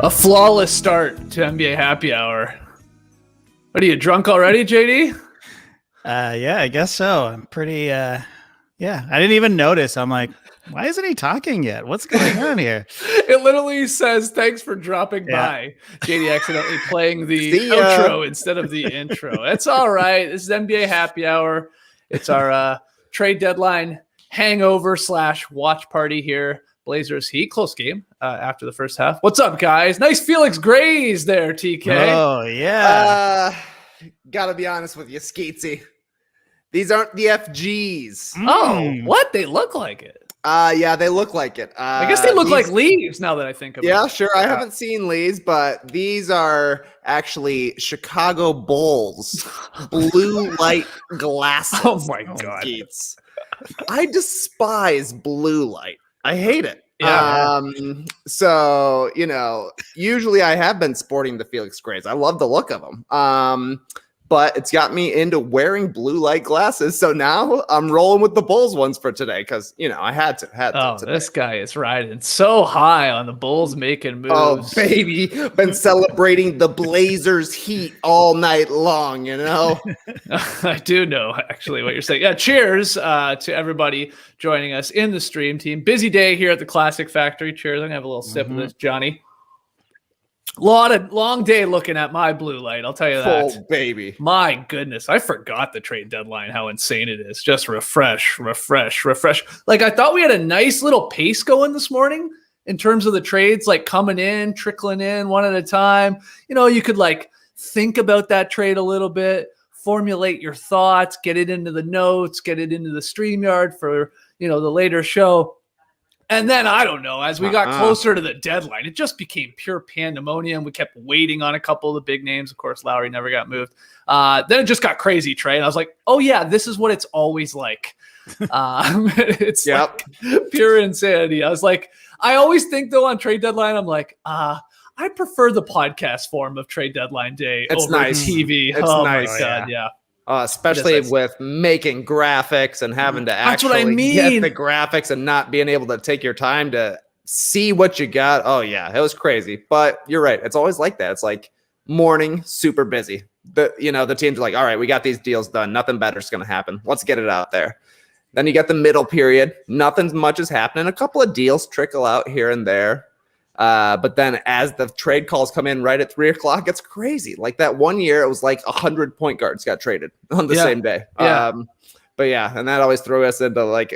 A flawless start to NBA Happy Hour. What are you, drunk already, JD? Yeah, I guess so. I'm pretty, I didn't even notice. I'm like, why isn't he talking yet? What's going on here? It literally says, thanks for dropping by. JD accidentally playing the outro instead of the intro. It's all right. This is NBA Happy Hour. It's our trade deadline hangover / watch party here. Blazers Heat, close game after the first half. What's up, guys? Nice Felix Grays there, TK. Oh, yeah. Gotta be honest with you, Skeetsy. These aren't the FGs. Oh, what? They look like it. Yeah, they look like it. I guess they look like leaves now that I think about it. Yeah, sure. I haven't seen Leigh's, but these are actually Chicago Bulls blue light glasses. Oh, my God. Skeets. I despise blue light. I hate it. Yeah. So, usually I have been sporting the Felix Grays. I love the look of them. But it's got me into wearing blue light glasses. So now I'm rolling with the Bulls ones for today because, I had to. Today. This guy is riding so high on the Bulls making moves. Oh, baby. Been celebrating the Blazers Heat all night long, I do know, actually, what you're saying. Yeah, cheers to everybody joining us in the stream team. Busy day here at the Classic Factory. Cheers. I'm going to have a little sip of this, Johnny. Long day looking at my blue light, I'll tell you that. Oh, baby. My goodness, I forgot the trade deadline, how insane it is. Just refresh. Like, I thought we had a nice little pace going this morning in terms of the trades, like coming in, trickling in one at a time. You could like think about that trade a little bit, formulate your thoughts, get it into the notes, get it into the StreamYard for, the later show. And then, I don't know, as we got closer to the deadline, it just became pure pandemonium. We kept waiting on a couple of the big names. Of course, Lowry never got moved. Then it just got crazy, Trey. And I was like, oh, yeah, this is what it's always like. It's like pure insanity. I was like, I always think, though, on trade deadline, I'm like, I prefer the podcast form of trade deadline day over TV. It's nice. My God, yeah. Especially with making graphics and having to actually get the graphics and not being able to take your time to see what you got. Oh, yeah, it was crazy. But you're right. It's always like that. It's like morning, super busy. The teams are like, all right, we got these deals done. Nothing better is going to happen. Let's get it out there. Then you get the middle period. Nothing much is happening. A couple of deals trickle out here and there. But then as the trade calls come in right at 3:00, it's crazy. Like that one year, it was like 100 point guards got traded on the same day. Yeah. But yeah, and that always threw us into like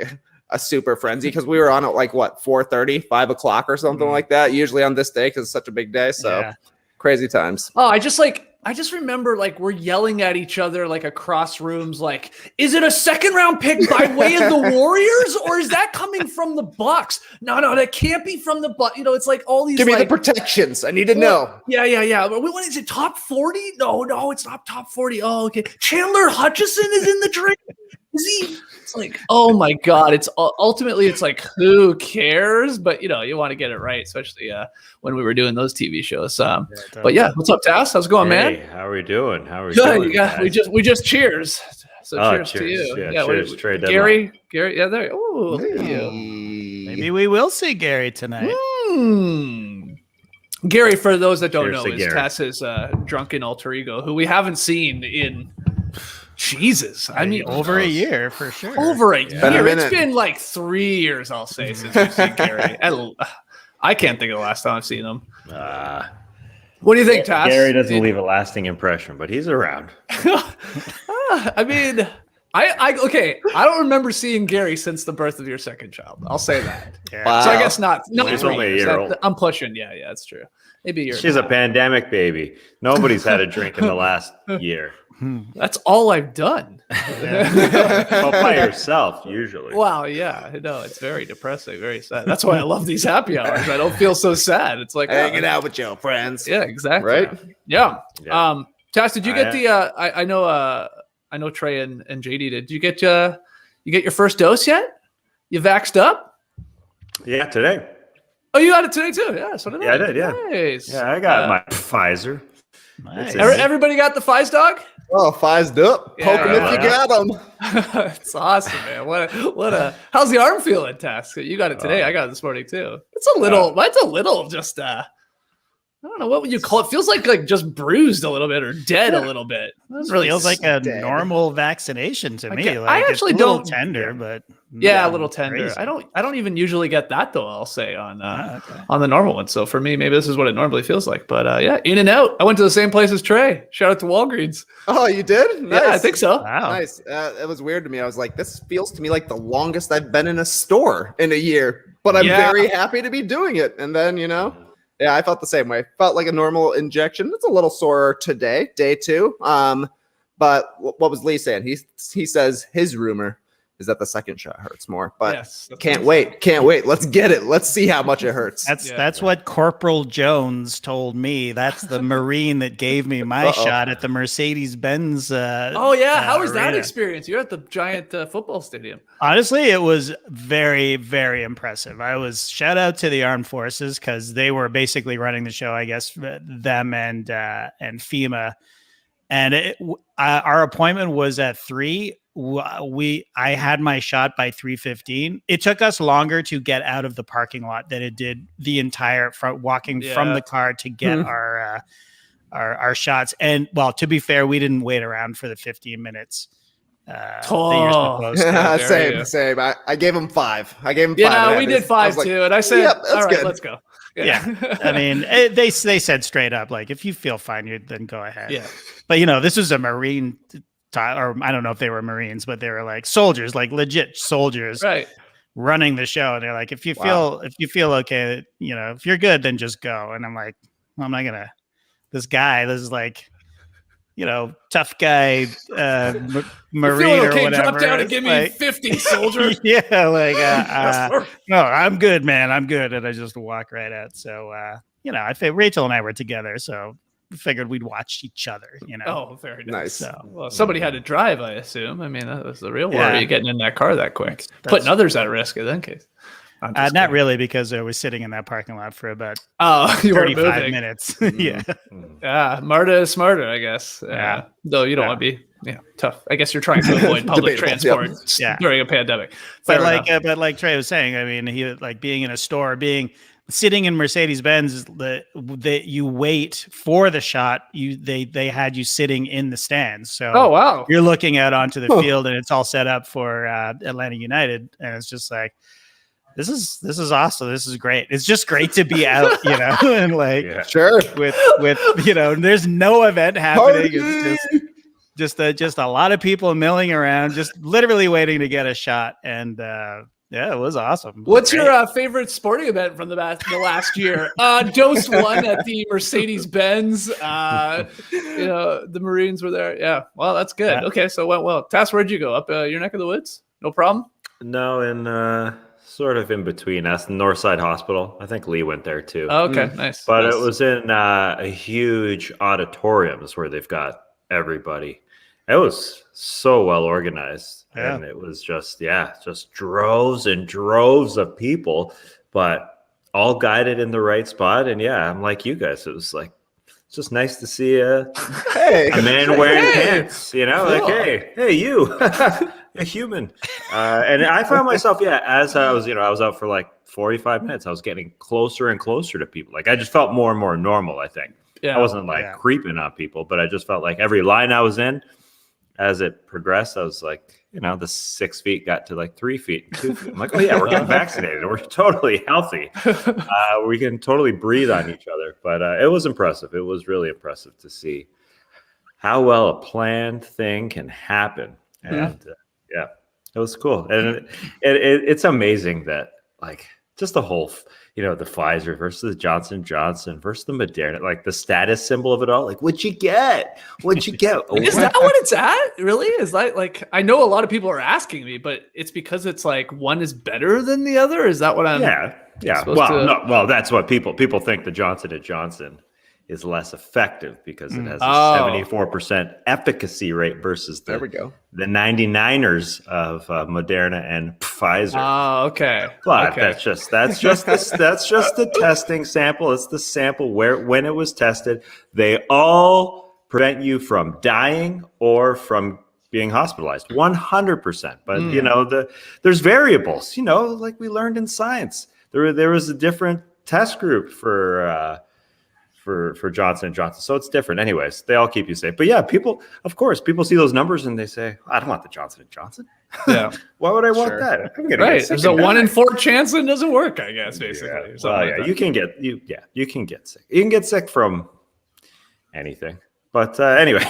a super frenzy because we were on at like 4:30, 5:00 or something like that. Usually on this day because it's such a big day. So crazy times. Oh, I just remember like we're yelling at each other like across rooms, like, is it a second round pick by way of the Warriors or is that coming from the Bucks? No, that can't be from the Bucks. It's like all these. Give me the protections. I need to know. Yeah. What is it? Top 40? No, it's not top 40. Oh, okay. Chandler Hutchison is in the trade. Is he? It's like, oh my God. It's ultimately it's like, who cares? But you want to get it right, especially when we were doing those TV shows. But yeah, what's up, Tass? How's it going, man? How are we doing? Good. We just cheers. So cheers to you. Yeah, cheers. Trade Gary. Yeah, there. Oh, look at you. Maybe we will see Gary tonight. Gary, for those that don't Cheers know, to is Gary. Tass's drunken alter ego, who we haven't seen in Jesus. I mean, over a year for sure. Over a Been a year. minute. It's been like 3 years, I'll say, since we've seen Gary. I can't think of the last time I've seen him. What do you think, Tass? Gary doesn't leave a lasting impression, but he's around. I mean, I don't remember seeing Gary since the birth of your second child. I'll say that. Wow. So I guess not She's 3 only a years. year old. I'm pushing. Yeah, that's true. Maybe a year. She's a pandemic baby. Nobody's had a drink in the last year. That's all I've done. Well, by yourself, usually. Wow, yeah. No, it's very depressing, very sad. That's why I love these happy hours. I don't feel so sad. It's like Hanging out with your friends. Yeah, exactly. Right? Yeah. Yeah. Tass, did you get the I know Trey and JD did. Did you get your first dose yet? You vaxxed up? Yeah, today. Oh, you got it today too. Yeah, so did I. Yeah, I did, yeah. Nice. Yeah, I got my Pfizer. Nice. Everybody got the Fies dog? Oh, fizzed up. Poke them if you got them. It's awesome, man. What a how's the arm feeling, Task? You got it today. I got it this morning too. It's a little just don't know what would you call it. Feels like just bruised a little bit or dead a little bit. It really feels like a normal vaccination to me. I actually it's a little don't tender, but a little tender. Crazy. I don't even usually get that though. I'll say on the normal one. So for me, maybe this is what it normally feels like. But in and out. I went to the same place as Trey. Shout out to Walgreens. Oh, you did? Nice. Yeah, I think so. Wow. Nice. It was weird to me. I was like, this feels to me like the longest I've been in a store in a year. But I'm very happy to be doing it. And then yeah, I felt the same way. Felt like a normal injection. It's a little sore today, day 2. But what was Leigh saying? He says his rumor is that the second shot hurts more. But can't wait. Let's get it. Let's see how much it hurts. That's what Corporal Jones told me. That's the Marine that gave me my shot at the Mercedes-Benz. How was that experience? You're at the giant football stadium. Honestly, it was very, very impressive. Shout out to the armed forces because they were basically running the show, I guess, them and FEMA. And our appointment was at 3. I had my shot by 3:15. It took us longer to get out of the parking lot than it did the entire walking from the car to get our shots. And well, to be fair, we didn't wait around for the 15 minutes. That you're supposed to. Same. I gave him 5. I gave him 5. Yeah, we did 5 too. And I said, all right, let's go. Yeah. I mean, they said straight up, like, if you feel fine, then go ahead. Yeah. But, this was a Marine, or I don't know if they were Marines, but they were like soldiers, like legit soldiers running the show. And they're like, if you feel okay, if you're good, then just go. And I'm like, well, I'm not going to, this is like, tough guy, Marine or whatever. Drop down and give me 50, soldier. No, I'm good, man. I'm good. And I just walk right out. So, I think Rachel and I were together. So we figured we'd watch each other, Oh, very nice. So, somebody had to drive, I assume. I mean, that was the real worry, getting in that car that quick. Putting others at risk in that case. Not really, because I was sitting in that parking lot for about 35 minutes. Yeah. Marta is smarter, I guess. Though you don't want to be tough. I guess you're trying to avoid public transport during a pandemic. But like Trey was saying, I mean, he like being in a store, sitting in Mercedes-Benz, that you wait for the shot. They had you sitting in the stands. So you're looking out onto the field, and it's all set up for Atlanta United, and it's just like, this is awesome. This is great. It's just great to be out, and with there's no event happening. It's just a lot of people milling around, just literally waiting to get a shot. And it was awesome. What's your favorite sporting event from the last year? Dose 1 at the Mercedes-Benz. The Marines were there. Yeah. Well, that's good. Okay. So it went well. Tass, where'd you go? Up your neck of the woods? No problem? No, in sort of in between. That's Northside Hospital. I think Leigh went there too. Oh, okay, nice. But it was in a huge auditorium is where they've got everybody. It was so well organized. Yeah. And it was just droves and droves of people, but all guided in the right spot. And I'm like you guys. It was like, it's just nice to see a man wearing pants, cool. Like, hey, you, a human. And I found myself, as I was out for like 45 minutes, I was getting closer and closer to people. Like I just felt more and more normal, I think. I wasn't creeping on people, but I just felt like every line I was in, as it progressed, I was like, the 6 feet got to like 3 feet, 2 feet. I'm like, oh yeah, we're getting vaccinated. We're totally healthy. We can totally breathe on each other. But it was impressive. It was really impressive to see how well a planned thing can happen. And it was cool. And it's amazing that like just the whole, the Pfizer versus the Johnson & Johnson versus the Moderna, like the status symbol of it all. Like, what'd you get? What'd you get? Is that what it's at? Really? Is that like, I know a lot of people are asking me, but it's because it's like one is better than the other. Is that what I'm? Yeah. Well, that's what people think the Johnson & Johnson is less effective because it has a 74% efficacy rate versus the 99ers of Moderna and Pfizer. Oh, okay. But that's just the testing sample. It's the sample when it was tested. They all prevent you from dying or from being hospitalized 100%. But there's variables, like we learned in science. There was a different test group for for Johnson & Johnson. So it's different. Anyways, they all keep you safe. But yeah, people see those numbers and they say, I don't want the Johnson & Johnson. Yeah. Why would I want that? I'm gonna right. get sick. There's a 1 in 4 chance that it doesn't work, I guess, basically. Yeah. Well, yeah, you can get sick. You can get sick from anything. But anyway,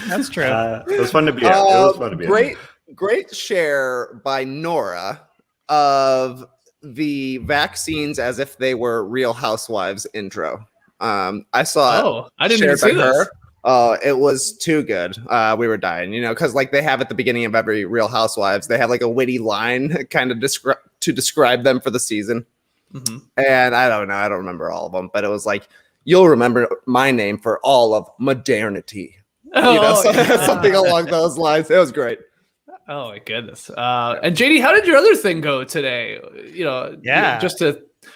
that's true. It was fun to be out. It was fun to be out. Great share by Nora of the vaccines as if they were Real Housewives intro. I saw. Oh, I didn't even see this. Oh, it was too good. We were dying, because like they have at the beginning of every Real Housewives, they have like a witty line kind of to describe them for the season. Mm-hmm. And I don't know, I don't remember all of them, but it was like, you'll remember my name for all of modernity. Something along those lines. It was great. Oh my goodness. And JD, how did your other thing go today?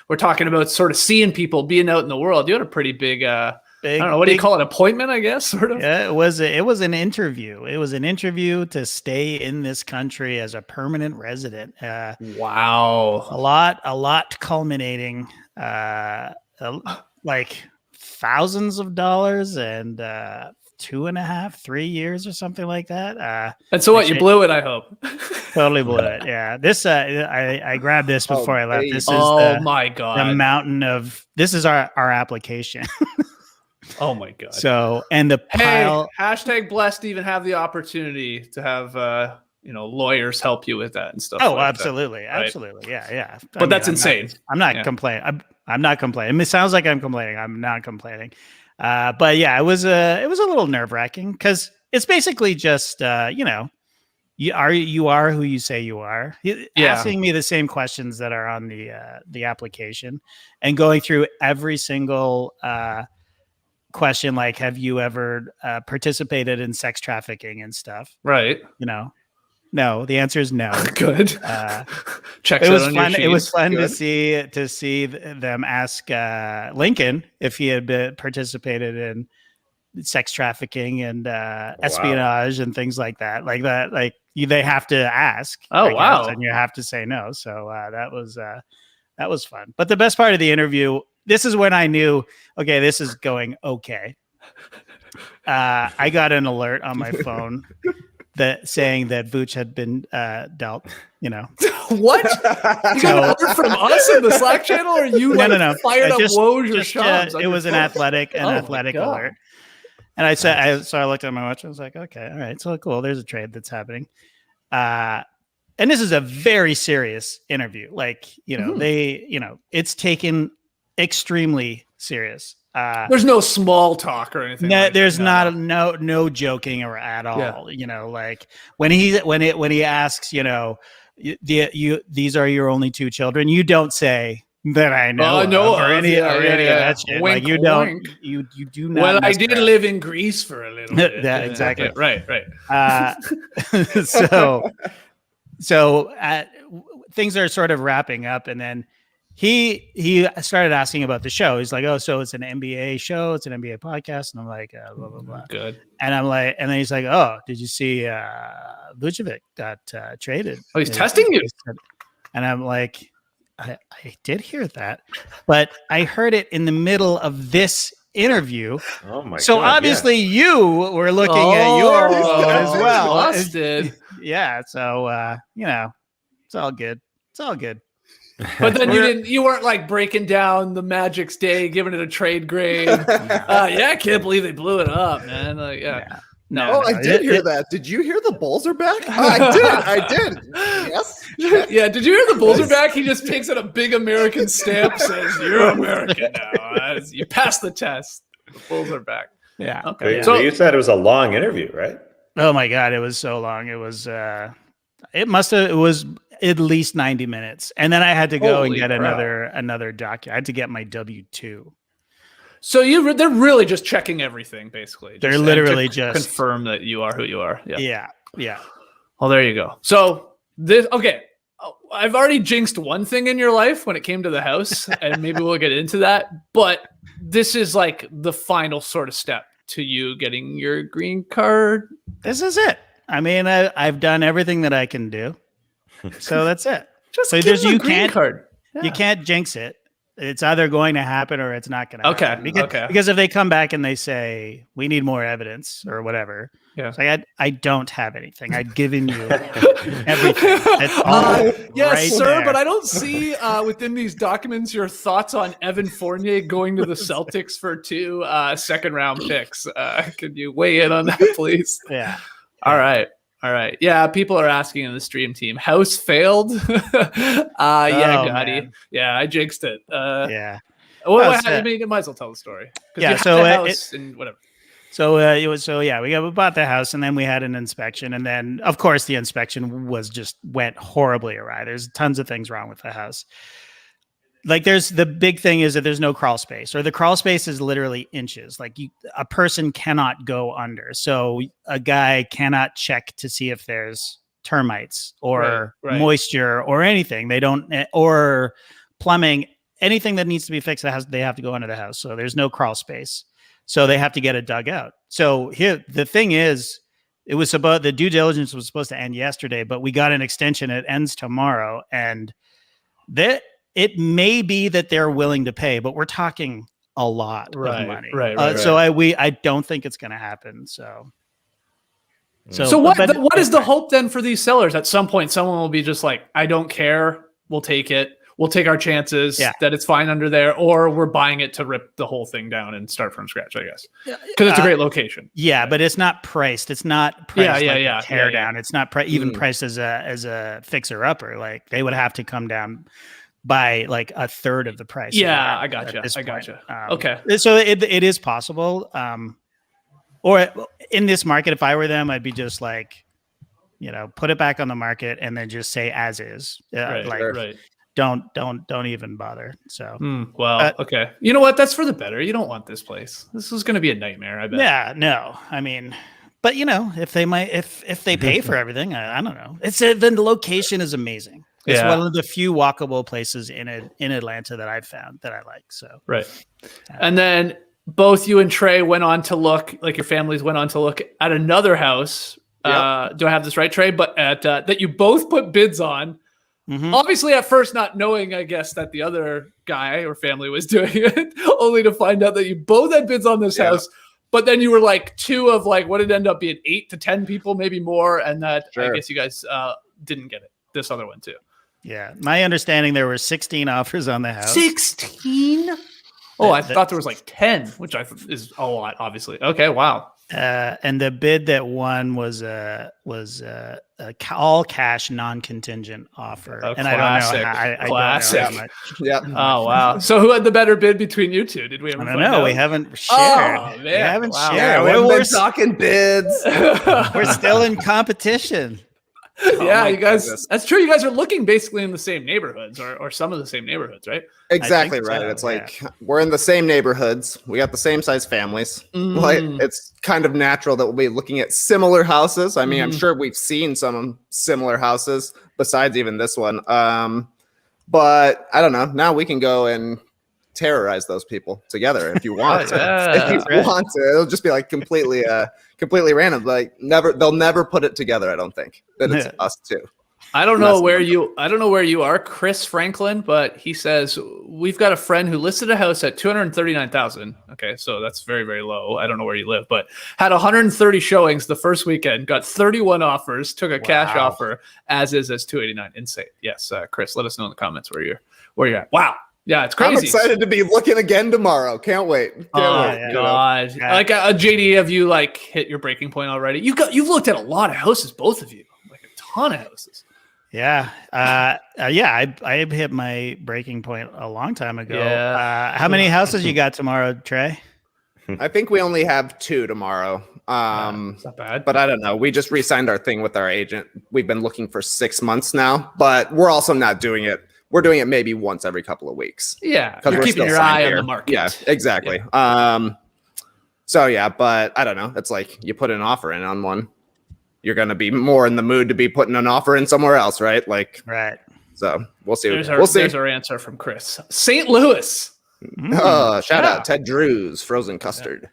We're talking about sort of seeing people being out in the world. You had a pretty big, I don't know, what do you call it? Appointment, I guess, sort of. Yeah, it was an interview. It was an interview to stay in this country as a permanent resident. Wow. A lot culminating, like thousands of dollars and 2.5, 3 years or something like that. And so what? You blew it, I hope. Totally blew it. Yeah. This I grabbed this before I left. This is my God. The mountain of this is our application. Oh my God. So and the pile hashtag blessed to even have the opportunity to have lawyers help you with that and stuff. Oh, like absolutely. that, right? Absolutely. Yeah. But that's insane. I'm not complaining. I'm not complaining. It sounds like I'm complaining. I'm not complaining. But yeah, it was a little nerve-wracking because it's basically just you are who you say you are. Asking me the same questions that are on the application and going through every single question, like, have you ever participated in sex trafficking and stuff? Right. No, the answer is no. Good. It was fun. It was fun to see them ask Lincoln if he had participated in sex trafficking and espionage and things like that. Like that, they have to ask. Oh, wow! And you have to say no. So that was fun. But the best part of the interview, this is when I knew, okay, this is going okay. I got an alert on my phone that saying that Vooch had been dealt, What? You got an alert from us in the Slack channel, or you no. fired up Woj or Shams? It was an athletic alert. And I looked at my watch. I was like, okay, all right, so cool. There's a trade that's happening. And this is a very serious interview. Like, it's taken extremely serious. There's no small talk or anything. There's no joking or at all. Yeah. Like when he asks, these are your only 2 children. You don't say that I know or any of that shit. Wink, like you don't, you do not. Well, I did live in Greece for a little bit. Yeah, exactly. Right. So things are sort of wrapping up, and then he started asking about the show. He's like, "Oh, so it's an NBA show? It's an NBA podcast?" And I'm like, "Blah blah blah." Good. And I'm like, and then he's like, "Oh, did you see Vucevic got traded?" Oh, he's testing you. And I'm like, I did hear that, but I heard it in the middle of this interview. Oh my! So God, obviously you were looking at your phone as well. Busted. Yeah. So it's all good. It's all good. But then you weren't like breaking down the Magic's day, giving it a trade grade. I can't believe they blew it up, man. Like, yeah. No, I did hear that. Did you hear the Bulls are back? I did. Yes. Yeah. Did you hear the Bulls are back? He just takes out a big American stamp, says, "You're American now. You passed the test. The Bulls are back." Yeah. Okay. So you said it was a long interview, right? Oh my God, it was so long. It was. It was at least 90 minutes, and then I had to go and get another document. I had to get my W-2. So they're really just checking everything, basically. They're literally just confirm that you are who you are. Yeah. Well, there you go. So I've already jinxed one thing in your life when it came to the house, and maybe we'll get into that. But this is like the final sort of step to you getting your green card. This is it. I mean, I've done everything that I can do, so that's it. You can't card. Yeah. You can't jinx it. It's either going to happen or it's not going to happen. Because if they come back and they say, we need more evidence or whatever, it's like, I don't have anything. I've given you everything. It's all yes, right sir, there. but I don't see within these documents your thoughts on Evan Fournier going to the Celtics for 2 second-round picks. Could you weigh in on that, please? Yeah. All right. Yeah, people are asking in the stream team, house failed? Gotti. Yeah, I jinxed it. Yeah. Well, you might as well tell the story. Yeah, so house and whatever. So we bought the house and then we had an inspection, and then of course the inspection went horribly awry. There's tons of things wrong with the house. Like the big thing is that there's no crawl space, or the crawl space is literally inches. Like a person cannot go under. So a guy cannot check to see if there's termites or moisture or anything. They don't, or plumbing, anything that needs to be fixed, they have to go under the house. So there's no crawl space. So they have to get it dug out. So here, the thing is, the due diligence was supposed to end yesterday, but we got an extension. It ends tomorrow. And it may be that they're willing to pay, but we're talking a lot of money. So I don't think it's going to happen. So what is the hope then for these sellers? At some point, someone will be just like, I don't care. We'll take it. We'll take our chances that it's fine under there, or we're buying it to rip the whole thing down and start from scratch, I guess. Because it's a great location. Yeah, but it's not priced. It's not priced a tear down. It's not even priced as a fixer upper. Like they would have to come down by like a third of the price. Yeah, I gotcha. Okay. So it is possible. Or in this market, if I were them, I'd be just like, put it back on the market and then just say as is. Don't even bother. So, okay. You know what? That's for the better. You don't want this place. This is going to be a nightmare, I bet. Yeah, no. I mean, but if they pay for everything, I don't know. The location is amazing. It's one of the few walkable places in Atlanta that I've found that I like. So, and then both you and Trey went on to look, like your families went on to look at another house. Yep. Do I have this right, Trey? But that you both put bids on. Mm-hmm. Obviously, at first, not knowing, I guess, that the other guy or family was doing it, only to find out that you both had bids on this house. But then you were like 2 of like what it ended up being 8 to 10 people, maybe more, and that I guess you guys didn't get it. This other one too. Yeah, my understanding there were 16 offers on the house. 16? Oh, I thought there was like 10, which is a lot, obviously. Okay, wow. And the bid that won was a all cash, non-contingent offer. And classic. I don't know how much. Yeah. Oh wow. So who had the better bid between you two? Did we ever? I don't know. We haven't shared. Oh, man. We haven't shared. Yeah, we're talking bids. We're still in competition. Yeah, you guys. Goodness. That's true. You guys are looking basically in the same neighborhoods, or some of the same neighborhoods, right? Exactly right. So, it's like we're in the same neighborhoods. We got the same size families. Like it's kind of natural that we'll be looking at similar houses. I mean, I'm sure we've seen some similar houses besides even this one. But I don't know. Now we can go and terrorize those people together if you want to. If you want to, it'll just be like completely random. Like they'll never put it together. I don't think that it's us too. I don't know where you are, Chris Franklin, but he says we've got a friend who listed a house at $239,000. Okay, so that's very, very low. I don't know where you live, but had 130 showings the first weekend, got 31 offers, took a cash offer as $289. Insane. Yes, Chris, let us know in the comments where you're at. Wow. Yeah, it's crazy. I'm excited to be looking again tomorrow. Can't wait. God. Yeah. Like JD, have you like hit your breaking point already? You've looked at a lot of houses, both of you, like a ton of houses. Yeah. I hit my breaking point a long time ago. Yeah. How many houses you got tomorrow, Trey? I think we only have 2 tomorrow. It's not bad. But I don't know. We just re-signed our thing with our agent. We've been looking for 6 months now, but we're also not doing it. We're doing it maybe once every couple of weeks. Yeah, you're keeping your eye on the market. Yeah, exactly. Yeah. So yeah, but I don't know. It's like you put an offer in on one, you're going to be more in the mood to be putting an offer in somewhere else, right? Like, right. So we'll see. We'll see. There's our answer from Chris. St. Louis. Shout out Ted Drew's frozen custard.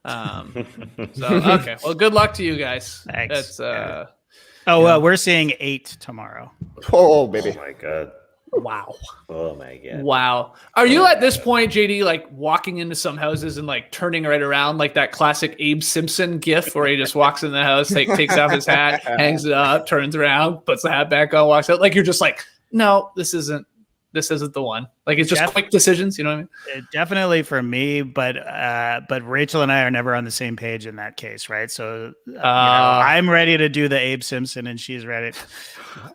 Okay. Well, good luck to you guys. Thanks. We're seeing 8 tomorrow. Oh, baby. Oh my God. Wow. Oh my god. Wow. Are you at this point, JD, like walking into some houses and like turning right around like that classic Abe Simpson gif where he just walks in the house, takes off his hat, hangs it up, turns around, puts the hat back on, walks out? Like you're just like, no, this isn't the one. Like it's just quick decisions, you know what I mean? Definitely for me, but Rachel and I are never on the same page in that case, right? So I'm ready to do the Abe Simpson, and she's ready.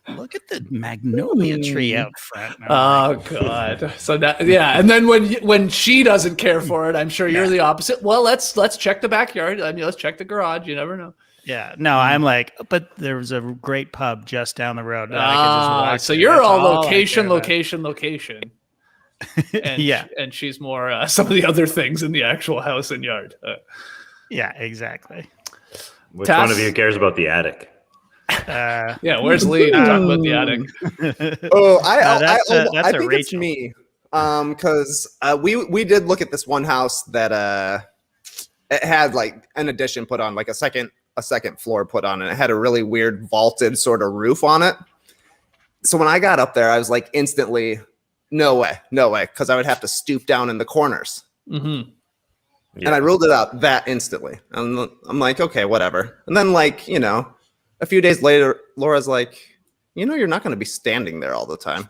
Look at the magnolia tree out front. Oh God! So that and then when she doesn't care for it, I'm sure you're the opposite. Well, let's check the backyard. I mean, let's check the garage. You never know. Yeah, no, I'm like, but there's a great pub just down the road. That I could just walk so to. you're That's all all location. And, Yeah. And she's more some of the other things in the actual house and yard. Yeah, exactly. Which one of you cares about the attic? Where's Leigh to talk about the attic? I think it's me. Because we did look at this one house that it had like an addition put on, like a second floor put on, and it had a really weird vaulted sort of roof on it. So when I got up there, I was like instantly, no way, because I would have to stoop down in the corners. Mm-hmm. Yeah. And I ruled it out that instantly. And I'm like, okay, whatever. And then like, a few days later, Laura's like, you're not going to be standing there all the time.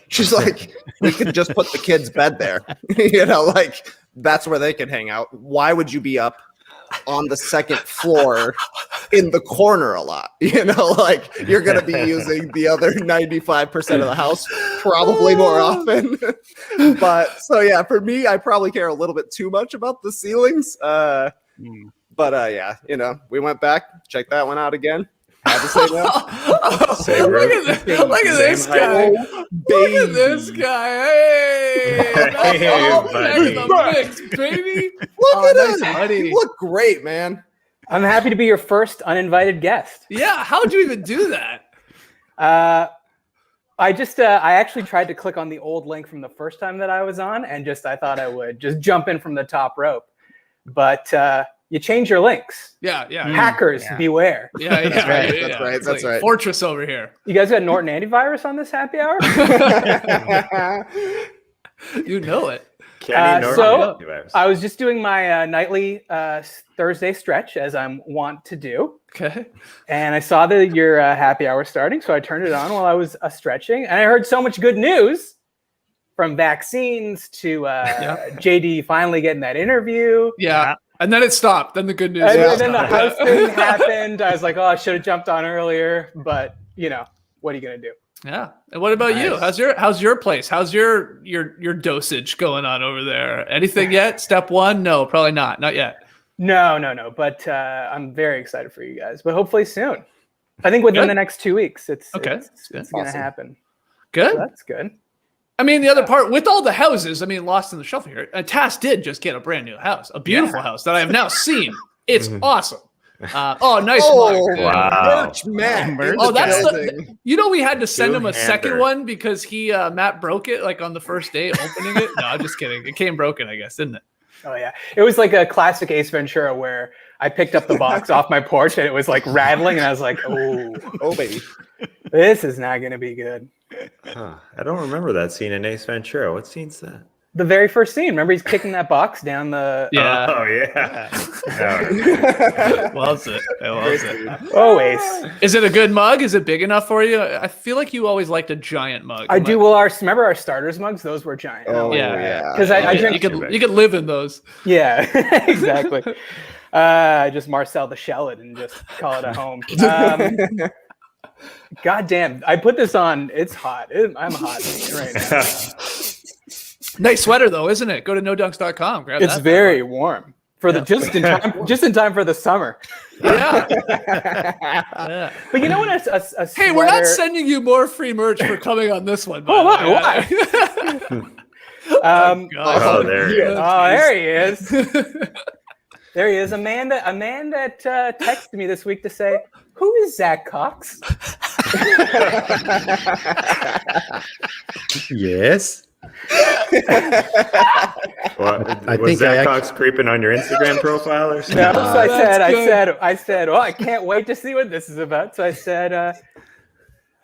She's like, we could just put the kids' bed there. Like that's where they can hang out. Why would you be up on the second floor in the corner a lot? Like you're going to be using the other 95% of the house probably more often. But so yeah, for me, I probably care a little bit too much about the ceilings. But we went back, checked that one out again. Had to say no. Look at this guy. Look at this guy. Hey, baby. Look at him. Buddy. You look great, man. I'm happy to be your first uninvited guest. Yeah, how'd you even do that? I actually tried to click on the old link from the first time that I was on, and I thought I would just jump in from the top rope. But you change your links. Yeah. Hackers, beware. Yeah. That's right. Fortress over here. You guys got Norton antivirus on this happy hour? You know it. So I was just doing my nightly Thursday stretch, as I'm wont to do. Okay. And I saw that your happy hour starting, so I turned it on while I was stretching, and I heard so much good news. From vaccines to JD finally getting that interview. Yeah. And then it stopped. Then the good news. And then the house thing happened. I was like, I should have jumped on earlier. But, what are you going to do? Yeah. And what about you? How's your place? How's your dosage going on over there? Anything yet? Step one? No, probably not. Not yet. No. But I'm very excited for you guys. But hopefully soon. I think within the next 2 weeks, it's going to happen. Good. So that's good. I mean, the other part with all the houses, lost in the shuffle here. Tass did just get a brand new house, a beautiful house that I have now seen. It's awesome. Nice mug. Wow. Merch, Matt. That's we had to send him a second one because he Matt broke it like on the first day opening it. No, I'm just kidding. It came broken, I guess, didn't it? Oh yeah, it was like a classic Ace Ventura where I picked up the box off my porch and it was like rattling, and I was like, oh baby, this is not going to be good. Huh. I don't remember that scene in Ace Ventura. What scene's that? The very first scene. Remember, he's kicking that box down the. Yeah. Oh yeah. Loves it. Oh, Ace. Is it a good mug? Is it big enough for you? I feel like you always liked a giant mug. I do. Well, remember our starters mugs? Those were giant. Oh yeah. Because I drink. You could live in those. Yeah, exactly. Just Marcel the shell it and just call it a home. God damn! I put this on. It's hot. I'm hot right now. Nice sweater though, isn't it? Go to nodunks.com. Grab it's very warm for the just in time for the summer. Yeah. But you know what? A sweater... Hey, we're not sending you more free merch for coming on this one. Hold on, why? There he is. Oh, there he is. There he is. A man that texted me this week to say, "Who is Zach Cox?" Yes. Was Zach Cox creeping on your Instagram profile or something? No, so I said, well, I can't wait to see what this is about. So I said,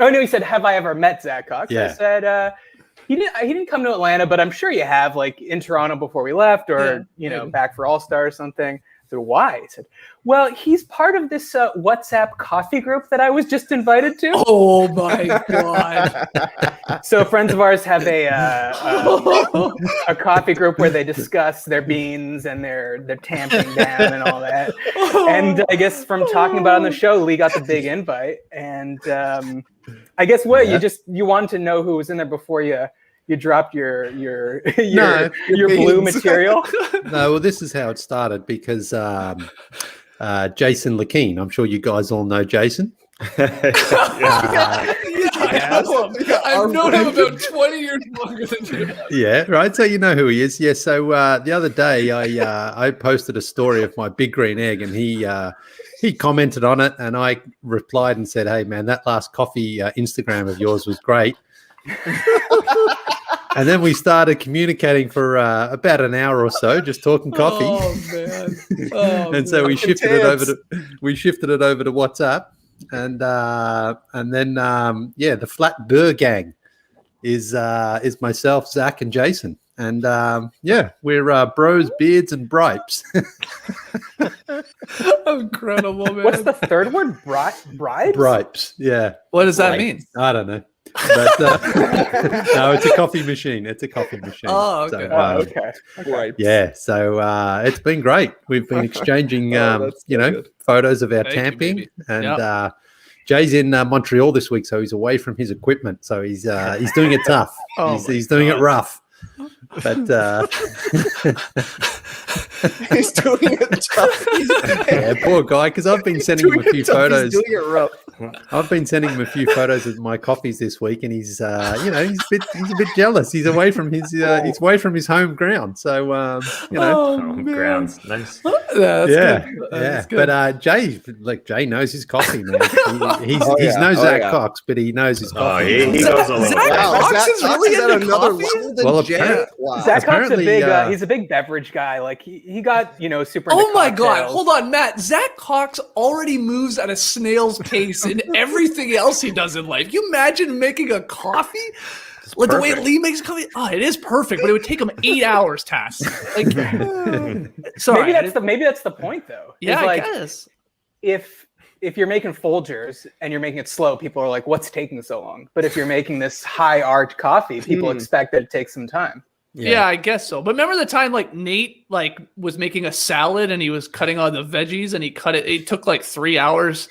Oh no, he said, "Have I ever met Zach Cox?" Yeah. I said, "He didn't come to Atlanta, but I'm sure you have, like in Toronto before we left, or back for All Star or something." I said, "Why?" He said, "Well, he's part of this WhatsApp coffee group that I was just invited to." Oh my god! So friends of ours have a coffee group where they discuss their beans and their tamping down and all that. And I guess from talking about it on the show, Leigh got the big invite. And I guess you wanted to know who was in there before you dropped your blue material. No, well, this is how it started because Jason Lakeen. I'm sure you guys all know Jason. I've known him about 20 years longer than you. Yeah, right. So you know who he is. Yeah. So the other day I posted a story of my big green egg, and he commented on it, and I replied and said, "Hey man, that last coffee Instagram of yours was great." And then we started communicating for about an hour or so, just talking coffee. Oh man! Oh, and so we shifted it over to WhatsApp, and then the Flat Burr Gang is myself, Zach, and Jason, and we're bros, beards, and bripes. Incredible, man! What's the third word? Bribes? Bripes. Yeah. What does that mean? I don't know. But no, it's a coffee machine. Oh, okay. So, Okay. Right. Yeah, so it's been great. We've been exchanging, photos of our tamping, and Jay's in Montreal this week, so he's away from his equipment. So he's doing it tough. He's doing it rough. But He's doing it tough. yeah, poor guy. Because I've been sending him a few photos. He's doing it rough. I've been sending him a few photos of my coffees this week, and he's a bit jealous. He's away from his home ground. So home grounds, nice. That's good. But Jay knows his coffee, man. He's no Zach Cox, but he knows his coffee. He knows a little. Zach Cox is really into coffee. Well, Jay. Zach Cox he's a big beverage guy. Like he got super. Oh my god! Hold on, Matt. Zach Cox already moves at a snail's pace in everything else he does in life. Can you imagine making a coffee? Like the way Leigh makes coffee? Oh, it is perfect, but it would take him 8 hours, Tass. Like, sorry. Maybe that's the point, though. Yeah, I guess. If you're making Folgers and you're making it slow, people are like, "What's taking so long?" But if you're making this high art coffee, people expect that it takes some time. Yeah, I guess so. But remember the time Nate was making a salad and he was cutting all the veggies and he cut it. It took 3 hours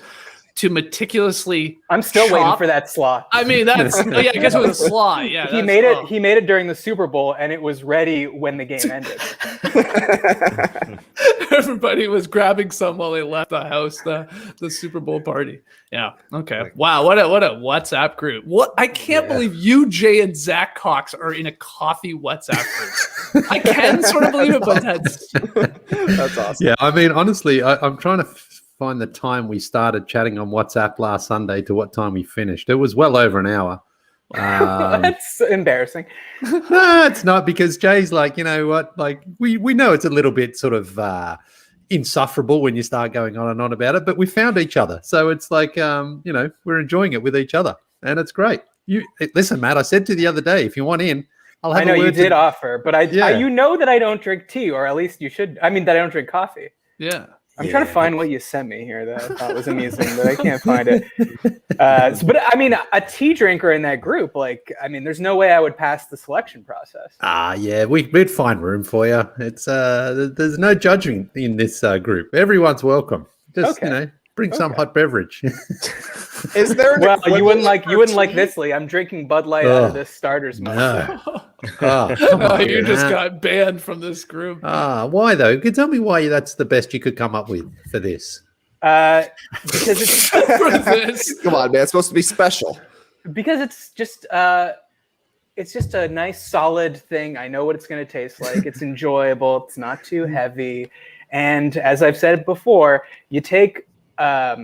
to meticulously. I'm still waiting for that slaw. I mean, that's I guess it was a slaw. Yeah, he made it. He made it during the Super Bowl, and it was ready when the game ended. Everybody was grabbing some while they left the house, the Super Bowl party. Yeah. Okay. Wow. What a WhatsApp group. What I can't believe you, Jay, and Zach Cox are in a coffee WhatsApp group. I can sort of believe it, but that's awesome. Yeah. I mean, honestly, I'm trying to find the time we started chatting on WhatsApp last Sunday to what time we finished. It was well over an hour. That's embarrassing. No, it's not, because Jay's like, you know what? Like we know it's a little bit sort of insufferable when you start going on and on about it, but we found each other, so it's like we're enjoying it with each other, and it's great. Listen, Matt, I said to you the other day, if you want in, I'll have. I know you did offer, but you know that I don't drink tea, or at least you should. I mean, that I don't drink coffee. Yeah. I'm trying to find what you sent me here that I thought was amusing, but I can't find it. But I mean, a tea drinker in that group, there's no way I would pass the selection process. Yeah, we'd find room for you. It's there's no judging in this group. Everyone's welcome. Just bring some hot beverage. Is there? Well, you wouldn't like this, Leigh. I'm drinking Bud Light out of this starter's mug. You just got banned from this group. Why though? Can you tell me why that's the best you could come up with for this? Because it's for this. Come on, man. It's supposed to be special. Because it's just a nice solid thing. I know what it's going to taste like. It's enjoyable. It's not too heavy. And as I've said before, you take a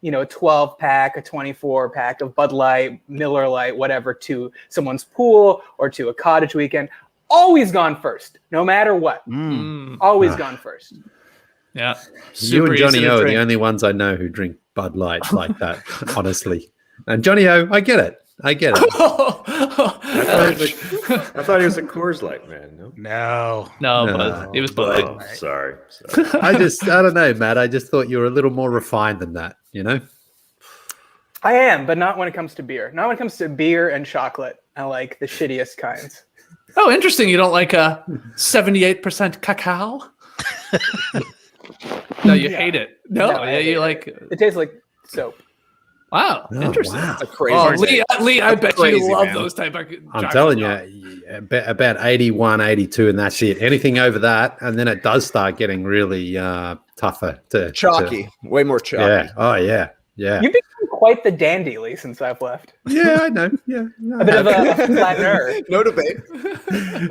12-pack, a 24-pack of Bud Light, Miller Lite, whatever, to someone's pool or to a cottage weekend. Always gone first, no matter what. Always gone first. Yeah. You and Johnny O are the only ones I know who drink Bud Light like that, honestly. And Johnny O, I get it. I thought he was a Coors Light man. No, but he was Bud. Oh, sorry. I don't know, Matt. I just thought you were a little more refined than that, you know? I am, but not when it comes to beer. Not when it comes to beer and chocolate. I like the shittiest kinds. Oh, interesting. You don't like a 78% cacao? No, you hate it. No, you like it tastes like soap. Wow, interesting. Wow. That's a crazy. Lee, I bet crazy, you love man. those type of. I'm telling you, about 81, 82, and that's it. Anything over that, and then it does start getting really tougher to Chalky. Way more chalky. Yeah. Oh, yeah. Yeah. You've become quite the dandy, Lee, since I've left. Yeah, I know. Yeah. No, A bit of a flat nerd. No debate.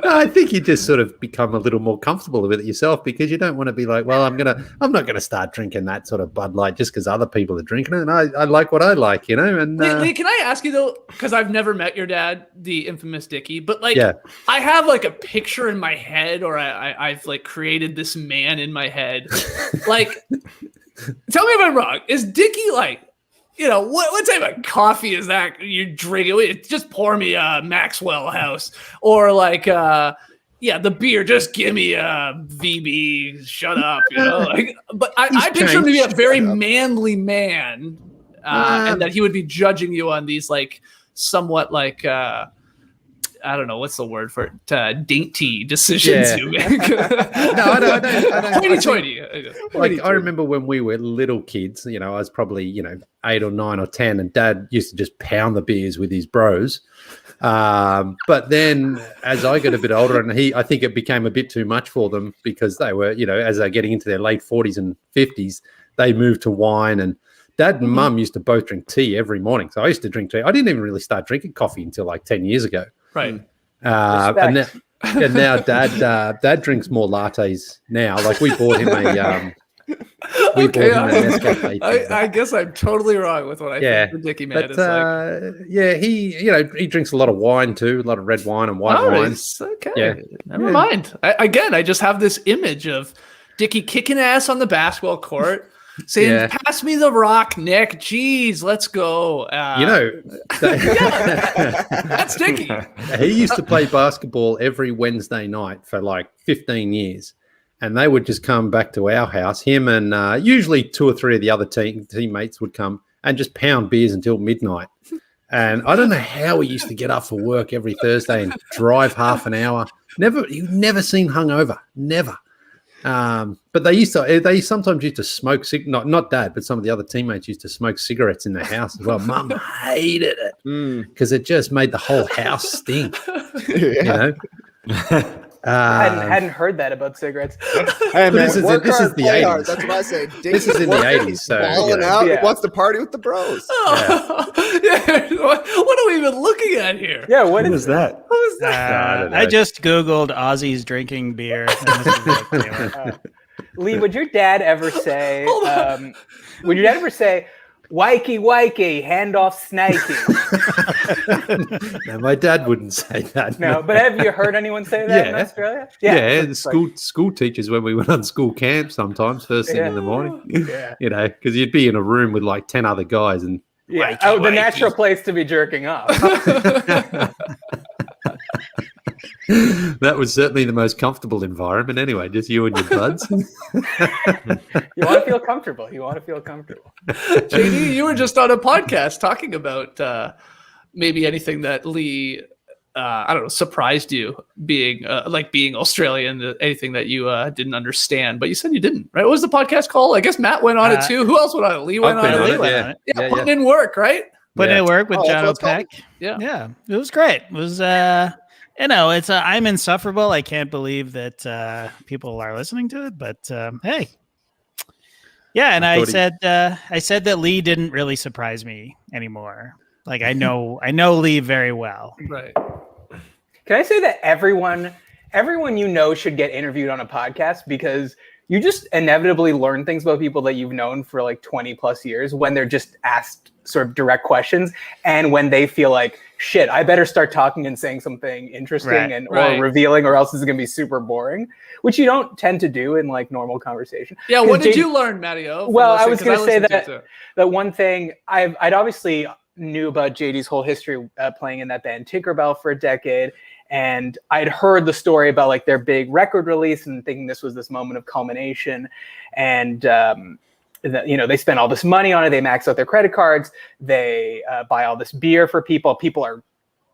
No, I think you just sort of become a little more comfortable with it yourself because you don't want to be like, well, I'm not gonna start drinking that sort of Bud Light just because other people are drinking it, and I like what I like, you know. And Lee, can I ask you though, because I've never met your dad, the infamous Dickie, but like I have like a picture in my head, or I've like created this man in my head. Like, tell me if I'm wrong. Is Dickie like, you know, what type of coffee is that you're drinking? Just pour me a Maxwell House, or like, the beer. Just give me a VB. Shut up, you know. Like, but I picture him to be a very manly man, and that he would be judging you on these like somewhat like. I don't know what's the word for it. Dainty decisions you make. No, I don't. Hoity-toity. Like I remember when we were little kids, you know, I was probably 8 or 9 or 10, and Dad used to just pound the beers with his bros. But then as I got a bit older, and I think it became a bit too much for them because they were, as they're getting into their late 40s and 50s, they moved to wine, and Dad and Mum used to both drink tea every morning. So I used to drink tea. I didn't even really start drinking coffee until like 10 years ago. Right. And now Dad drinks more lattes now. Like we bought him a Nescafe. I guess I'm totally wrong with what I think the Dickie man is like. He drinks a lot of wine too, a lot of red wine and white wine. Okay. Yeah. Never mind. I just have this image of Dickie kicking ass on the basketball court. Saying, pass me the rock, Nick. Jeez, let's go. That's Dickie. He used to play basketball every Wednesday night for like 15 years. And they would just come back to our house. Him and usually 2 or 3 of the other teammates would come and just pound beers until midnight. And I don't know how he used to get up for work every Thursday and drive half an hour. You never seen hungover. Never. But they sometimes used to smoke, not Dad, but some of the other teammates used to smoke cigarettes in the house as well. Mum hated it because it just made the whole house stink. You know? I hadn't heard that about cigarettes. Hey, man, this is the 80s. That's what I say. This is in the 80s. So balling out. He wants to party with the bros. What are we even looking at here? Yeah, What was that? What was that? I just Googled Aussies drinking beer. Lee, would your dad ever say? Wikey, hand off Snakey. No, my dad wouldn't say that. No, but have you heard anyone say that in Australia? Yeah, the school teachers when we went on school camp sometimes first thing in the morning. Yeah. Because you'd be in a room with like 10 other guys and the natural place to be jerking off. That was certainly the most comfortable environment anyway, just you and your buds. You want to feel comfortable. JD, you were just on a podcast talking about maybe anything that Lee, surprised you being Australian, anything that you didn't understand, but you said you didn't, right? What was the podcast called? I guess Matt went on it too. Who else went on it? Lee went on it. Yeah, putting in work, right? Putting in work with John O'Peck. Yeah. It was great. It was, I'm insufferable. I can't believe that people are listening to it, but hey. Yeah, and I said that Lee didn't really surprise me anymore. Like I know Leigh very well. Right. Can I say that everyone should get interviewed on a podcast because you just inevitably learn things about people that you've known for like 20 plus years when they're just asked sort of direct questions and when they feel like, shit, I better start talking and saying something interesting or revealing or else it's going to be super boring, which you don't tend to do in like normal conversation. Yeah. What did you learn, Matty O? Well, I was going to say that one thing I'd obviously knew about JD's whole history playing in that band Tinkerbell for a decade. And I'd heard the story about like their big record release and thinking this was this moment of culmination. And, they spend all this money on it. They max out their credit cards. They buy all this beer for people. People are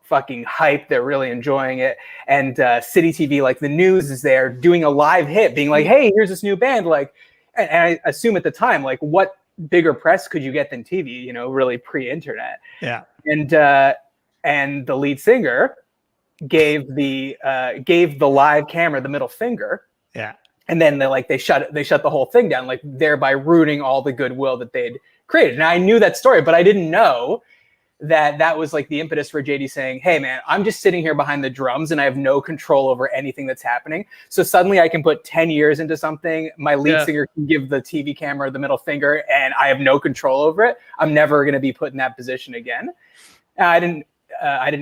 fucking hyped. They're really enjoying it. And City TV, like the news is there doing a live hit, being like, hey, here's this new band. Like, and I assume at the time, like what bigger press could you get than TV, really pre-internet. Yeah. And the lead singer gave the live camera the middle finger. Yeah. And then they shut the whole thing down, like thereby ruining all the goodwill that they'd created. And I knew that story, but I didn't know that was like the impetus for JD saying, hey man, I'm just sitting here behind the drums and I have no control over anything that's happening. So suddenly I can put 10 years into something. My lead singer can give the TV camera the middle finger and I have no control over it. I'm never going to be put in that position again. I didn't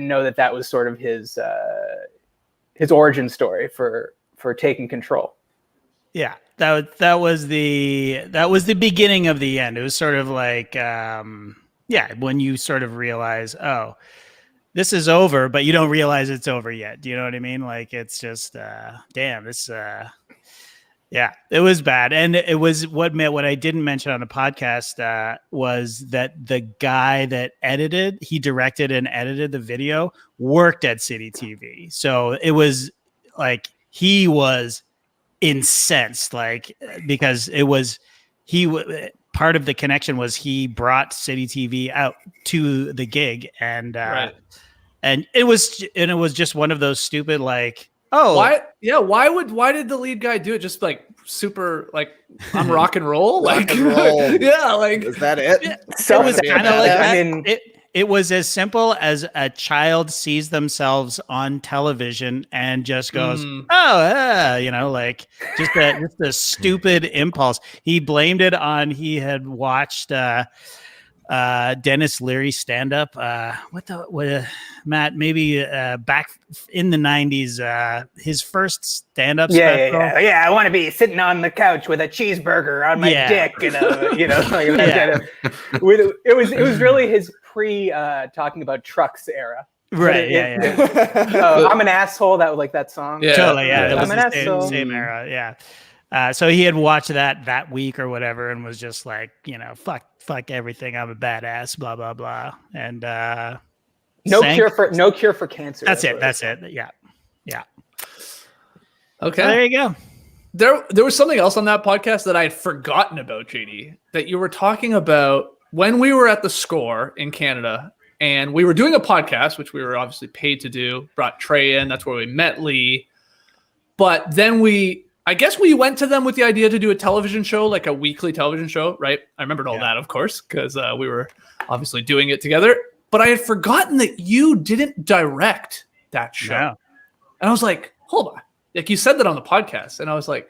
know that was sort of his origin story for taking control. Yeah, that was the beginning of the end. It was sort of like, when you sort of realize, oh, this is over, but you don't realize it's over yet. Do you know what I mean? Like it's just, damn, this, yeah, it was bad. And it was what I didn't mention on the podcast was that the guy that he directed and edited the video worked at City TV. So it was like, he was incensed, like, because it was, part of the connection was he brought City TV out to the gig and it was just one of those stupid like, oh, why did the lead guy do it? Just like super like I'm rock and roll, rock and roll. Yeah, like is that it? Yeah. It was kind of like that. I mean, it was as simple as a child sees themselves on television and just goes, like just a stupid impulse. He blamed it on he had watched Dennis Leary stand up. Matt, maybe back in the 90s, his first stand up special. Yeah. I want to be sitting on the couch with a cheeseburger on my dick, like that kind of. It was really his pre talking about trucks era. Right. I'm an asshole. That was like that song. Yeah. Totally. Yeah. That was I'm an asshole. Same era. Yeah. So he had watched that week or whatever and was just like, fuck everything. I'm a badass, blah, blah, blah. And no cure for cancer. That's it. Yeah. Okay. So there you go. There was something else on that podcast that I had forgotten about, JD, that you were talking about when we were at the Score in Canada and we were doing a podcast, which we were obviously paid to do, brought Trey in. That's where we met Leigh. But then I guess we went to them with the idea to do a television show, like a weekly television show, right? I remembered all that, of course, because we were obviously doing it together. But I had forgotten that you didn't direct that show. Yeah. And I was like, hold on. Like you said that on the podcast. And I was like,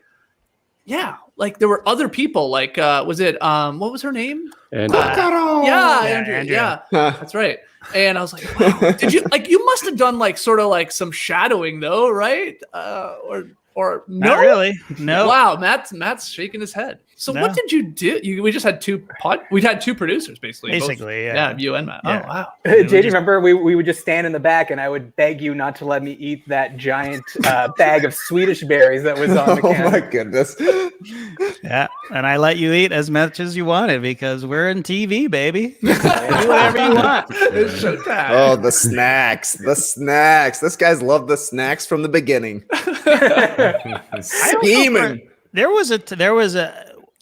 yeah, like there were other people. Like, was it, what was her name? Andrea. Yeah, that's right. And I was like, wow, did you, like, you must have done like sort of like some shadowing though, right? Or no? Not really. No. Wow, Matt's shaking his head. So what did you do? We just had we had two producers basically. Basically, both, yeah. You and Matt. Yeah. Oh wow. JD, remember we would just stand in the back and I would beg you not to let me eat that giant bag of Swedish berries that was on the can. Oh my goodness. Yeah, and I let you eat as much as you wanted because we're in TV, baby. Do whatever you want. It's showtime. Oh, the snacks. This guy's loved the snacks from the beginning. Scheming.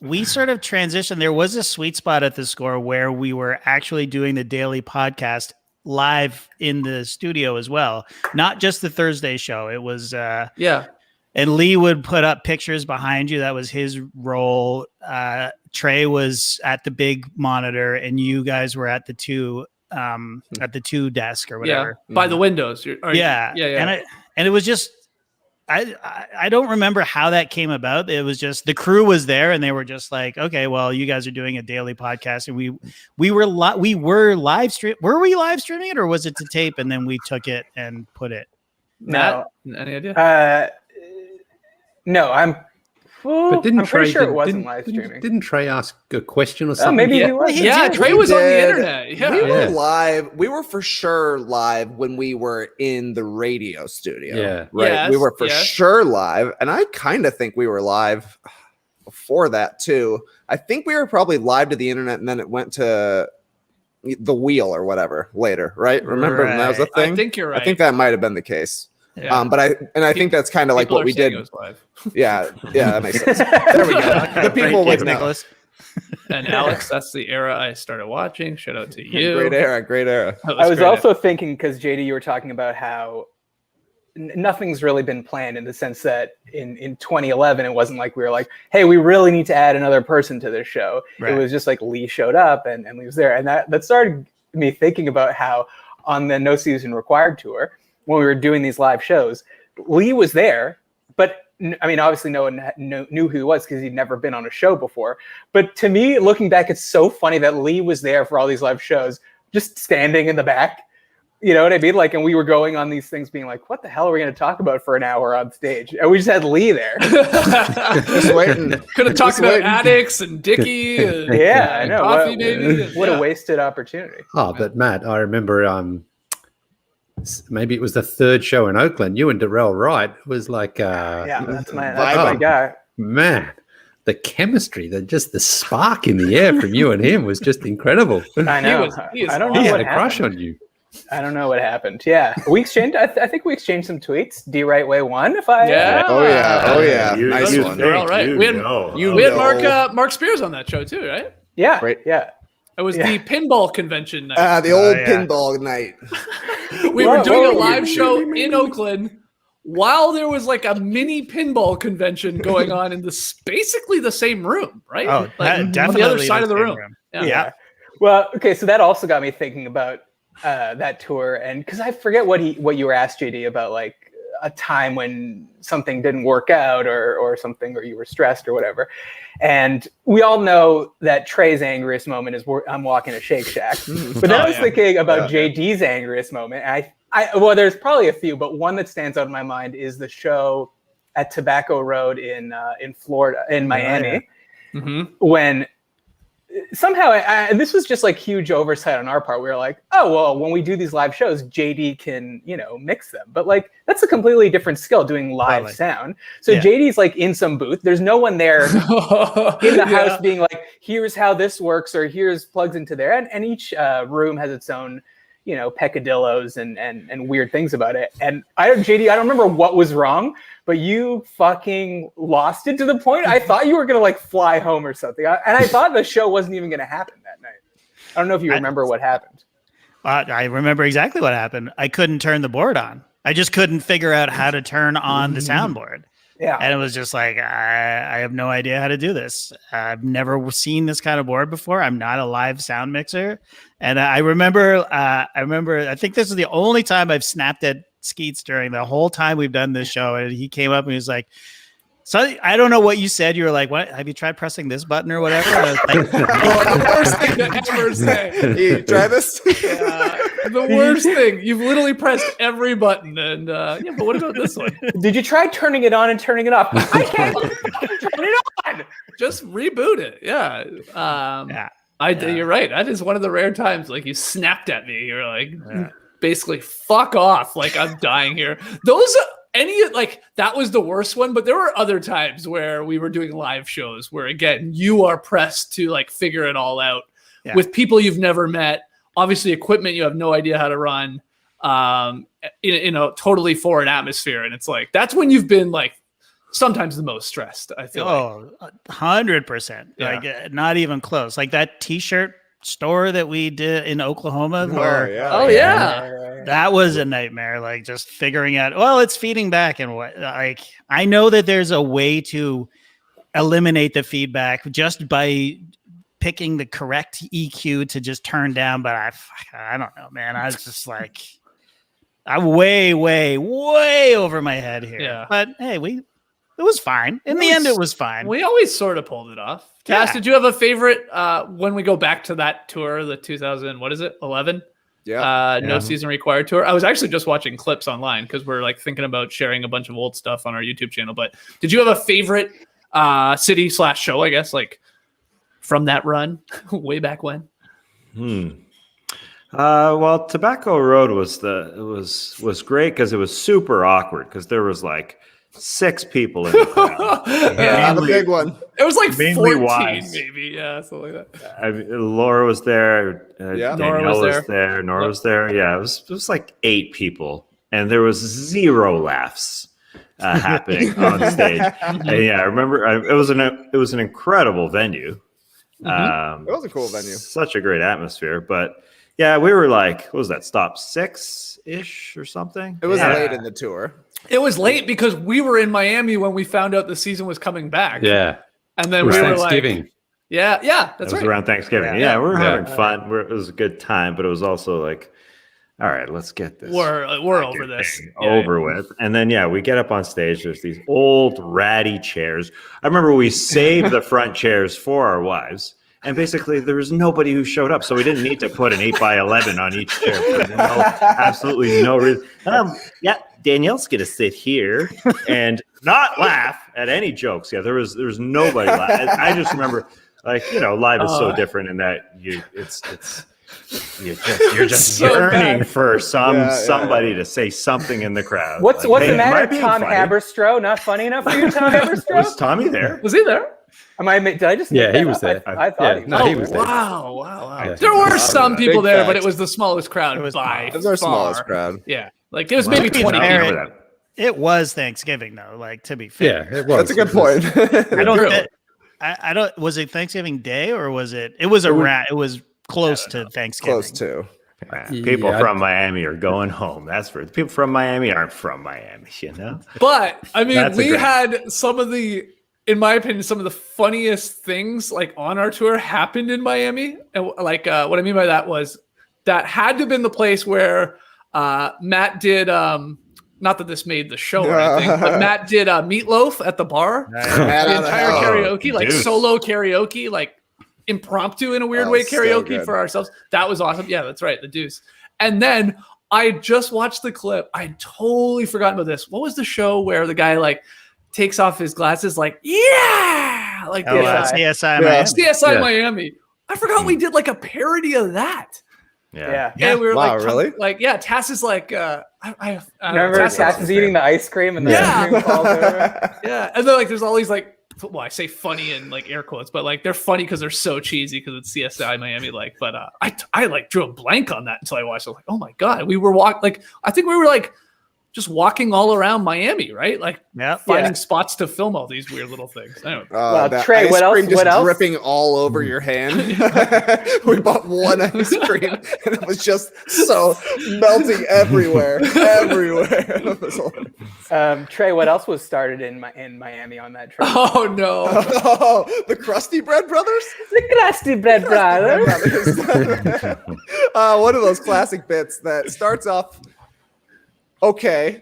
We sort of transitioned. There was a sweet spot at the Score where we were actually doing the daily podcast live in the studio as well, not just the Thursday show. It was and Leigh would put up pictures behind you. That was his role. Trey was at the big monitor, and you guys were at the two desk or whatever by the windows. Yeah. And it was just. I don't remember how that came about. It was just the crew was there and they were just like, okay, well, you guys are doing a daily podcast. And we were live stream. Were we live streaming it or was it to tape? And then we took it and put it. No. Any idea? No, But I'm pretty sure it wasn't live streaming. Didn't Trey ask a question or something? Maybe he was. Yeah, Trey was on the internet. Yeah. We were live. We were for sure live when we were in the radio studio. Yeah. Right. Yes, we were for sure live. And I kind of think we were live before that too. I think we were probably live to the internet and then it went to the wheel or whatever later, right? Remember when that was a thing? I think you're right. I think that might have been the case. Yeah. But I think that's kind of like what we did. Yeah, that makes sense. There we go. The people would know. Nicholas. And Alex, that's the era I started watching. Shout out to you. Great era. I was also thinking, because JD, you were talking about how nothing's really been planned in the sense that in 2011, it wasn't like we were like, hey, we really need to add another person to this show. Right. It was just like Leigh showed up and Leigh was there. And that started me thinking about how on the No Season Required tour, when we were doing these live shows, Leigh was there, but I mean, obviously no one knew who he was because he'd never been on a show before. But to me, looking back, it's so funny that Leigh was there for all these live shows, just standing in the back. You know what I mean? Like, and we were going on these things being like, what the hell are we going to talk about for an hour on stage? And we just had Leigh there. Just waiting. Could have talked about addicts and Dickie. And, I know. Coffee Baby. What a wasted opportunity. Oh, but Matt, I remember maybe it was the third show in Oakland. You and Darrell Wright was like, that's my guy. Man, the chemistry, the spark in the air from you and him was just incredible. I know. I don't know. He had a crush on you. I don't know what happened. Yeah, we exchanged. I think we exchanged some tweets. D Right Way 1. If I. Yeah. Oh yeah. Nice one. They're all right. We had Mark Spears on that show too, right? Yeah. Right. Yeah. It was the pinball convention night. The old pinball night. We were doing a live show in Oakland while there was like a mini pinball convention going on in basically the same room, right? Oh, like, definitely on the other side of the room. Yeah. Well, okay, so that also got me thinking about that tour, and because I forget what you were asked, JD, about like a time when something didn't work out or something, or you were stressed or whatever. And we all know that Trey's angriest moment is I'm walking a Shake Shack. But then I was thinking about JD's angriest moment. And well, there's probably a few, but one that stands out in my mind is the show at Tobacco Road in Florida, in Miami, when somehow, and this was just like huge oversight on our part. We were like, oh, well, when we do these live shows, JD can, mix them. But like, that's a completely different skill, doing live sound. So JD's like in some booth. There's no one there in the house being like, here's how this works, or here's plugs into there. And each room has its own, peccadillos and weird things about it. And JD, I don't remember what was wrong, but you fucking lost it to the point I thought you were going to like fly home or something. And I thought the show wasn't even going to happen that night. I don't know if you remember what happened. I remember exactly what happened. I couldn't turn the board on. I just couldn't figure out how to turn on the soundboard. Yeah. And it was just like, I have no idea how to do this. I've never seen this kind of board before. I'm not a live sound mixer. And I remember, I think this is the only time I've snapped at Skeets during the whole time we've done this show. And he came up and he was like, so I don't know what you said. You were like, what? Have you tried pressing this button or whatever? I was like, the worst thing to ever say. You try this? The worst thing. You've literally pressed every button. And but what about this one? Did you try turning it on and turning it off? I can't turn it on. Just reboot it. Yeah. You're right. That is one of the rare times like you snapped at me. You're like, basically, fuck off. Like, I'm dying here. That was the worst one, but there were other times where we were doing live shows where, again, you are pressed to like figure it all out with people you've never met. Obviously, equipment you have no idea how to run in a totally foreign atmosphere. And it's like, that's when you've been like sometimes the most stressed, I feel like. 100%. Yeah. Like, not even close. Like that t-shirt store that we did in Oklahoma. That was a nightmare. Like just figuring out, well, it's feeding back and what, like, I know that there's a way to eliminate the feedback just by picking the correct EQ to just turn down. But I don't know, man. I was just like, I'm way over my head here. Yeah. But hey, it was fine. In the end, it was fine. We always sort of pulled it off. Cass, did you have a favorite when we go back to that tour, the 2011? Yeah. No Season Required tour. I was actually just watching clips online because we're like thinking about sharing a bunch of old stuff on our YouTube channel. But did you have a favorite city/show, I guess, like from that run way back when? Well, Tobacco Road was great because it was super awkward because there was like 6 people in the crowd. Yeah, the big one. It was like Mainly 14, wives. maybe. Yeah, something like that. I mean, Laura was there. Yeah. Danielle Nora was was there. Nora was there. Yeah, it was like 8 people, and there was 0 laughs happening on stage. And yeah, I remember it was an incredible venue. It was a cool venue. Such a great atmosphere, but yeah, we were like, what was that? Stop 6-ish or something? It was late in the tour. It was late because we were in Miami when we found out the season was coming back. Yeah. And then It was we were Thanksgiving. like, yeah, It that's was right. around Thanksgiving. Yeah, we were having fun. It was a good time, but it was also like, all right, let's get this. We're over this. Over with. And then, we get up on stage. There's these old ratty chairs. I remember we saved the front chairs for our wives. And basically, there was nobody who showed up. So we didn't need to put an 8x11 on each chair. Absolutely no reason. Danielle's going to sit here and not laugh at any jokes. Yeah, there was nobody laugh. I just remember, live is so different in that you're just so yearning bad. for somebody to say something in the crowd. What's Like, the am I matter, being Tom funny? Haberstroh? Not funny enough for you, Tom Haberstroh? Was Tommy there? Was he there? Did I just? Yeah, make he that was up? there. I thought he was there. Wow. Yeah. There were some people Big there, but facts. it was the smallest crowd It was by It was our far. smallest crowd. Yeah. Like it was maybe 20 fair, people. It was Thanksgiving though. Like to be fair, Yeah, it was. That's a good point. I don't. True. I don't. Was it Thanksgiving Day or was it? It was It was close to Thanksgiving. Close to. People Yeah. from Miami are going home. That's for people from Miami aren't from Miami, But I mean, That's a we great- had some of the, in my opinion, some of the funniest things like on our tour happened in Miami. And like what I mean by that was that had to have been the place where Matt did not that this made the show or anything, but Matt did Meatloaf at the bar. The entire karaoke, like dude. solo karaoke, like impromptu in a weird way so karaoke good. for ourselves. That was awesome. Yeah, that's right. The Deuce. And then I just watched the clip. I had totally forgotten about this. What was the show where the guy like takes off his glasses like, yeah, like CSI Yeah. Miami. CSI Yeah. Miami. I forgot we did like a parody of that. Yeah. Yeah, we were Wow, like, really? Like, yeah, Tass is like, I Remember Cass is eating the ice cream and the Yeah. ice cream falls over? Yeah, and then like there's all these like, well, I say funny in like air quotes, but like they're funny because they're so cheesy because it's CSI Miami. Like, but I like drew a blank on that until I watched it. I was like, oh my god, we were I think we were like just walking all around Miami, right? Like finding spots to film all these weird little things. Anyway. That Trey, ice what else? cream just What else? dripping all over your hand. We bought one ice cream, and it was just so melting everywhere. It was horrible. Trey, what else was started in Miami on that trip? Oh no, Oh, the Krusty Bread Brothers? The Krusty Bread Brothers. One of those classic bits that starts off okay,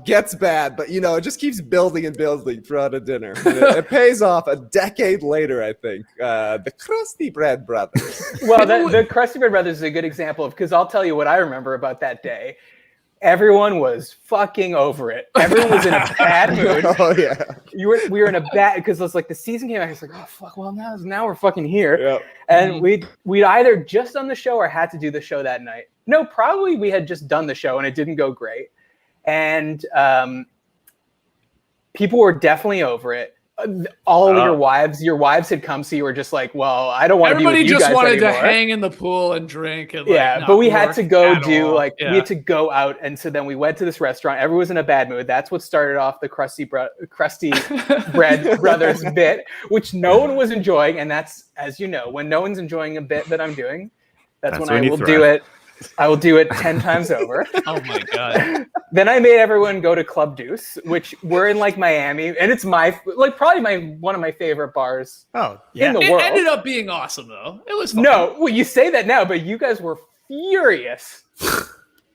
gets bad, but it just keeps building and building throughout a dinner. And it pays off a decade later, I think. The Krusty Bread Brothers. Well, the Krusty Bread Brothers is a good example because I'll tell you what I remember about that day. Everyone was fucking over it. Everyone was in a bad mood. Oh yeah. We were in a bad because it was like the season came out. I was like, oh fuck. Well, now we're fucking here. Yep. And we'd either just done the show or had to do the show that night. No, probably we had just done the show and it didn't go great. And people were definitely over it. All your wives had come, so you were just like, well, I don't want to be with everybody you just guys wanted anymore. to hang in the pool and drink. And, But we had to go do we had to go out, and so then we went to this restaurant. Everyone was in a bad mood. That's what started off the Krusty Bread Brothers bit, which no one was enjoying. And that's, as you know, when no one's enjoying a bit that I'm doing, that's when I will do it. I will do it 10 times over. Oh my god! Then I made everyone go to Club Deuce, which we're in like Miami, and it's probably one of my favorite bars. Oh, yeah. In the It world. ended up being awesome though. It was fun. No, well, you say that now, but you guys were furious.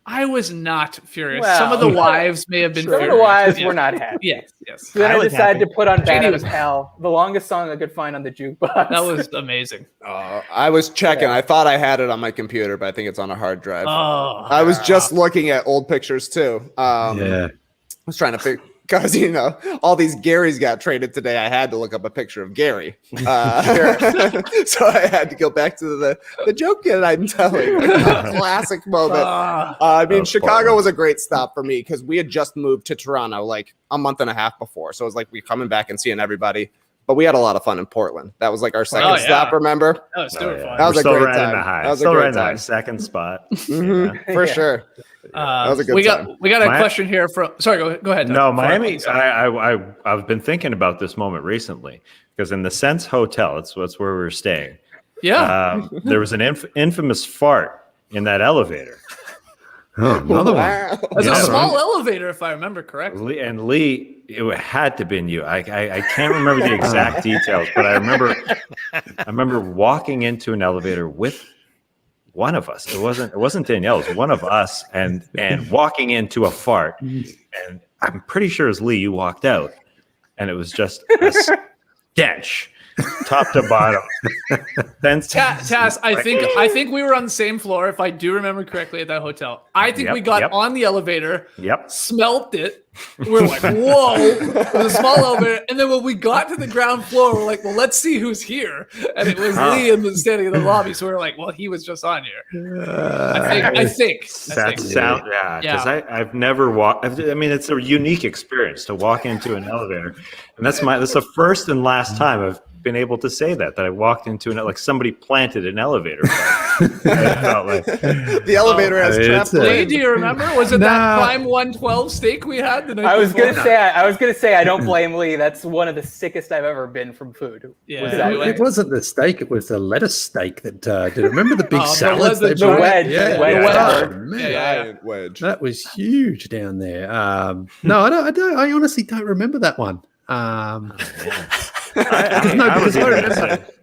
I was not furious. Well, Some of the wives may have been Some of furious. the wives Yeah. were not happy. Yes. So then I I was decided happy. to put on Bad JD Out was of Hell, the longest song I could find on the jukebox. That was amazing. I was checking. I thought I had it on my computer, but I think it's on a hard drive. Oh, I was just looking at old pictures too. I was trying to because all these Garys got traded today. I had to look up a picture of Gary, so I had to go back to the joke that I'm telling. Classic moment. I mean, Chicago was a great stop for me because we had just moved to Toronto like a month and a half before, so it was like we coming back and seeing everybody. But we had a lot of fun in Portland. That was like our second stop. Remember? That was super fun. That was a great time. That was a great time. Second spot for sure. That was a good time. We got a question here from. Sorry, go ahead. No, Miami. I've been thinking about this moment recently because in the Sense Hotel, that's where we were staying. Yeah, there was an infamous fart in that elevator. Oh, another one. It was a small elevator, if I remember correctly. And Leigh, it had to have been you. I can't remember the exact details, but I remember walking into an elevator with one of us. It wasn't Danielle. It was one of us, and walking into a fart. And I'm pretty sure it was Leigh. You walked out, and it was just a stench, top to bottom. Then Taz, I think we were on the same floor, if I do remember correctly, at that hotel. I think we got on the elevator, smelt it. We're like, whoa, it was a small elevator. And then when we got to the ground floor, we're like, well, let's see who's here. And it was Leigh standing in the lobby. So we were like, well, he was just on here. I think. Because I've never walked. I mean, it's a unique experience to walk into an elevator. And that's the first and last time I've been able to say that I walked into like somebody planted an elevator. Felt like the elevator has trapped. Leigh, do you remember? Was it that Prime 112 steak we had? I was gonna say I don't blame Leigh. That's one of the sickest I've ever been from food. Yeah, it wasn't the steak; it was the lettuce steak that did. Remember the big salads? The wedge, giant wedge. That was huge down there. No, I don't. I honestly don't remember that one. I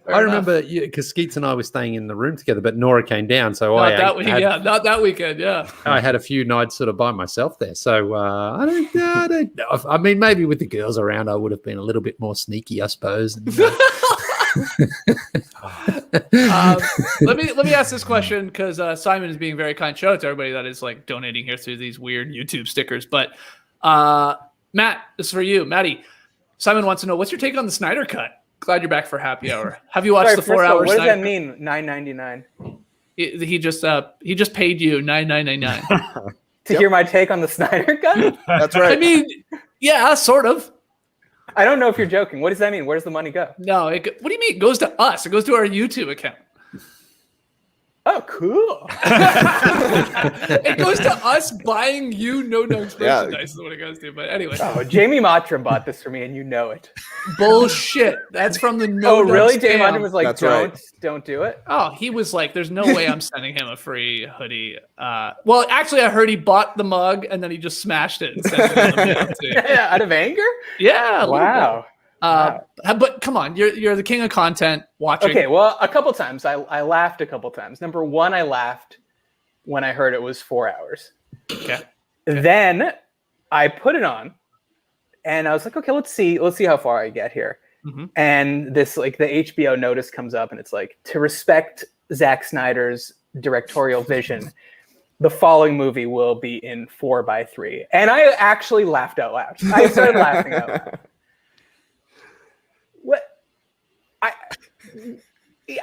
remember because Skeets and I were staying in the room together, but Nora came down, so not that weekend. Yeah, I had a few nights sort of by myself there, so I don't know. I mean, maybe with the girls around, I would have been a little bit more sneaky, I suppose. Let me ask this question because Simon is being very kind. Shout out to everybody that is like donating here through these weird YouTube stickers. But Matt, this is for you, Matty. Simon wants to know, what's your take on the Snyder cut? Glad you're back for happy hour. Have you watched the 4 hours? What does that mean? $9.99. He just paid you $9.99 to hear my take on the Snyder cut. That's right. I mean, yeah, sort of. I don't know if you're joking. What does that mean? Where does the money go? No, what do you mean? It goes to us. It goes to our YouTube account. Oh, cool. It goes to us buying you no-dunks merchandise is what it goes to. But anyway. Oh, Jamie Matra bought this for me, and you know it. Bullshit. That's from the no-dunks. Oh, really? Jamie Matra was like, don't do it? Oh, he was like, there's no way I'm sending him a free hoodie. Well, actually, I heard he bought the mug, and then he just smashed it and sent it in the mail too. Yeah, out of anger? Yeah. Wow. But come on, you're the king of content. Watching. Okay, well, a couple times I laughed a couple times. Number one, I laughed when I heard it was 4 hours. Okay. Then I put it on, and I was like, okay, let's see how far I get here. Mm-hmm. And this like the HBO notice comes up, and it's like, to respect Zack Snyder's directorial vision, the following movie will be in 4:3. And I actually laughed out loud. I started laughing out loud. What?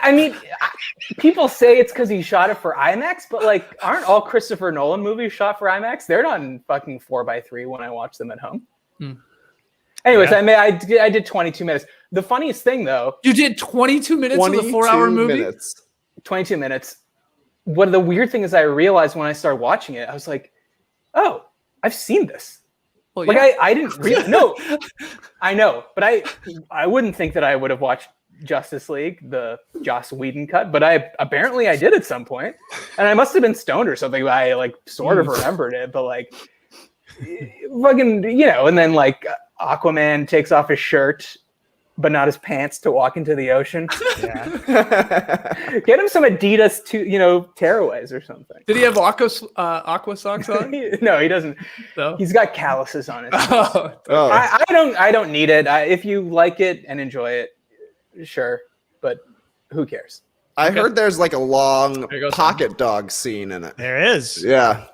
I mean, people say it's because he shot it for IMAX, but like, aren't all Christopher Nolan movies shot for IMAX? They're not in fucking 4:3 when I watch them at home. Anyways, I did 22 minutes. The funniest thing, though, you did 22 minutes of the 4 hour movie. 22 minutes. What the weird thing is, I realized when I started watching it, I was like, oh, I've seen this. Well, like I didn't really know. I know, but I wouldn't think that I would have watched Justice League, the Joss Whedon cut, but I did at some point, and I must have been stoned or something. But I like sort of remembered it, but like fucking, and then like Aquaman takes off his shirt, but not his pants to walk into the ocean. Yeah. Get him some Adidas tearaways or something. Did he have aqua socks on? No, he doesn't. No? He's got calluses on his hands. I don't need it. If you like it and enjoy it, sure, but who cares? I heard there's like a long pocket dog scene in it. There is. Yeah.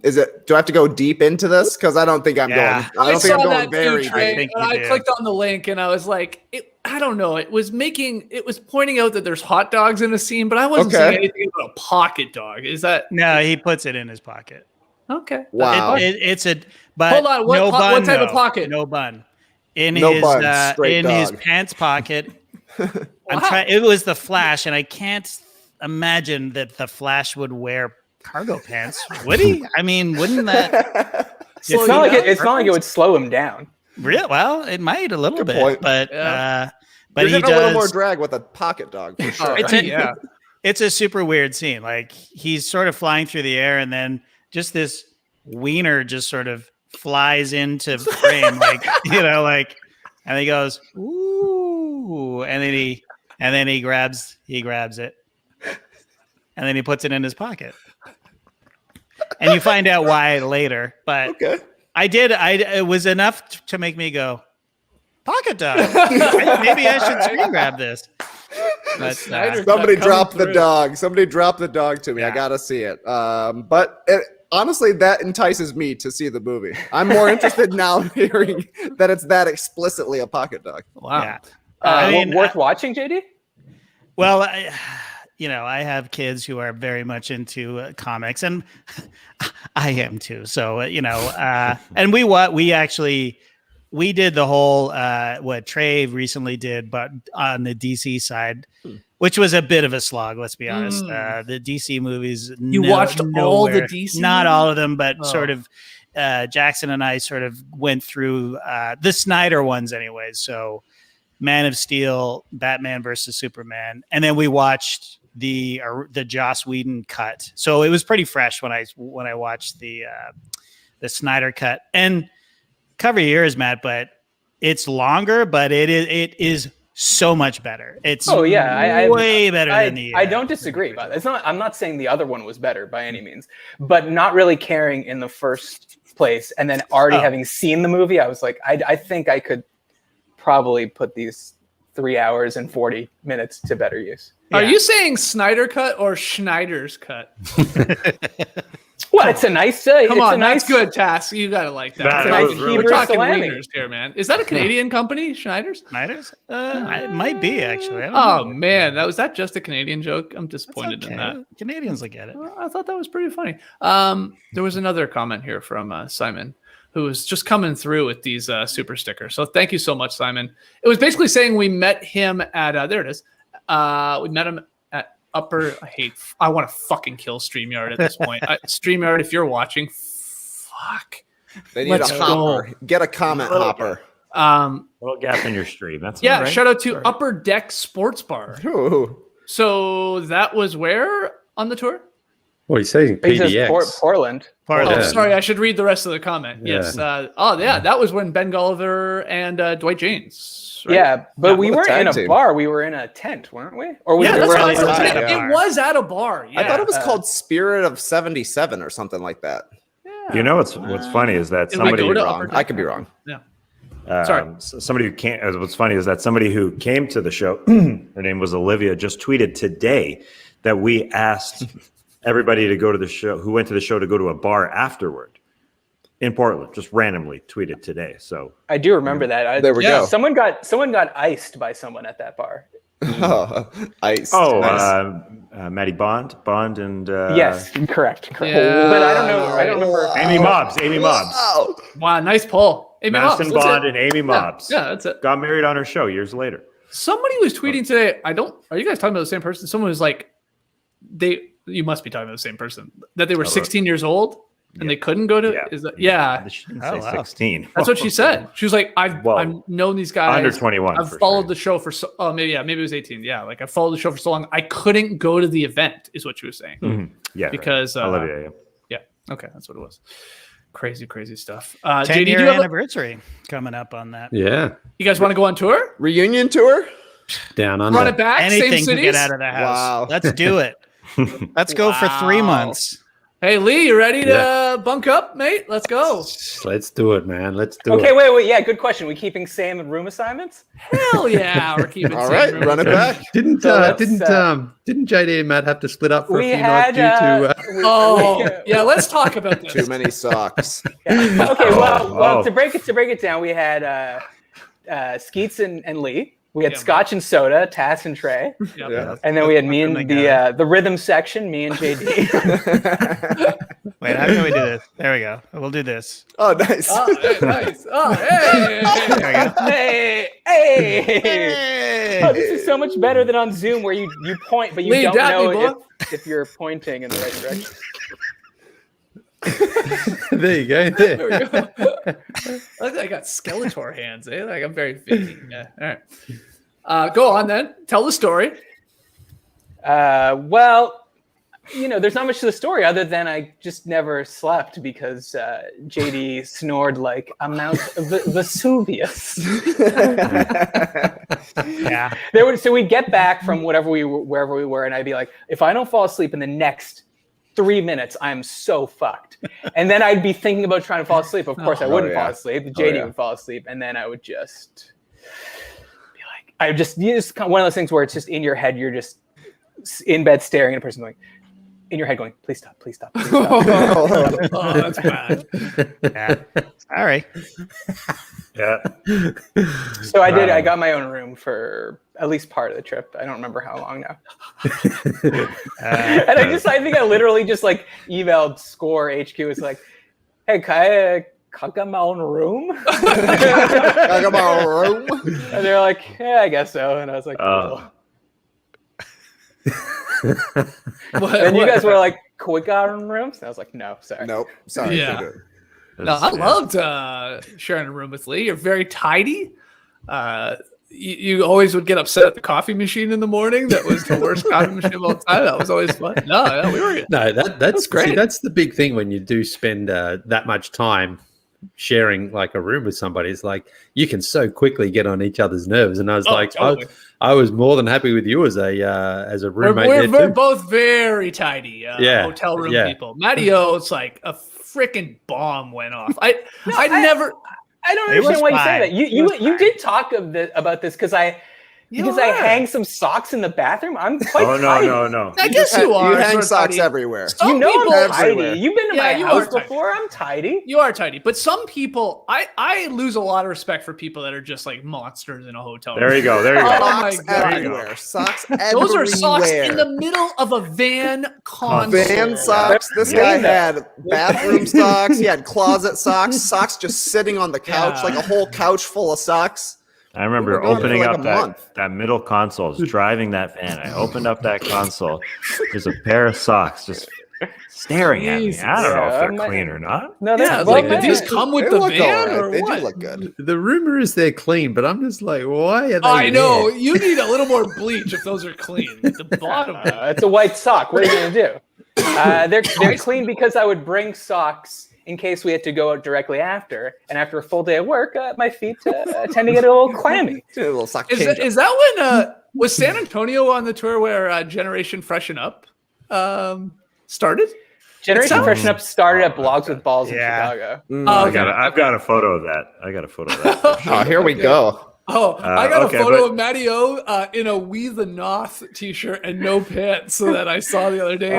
Is it? Do I have to go deep into this? Because I don't think I'm going. I don't think I'm going very deep. I clicked on the link and I was like, I don't know. It was pointing out that there's hot dogs in the scene, but I wasn't saying anything about a pocket dog. Is that? No, he puts it in his pocket. Okay. Wow. But hold on. What type of pocket? No bun. In his pants pocket. It was the Flash, and I can't imagine that the Flash would wear cargo pants. Would he? I mean, wouldn't that? It's not like it would slow him down. Real well, it might a little bit, point. but You're he does a little more drag with a pocket dog for sure. It's a super weird scene. Like he's sort of flying through the air, and then just this wiener just sort of flies into frame, and he goes ooh, and then he grabs it, and then he puts it in his pocket, and you find out why later. But okay. It was enough to make me go, pocket dog. Maybe I should screen grab this. But, somebody dropped the dog. Somebody dropped the dog to me. Yeah. I gotta see it. Honestly, that entices me to see the movie. I'm more interested now hearing that it's that explicitly a pocket dog. Wow. Yeah. Worth watching, JD? Well, I have kids who are very much into comics, and I am too. So, and we did the whole what Trey recently did, but on the DC side, which was a bit of a slog. Let's be honest. The DC movies. You watched all the DC? Not all of them, but sort of. Jackson and I sort of went through the Snyder ones, anyways. So, Man of Steel, Batman versus Superman, and then we watched the Joss Whedon cut. So it was pretty fresh when I watched the Snyder cut. And cover your ears, Matt, but it's longer, but it is so much better. It's way better than the. I don't disagree, but I'm not saying the other one was better by any means, but not really caring in the first place, and then already having seen the movie, I was like, I think I could probably put these 3 hours and 40 minutes to better use. Are you saying Snyder cut or Schneider's cut? Well, it's a nice. Come on, that's good, Tass. You gotta like that. We're talking wieners here, man. Is that a Canadian company, Schneider's? Schneider's? It might be actually. Man, was that just a Canadian joke? I'm disappointed in that. Canadians will get it. I thought that was pretty funny. There was another comment here from Simon, who was just coming through with these super stickers. So thank you so much, Simon. It was basically saying we met him at there it is. We met him at I want to fucking kill StreamYard at this point. StreamYard, if you're watching, fuck. They need a hopper. Get a comment hopper. Little gap in your stream. That's right. Shout out to Upper Deck Sports Bar. Ooh. So that was where on the tour? Well, he's saying PDX. Portland. Oh, sorry. I should read the rest of the comment. Yeah. Yes. That was when Ben Gulliver and Dwight James. Right? Yeah, but we weren't in a bar. We were in a tent, weren't we? Or we were outside. It was at a bar. Yeah. I thought it was called Spirit of 77 or something like that. Yeah. What's funny is that somebody. I could be wrong. Yeah. Sorry. Somebody who can't. What's funny is that somebody who came to the show, her name was Olivia, just tweeted today that we asked everybody to go to the show, who went to the show, to go to a bar afterward in Portland. Just randomly tweeted today. So I do remember that. There we go. Someone got iced by someone at that bar. Iced. Matty Bond, and yes, correct. Yeah. But I don't know. I don't remember. Amy Mobbs. Wow, nice pull. Amy Madison Mobbs. Bond and Amy Mobbs. Yeah, that's it. Got married on her show years later. Somebody was tweeting today. Are you guys talking about the same person? Someone was like, you must be talking about the same person. That they were 16 years old and they couldn't go to. She didn't say 16. That's what she said. She was like, I've known these guys under 21. I've followed the show for maybe it was 18. Yeah, like I followed the show for so long. I couldn't go to the event, is what she was saying. Mm-hmm. Yeah, because Olivia. Yeah. Okay, that's what it was. Crazy stuff. 10-year anniversary coming up on that. Yeah. You guys want to go on tour? Reunion tour? Down under. Run it back. Anything same to cities? get out of the house. Wow. Let's do it. Let's go for 3 months. Hey, Leigh, you ready to bunk up, mate? Let's go. Let's do it, man. Let's do it. Okay, wait. Yeah, good question. We keeping Sam in room assignments? Hell yeah, we're keeping. All right, run it back. Didn't JD and Matt have to split up for a few nights due to? Yeah, let's talk about this. Too many socks. Yeah. Okay, well, to break it down, we had Skeets and Leigh. We had Scotch and Soda, Tass and Trey. Yeah. And then we had me and the rhythm section, me and JD. Wait, how can we do this? There we go. We'll do this. Oh, nice. Oh, hey, nice. Oh, hey. There we go. Hey. Oh, this is so much better than on Zoom where you point, but you Leigh, don't know me, if you're pointing in the right direction. There you go. There. There we go. I look like I got Skeletor hands. Like I'm very fit. Yeah. All right. Go on then. Tell the story. Well, there's not much to the story other than I just never slept because JD snored like a Mount Vesuvius. Yeah. So we'd get back from wherever we were, and I'd be like, if I don't fall asleep in the next 3 minutes, I'm so fucked. And then I'd be thinking about trying to fall asleep. Of course, I wouldn't fall asleep. JD would fall asleep, and then I would just be like, just one of those things where it's just in your head. You're just in bed staring at a person going, in your head going, please stop, please stop, please stop. Oh, that's bad. Yeah. Sorry. Yeah. So I got my own room for at least part of the trip. I don't remember how long now. And I think I literally just like emailed Score HQ. It's like, hey, can I get my own room? I got my own room. And they're like, yeah, I guess so. And I was like, cool. And you guys were like, can we get our own rooms? And I was like, no, sorry. Nope. Sorry. Yeah. No, I loved sharing a room with Leigh. You're very tidy. You always would get upset at the coffee machine in the morning. That was the worst coffee machine of all time. That was always fun. No, we were good. No, that's great. See, that's the big thing when you do spend that much time sharing like a room with somebody. It's like you can so quickly get on each other's nerves. And I was totally. I was more than happy with you as a roommate. We're both very tidy. Hotel room people. Matty O, it's like a freaking bomb went off. I don't understand why you say that. You did talk about this because I hang some socks in the bathroom. I'm quite tidy. No. I guess you are. You hang socks everywhere. I'm tidy. Everywhere. You've been to my house before. I'm tidy. You are tidy. But some people, I lose a lot of respect for people that are just like monsters in a hotel room. There you go. Oh my Socks God. everywhere. Socks everywhere. Those are socks in the middle of a van console. Van socks. This guy had bathroom socks. He had closet socks. Socks just sitting on the couch, like a whole couch full of socks. I remember opening up that middle console, just driving that van. I opened up that console. There's a pair of socks just staring at me. I don't know if they're clean or not. No, did these come with the van or They what? do look good. The rumor is they're clean, but I'm just like, why are they? I know. You need a little more bleach if those are clean. At the bottom. It's a white sock. What are you gonna do? They're clean because I would bring socks in case we had to go out directly after. And after a full day of work, my feet tend to get a little clammy. A little sock Is that when was San Antonio on the tour where Generation Freshen Up started? Generation Freshen Up started at Blogs with Balls in Chicago. I've got a photo of that. Oh, here we go. I got a photo of Matty O in a We the Noth t-shirt and no pants, so that I saw the other day.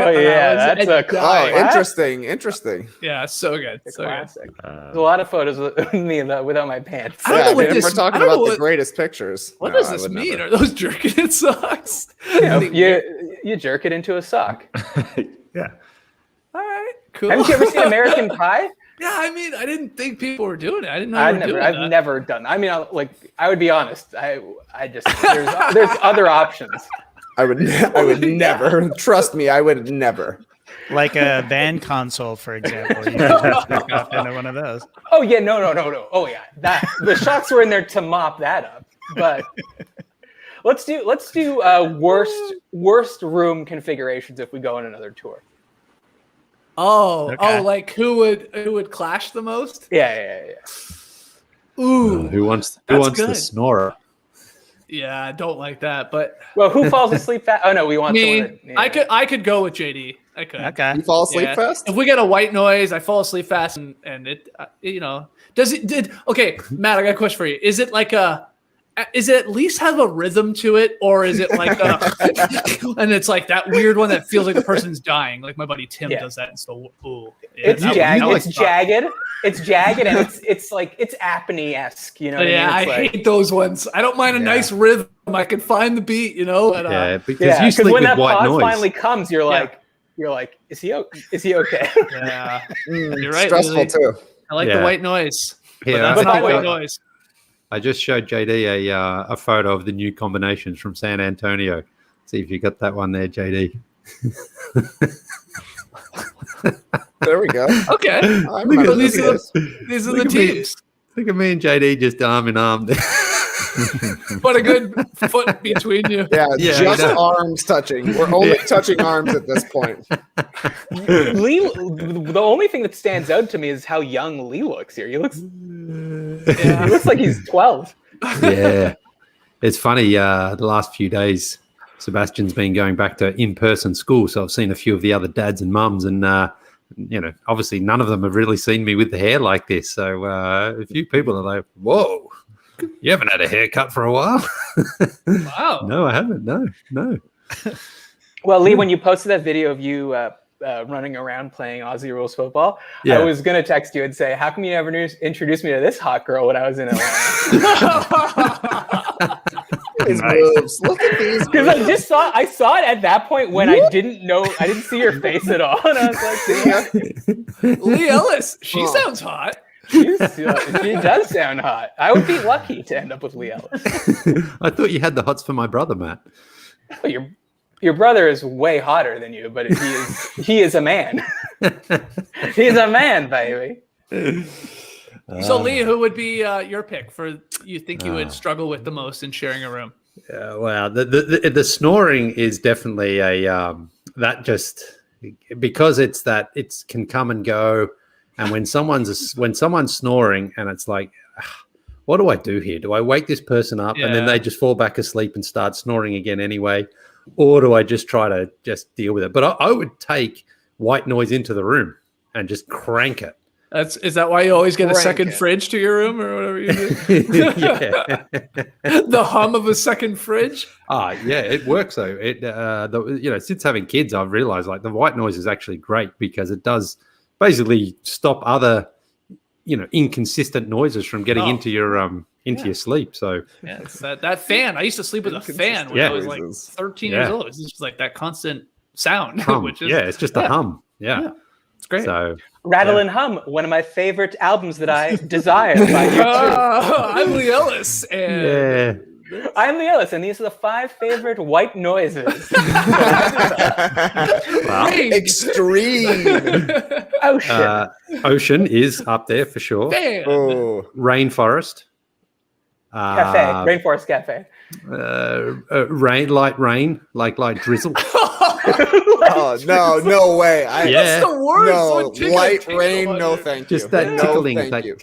Interesting. Yeah, so good. It's so classic. There's a lot of photos of me without my pants. We're talking about the greatest pictures. What does this mean? Are those jerking it socks? You jerk it into a sock. Yeah. All right, cool. Haven't you ever seen American Pie? Yeah, I mean, I didn't think people were doing it. I didn't know. I've never done. I mean, I would be honest. I just there's other options. I would never. Trust me, I would never. Like a van console, for example. You could just up into one of those. Oh yeah, no. Oh yeah, the shots were in there to mop that up. But let's do worst room configurations if we go on another tour. Like who would clash the most? Yeah. Ooh, who wants the snorer? Yeah, I don't like that. But who falls asleep fast? Oh no, we want me. someone. I could go with JD. I could. Okay. You fall asleep fast? If we get a white noise, I fall asleep fast, and it, okay, Matt, I got a question for you. Is it at least have a rhythm to it, or is it like and it's like that weird one that feels like the person's dying? Like my buddy Tim does that, and so it's jagged. It's jagged, and it's like it's apnea-esque. You know? What I mean? I hate those ones. I don't mind a nice rhythm. I can find the beat. But, because you sleep when with that white pause noise. finally comes, you're like, is he okay? Yeah, you're right. Stressful Lily. too. I like the white noise. Yeah, But that's not white noise. I just showed JD a photo of the new combinations from San Antonio. See if you got that one there, JD. There we go. Okay. These are the teams. Look at me and JD just arm in arm there. Put a good foot between you. Yeah, just arms touching. We're only touching arms at this point. Leigh, the only thing that stands out to me is how young Leigh looks here. He looks like he's 12. Yeah. It's funny, the last few days, Sebastian's been going back to in-person school, so I've seen a few of the other dads and mums, and obviously none of them have really seen me with the hair like this. So a few people are like, "Whoa, you haven't had a haircut for a while." Wow. No, I haven't. No. Well, Leigh, when you posted that video of you running around playing Aussie rules football, I was going to text you and say, how come you never introduced me to this hot girl when I was in Atlanta? His moves. Look at these. Because I saw it at that point when I didn't see your face at all. And I was like, Leigh Ellis, she sounds hot. She does sound hot. I would be lucky to end up with Leigh Ellis. I thought you had the hots for my brother, Matt. Well, your brother is way hotter than you, but he is a man. He's a man, baby. So Leigh, who would be your pick for you think you would struggle with the most in sharing a room? Well, the snoring is definitely that just because it can come and go, and when someone's snoring and it's like, what do I do here? Do I wake this person up and then they just fall back asleep and start snoring again anyway? Or do I just try to just deal with it? But I would take white noise into the room and just crank it. Is that why you always get a second fridge to your room or whatever you do? The hum of a second fridge? Yeah, it works though. Since having kids, I've realized like the white noise is actually great because it does basically stop other, inconsistent noises from getting into your your sleep. So it's that fan. I used to sleep with a fan when I was like 13 years old. It's just like that constant sound. It's just a hum. Yeah. It's great. So Rattle and Hum, one of my favorite albums that I desire by U2. I'm Leigh Ellis. And I'm Leigh Ellis, and these are the 5 favorite white noises. Wow. Extreme. Ocean. Ocean is up there for sure. Rainforest. Cafe. Rainforest Cafe. Light rain, like drizzle. No way. That's the worst. No, light rain, no thank you. Just that tickling. Thank you.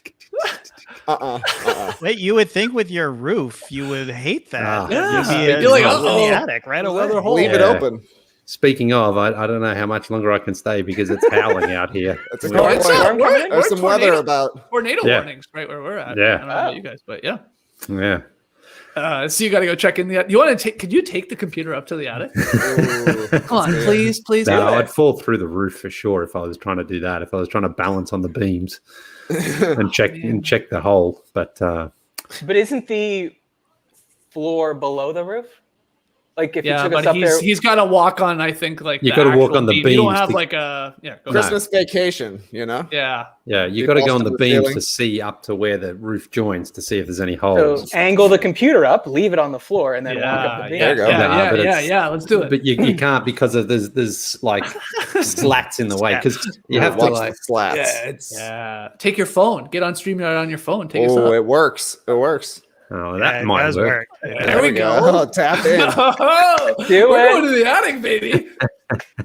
Wait, you would think with your roof, you would hate that. You're like, in the attic right away. Leave it open. Speaking of, I don't know how much longer I can stay because it's howling out here. There's some weather about. Tornado warnings right where we're at. Yeah. I don't know about you guys, but yeah. Yeah. So you got to go check in the. You want to take? Could you take the computer up to the attic? Come on, please. No, I'd fall through the roof for sure if I was trying to do that. If I was trying to balance on the beams and check the hole, but isn't the floor below the roof? Like if you took us but up there, he's got to walk on. I think like you got to walk on the beams. You don't have like a Christmas vacation, Yeah. Yeah, you got to go on the beams to see up to where the roof joins to see if there's any holes. So angle the computer up, leave it on the floor, and then walk up the beam. There you go. Yeah. Let's do it. But you can't because there's like slats in the way because you have to like slats. Take your phone. Get on StreamYard on your phone. Take us up. It works. Oh, that might work. There we go. Oh, tap in. We're going to the attic, baby.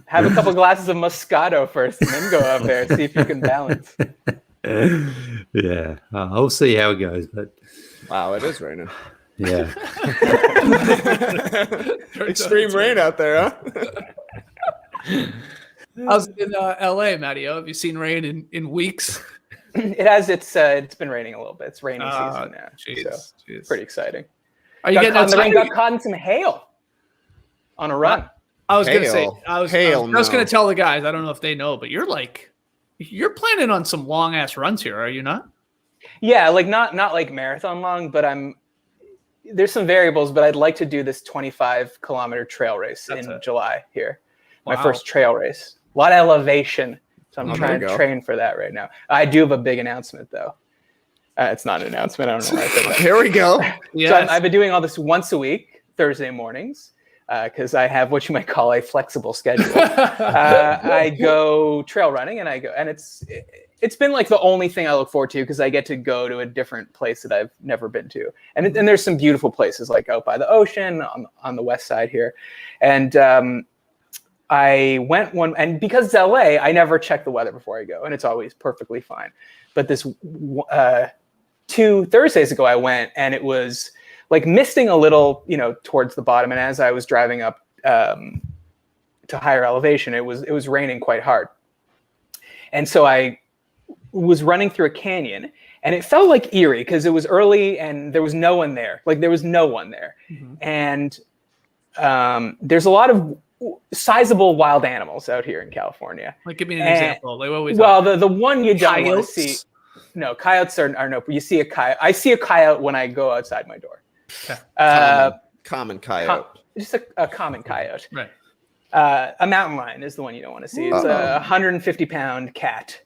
Have a couple glasses of Moscato first, and then go up there and see if you can balance. Yeah, I'll see how it goes. But wow, it is raining. Yeah. Extreme rain out there, huh? I was in LA, Matty O. Have you seen rain in weeks? It has. It's been raining a little bit. It's raining season now. Jeez. Pretty exciting. Are you getting outside? Got caught in some hail on a run. I was going to say, I was going to tell the guys, I don't know if they know, but you're planning on some long ass runs here, are you not? Yeah, like not like marathon long, but there's some variables, but I'd like to do this 25-kilometer trail race in July here. My first trail race. A lot of elevation. So I'm trying to train for that right now. I do have a big announcement though. It's not an announcement. I don't know why I said that. Here we go. Yes. So I've been doing all this once a week, Thursday mornings, because I have what you might call a flexible schedule. I go trail running, and it's been like the only thing I look forward to because I get to go to a different place that I've never been to, and there's some beautiful places like out by the ocean on the west side here, and I went one, and because it's LA, I never check the weather before I go, and it's always perfectly fine. But this 2 Thursdays ago, I went, and it was like misting a little, towards the bottom. And as I was driving up to higher elevation, it was raining quite hard. And so I was running through a canyon, and it felt like Erie because it was early and there was no one there. Like there was no one there. Mm-hmm. And there's a lot of sizable wild animals out here in California. Like, give me an example. Like what we the one you don't want to see. No, coyotes are no. You see a coyote. I see a coyote when I go outside my door. Okay. Common coyote. Just a common coyote. Right. A mountain lion is the one you don't want to see. It's a 150-pound cat.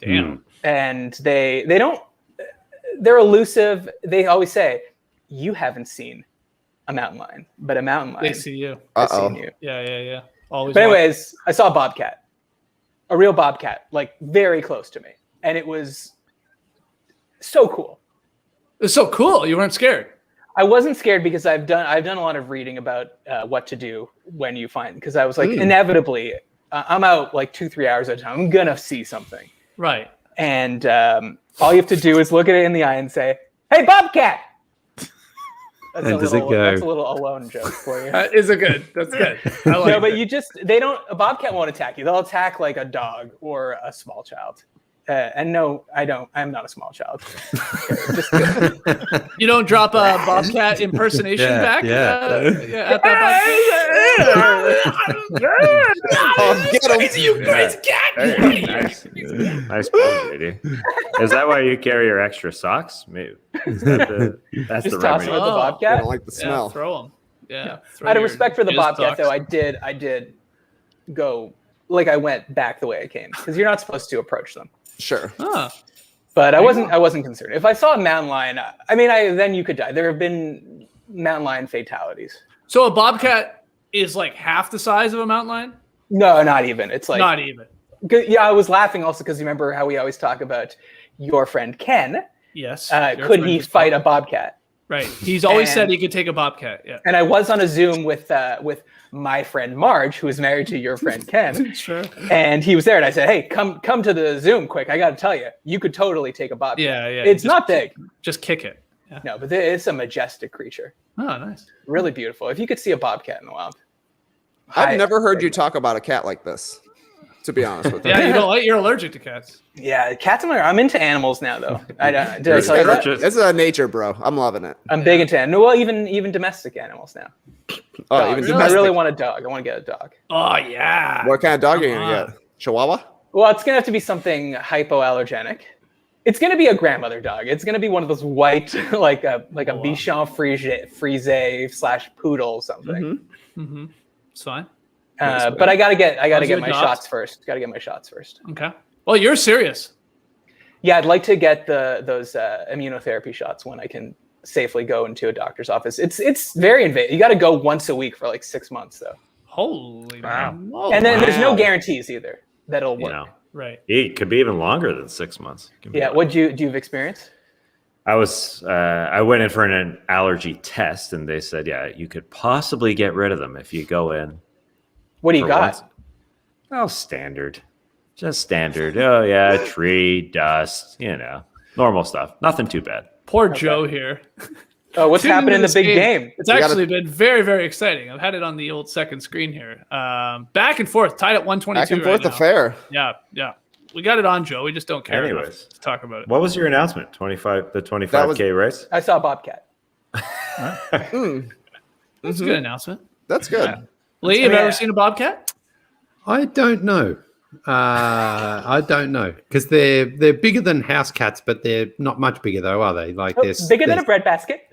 Damn. And they don't. They're elusive. They always say, "You haven't seen a mountain lion, but a mountain lion. They see you. I've seen you." Yeah. Always. But anyways, I saw a bobcat, a real bobcat, like very close to me, and it was so cool. It's so cool. You weren't scared. I wasn't scared because I've done a lot of reading about what to do when you find, because I was like, inevitably, I'm out like 2-3 hours at a time. I'm gonna see something. Right. And all you have to do is look at it in the eye and say, "Hey, bobcat." That's a little alone joke for you. Is it good? That's good. I like but a bobcat won't attack you. They'll attack like a dog or a small child. And no, I don't. I'm not a small child. You don't drop a bobcat impersonation back? At that you crazy cat! Nice ball, lady. Is that why you carry your extra socks? Maybe. That's just the toss them at the bobcat. I don't like the smell. Throw them. Yeah. Out of respect for the bobcat, though, I did go like I went back the way I came because you're not supposed to approach them. Sure. But I wasn't concerned. If I saw a mountain lion, then you could die. There have been mountain lion fatalities. So a bobcat is like half the size of a mountain lion? No, not even. It's like not even. Yeah, I was laughing also because you remember how we always talk about your friend Ken. Yes. Could he fight a bobcat? Right. He's always said he could take a bobcat. Yeah. And I was on a Zoom with my friend Marge, who is married to your friend Ken. Sure. And he was there, and I said, "Hey, come to the Zoom quick. I got to tell you, you could totally take a bobcat. Yeah. It's not big. Just kick it. Yeah. No, but it's a majestic creature. Oh, nice. Really beautiful. If you could see a bobcat in the wild. I've never heard you talk about a cat like this, to be honest with you. Yeah, you're allergic to cats. Yeah, cats. I'm into animals now, though. Did I tell you that? This is nature, bro. I'm loving it. I'm big into animals. Well, even domestic animals now. Oh, even domestic. I really want a dog. I want to get a dog. Oh yeah. What kind of dog are you gonna get? Chihuahua? Well, it's gonna have to be something hypoallergenic. It's gonna be a grandmother dog. It's gonna be one of those white, like a Bichon Frise / poodle something. Mm-hmm. It's fine. But I gotta get my shots first. Okay. Well, you're serious. Yeah, I'd like to get those immunotherapy shots when I can safely go into a doctor's office. It's very invasive. You got to go once a week for like 6 months though. Holy wow! And then there's no guarantees either that it'll work. Right. It could be even longer than 6 months. Yeah. What do you have experience? I went in for an allergy test, and they said, you could possibly get rid of them if you go in. What do you got? Oh, standard. Just standard. Oh, yeah, tree, dust, normal stuff. Nothing too bad. Poor Joe here. Oh, what's happening in the big game? It's actually been very, very exciting. I've had it on the old second screen here. Back and forth, tied at 122. Back and forth affair. Yeah. We got it on, Joe. We just don't care. Anyways, to talk about it. What was your announcement? The 25K race? I saw Bobcat. That's a good announcement. That's good. Yeah. Leigh, have you ever seen a Bobcat? I don't know. I don't know because they're bigger than house cats, but they're not much bigger though, are they? Like they're bigger than a breadbasket.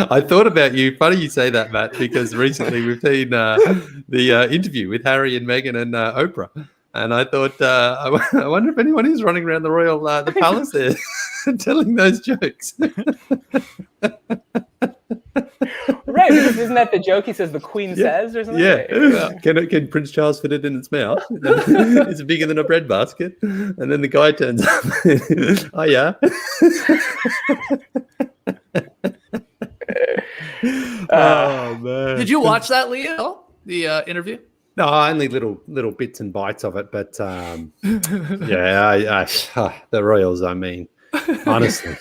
I thought about you. Funny you say that, Matt, because recently we've seen the interview with Harry and Meghan and Oprah, and I thought I wonder if anyone is running around the royal the palace there telling those jokes. Right, because isn't that the joke? He says the Queen says or something? Yeah. Can Prince Charles fit it in its mouth? It's bigger than a bread basket. And then the guy turns up. Oh, yeah. Oh, man. Did you watch that, Leigh, at all? The interview? No, only little bits and bites of it. But, the Royals, I mean, honestly,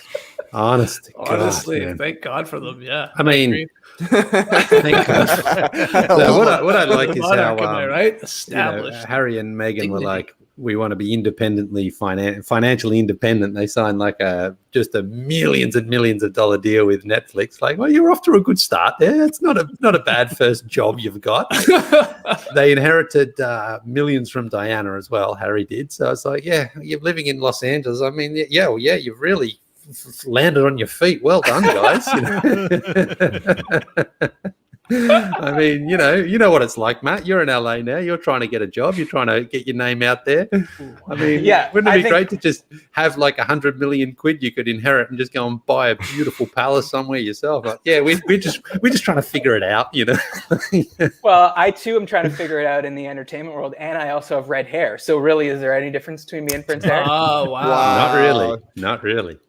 thank God for them. Yeah. I mean, thank God. What I like is how right? Established. Harry and Meghan were like, we want to be independently financially independent. They signed like just a millions and millions of dollar deal with Netflix. Like, well, you're off to a good start there. It's not a bad first job you've got. They inherited millions from Diana as well. Harry did. So it's like, yeah, you're living in Los Angeles. I mean, you've really landed on your feet. Well done, guys. I mean, you know what it's like, Matt. You're in LA now. You're trying to get a job. You're trying to get your name out there. I mean, wouldn't it be great to just have like 100 million quid you could inherit and just go and buy a beautiful palace somewhere yourself? Like, yeah, we're just trying to figure it out, Well, I too am trying to figure it out in the entertainment world, and I also have red hair. So really, is there any difference between me and Prince Harry? Oh wow! Not really.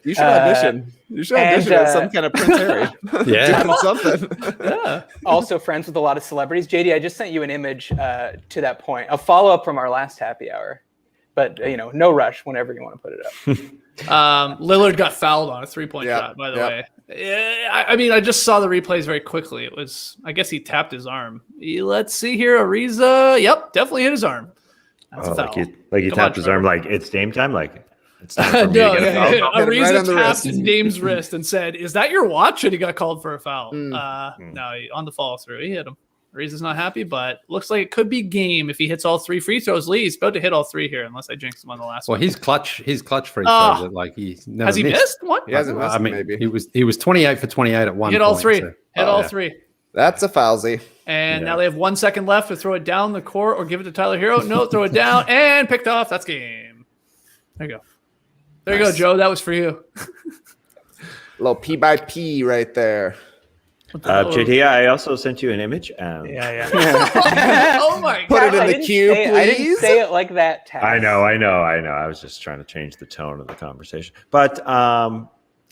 You should audition. You should audition as some kind of Prince Harry. Yeah, doing something. Yeah. Also friends with a lot of celebrities. JD, I just sent you an image to that point. A follow-up from our last happy hour. But, no rush whenever you want to put it up. Lillard got fouled on a three-point shot, by the way. Yeah, I mean, I just saw the replays very quickly. It was, I guess he tapped his arm. Let's see here. Ariza, definitely hit his arm. That's a foul. Like he tapped his arm like, it's game time? Like, it's time for me to get a foul. Ariza tapped Dame's wrist and said, "Is that your watch?" And he got called for a foul. No, on the follow through, he hit him. Ariza's not happy, but looks like it could be game if he hits all three free throws. Leigh, he's about to hit all three here, unless I jinx him on the last one. Well, his clutch free throws, like he's never has he missed one? He hasn't missed. Maybe he was 28 for 28 at one. Hit all three. So. Hit all three. That's a foulsy. And now they have 1 second left to throw it down the court or give it to Tyler Hero. No, throw it down and picked off. That's game. There you go. There you go, Joe. That was for you. Little P by P right there. JT, I also sent you an image. Oh my God. Put it in the queue, please. I didn't say it like that, Taz. I know. I was just trying to change the tone of the conversation. But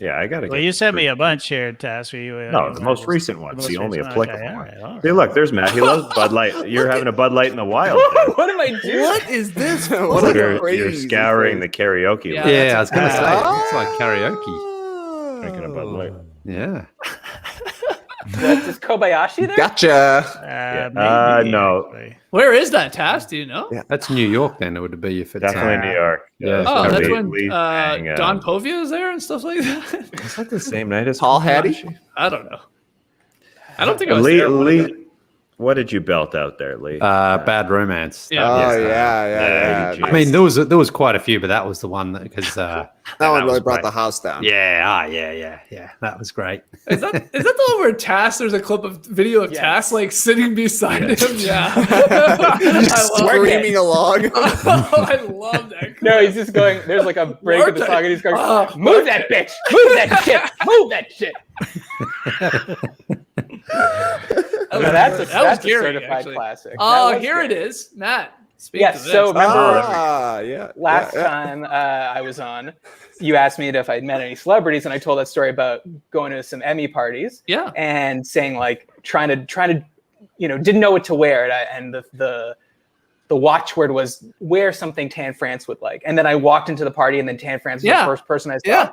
I got to Well, you sent me a bunch here, Taz. No, the most recent one's the only applicable one. Hey, look, there's Matt. He loves Bud Light. You're having a Bud Light in the wild. What am I doing? What is this? You're scouring the karaoke. Yeah, I was going to say, it's like karaoke. Drinking a Bud Light. Yeah. Is Kobayashi there? Gotcha. No. Where is that, Taz? Do you know? Yeah, that's New York then, it would be if it's definitely New York. Yeah. Oh, that's when Don Povia is there and stuff like that. Is that the same night as Paul Hattie? I don't know. I don't think I was there. Leigh, what did you belt out there, Leigh? Bad Romance. Yeah. Yeah. I mean, there was quite a few, but that was the one that because that one really brought the house down. Yeah. That was great. Is that the one where Tass? There's a clip of video of Tass like sitting beside him. Yeah, screaming along. I love that. No, he's just going. There's like a break in the song, and he's going, "Move that bitch! Move that shit! Move that shit!" That's a certified classic. Oh, here it is, Matt. Yes. So remember, last time I was on, you asked me if I'd met any celebrities, and I told that story about going to some Emmy parties. Yeah. And saying like trying to, didn't know what to wear, and the the watchword was wear something Tan France would like. And then I walked into the party and then Tan France was the first person I saw. Yeah.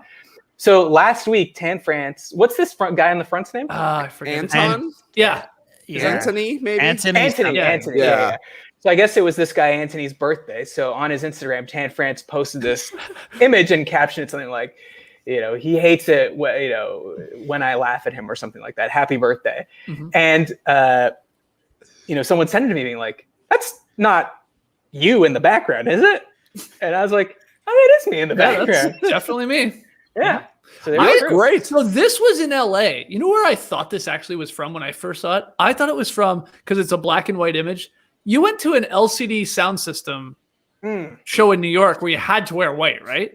So last week, Tan France, what's this guy on the front's name? I forget. Anton? Yeah. Anthony, maybe? Anthony. Yeah. So I guess it was this guy Anthony's birthday. So on his Instagram, Tan France posted this image and captioned it something like, he hates it when I laugh at him or something like that. Happy birthday. Mm-hmm. And, someone sent it to me being like, that's not you in the background, is it? And I was like, oh, it is me in the background. That's definitely me. Yeah. So great. So this was in LA. You know where I thought this actually was from when I first saw it? I thought it was from, because it's a black and white image. You went to an LCD sound system show in New York where you had to wear white, right?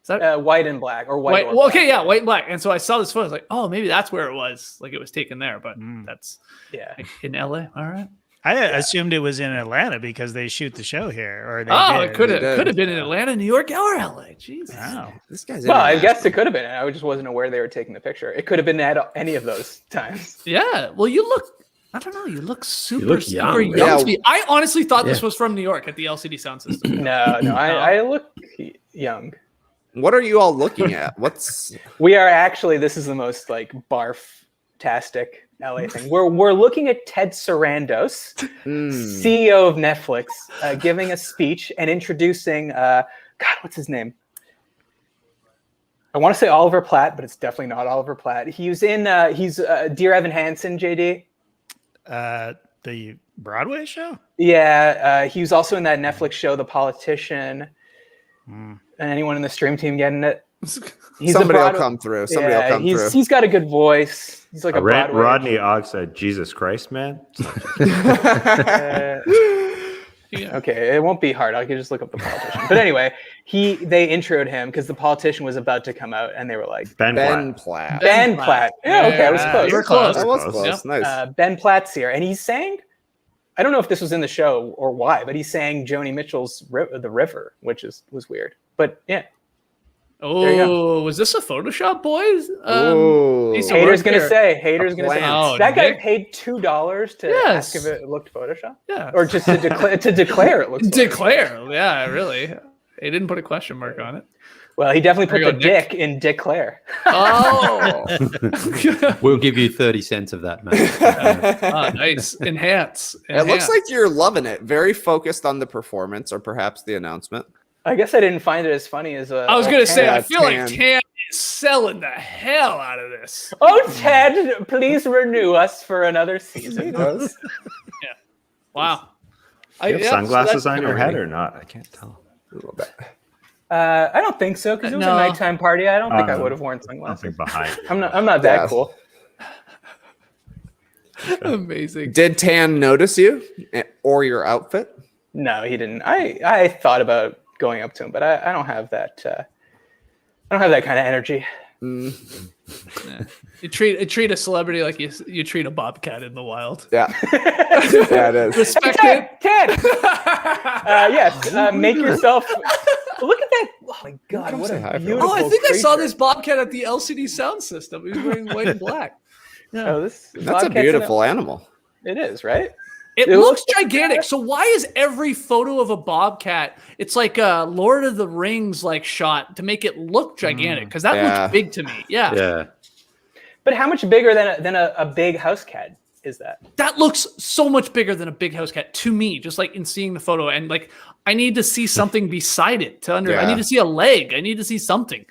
Is that white and black or white? Well, okay, yeah, white and black. And so I saw this photo. I was like, oh, maybe that's where it was. Like it was taken there, but that's in LA. All right. I assumed it was in Atlanta because they shoot the show here, or it could have been in Atlanta, New York, or LA. Jesus, wow. This guy's. Well, I guess it could have been. I just wasn't aware they were taking the picture. It could have been at any of those times. Yeah. Well, you look. I don't know. You look super young. Yeah. To me. I honestly thought this was from New York at the LCD sound system. No. I look young. What are you all looking at? We are actually. This is the most like barf-tastic LA thing. We're looking at Ted Sarandos, CEO of Netflix, giving a speech and introducing what's his name? I want to say Oliver Platt, but it's definitely not Oliver Platt. He's in Dear Evan Hansen, JD. The Broadway show? Yeah, he was also in that Netflix show, The Politician. And anyone in the stream team getting it? Somebody will come through. He's got a good voice. He's like a Broadway. Rodney Ogg said, "Jesus Christ, man." Okay, it won't be hard. I can just look up The Politician. But anyway, they introed him because The Politician was about to come out, and they were like, Ben Platt. Ben Platt. Yeah, okay, I was close. You were close. That was close. Yep. Nice. Ben Platt's here, and he's saying, I don't know if this was in the show or why, but he's saying Joni Mitchell's The River, which was weird. But yeah. Oh, was this a Photoshop, boys? Haters gonna say. Oh, that guy paid $2 to ask if it looked Photoshop. Yeah, or just to declare it looks. Declare, yeah, really. He didn't put a question mark on it. Well, he definitely put the dick in declare. Oh, we'll give you 30 cents of that, man. Nice. Enhance. It looks like you're loving it. Very focused on the performance, or perhaps the announcement. I guess I didn't find it as funny as I was going to say, I feel like Tan is selling the hell out of this. Oh, Ted, please renew us for another season. Yeah. Wow. Do you have sunglasses on your head or not? I can't tell. A little bit. I don't think so, because it was a nighttime party. I don't think I would have worn sunglasses. Behind. I'm not that cool. Amazing. Did Tan notice you or your outfit? No, he didn't. I thought about going up to him, but I don't have that. I don't have that kind of energy. Yeah. You treat a celebrity like you treat a bobcat in the wild. Yeah, yeah, it is. Respect it. Ted. Yes. Make yourself. Look at that! Oh my God! What a beautiful I think creature. I saw this bobcat at the LCD sound system. He was wearing white and black. Yeah. Oh, that's a beautiful animal. It is, right? It looks gigantic. So why is every photo of a bobcat? It's like a Lord of the Rings like shot to make it look gigantic because that looks big to me. Yeah. Yeah. But how much bigger than a big house cat is that? That looks so much bigger than a big house cat to me. Just like in seeing the photo, and like I need to see something beside it to under. I need to see a leg. I need to see something.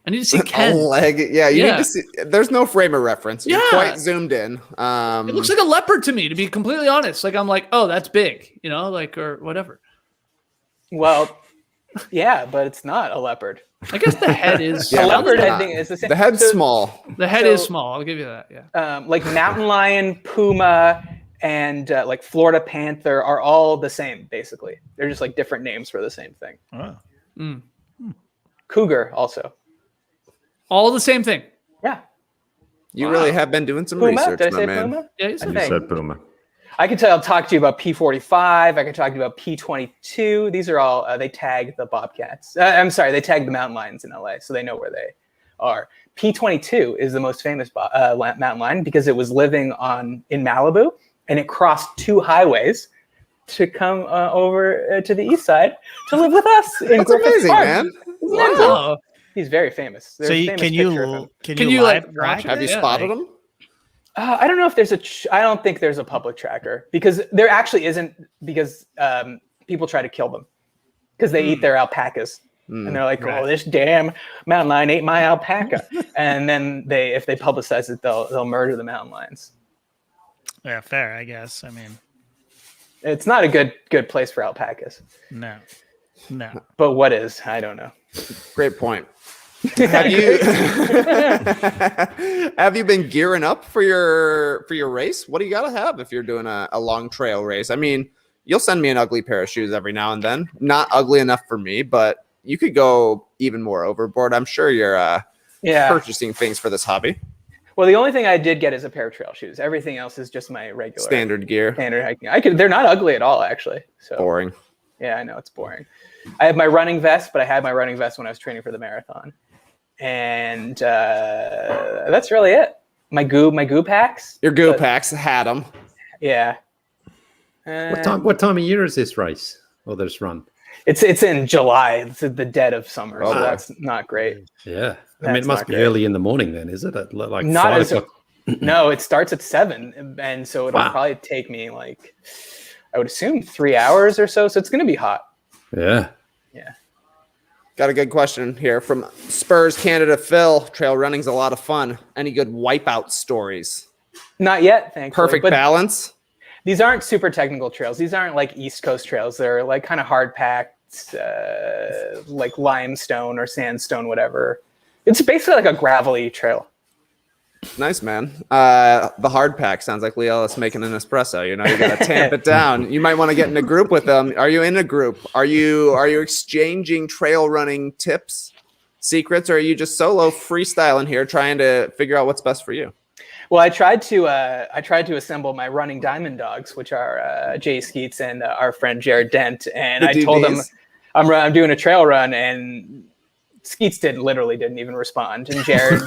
I need to see Ken. A leg. Yeah, you need to see. There's no frame of reference. You're quite zoomed in. It looks like a leopard to me, to be completely honest. Like I'm like, oh, that's big, like or whatever. Well, yeah, but it's not a leopard. I guess the head is. A leopard, I think, is the same. The head's small. The head is small. I'll give you that. Yeah. Like mountain lion, puma, and like Florida panther are all the same. Basically, they're just like different names for the same thing. Oh. Cougar also. All the same thing. Yeah. You really have been doing some research, Did I say man. Puma? Yeah, You said Puma. I can I'll talk to you about P45. I can talk to you about P22. These are all, they tag the bobcats. I'm sorry, they tag the mountain lions in LA, so they know where they are. P22 is the most famous mountain lion because it was living in Malibu, and it crossed two highways to come over to the east side to live with us in That's Griffith amazing, Park. man. Wow. He's very famous. So can you like live watch track it? Have you Yeah, spotted him? I don't know if there's I don't think there's a public tracker because there actually isn't because people try to kill them because they eat their alpacas. And they're like, oh, this damn mountain lion ate my alpaca. And then if they publicize it, they'll murder the mountain lions. Yeah, fair, I guess. I mean, it's not a good place for alpacas. No. But what is? I don't know. Great point. Have you been gearing up for your race? What do you gotta have if you're doing a long trail race? I mean, you'll send me an ugly pair of shoes every now and then. Not ugly enough for me, but you could go even more overboard. I'm sure you're purchasing things for this hobby. Well, the only thing I did get is a pair of trail shoes. Everything else is just my regular standard gear. Standard hiking. They're not ugly at all, actually. So boring. Yeah, I know it's boring. I have my running vest, but I had my running vest when I was training for the marathon, and that's really it. My goo packs. Your goo packs had them. Yeah. What time of year is this race or this run? It's in July. It's the dead of summer, so that's not great. Yeah, I mean it must be early in the morning then, is it? At like not 5 o'clock? No, it starts at 7, and so it'll probably take me like I would assume 3 hours or so. So it's going to be hot. Yeah. Got a good question here from Spurs Canada. Phil, trail running's a lot of fun. Any good wipeout stories? Not yet, thankfully. Perfect balance. These aren't super technical trails. These aren't like East Coast trails. They're like kind of hard packed, like limestone or sandstone, whatever. It's basically like a gravelly trail. Nice, man. The hard pack sounds like Lee Ellis making an espresso. You know, you got to tamp it down. You might want to get in a group with them. Are you in a group? Are you exchanging trail running tips, secrets, or are you just solo freestyling here, trying to figure out what's best for you? Well, I tried to assemble my running diamond dogs, which are Jay Skeets and our friend Jared Dent, and I told them I'm doing a trail run, and Skeets didn't even respond, and Jared,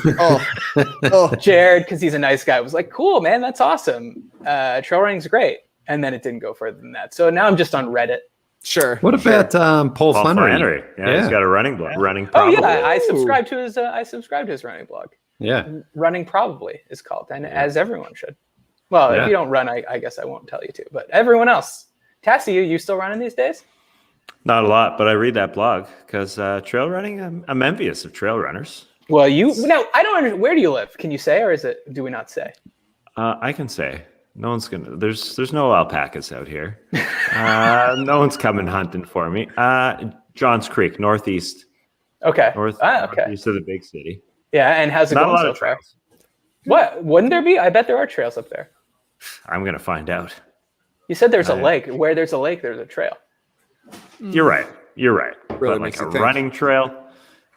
Jared, because he's a nice guy, was like, "Cool, man, that's awesome. Trail running's great," and then it didn't go further than that. So now I'm just on Reddit. Sure. What about Paul Flannery? Yeah, he's got a running blog. Oh yeah, I subscribe to his running blog. Yeah. Running Probably is called, and as everyone should. Well, if you don't run, I guess I won't tell you to, but everyone else. Tassie, you still running these days? Not a lot, but I read that blog because trail running, I'm envious of trail runners. Well, I don't understand. Where do you live? Can you say, or do we not say? I can say. No one's gonna. There's no alpacas out here. No one's coming hunting for me. Johns Creek, northeast. Okay. Northeast of the big city. Yeah, and how's it going? Not a lot so of trails. What wouldn't there be? I bet there are trails up there. I'm gonna find out. You said there's a lake. Where there's a lake, there's a trail. You're right. Really but like a running trail,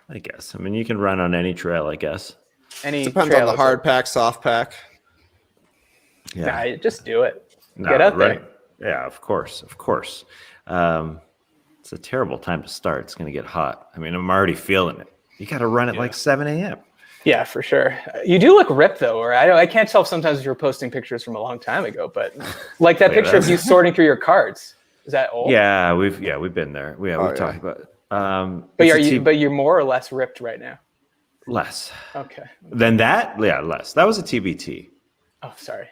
I guess. I mean, you can run on any trail, I guess. Depends on the hard pack, soft pack. Yeah, nah, just do it. Get out there. Yeah, of course. It's a terrible time to start. It's going to get hot. I mean, I'm already feeling it. You got to run at like 7 a.m. Yeah, for sure. You do look ripped though, or I can't tell sometimes if you're posting pictures from a long time ago, but like that picture of you sorting through your cards. Is that old? Yeah, we've been there. We've talked about it. But you're more or less ripped right now. Less. Okay. Than that? Yeah, less. That was a TBT. Oh, sorry.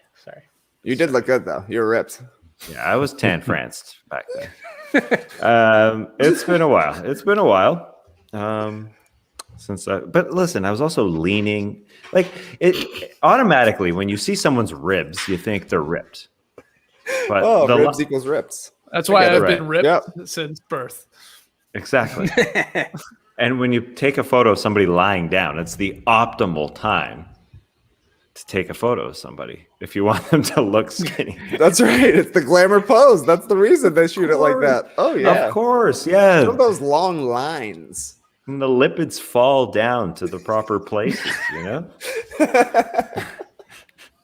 You did look good though. You're ripped. Yeah, I was tan franced back then. It's been a while. But listen, I was also leaning. Like it automatically when you see someone's ribs, you think they're ripped. But ribs equals ripped. That's why I've been ripped since birth. Exactly. And when you take a photo of somebody lying down, it's the optimal time to take a photo of somebody if you want them to look skinny. That's right. It's the glamour pose. That's the reason they shoot it like that. Oh yeah. Of course, yeah. Some of those long lines. And the lipids fall down to the proper places, you know?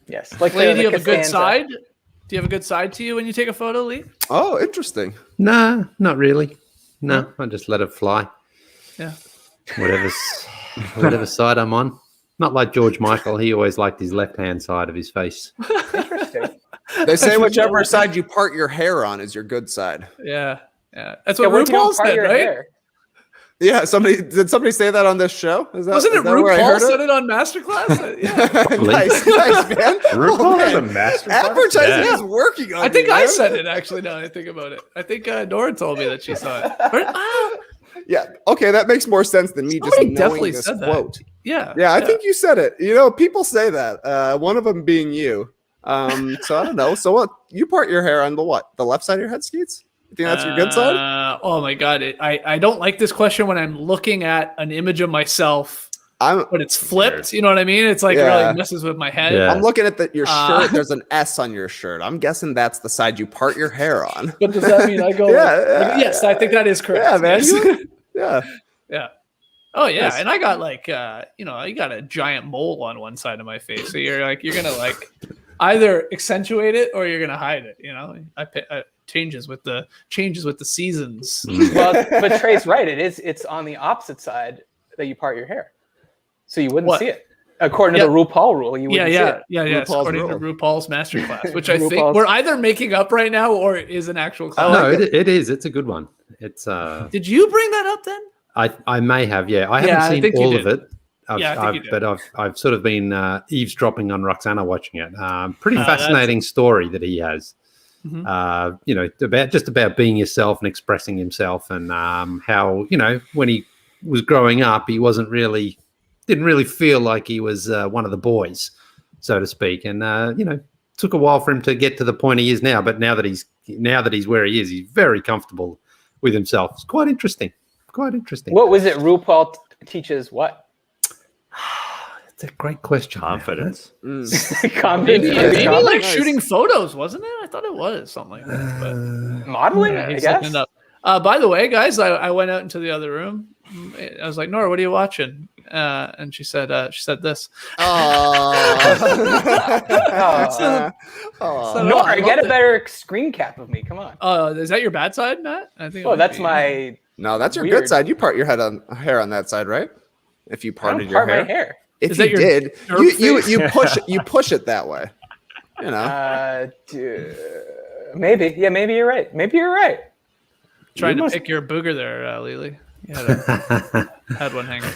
Yes. Like Leigh, do you have a good side? Do you have a good side to you when you take a photo, Leigh? Oh, interesting. Nah, not really. No, I just let it fly. Yeah. Whatever side I'm on. Not like George Michael. He always liked his left-hand side of his face. Interesting. They say whichever side you part your hair on is your good side. Yeah. That's what RuPaul said, right? Hair? Yeah, did somebody say that on this show? Wasn't it RuPaul said it on Masterclass? Yeah. nice, man. RuPaul is a masterclass. Advertising is working on I think I said it, actually, now that I think about it. I think Nora told me that she saw it. Yeah, okay, that makes more sense than me just knowing this quote. Yeah. I think you said it. People say that. One of them being you. So I don't know. So what? You part your hair on the what? The left side of your head, Skeets? You think that's your good side? Oh my God. I don't like this question when I'm looking at an image of myself, but it's flipped. You know what I mean? It's like really messes with my head. Yeah. I'm looking at your shirt. There's an S on your shirt. I'm guessing that's the side you part your hair on. But does that mean I go? Yes, I think that is correct. Yeah, man. Yeah. Oh yeah, and I got I got a giant mole on one side of my face. So you're gonna either accentuate it or you're gonna hide it. I changes with the seasons. Well, but Trey's right. It's on the opposite side that you part your hair, so you wouldn't see it. According to the RuPaul rule, you wouldn't see it. Yeah. According to RuPaul's masterclass, which I think we're either making up right now or is an actual class. No, it is. It's a good one. It's. Did you bring that up then? I may have. Yeah, I haven't seen all of it. But I've sort of been eavesdropping on Roxana watching it. Pretty fascinating story that he has. Mm-hmm. About being yourself and expressing himself, and how when he was growing up, he didn't really feel like he was one of the boys, so to speak, and took a while for him to get to the point he is now. But now that he's where he is, he's very comfortable with himself. It's quite interesting. What was it? RuPaul teaches what? It's a great question. Confidence. Confidence. Maybe like shooting photos, wasn't it? I thought it was something like that. But modeling, I guess. By the way, guys, I went out into the other room. I was like, Nora, what are you watching? And she said this. Nora, get a better screen cap of me. Come on. Is that your bad side, Matt? I think. Oh, that's my. No, that's your good side. You part your hair on that side, right? If you parted your hair. My hair. If you did, you push it that way. Maybe. Yeah, maybe you're right. Trying to pick your booger there, Leigh. You had one hanging.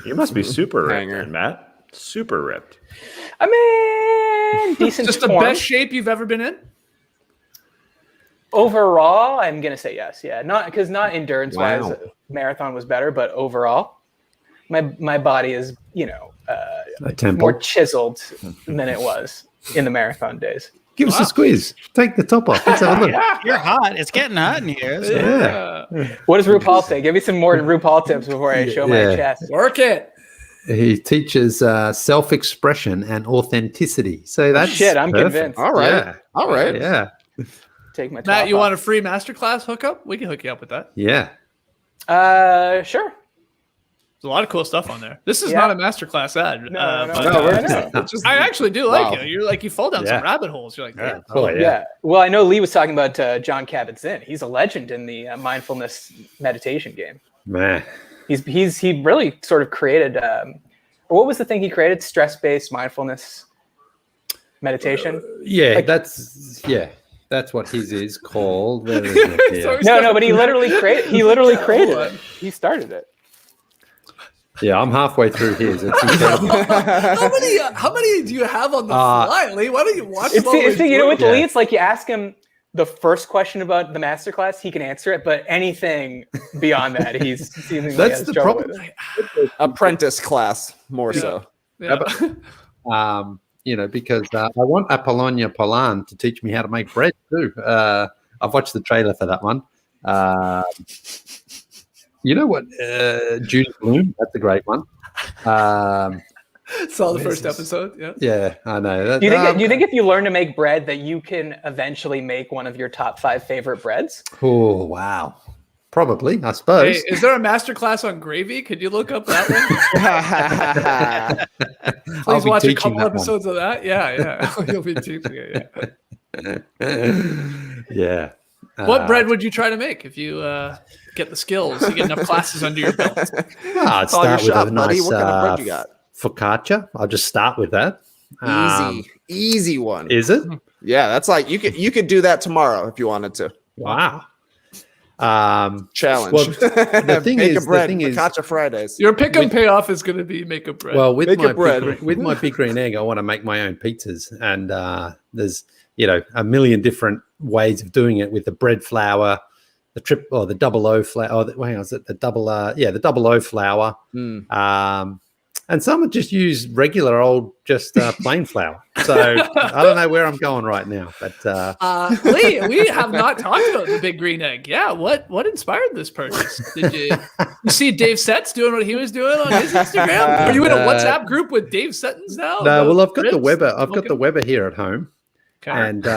You must be super ripped, Matt. Super ripped. I mean, decent. Just the best shape you've ever been in? Overall, I'm gonna say yes. Yeah, not endurance-wise. Marathon was better, but overall, my body is more chiseled than it was in the marathon days. Give us a squeeze. Take the top off. Let's have a look. You're hot. It's getting hot in here. Yeah. What does RuPaul say? Give me some more RuPaul tips before I show my chest. Work it. He teaches self-expression and authenticity. So that's I'm convinced. All right. Yeah. Take my top Matt, you off. want a free masterclass hookup? We can hook you up with that. Yeah. Sure. There's a lot of cool stuff on there. This is not a masterclass ad. No, I actually do like it. You're like, you fall down some rabbit holes. You're like, yeah. Well, I know Leigh was talking about John Kabat-Zinn. He's a legend in the mindfulness meditation game. Man, he really sort of created. Or what was the thing he created? Stress-based mindfulness meditation. That's what his is called. No, but he literally created it. He started it. Yeah, I'm halfway through his. It's incredible. How many do you have on the fly, Leigh? Why don't you watch them? With Leigh, it's like you ask him the first question about the masterclass, he can answer it, but anything beyond that, he's seemingly that's the problem. Apprentice class, more so. Yeah. Because I want Apollonia Polan to teach me how to make bread too. I've watched the trailer for that one. You know what? Judy Bloom, that's a great one. Saw the first episode. Yeah. Yeah, I know. Do you think if you learn to make bread that you can eventually make one of your top 5 favorite breads? Oh, wow. Probably, I suppose. Hey, is there a masterclass on gravy? Could you look up that one? Please watch a couple episodes of that. Yeah. You'll be teaching it. Yeah. What bread would you try to make if you get the skills? You get enough classes under your belt. I'd start with a nice what kind of bread you got? Focaccia. I'll just start with that. Easy one. Is it? Yeah, that's like you could do that tomorrow if you wanted to. Wow. Challenge. Well, the thing is, Focaccia Fridays. Your pick and payoff is going to be make a bread. Well, with Make my a bread. with my big green egg, I want to make my own pizzas, and there's a million different ways of doing it with the bread flour, the double O flour. Oh, hang on, is it the the double O flour? And some would just use regular old, just plain flour. So I don't know where I'm going right now, but Leigh, we have not talked about the big green egg. Yeah, what inspired this purchase? Did you see Dave Setts doing what he was doing on his Instagram? Are you in a WhatsApp group with Dave Settons now? No, well, I've got the Weber. I've got the Weber here at home. Okay. And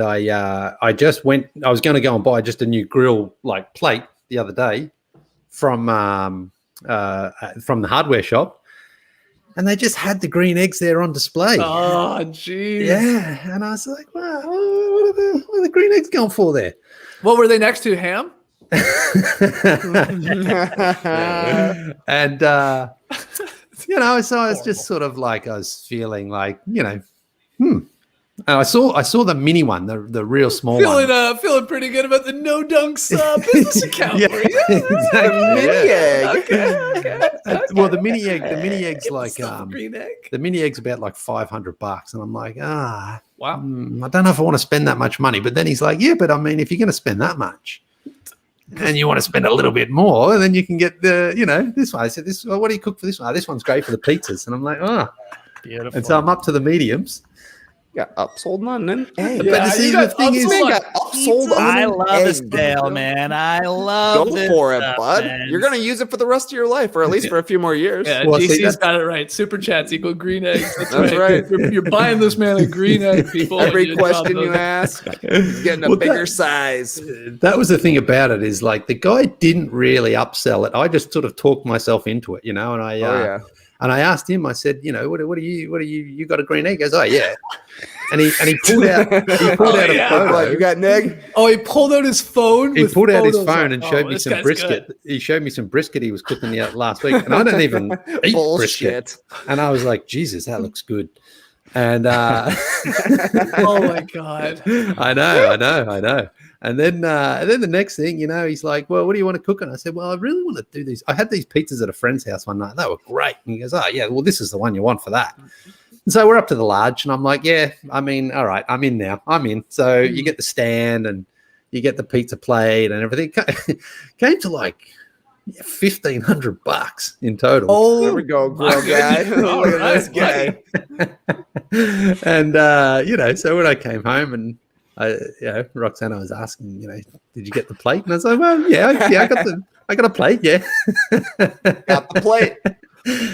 I just went. I was going to go and buy just a new grill plate the other day from the hardware shop, and they just had the green eggs there on display. Oh, geez. Yeah, and I was like, wow, what are the green eggs going for there? What were they next to? Ham? And so I was just sort of I was feeling And I saw the mini one, the real small one. Feeling pretty good about the no dunks business account. Yeah, for you. exactly. Mini egg. Okay. Well, the mini egg's green egg. the mini egg's about $500, and I'm like, Wow. I don't know if I want to spend that much money. But then he's like, yeah, but I mean, if you're going to spend that much, and you want to spend a little bit more, then you can get this one. I said, what do you cook for this one? This one's great for the pizzas, and I'm like, Beautiful. And so I'm up to the mediums. Got upsold on an egg. But see, the thing is, got upsold on I an love egg. a scale, man. I love Go for it, stuff, bud. man. You're gonna use it for the rest of your life, or at least for a few more years. Yeah, Well, see, DC's got it right. Super chats equal green eggs. That's right. You're buying this man a green egg, people. Every question you ask, he's getting a bigger size. that was the thing about it is the guy didn't really upsell it. I just sort of talked myself into it, and I and I asked him. I said, what do you got a green egg? He goes, oh yeah. And he pulled out a photo. Like, you got an egg? Oh, he pulled out his phone. He pulled out his phone and Oh, showed me this some guy's brisket. good. He showed me some brisket he was cooking the last week, and I don't even eat brisket. Bullshit. And I was like, Jesus, that looks good. And Oh my god. I know. And then the next thing, he's like, well, what do you want to cook? And I said, well, I really want to do these. I had these pizzas at a friend's house one night. They were great. And he goes, oh yeah, well, this is the one you want for that. And so we're up to the large, and I'm like, yeah, I mean, all right, I'm in now. I'm in. So you get the stand and you get the pizza plate and everything. Came to $1,500 in total. Oh, there we go, grill guy. Look at this guy. And so when I came home and Roxana was asking, did you get the plate? And I was like, well, yeah, I got a plate, yeah. Got the plate.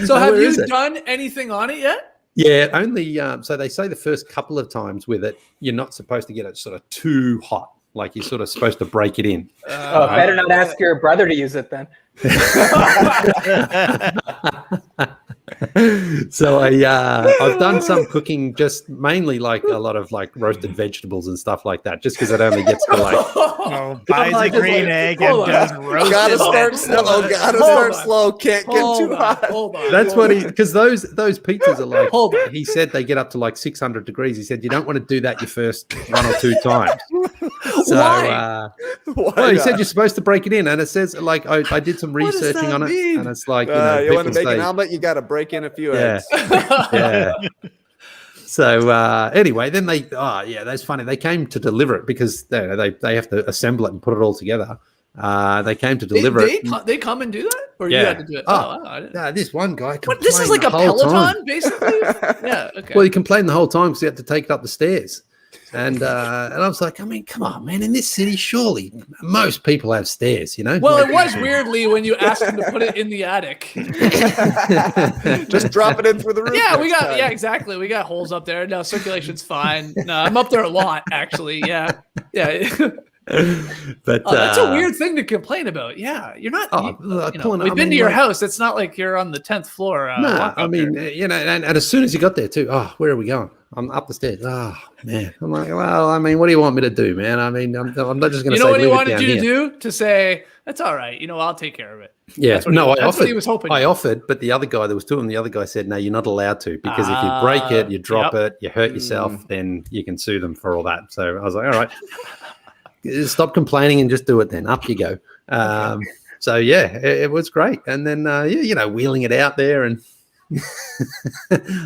So have you done anything on it yet? Yeah, only so they say the first couple of times with it, you're not supposed to get it sort of too hot. You're sort of supposed to break it in. Better not ask your brother to use it then. So I've done some cooking, just mainly a lot of roasted vegetables and stuff like that, just because it only gets to buys a green egg and does roasted. Gotta start slow. Start slow. Can't get too hot. Hold on. That's what because those pizzas are hold on. He said they get up to 600 degrees. He said you don't want to do that your first one or two times. So, Why? Well, he said you're supposed to break it in, and it says I did some researching on it, and it's you want to make an say, omelet, you got to break in a few yeah, eggs. yeah. So anyway, then that's funny. They came to deliver it because they have to assemble it and put it all together. They came to deliver it. They come and do that, or Yeah. you had to do it? I didn't. This one guy. What, this is complained like a the whole Peloton, time. basically. Yeah. Okay. Well, he complained the whole time because he had to take it up the stairs. And I was like, I mean, come on, man! In this city, surely most people have stairs, Well, it was weirdly when you asked him to put it in the attic. Just drop it in through the roof. Yeah, next time. exactly. We got holes up there. No, circulation's fine. No, I'm up there a lot, actually. Yeah. But that's a weird thing to complain about. Yeah, you're not. We've been to your house. It's not like you're on the 10th floor. No, I mean, and as soon as he got there too, where are we going? I'm up the stairs. Oh man, I'm like, well, I mean, what do you want me to do, man? I mean, I'm not just going to. You know say, what he wanted you here. to do? To say that's all right. You know, I'll take care of it. Yeah, that's what he was hoping. I offered, but the other guy, there was two of them. The other guy said, no, you're not allowed to, because if you break it, you drop it, you hurt yourself, then you can sue them for all that. So I was like, all right, stop complaining and just do it. Then up you go. So yeah, it was great. And then wheeling it out there, and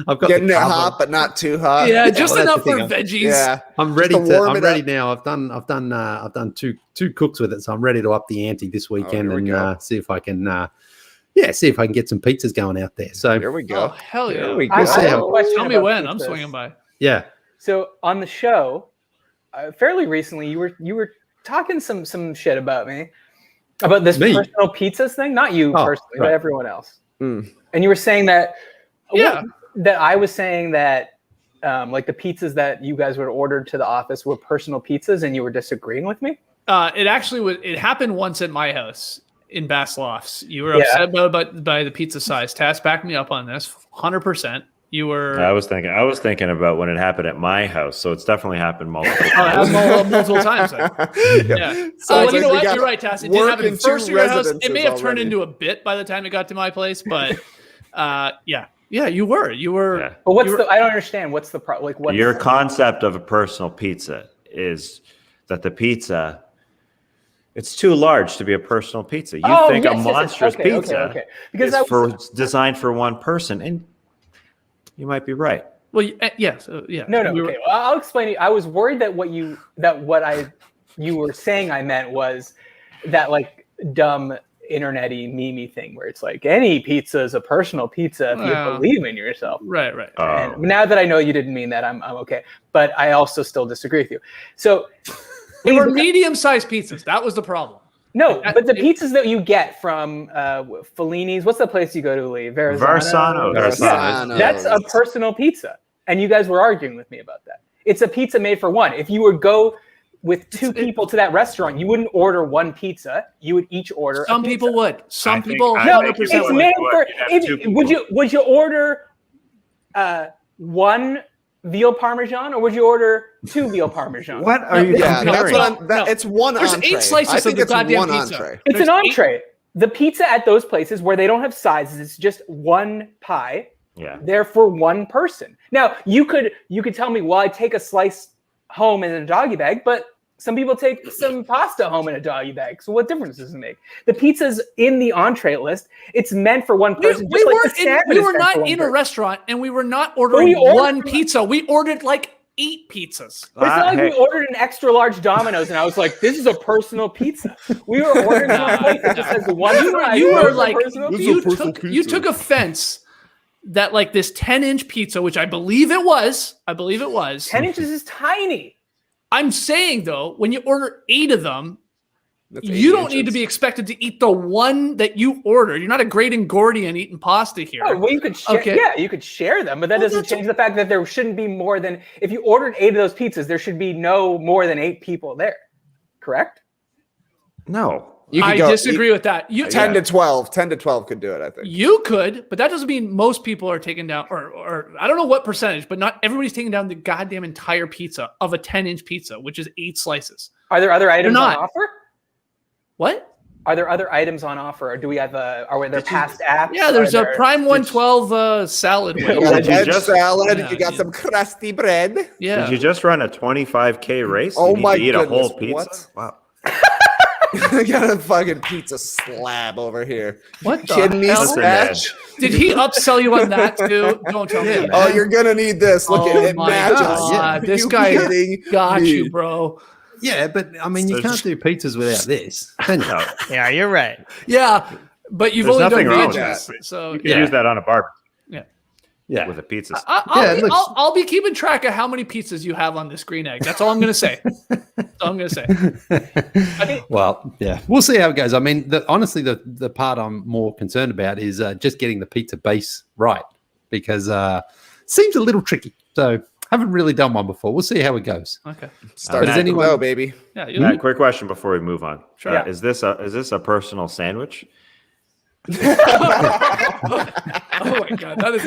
I've got getting it hot, but not too hot. Yeah, just enough for veggies. Yeah, I'm ready now. I've done two cooks with it, so I'm ready to up the ante this weekend and see if I can get some pizzas going out there. So here we go. Oh, hell yeah! Tell me when I'm swinging by. Yeah. So on the show, fairly recently, you were talking some shit about me, about this personal pizzas thing. Not you personally, but everyone else. And you were saying that, that I was saying that, like the pizzas that you guys would order to the office were personal pizzas, and you were disagreeing with me. It actually it happened once at my house in Bass Lofts. You were upset by the pizza size. Tass backed me up on this 100%. You were. I was thinking about when it happened at my house, so it's definitely happened multiple times. multiple times. Yeah. So you know what? You're right, Tass. It didn't happen first to your house. It may have turned into a bit by the time it got to my place, but yeah, you were. Yeah. But I don't understand. What's the problem? Like, your concept of a personal pizza is that the pizza, it's too large to be a personal pizza. You think a monstrous pizza is designed for one person, and you might be right. Well, yeah. So, yeah. No. Okay. Well, I'll explain to you. I was worried that what you were saying I meant was that like dumb internet-y meme thing where it's like any pizza is a personal pizza if you believe in yourself. Right. And now that I know you didn't mean that, I'm okay. But I also still disagree with you. So they were medium-sized pizzas. That was the problem. No, but the pizzas that you get from Fellini's, what's the place you go to, Leigh? Versaano. Yeah, that's a personal pizza. And you guys were arguing with me about that. It's a pizza made for one. If you would go with two people to that restaurant, you wouldn't order one pizza. You would each order Some a pizza. people would. Some people 100% it's made for. Would you order one veal parmesan, or would you order two veal parmesan? What are you comparing? It's one entree. There's 8 slices of the goddamn pizza. Entree. It's an entree. The pizza at those places where they don't have sizes, it's just one pie. Yeah. They're for one person. Now, you could tell me, well, I take a slice home in a doggy bag, but some people take some pasta home in a doggy bag. So what difference does it make? The pizza's in the entree list. It's meant for one person. We were not in a restaurant, and we were not ordering one pizza. We ordered like 8 pizzas. It's not like we ordered an extra large Domino's, and I was like, "This is a personal pizza." We were ordering from a place that just has one. You were like, you took offense that like this 10-inch pizza, which I believe it was. 10 inches is tiny. I'm saying though, when you order 8 of them, you don't need to be expected to eat the one that you ordered. You're not a great Ingordian eating pasta here. Oh, well, you could share. Okay. Yeah, you could share them, but that doesn't change the fact that there shouldn't be more than, if you ordered 8 of those pizzas, there should be no more than 8 people there. Correct? No. I disagree with that. 10 to 12 could do it, I think. You could, but that doesn't mean most people are taking down, or I don't know what percentage, but not everybody's taking down the goddamn entire pizza of a 10-inch pizza, which is 8 slices. Are there other items on offer? What? Are there other items on offer, or do we have are there past apps? Yeah, there's a Prime 112 salad. Salad. You got some crusty bread. Yeah. Did you just run a 25K race? Oh my goodness. You need to eat a whole pizza? What? Wow. I got a fucking pizza slab over here. What the kidding me, Snatch? Did he upsell you on that too? Don't tell me. Oh, you're gonna need this. Look at it. Yeah. This guy got you, bro. Yeah, but I mean, you can't do pizzas without this. No. Yeah, you're right. Yeah, but you've only done veggies, so you can use that on a barbecue. Yeah, with a pizza. I'll be keeping track of how many pizzas you have on this green egg. That's all I'm going to say. That's all I'm going to say. Well, yeah, we'll see how it goes. I mean, honestly, the part I'm more concerned about is just getting the pizza base right, because it seems a little tricky. So haven't really done one before. We'll see how it goes. Okay. Start as anyone go, baby. Yeah. Quick question before we move on. Sure. Is this a personal sandwich? Oh my god, that is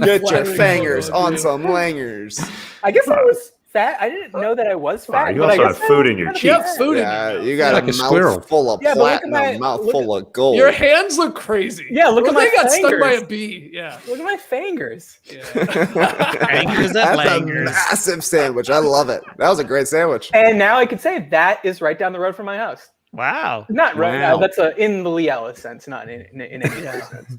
Get your fingers on some langers. I guess I was fat. I didn't know that I was fat. You but also I have guess food in your kinda cheeks. You have food in your Yeah, mouth. you got Like a a squirrel. mouthful of Yeah, but look at platinum, my- mouthful of gold. Your hands look crazy. Yeah, look at They my got stung by fingers. a bee. Yeah. Look at my fingers. Yeah. Fingers and That's a langers. massive sandwich. I love it. That was a great sandwich. And now I could say that is right down the road from my house. Wow. Not right Wow. now. That's in the Leigh Ellis sense, not in any other sense.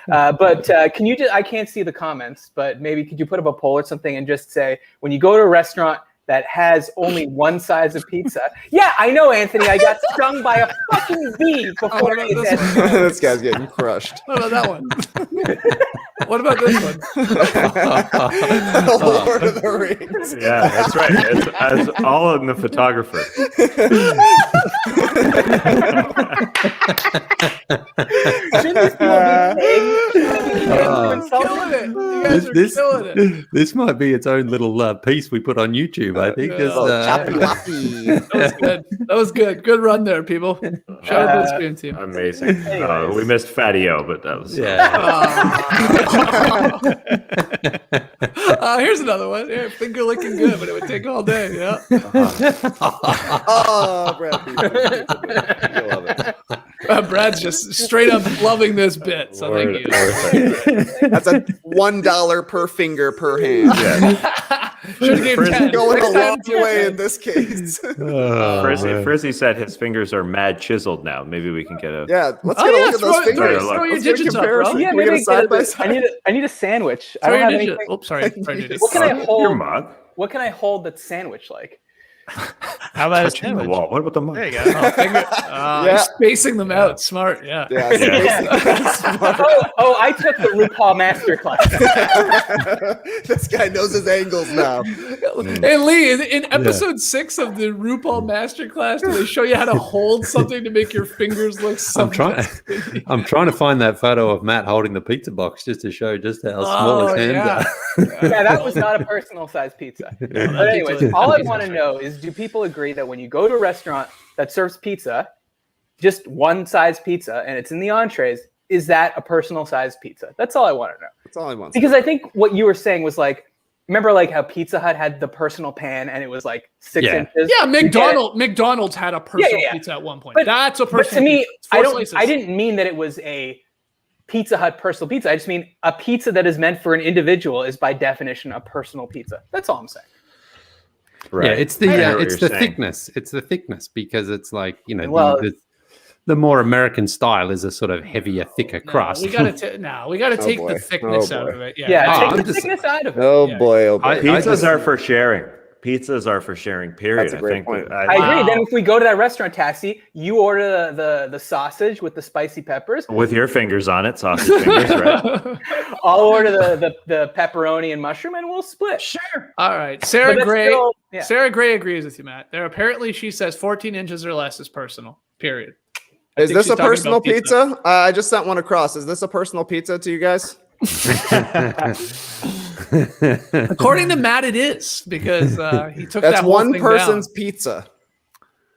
But can you just? I can't see the comments, but maybe could you put up a poll or something and just say when you go to a restaurant that has only one size of pizza? Yeah, I know, Anthony. I got stung by a fucking bee before I this did. This guy's getting crushed. What about that one? What about this one? Lord of the Rings. Yeah, that's right. It's all in the photographer. Shouldn't these people be Killing it. You guys are killing it. This might be its own little piece we put on YouTube. I think. Yeah. Choppy. That was good. That was good. Good run there, people. Shout out to the screen team. Amazing. Anyways. We missed Fatty O, but that was Here's another one. Yeah, finger looking good, but it would take all day. Yeah. Oh, Brad Pitt. I love it. Brad's just straight up loving this bit. So thank you. That's a $1 per finger per hand. Should have gave 10. Going a Next long time, way 10. in this case. Frizzy said his fingers are mad chiseled now. Maybe we can get a. Yeah, let's Oh, get a yeah, look at those throw fingers. your Let's get a digits up, bro. comparison. Yeah, Can we maybe get a side by I side? need a sandwich. I Throw don't your have digit. anything. Oops, sorry. Throw your digits. What can I Your hold? mug. What can I hold that's sandwich like? How about a Touching the sandwich? wall. What about the mug? There you go. You're spacing them out. Smart. Yeah. Yeah. I took the RuPaul masterclass. This guy knows his angles now. Hey Leigh, in episode 6 of the RuPaul Masterclass, do they show you how to hold something to make your fingers look I'm trying to find that photo of Matt holding the pizza box just to show just how small his hands are. Yeah, that was not a personal size pizza. But anyways, all I want to know is, do people agree that when you go to a restaurant that serves pizza, just one size pizza, and it's in the entrees, is that a personal size pizza? That's all I want to know. That's all I want. Because I think what you were saying was like, remember like how Pizza Hut had the personal pan and it was like 6 inches? Yeah, McDonald's had a personal pizza at one point. But, That's a but personal to me, pizza. I didn't mean that it was a Pizza Hut personal pizza. I just mean a pizza that is meant for an individual is by definition a personal pizza. That's all I'm saying. Right. Yeah, it's the thickness. It's the thickness because it's like the more American style is a sort of heavier, thicker crust. We gotta take the thickness out of it. Yeah, take the thickness out of it. Oh boy. Pizzas are for sharing. Pizzas are for sharing. Period. That's a great point. I agree. Then if we go to that restaurant, Taxi, you order the sausage with the spicy peppers with your fingers on it, sausage fingers, right? I'll order the pepperoni and mushroom, and we'll split. Sure. All right. Sarah Gray agrees with you, Matt. She says 14 inches or less is personal. Period. Is this a personal pizza? I just sent one across. Is this a personal pizza to you guys? According to Matt, it is because he took that's that whole one thing person's down. Pizza.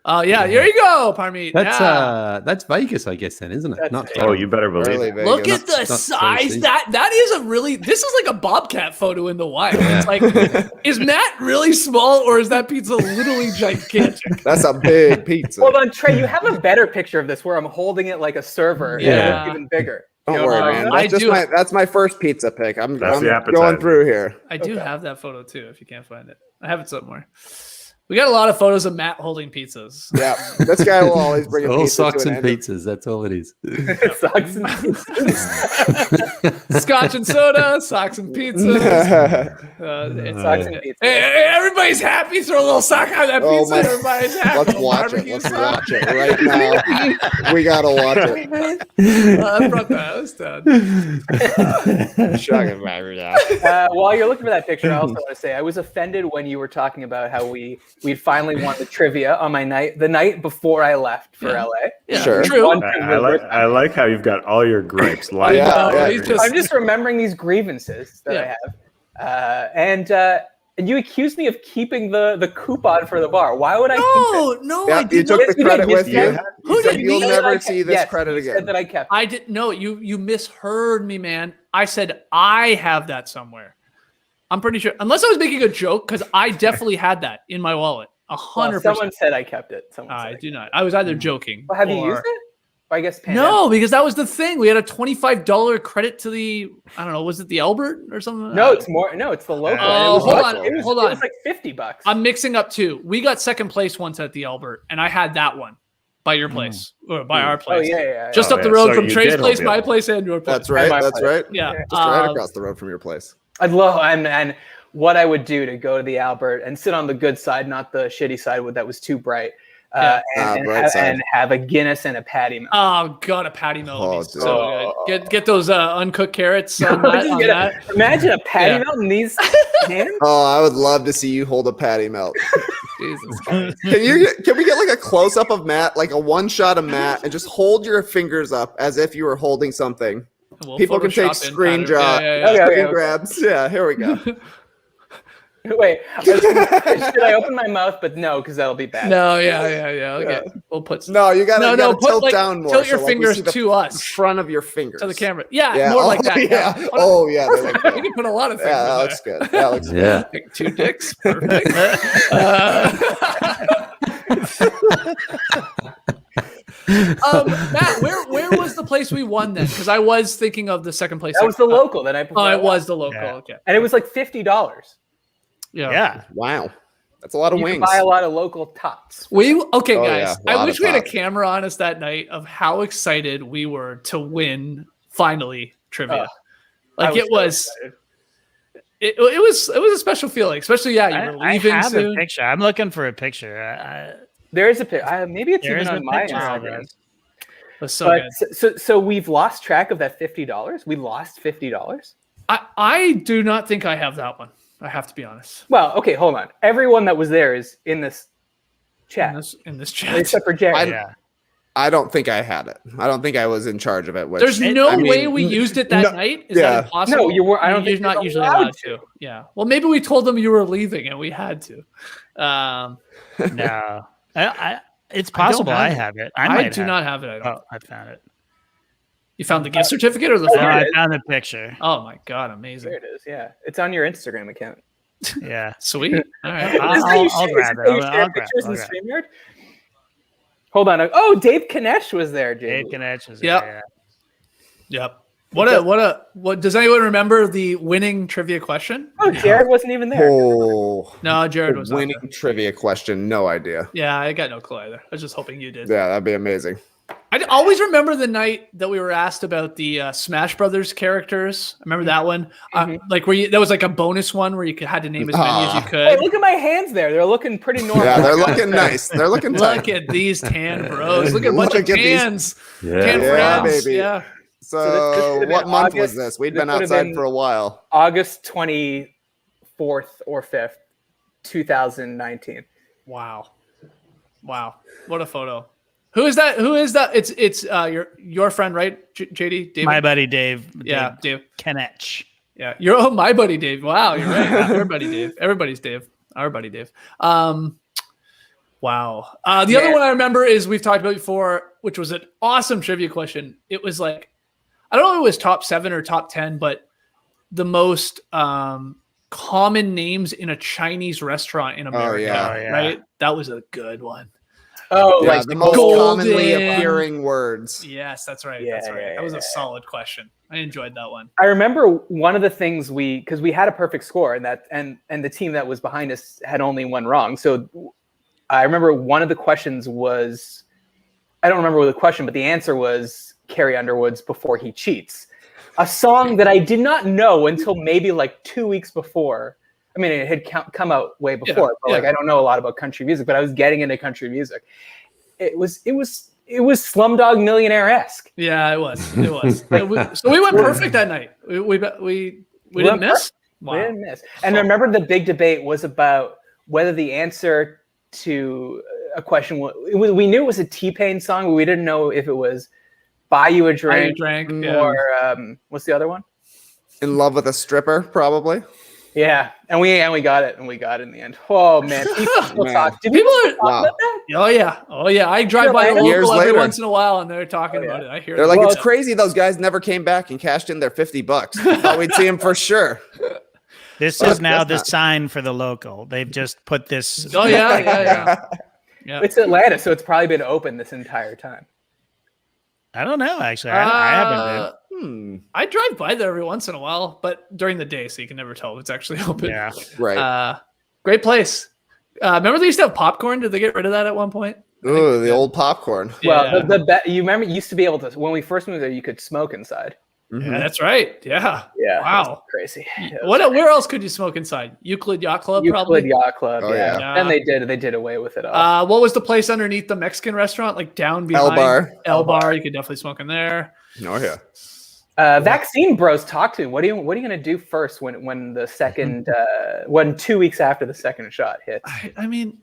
Oh yeah, here you go, Parmeet. That's Vegas, I guess, then, isn't it? You better believe it. Look at the size. That is this is like a bobcat photo in the wild. It's like, is Matt really small or is that pizza literally gigantic? That's a big pizza. Hold on, Trey. You have a better picture of this where I'm holding it like a server. Yeah. And it's even bigger. Don't worry, man. That's my first pizza pick. I'm going through here. I do have that photo too. If you can't find it, I have it somewhere. We got a lot of photos of Matt holding pizzas. Yeah, this guy will always bring a pizza. All socks and pizzas. That's all it is. Socks and pizzas. Scotch and soda, socks and pizzas. Socks and pizzas. Hey, everybody's happy. Throw a little sock on that pizza. Everybody's happy. Let's watch it. Let's watch it right now. We gotta watch it. I brought the house down. Shocking, while you're looking for that picture, I also want to say I was offended when you were talking about how we'd finally won the trivia on the night before I left for LA. Yeah, sure. True. I like how you've got all your gripes lined up. I'm just remembering these grievances that I have. And And you accused me of keeping the coupon for the bar. Why would I keep it? No, Yeah, I you did took not. the credit with you. Who did You'll me? never see this credit you again. said that I kept it. I didn't know. You misheard me, man. I said I have that somewhere. I'm pretty sure, unless I was making a joke, because I definitely had that in my wallet. 100%. Someone said I kept it. I do not. I was either joking. Well, have you used it? I guess No, because that was the thing. We had a $25 credit to the, I don't know, was it the Albert or something? No, it's more. No, it's the local. Oh, hold on. It was like $50. I'm mixing up two. We got second place once at the Albert, and I had that one by your place or by our place. Oh yeah. Just up the road from Trey's place, my place, and your place. That's right. That's right. Yeah, just right across the road from your place. I'd love and what I would do to go to the Albert and sit on the good side, not the shitty side that was too bright. And have a Guinness and a patty melt. Oh god, a patty melt would be so good. Get those uncooked carrots on that. Imagine a patty melt in these hands. Oh, I would love to see you hold a patty melt. Jesus Christ. Can we get like a close up of Matt, like a one shot of Matt, and just hold your fingers up as if you were holding something? People can take screen grabs. Yeah, here we go. Wait, should I open my mouth? But no, because that'll be bad. No, yeah. Okay, we'll put. No, you gotta tilt down more. Tilt your fingers to us, front of your fingers to the camera. Yeah. More like that. Yeah. You can put a lot of things. Yeah, that looks good. That looks good. Like 2 dicks. Perfect. Matt, where was the place we won then? Because I was thinking of the second place. That was the local that I. Oh, it was the local. Yeah. Okay, and it was like $50. Yeah. Wow. That's a lot of you wings. Can buy a lot of local tots. Guys. I wish we had a camera on us that night of how excited we were to win finally trivia. It was a special feeling, especially you were leaving I have soon. a picture. I'm looking for a picture. There is a picture. Maybe it's even on my Instagram. That's so good. So we've lost track of that $50. We lost $50. I do not think I have that one. I have to be honest. Well, okay, hold on. Everyone that was there is in this chat. In this chat. Except for Jerry. I don't think I had it. I don't think I was in charge of it. There's no way we used it that night. Is that impossible? No, you were. I don't think you're not usually allowed to. Yeah. Well, maybe we told them you were leaving and we had to. No. It's possible I have it. I do not have it. I found it. You found the gift certificate or the phone? I found the picture. Oh my god, amazing! There it is. Yeah, it's on your Instagram account. Yeah, sweet. All right, I'll grab it. I'll pictures in StreamYard. Hold on. Oh, Dave Kanesh was there. Dave Kanesh was there. Yep. What does anyone remember the winning trivia question? Oh, Jared wasn't even there. Oh no, Jared was winning trivia question. No idea. Yeah, I got no clue either. I was just hoping you did. Yeah, that'd be amazing. I always remember the night that we were asked about the Smash Brothers characters. I remember that one. Like that was like a bonus one where you had to name as many as you could. Hey, look at my hands there. They're looking pretty normal. Yeah, they're looking nice. They're looking tight. Look at these tan bros. Look at a bunch of tans. Tan friends. Baby. Yeah. So what month was this? We'd been outside for a while. August 24th or 5th, 2019. Wow. What a photo. Who is that? It's your friend, right? JD? David? My buddy Dave. Yeah, Dave. Kenech. Yeah. You're my buddy Dave. Wow, you're right. Our buddy Dave. Everybody's Dave. Our buddy Dave. Wow. The other one I remember is we've talked about before, which was an awesome trivia question. It was like, I don't know if it was top 7 or top 10, but the most common names in a Chinese restaurant in America, right? That was a good one. Oh, like the most commonly appearing words. Yes, that's right. That was a solid question. I enjoyed that one. I remember one of the things because we had a perfect score and the team that was behind us had only one wrong. So I remember one of the questions was, I don't remember the question, but the answer was Carrie Underwood's Before He Cheats, a song that I did not know until maybe like 2 weeks before. I mean, it had come out way before, but like I don't know a lot about country music, but I was getting into country music. It was Slumdog Millionaire-esque. Yeah, it was. So we went perfect that night. We didn't miss. Wow. We didn't miss. And remember, the big debate was about whether the answer to a question we knew it was a T-Pain song, but we didn't know if it was "Buy You a Drink" or what's the other one? In Love with a Stripper, probably. Yeah, and we got it, in the end. Oh man, people talk. Do people talk about that? Oh yeah. I drive by the local every once in a while, and they're talking about it. I hear. They're like, it's crazy. Those guys never came back and cashed in their $50. Thought we'd see them for sure. This is now the sign for the local. They've just put this. Oh yeah. It's Atlanta, so it's probably been open this entire time. I don't know. Actually, I haven't been. I drive by there every once in a while, but during the day, so you can never tell if it's actually open. Yeah, right. Great place. Remember they used to have popcorn? Did they get rid of that at one point? Ooh, the old popcorn. Well, you remember you used to be able to, when we first moved there, you could smoke inside. Yeah, that's right. Yeah. Wow. Crazy. Where else could you smoke inside? Euclid Yacht Club, probably. Euclid Yacht Club. Yeah. And they did away with it all. What was the place underneath the Mexican restaurant, like down behind El Bar? You could definitely smoke in there. Oh yeah. Vaccine bros, talk to me. What are you gonna do first when the second when 2 weeks after the second shot hits? I mean,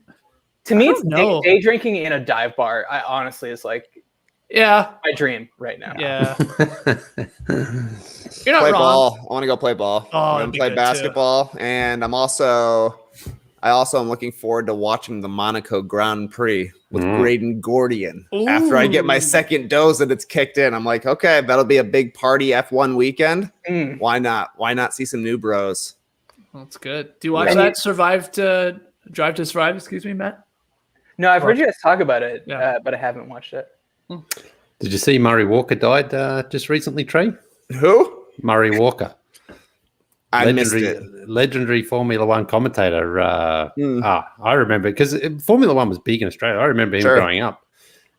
to me, it's day drinking in a dive bar. I honestly is like. Yeah, my dream right now. Yeah, you're not wrong. Ball. I want to go play ball. Oh, I'm gonna play basketball, and I also am looking forward to watching the Monaco Grand Prix with Graydon Gordian. Ooh. After I get my second dose and it's kicked in, I'm like, okay, that'll be a big party F1 weekend. Why not? Why not see some new bros? That's good. Do you watch that Drive to Survive? Excuse me, Matt. No, I've heard you guys talk about it, but I haven't watched it. Did you see Murray Walker died just recently, Trey? Who? Murray Walker. I missed it. Legendary Formula One commentator. I remember because Formula One was big in Australia. I remember him growing up.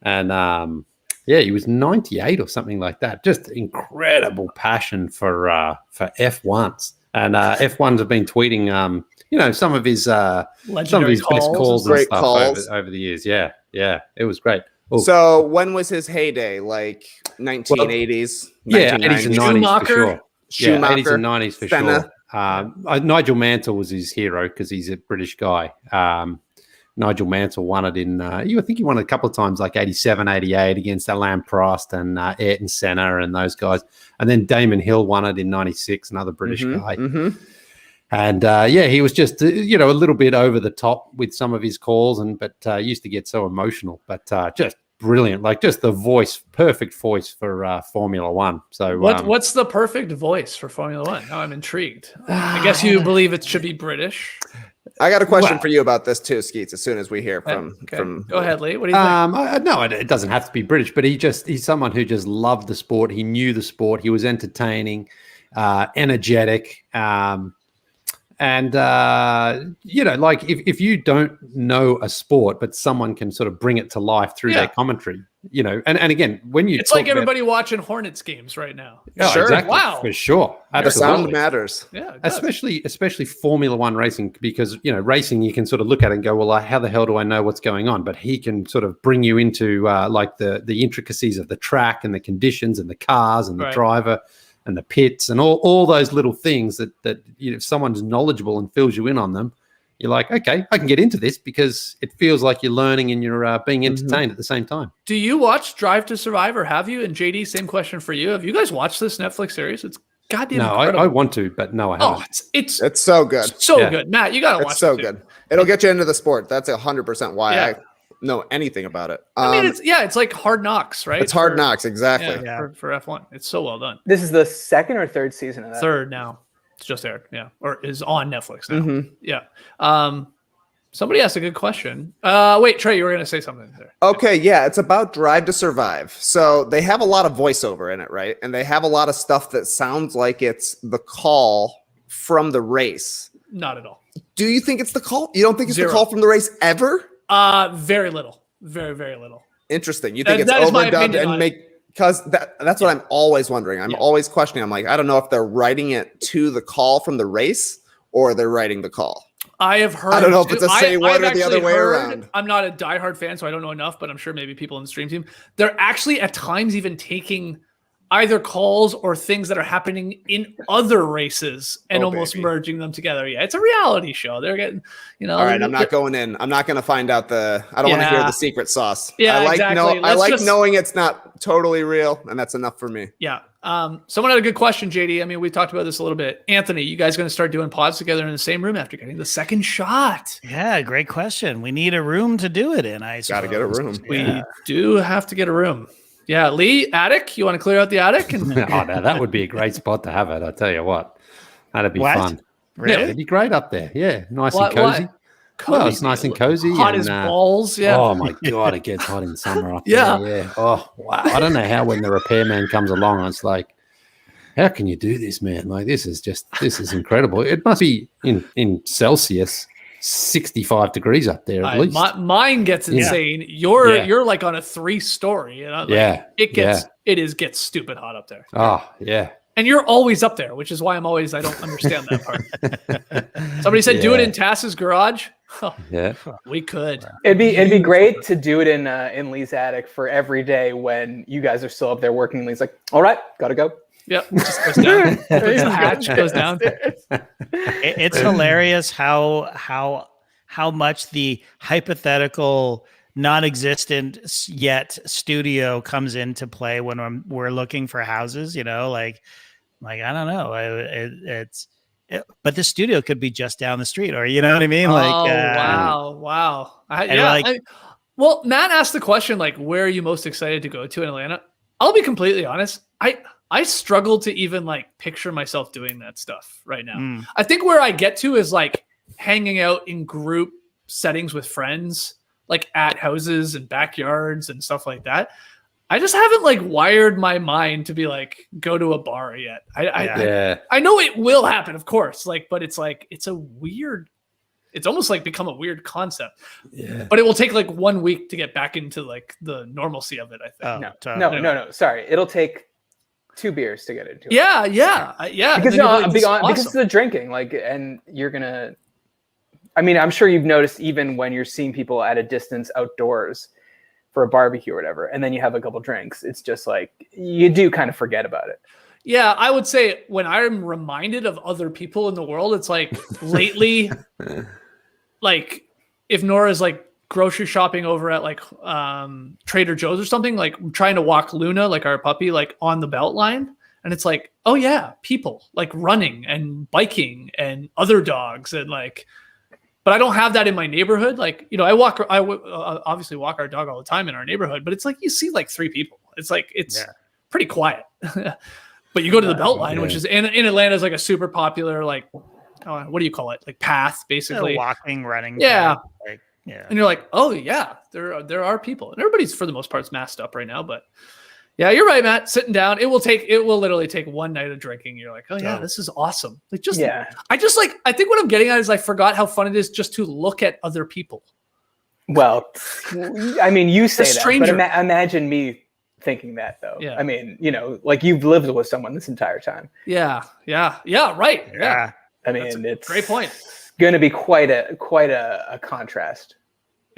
And he was 98 or something like that. Just incredible passion for F1s. And F1s have been tweeting, some of his best calls and stuff over the years. Yeah, it was great. Ooh. So when was his heyday? Like 1980s? Yeah, 80s and 90s for sure. Schumacher, 80s and 90s for sure. Nigel Mansell was his hero because he's a British guy. Nigel Mansell won it in, I think he won it a couple of times, like 87, 88 against Alain Prost and Ayrton Senna and those guys. And then Damon Hill won it in 96, another British guy. And he was just, a little bit over the top with some of his calls, but used to get so emotional, but just brilliant. Like just the perfect voice for Formula One. So what's the perfect voice for Formula One? Now I'm intrigued. I guess you believe it should be British. I got a question for you about this too, Skeets, as soon as we hear from. Go ahead, Leigh. What do you think? No, it doesn't have to be British, but he's someone who just loved the sport. He knew the sport. He was entertaining, energetic. And, like if you don't know a sport, but someone can sort of bring it to life through their commentary, and again, when you it's like everybody watching Hornets games right now. Oh, sure. Exactly. Wow. For sure. The sound matters. Yeah. Especially Formula One racing, because, racing, you can sort of look at it and go, well, how the hell do I know what's going on? But he can sort of bring you into like the intricacies of the track and the conditions and the cars and the driver and the pits and all those little things that if someone's knowledgeable and fills you in on them, you're like, okay, I can get into this because it feels like you're learning and you're being entertained at the same time. Do you watch Drive to Survive, or have you? And JD, same question for you. Have you guys watched this Netflix series? It's goddamn incredible. I want to, but no, I haven't. It's so good. So good. Matt, you got to watch it. It's so good. It'll get you into the sport. That's 100% why I know anything about it. I mean, it's like Hard Knocks, right? It's Hard Knocks, exactly. For F1. It's so well done. This is the second or third season of that? Third now. It's just aired, or is on Netflix now. Yeah. Somebody asked a good question. Wait, Trey, you were going to say something there. Okay, yeah, it's about Drive to Survive. So they have a lot of voiceover in it, right? And they have a lot of stuff that sounds like it's the call from the race. Not at all. Do you think it's the call? You don't think it's the call from the race ever? Very little. Very, very little. Interesting. You think it's overdubbed and because that's what I'm always wondering. I'm always questioning. I'm like, I don't know if they're writing it to the call from the race or they're writing the call. I have heard. I don't know if it's a say one or the other way around. I'm not a diehard fan, so I don't know enough, but I'm sure maybe people on the stream team, they're actually at times even taking either calls or things that are happening in other races and almost baby. merging them together. Yeah, it's a reality show. They're getting, All right, I'm not going in. I'm not going to find out I don't want to hear the secret sauce. Yeah, I like exactly. I like knowing it's not totally real, and that's enough for me. Yeah. Someone had a good question, JD. I mean, we talked about this a little bit. Anthony, you guys going to start doing pods together in the same room after getting the second shot? Yeah, great question. We need a room to do it in. I got to get a room. We do have to get a room. Yeah, Leigh, attic. You want to clear out the attic? And Oh, no, that would be a great spot to have it. I tell you what, that'd be fun. Really? Yeah, it'd be great up there. Yeah, nice and cozy. Well, it's nice and cozy. Hot as balls. Yeah. Oh my God, it gets hot in summer up there. Yeah. Oh wow. I don't know how when the repairman comes along, it's like, how can you do this, man? Like this is incredible. It must be in Celsius. 65 degrees up there at least. Mine gets insane. You're like on a 3-story. It gets stupid hot up there. Oh yeah. And you're always up there, which is why I don't understand that part. Somebody said do it in Tass's garage. Oh, yeah, we could. It'd be great to do it in Leigh's attic for every day when you guys are still up there working. Leigh's like, all right, gotta go. Yep, just goes down. The hatch goes down. It's hilarious how much the hypothetical, non-existent yet studio comes into play when we're looking for houses. You know, like I don't know, but the studio could be just down the street, or you know what I mean? Wow. Well, Matt asked the question, like, where are you most excited to go to in Atlanta? I'll be completely honest. I struggle to even like picture myself doing that stuff right now. I think where I get to is like hanging out in group settings with friends, like at houses and backyards and stuff like that. I just haven't like wired my mind to be like, go to a bar yet. I know it will happen, of course. But it's like, it's almost like become a weird concept. Yeah. But it will take like 1 week to get back into like the normalcy of it, I think. No. Sorry. It'll take 2 beers to get into it. Yeah. Because of the drinking, and you're gonna. I mean, I'm sure you've noticed even when you're seeing people at a distance outdoors for a barbecue or whatever, and then you have a couple drinks, it's just like you do kind of forget about it. Yeah, I would say when I'm reminded of other people in the world, it's like lately, like if Nora's like grocery shopping over at like Trader Joe's or something, like trying to walk Luna, like our puppy, like on the belt line. And it's like, oh yeah, people like running and biking and other dogs and like, but I don't have that in my neighborhood. Like, you know, I obviously walk our dog all the time in our neighborhood, but it's like, you see like 3 people. It's like, it's pretty quiet, but you go to the Beltline, which is in Atlanta is like a super popular, like, what do you call it? Like path, basically. Walking, running. Yeah. Path, like, yeah. And you're like, oh yeah, there are people, and everybody's for the most part masked up right now. But yeah, you're right, Matt. Sitting down, it will literally take 1 night of drinking. You're like, oh yeah, this is awesome. Like I think what I'm getting at is I forgot how fun it is just to look at other people. Well, I mean, you say that, stranger. but imagine me thinking that though. Yeah. I mean, you know, like you've lived with someone this entire time. Yeah, right. Yeah. I mean, it's great point. Going to be quite a contrast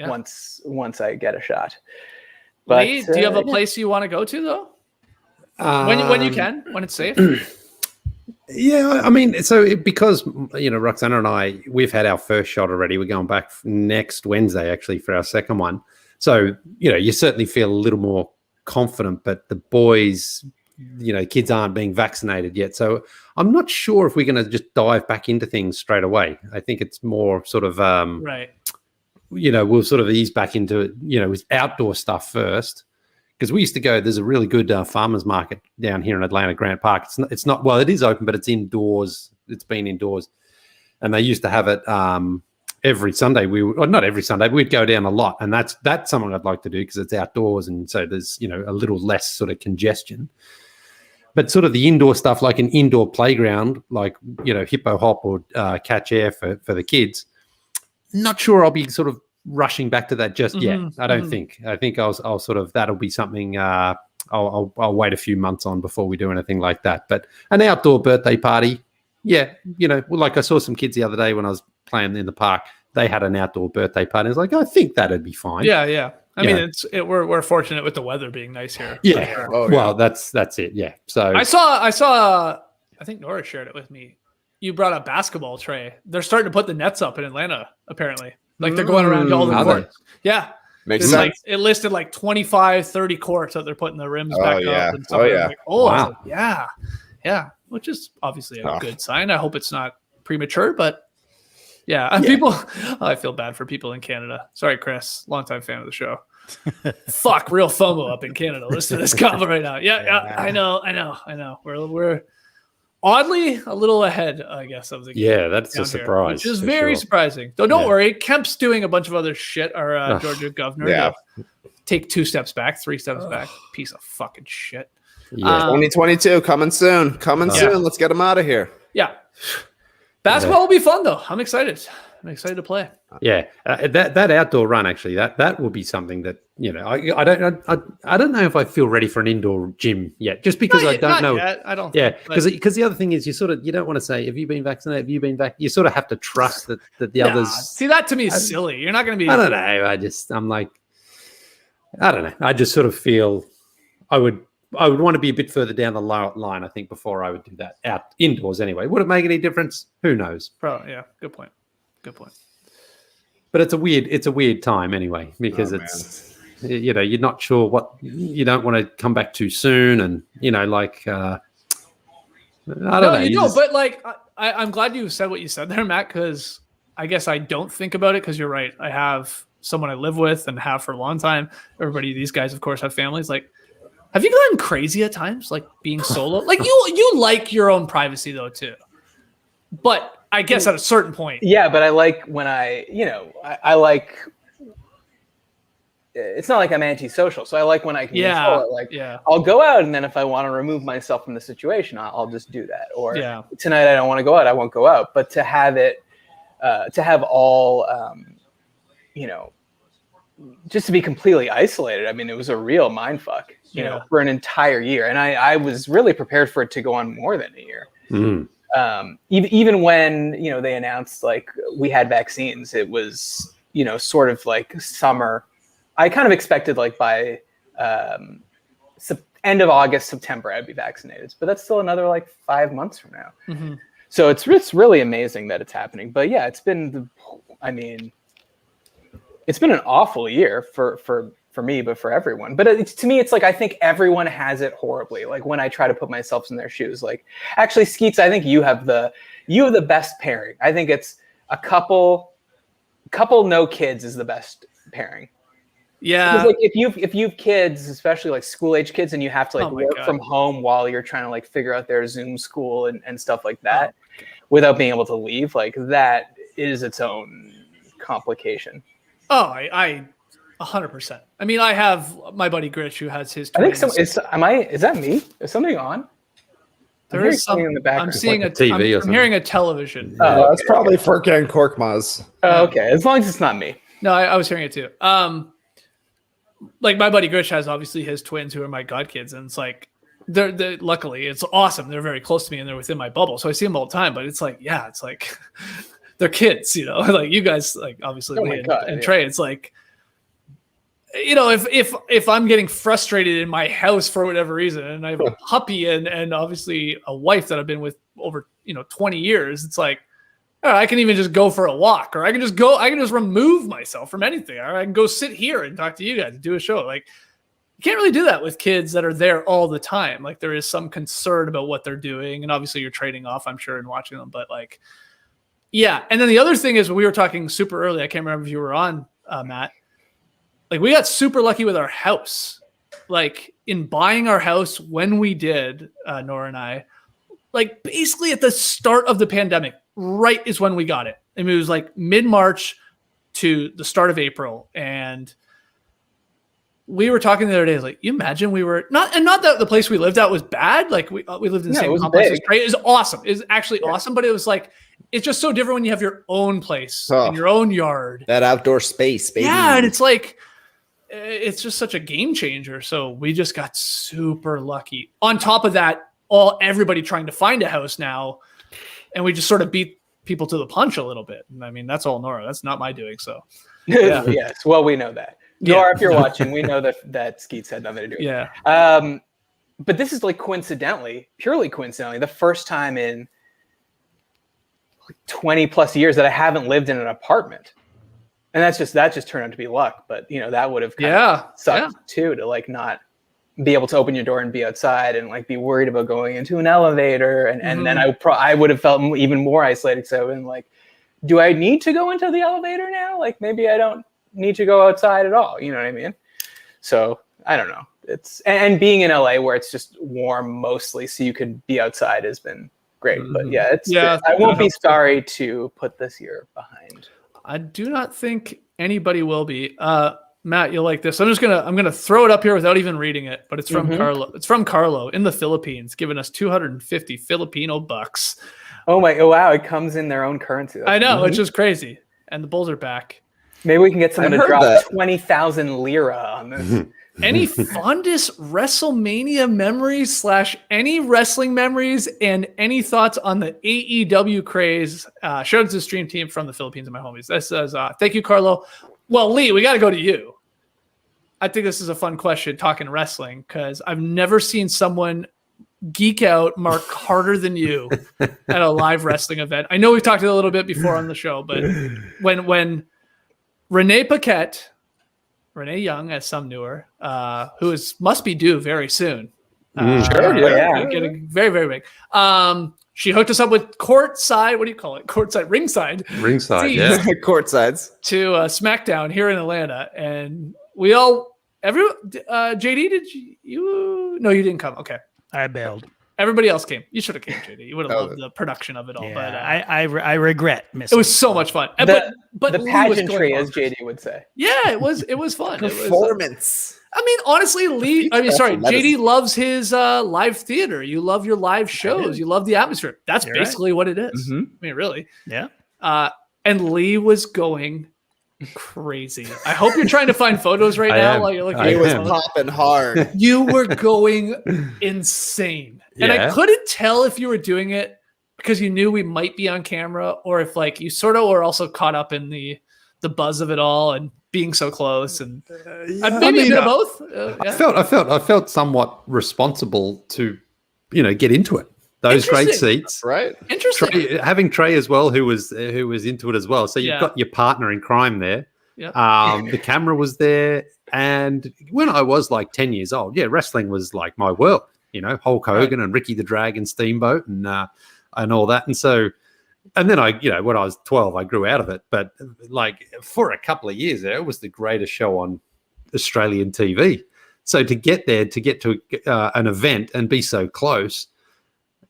once I get a shot. But Leigh, do you have a place you want to go to though? When you can, when it's safe. Yeah, I mean, so because you know Roxanna and I, we've had our first shot already. We're going back next Wednesday actually for our second one. So you know, you certainly feel a little more confident. But the boys, you know, kids aren't being vaccinated yet, so I'm not sure if we're going to just dive back into things straight away. I think it's more sort of right. You know, we'll sort of ease back into it, you know, with outdoor stuff first. Because we used to go, there's a really good farmers market down here in Atlanta, Grant Park. It's not, well, it is open, but it's indoors. It's been indoors. And they used to have it every Sunday. Not every Sunday, but we'd go down a lot. And that's something I'd like to do because it's outdoors. And so there's, you know, a little less sort of congestion. But sort of the indoor stuff, like an indoor playground, like, you know, hippo hop or cajj for the kids. Not sure I'll be sort of rushing back to that just yet. I don't think. I think I'll sort of, that'll be something I'll wait a few months on before we do anything like that. But an outdoor birthday party, yeah, you know, like I saw some kids the other day when I was playing in the park. They had an outdoor birthday party. I was like, I think that'd be fine. Yeah. I mean, we're fortunate with the weather being nice here. Yeah. Sure. Oh, well, that's it. Yeah. So I saw. I think Nora shared it with me. You brought up basketball, Trey. They're starting to put the nets up in Atlanta. Apparently, like they're going around all the courts. Yeah. Makes sense. Like, it listed like 25, 30 courts that they're putting the rims back up. And stuff. Wow. Yeah. Which is obviously a good sign. I hope it's not premature, but yeah. And people, I feel bad for people in Canada. Sorry, Chris, longtime fan of the show. Fuck, real FOMO up in Canada. Listen to this combo right now. Yeah. I know. We're oddly a little ahead, I guess, of the game. Yeah, that's a surprise. Which is very surprising. Though don't worry, Kemp's doing a bunch of other shit, our Georgia governor. Yeah. Take 2 steps back, 3 steps back. Piece of fucking shit. Yeah. 2022 coming soon. Soon. Let's get him out of here. Yeah. Basketball will be fun though. I'm excited. To play. Yeah, that outdoor run actually that will be something that I don't know if I feel ready for an indoor gym yet, just because I don't know. Yet. I don't. Yeah, because the other thing is you don't want to say, have you been vaccinated? Have you been vaccinated? You sort of have to trust that the others. See, that to me is silly. You're not going to be. I don't know. I'm like, I don't know. I just sort of feel I would want to be a bit further down the line, I think, before I would do that out indoors anyway. Would it make any difference? Who knows? Probably, yeah. Good point. But it's a weird time anyway, because you're not sure what you don't want to come back too soon, and I don't know. But like I'm glad you said what you said there, Matt, because I guess I don't think about it, because you're right. I have someone I live with and have for a long time. These guys, of course, have families. Like, have you gotten crazy at times, like being solo? Like you like your own privacy though too, but I guess at a certain point. Yeah, but I like when I like. It's not like I'm antisocial, so I like when I can control it. Like, I'll go out, and then if I want to remove myself from the situation, I'll just do that. Or tonight I don't want to go out, I won't go out. But to have it, to have all, just to be completely isolated. I mean, it was a real mind fuck, for an entire year, and I was really prepared for it to go on more than a year. Mm. Even when they announced like we had vaccines, it was sort of like summer. I kind of expected like by end of August, September, I'd be vaccinated, but that's still another like 5 months from now. Mm-hmm. So it's really amazing that it's happening. But yeah, it's been an awful year for me, but for everyone. But to me, it's like, I think everyone has it horribly. Like when I try to put myself in their shoes, like actually Skeets, I think you have the best pairing. I think it's a couple no kids is the best pairing. Yeah. Because like if you've kids, especially like school age kids, and you have to like work from home while you're trying to like figure out their Zoom school and stuff like that without being able to leave, like that is its own complication. Oh, I 100%. I mean, I have my buddy Gritch who has his twins. I think is that me? Is something on? There is something in the background. I'm seeing like a TV. I'm hearing a television. Oh, that's probably Furka and Korkmaz. Oh, okay. As long as it's not me. No, I was hearing it too. Like my buddy Grish has obviously his twins who are my godkids, and it's like they're luckily it's awesome. They're very close to me and they're within my bubble, so I see them all the time. But it's like they're kids, like you guys, like obviously Leigh and Trey. It's like, if I'm getting frustrated in my house for whatever reason, and I have a puppy and obviously a wife that I've been with over 20 years, it's like, all right, I can even just go for a walk, or I can just remove myself from anything. Or I can go sit here and talk to you guys and do a show. Like, you can't really do that with kids that are there all the time. Like, there is some concern about what they're doing, and obviously you're trading off, I'm sure, and watching them. But like, yeah. And then the other thing is, when we were talking super early, I can't remember if you were on, Matt. Like, we got super lucky with our house. Like, in buying our house when we did, Nora and I, like basically at the start of the pandemic, right is when we got it. I mean, it was like mid-March to the start of April. And we were talking the other day, like, you imagine we were not that the place we lived at was bad. Like we lived in the same complex as Trey. It was awesome. It was actually awesome, but it was like, it's just so different when you have your own place in your own yard. That outdoor space, baby. Yeah. And it's like, it's just such a game changer. So we just got super lucky. On top of that, everybody trying to find a house now, and we just sort of beat people to the punch a little bit. And I mean, that's all Nora. That's not my doing. So, yeah. Yes. Well, we know that. Nora, if you're watching, we know that Skeets had nothing to do with it. Yeah. But this is like purely coincidentally, the first time in 20 plus years that I haven't lived in an apartment. And that just turned out to be luck. But, that would have kind of sucked too, to like not be able to open your door and be outside and like be worried about going into an elevator. And then I would have felt even more isolated. So I would have been like, do I need to go into the elevator now? Like maybe I don't need to go outside at all. You know what I mean? So I don't know. And being in LA where it's just warm mostly, so you could be outside has been great. But I won't be sorry to put this year behind. I do not think anybody will be. Matt, you'll like this. I'm gonna throw it up here without even reading it, but it's from Carlo. It's from Carlo in the Philippines, giving us 250 Filipino bucks. Oh wow! It comes in their own currency. I know, it's just crazy. And the Bulls are back. Maybe we can get someone to drop 20,000 lira on this. Any fondest WrestleMania memories / any wrestling memories and any thoughts on the AEW craze? Shout out to the stream team from the Philippines and my homies. This says, thank you, Carlo. Well, Leigh, we got to go to you. I think this is a fun question talking wrestling because I've never seen someone geek out Mark harder than you at a live wrestling event. I know we've talked a little bit before on the show, but when Renee Paquette, Renee Young, as some knew her, who must be due very soon. Getting very, very big. She hooked us up with courtside. What do you call it? Ringside. Courtsides to SmackDown here in Atlanta, and we all, JD, did you? No, you didn't come. Okay, I bailed. Everybody else came. You should have came, JD. You would have loved the production of it all. Yeah, but I regret missing. It was so much fun. But the pageantry, as JD would say. Yeah, it was fun. Performance. I mean, honestly, JD loves his live theater. You love your live shows. You love the atmosphere. That's basically what it is. I mean, really. Yeah. And Leigh was going crazy. I hope you're trying to find photos right now. Like you're looking. He was popping hard. You were going insane. Yeah. And I couldn't tell if you were doing it because you knew we might be on camera or if like you sort of were also caught up in the buzz of it all and being so close and maybe a bit of both. I felt somewhat responsible to, get into it. Those great seats, right? Interesting. Having Trey as well, who was into it as well. So you've got your partner in crime there. Yeah. The camera was there, and when I was like 10 years old, wrestling was like my world. Hulk Hogan and Ricky the Dragon Steamboat and all that, and so. And then when I was 12, I grew out of it. But like for a couple of years there, it was the greatest show on Australian TV. So to get there, to get to an event and be so close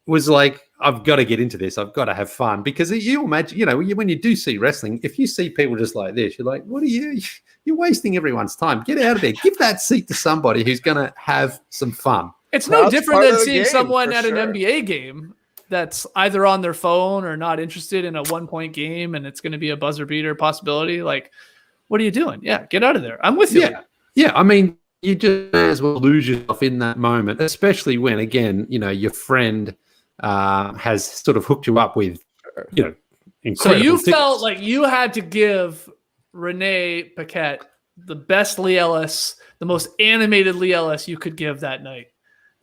was like, I've got to get into this. I've got to have fun because you imagine, when you do see wrestling, if you see people just like this, you're like, what are you? You're wasting everyone's time. Get out of there. Give that seat to somebody who's going to have some fun. It's no different than seeing someone at an NBA game that's either on their phone or not interested in a 1-point game and it's going to be a buzzer beater possibility. Like, what are you doing? Yeah, get out of there. I'm with you. Yeah. I mean, you just may as well lose yourself in that moment, especially when, again, your friend has sort of hooked you up with, incredible So you tickets. felt like you had to give Renee Paquette the best Leigh Ellis, the most animated Leigh Ellis you could give that night.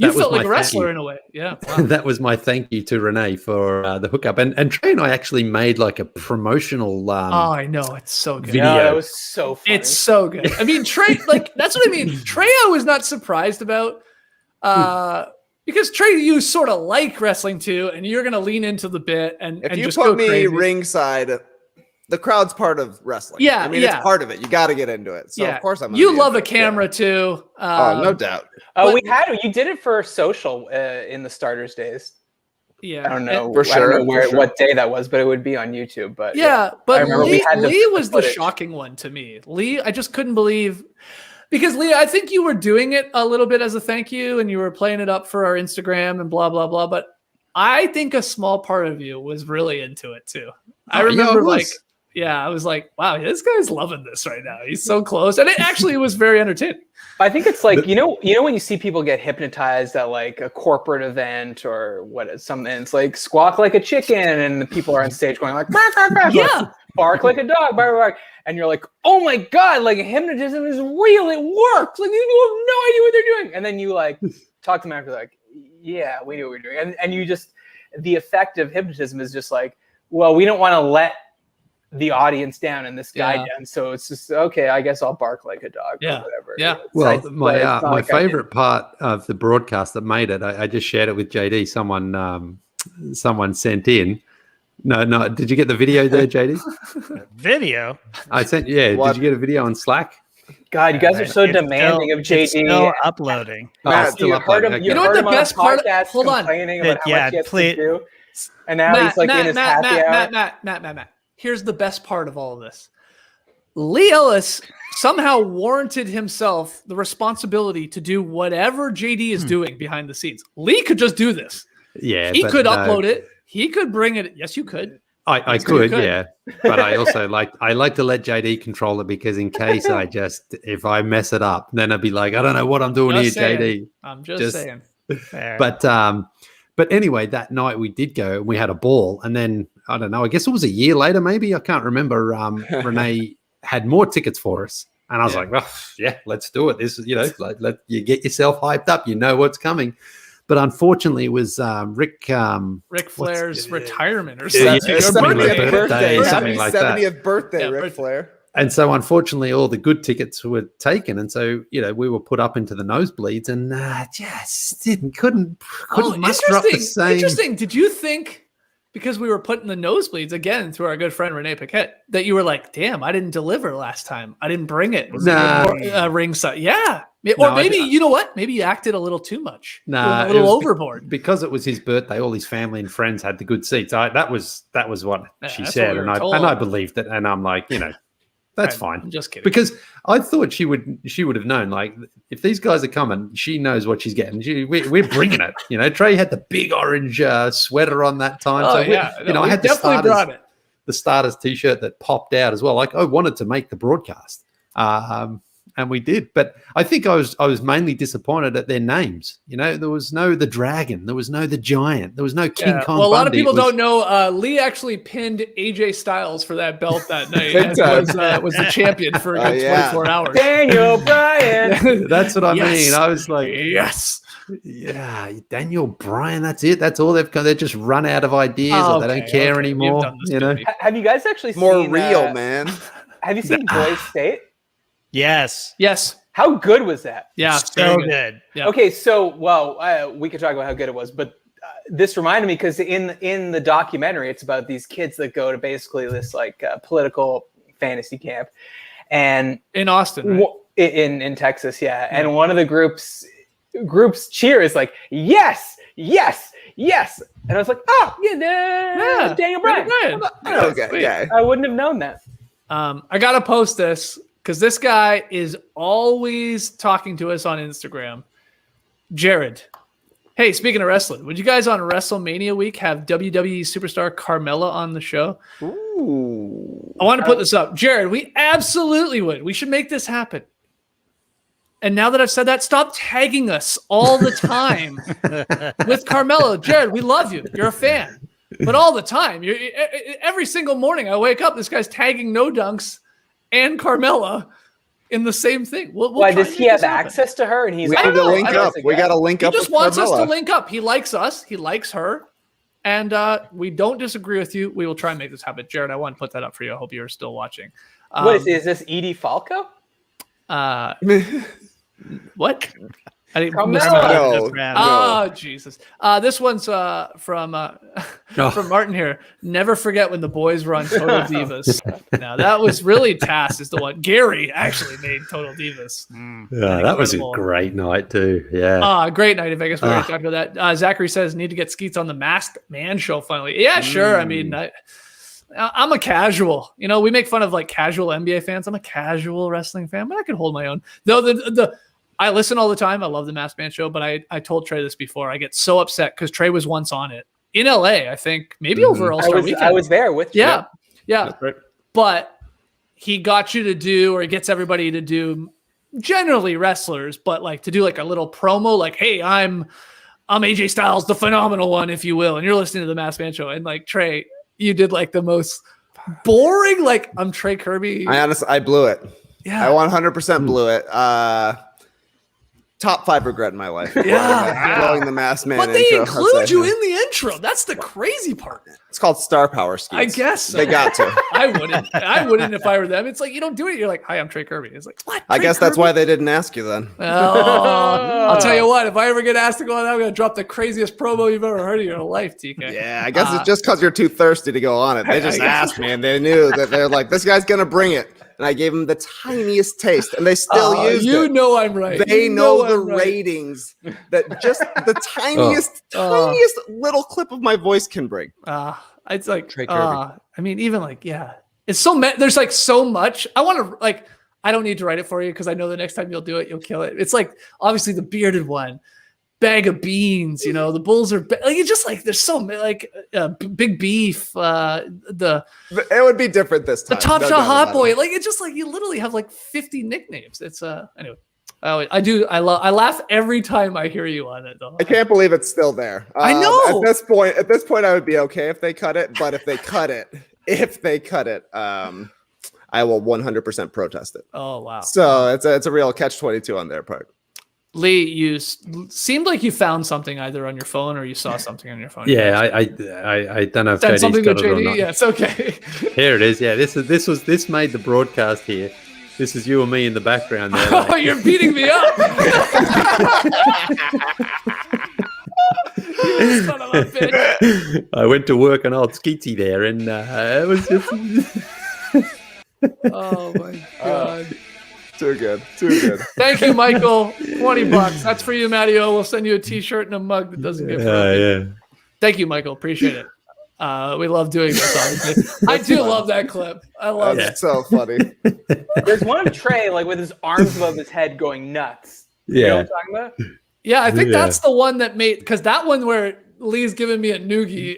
You felt like a wrestler in a way. Yeah. Wow. That was my thank you to Renee for the hookup. And Trey and I actually made like a promotional I know. It's so good. Video. No, it was so funny. It's so good. I mean, Trey, like, that's what I mean. Trey, I was not surprised about because Trey, you sort of like wrestling too, and you're going to lean into the bit and if you just put go me crazy. Ringside, the crowd's part of wrestling. Yeah. I mean, it's part of it. You got to get into it. So of course I'm. You love a camera too. No doubt. You did it for social in the starters days. Yeah, I don't know for sure. I don't know what day that was, but it would be on YouTube. But but Leigh was the footage. shocking one to me. Leigh, I just couldn't believe because Leigh, I think you were doing it a little bit as a thank you, and you were playing it up for our Instagram and blah blah blah. But I think a small part of you was really into it too. I remember I was like, wow, this guy's loving this right now. He's so close, and it actually was very entertaining. I think it's like, you know when you see people get hypnotized at like a corporate event or something, it's like squawk like a chicken and the people are on stage going like, bah, bah, bah. Yeah. bark like a dog, bark, bark. And you're like, oh my God, like hypnotism is real. It works. Like people have no idea what they're doing. And then you like talk to them after like, yeah, we knew what we were doing. And you just, the effect of hypnotism is just like, well, we don't want to let the audience down and this guy down. So it's just, okay, I guess I'll bark like a dog or whatever. Yeah. Well, my favorite part of the broadcast that made it, I just shared it with JD. Someone sent in. No. Did you get the video there, JD? Video? I sent. Yeah. What? Did you get a video on Slack? God, you guys are so demanding of JD. It's still uploading. Matt, You heard him. Okay. You know heard what him the on a best part? podcast Hold on. complaining about how much he has please. to do. And now he's like in his happy hour. Matt. Here's the best part of all of this. Leigh Ellis somehow warranted himself the responsibility to do whatever JD is doing behind the scenes. Leigh could just do this. Yeah. He could upload it. He could bring it. Yes, you could. I could, yeah. But I also like to let JD control it because in case if I mess it up, then I'd be like, I don't know what I'm doing Just here, saying. JD. I'm just saying. Fair. But anyway, that night we did go and we had a ball. And then, I don't know, I guess it was a year later, maybe. I can't remember. Renee had more tickets for us. And I was like, well, yeah, let's do it. This is, let you get yourself hyped up. You know what's coming. But unfortunately, it was Ric Flair's retirement or Yeah, something. yeah, something like 70th that. birthday. Something like that. 70th birthday, Yeah, Ric Flair. And so, unfortunately, all the good tickets were taken, and so we were put up into the nosebleeds, and just couldn't muster up the same. Interesting. Did you think because we were put in the nosebleeds again through our good friend Renee Paquette that you were like, "Damn, I didn't deliver last time. I didn't bring it." Ringside, yeah. Or maybe you know what? Maybe you acted a little too much. A little overboard because it was his birthday. All his family and friends had the good seats. That was what she said, what and I believed it. And I'm like, that's fine. I'm just kidding. Because I thought she would have known. Like, if these guys are coming, she knows what she's getting. We're bringing it. Trey had the big orange sweater on that time. Oh, so I had the starters t-shirt that popped out as well. Like, I wanted to make the broadcast. And we did, but I think I was mainly disappointed at their names. There was no the dragon, there was no the giant, there was no King Kong. Well, a lot of Bundy. people don't know. Leigh actually pinned AJ Styles for that belt that night. was the champion for a good 24 hours. Daniel Bryan. That's what I mean. I was like, yes, yeah, Daniel Bryan. That's it. That's all they've got. They just run out of ideas, or they don't care anymore. Have you guys actually more seen real, man? Have you seen Boys State? Yes. How good was that? Yeah, so good. Yeah. Okay, so we could talk about how good it was, but this reminded me because in the documentary, it's about these kids that go to basically this like political fantasy camp, and in Austin, right? in Texas, yeah. And one of the groups cheer is like yes, yes, yes, and I was like, oh yeah, Daniel Bryan. Okay, I wouldn't have known that. I gotta post this. Because this guy is always talking to us on Instagram. Jared. Hey, speaking of wrestling, would you guys on WrestleMania week have WWE superstar Carmella on the show? Ooh. I want to put this up. Jared, we absolutely would. We should make this happen. And now that I've said that, stop tagging us all the time with Carmella. Jared, we love you. You're a fan. But all the time, every single morning I wake up, this guy's tagging No Dunks and Carmella in the same thing. Why does he have access to her? And he's we got to link up. We got to link up. He just wants us to link up. He likes us. He likes her, and we don't disagree with you. We will try and make this happen. Jared, I want to put that up for you. I hope you're still watching. What is this? Edie Falco? What? I didn't No. Jesus. This one's from Martin here. Never forget when the boys were on Total Divas. Now that was really Tass is the one. Gary actually made Total Divas. Yeah, that was a great night too. Yeah. Great night in Vegas. We already talked about that. Zachary says need to get Skeets on the Masked Man show finally. Yeah, sure. I mean, I'm a casual. We make fun of like casual NBA fans. I'm a casual wrestling fan, but I can hold my own. Though I listen all the time. I love the Masked Man show, but I told Trey this before. I get so upset because Trey was once on it in LA, I think, maybe over All-Star Weekend. I was there with you. Yeah. That's right. But he got you to do, or he gets everybody to do, generally wrestlers, but like to do like a little promo, like, hey, I'm AJ Styles, the phenomenal one, if you will, and you're listening to the Masked Man show. And like Trey, you did like the most boring. Like I'm Trey Kirby. I blew it. Yeah, I 100% blew it. Top 5 regret in my life. Blowing the masked man. But they include you in the intro. That's the crazy part. It's called star power, Skeets. I guess so. They got to. I wouldn't if I were them. It's like you don't do it. You're like, hi, I'm Trey Kirby. It's like what? I guess that's why they didn't ask you then. I'll tell you what. If I ever get asked to go on, I'm gonna drop the craziest promo you've ever heard in your life, TK. Yeah, I guess it's just because you're too thirsty to go on it. They just asked me, and they knew that they're like, this guy's gonna bring it. And I gave them the tiniest taste, and they still used it. You know I'm right. They know the ratings that just the tiniest little clip of my voice can bring. It's like, I mean, even like, yeah, it's so there's like so much. I want to like, I don't need to write it for you because I know the next time you'll do it, you'll kill it. It's like obviously the bearded one. Bag of beans, you know, the bulls are like it's just like there's so many like big beef. It would be different this time. The Top Shot Hot Boy, like it's just like you literally have like 50 nicknames. It's anyway. I laugh every time I hear you on it though. I can't believe it's still there. I know. At this point, I would be okay if they cut it, but if they cut it, I will 100% protest it. Oh wow! So it's a real catch-22 on their part. Leigh, you seemed like you found something either on your phone or you saw something on your phone. Yeah, I don't know if JD's something got to it or JD? not. Yeah, it's okay. Here it is. Yeah, this made the broadcast here. This is you and me in the background there. Oh, you're beating me up. You son of a bitch. I went to work on old Skeetsy there, and it was just. Oh my god. Too good. Thank you, Michael. $20. That's for you, Matty O. We'll send you a t-shirt and a mug that doesn't get broken. Yeah. Thank you, Michael. Appreciate it. We love doing this, obviously. I do love that clip. I love it. It's so funny. There's one of Trey, like with his arms above his head going nuts. You know what I'm talking about? Yeah, I think that's the one that made, because that one where Leigh's giving me a noogie.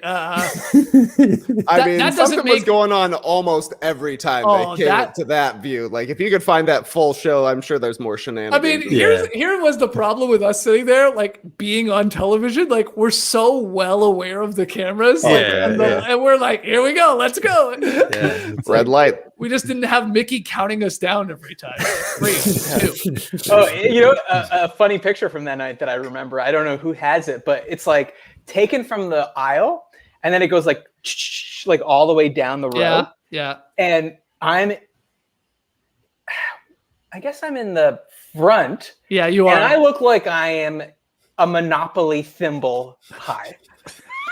Something was going on almost every time they came to that view. Like, if you could find that full show, I'm sure there's more shenanigans. I mean, here was the problem with us sitting there, like being on television. Like, we're so well aware of the cameras, and we're like, here we go, let's go. Red light. We just didn't have Mickey counting us down every time. 3, 2. Oh, you know, a funny picture from that night that I remember. I don't know who has it, but it's like taken from the aisle, and then it goes like all the way down the road. Yeah. And I guess I'm in the front. Yeah, you are. And I look like I am a Monopoly thimble high.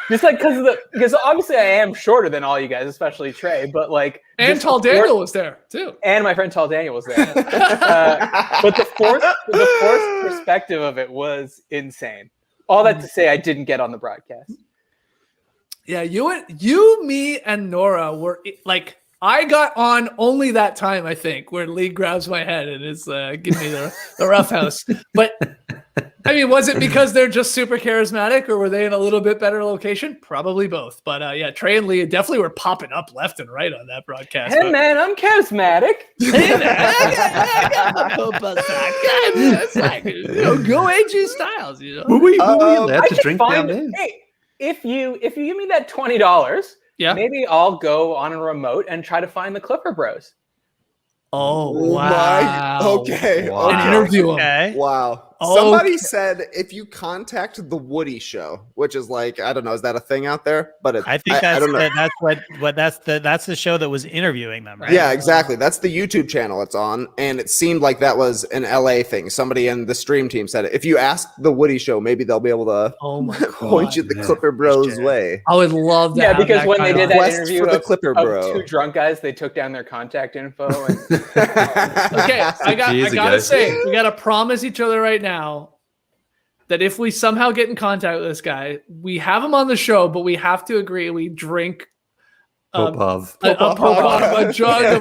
Just like because obviously I am shorter than all you guys, especially Trey, but like and Tall Daniel was there too, and my friend Tall Daniel was there. But the forced perspective of it was insane. All that to say, I didn't get on the broadcast. Yeah, you, me, and Nora were like, I got on only that time, I think, where Leigh grabs my head and is giving me the rough house. But I mean, was it because they're just super charismatic, or were they in a little bit better location? Probably both. But yeah, Trey and Leigh definitely were popping up left and right on that broadcast. Hey, man, I'm charismatic. Hey, man, I got it's like, go AJ Styles, you know. Were we allowed to drink down there? Hey, if you give me that $20, maybe I'll go on a remote and try to find the Clipper Bros. Oh, wow. Okay. Wow. And interview them. Wow. Somebody said if you contact the Woody Show, which is like, I don't know, is that a thing out there? But I think that's the show that was interviewing them, right? Yeah, exactly. That's the YouTube channel it's on, and it seemed like that was an LA thing. Somebody in the stream team said it. If you ask the Woody Show, maybe they'll be able to point you the Clipper Bros way. I would love that. Yeah, because when they did that interview for the Clipper Bro. Of two drunk guys, they took down their contact info. And okay, I gotta say, we gotta promise each other right now that if we somehow get in contact with this guy, we have him on the show, but we have to agree we drink a jug of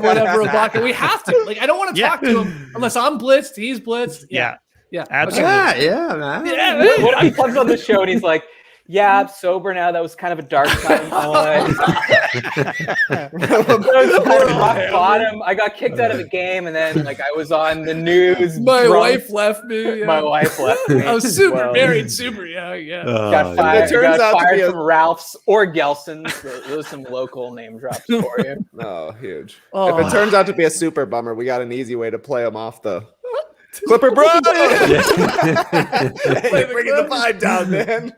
whatever, a vodka. We have to. Like, I don't want to talk to him unless I'm blitzed, he's blitzed. Yeah, absolutely. Yeah, man. Yeah, what he comes on the show and he's like, Yeah, I'm sober now. That was kind of a dark time in my life. That was kind of rock bottom. I got kicked out of a game, and then like I was on the news. My wife left me. Yeah. My wife left me. I was super married, super. Yeah. Got fired. Got fired from Ralph's or Gelson's. Those are some local name drops for you. Oh, huge. If it turns out to be a super bummer, we got an easy way to play him off the Clipper bro. Hey, bringing the vibe down, man.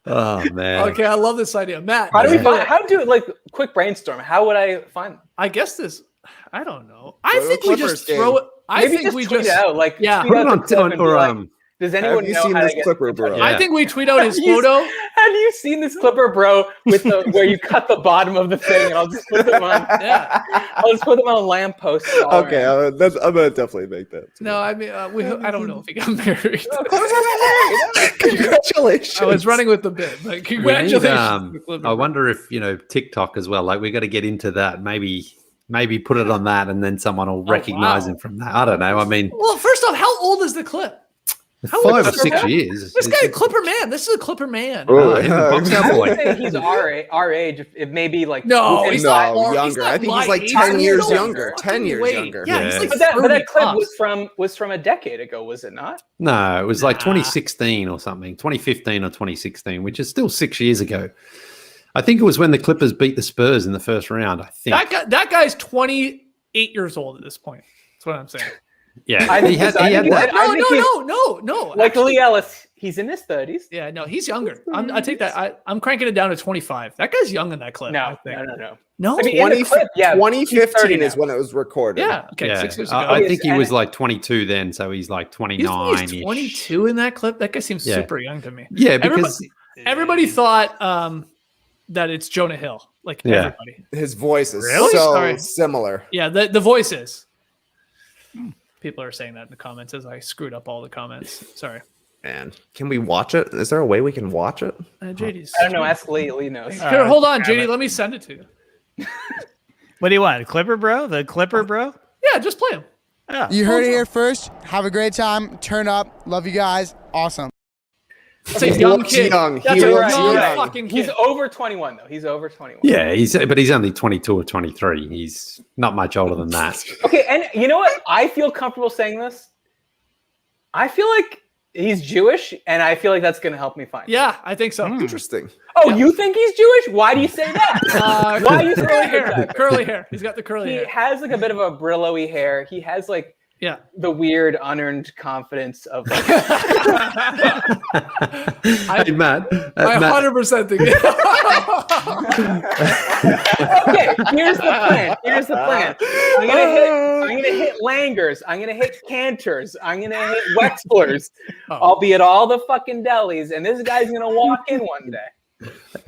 Oh man. Okay, I love this idea, Matt. How do we find? How do like quick brainstorm? How would I find? I guess this. I don't know. I think we just throw it. I Maybe think we tweet just it out. Like yeah. Tweet out the clip and be like, does anyone know how to get Clipper bro? I think we tweet out his photo. Have you seen this Clipper bro with the where you cut the bottom of the thing? And I'll just put them on. Yeah, I'll just put them on lampposts. Okay, I'm gonna definitely make that. No, I mean, I don't know if he got married. Congratulations! I was running with the bit, but congratulations. I wonder if TikTok as well. Like we got to get into that. Maybe put it on that, and then someone will recognize him from that. I don't know. I mean, well, first off, how old is the clip? 5 or 6 years. This guy, Clipper Man. This is a Clipper Man. I would say he's our age. It may be like he's not younger. I think he's like 10 years younger. 10 years younger. Yeah, he's like but that clip was from a decade ago, was it not? No, it was like 2016 or something, 2015 or 2016, which is still 6 years ago. I think it was when the Clippers beat the Spurs in the first round. I think that guy's 28 years old at this point. That's what I'm saying. Yeah, he had that. No. Like Lee Ellis, he's in his 30s. Yeah, no, he's younger. I take that. I'm cranking it down to 25. That guy's young in that clip. No. No, I mean, 2015 is when it was recorded. Yeah, okay, 6 years ago. I think he was like 22 then, so he's like 29. He's 22 in that clip. That guy seems super young to me. Yeah, because everybody thought that it's Jonah Hill. Like everybody. His voice is so similar. Yeah, the voice is. People are saying that in the comments as I screwed up all the comments. Sorry. Man, can we watch it? Is there a way we can watch it? JD's. I don't know. Ask Leigh. Leigh knows. Here, hold on, JD. Let me send it to you. What do you want? Clipper bro? The Clipper bro? Yeah, just play him. Yeah. You heard it here first. Have a great time. Turn up. Love you guys. Awesome. It's a young kid. He looks young. Fucking kid. He's over 21 though. He's over 21. Yeah, but he's only 22 or 23. He's not much older than that. Okay, and you know what? I feel comfortable saying this. I feel like he's Jewish, and I feel like that's going to help me find him. Yeah, I think so. Interesting. Oh, you think he's Jewish? Why do you say that? Why do you say curly hair? Curly hair. He's got the curly hair. He has like a bit of a Brillo-y hair. He has like the weird unearned confidence of like Hey, Matt. I 100% think Okay, here's the plan. I'm gonna hit Langers. I'm gonna hit Cantors. I'm gonna hit Wexlers. I'll be at all the fucking delis, and this guy's gonna walk in one day.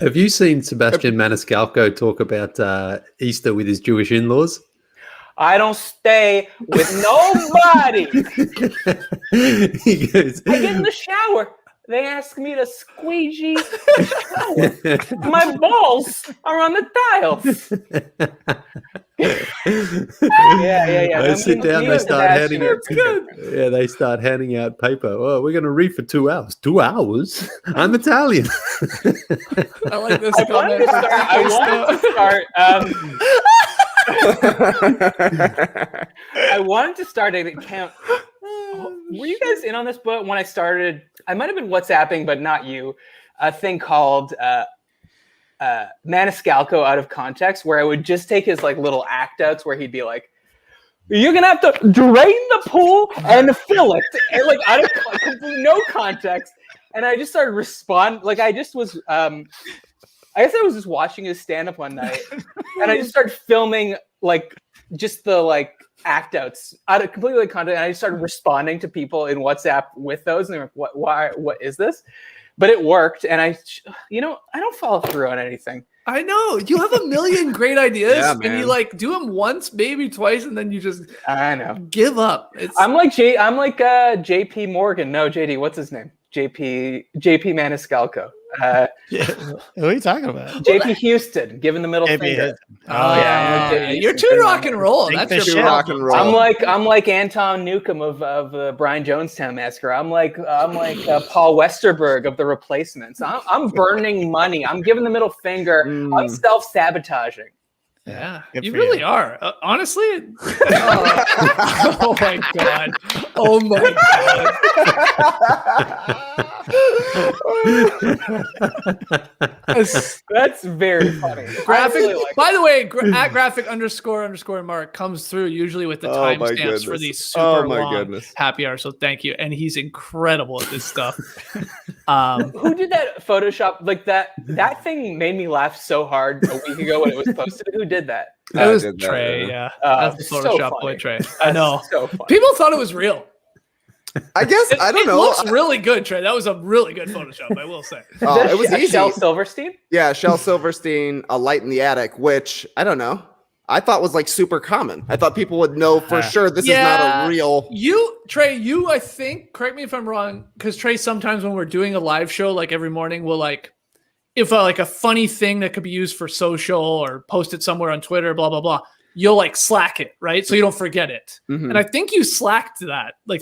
Have you seen Sebastian Maniscalco talk about Easter with his Jewish in-laws? I don't stay with nobody. He goes, I get in the shower. They ask me to squeegee the shower. My balls are on the tiles. Yeah. I sit down. They start handing out. Yeah, they start handing out paper. Oh, we're going to read for 2 hours. 2 hours? I'm Italian. I like this. I wanted to start an account. Were you guys in on this book when I started? I might have been WhatsApping, but not you. A thing called Maniscalco out of context, where I would just take his like little act outs where he'd be like, "You're gonna have to drain the pool and fill it," and like out of no context. And I just started responding. Like I just was. I guess I was just watching his stand-up one night, and I just started filming like just the like act outs out of completely content, and I just started responding to people in WhatsApp with those, and they're like, what is this? But it worked, and I don't follow through on anything. I know you have a million great ideas, and you like do them once, maybe twice, and then you just give up. I'm like JP Morgan. No, JD. What's his name? JP Maniscalco. Who are you talking about? JP Houston, giving the middle finger. You're too rock and roll. That's your rock and roll. I'm like Anton Newcomb of the Brian Jonestown Massacre. I'm like Paul Westerberg of The Replacements. I'm burning money. I'm giving the middle finger. I'm self-sabotaging. Yeah, you really are. Honestly. Oh my god. Oh my god. That's very funny. Graphic. By the way, at graphic__Mark comes through usually with the timestamps for these super long happy hours. So thank you. And he's incredible at this stuff. Who did that Photoshop? Like that thing made me laugh so hard a week ago when it was posted. Who did that? It was Trey, yeah. That's the Photoshop boy, Trey. I know. So people thought it was real. I guess I don't know. It looks really good, Trey. That was a really good Photoshop, I will say. It was easy. Shel Silverstein? Yeah, Shel Silverstein, A Light in the Attic, which I don't know. I thought was like super common. I thought people would know for sure this is not a real. Trey, I think, correct me if I'm wrong, because Trey, sometimes when we're doing a live show, like every morning, we'll like, if like a funny thing that could be used for social or post it somewhere on Twitter, blah, blah, blah, you'll like Slack it, right? So you don't forget it. Mm-hmm. And I think you Slacked that. Like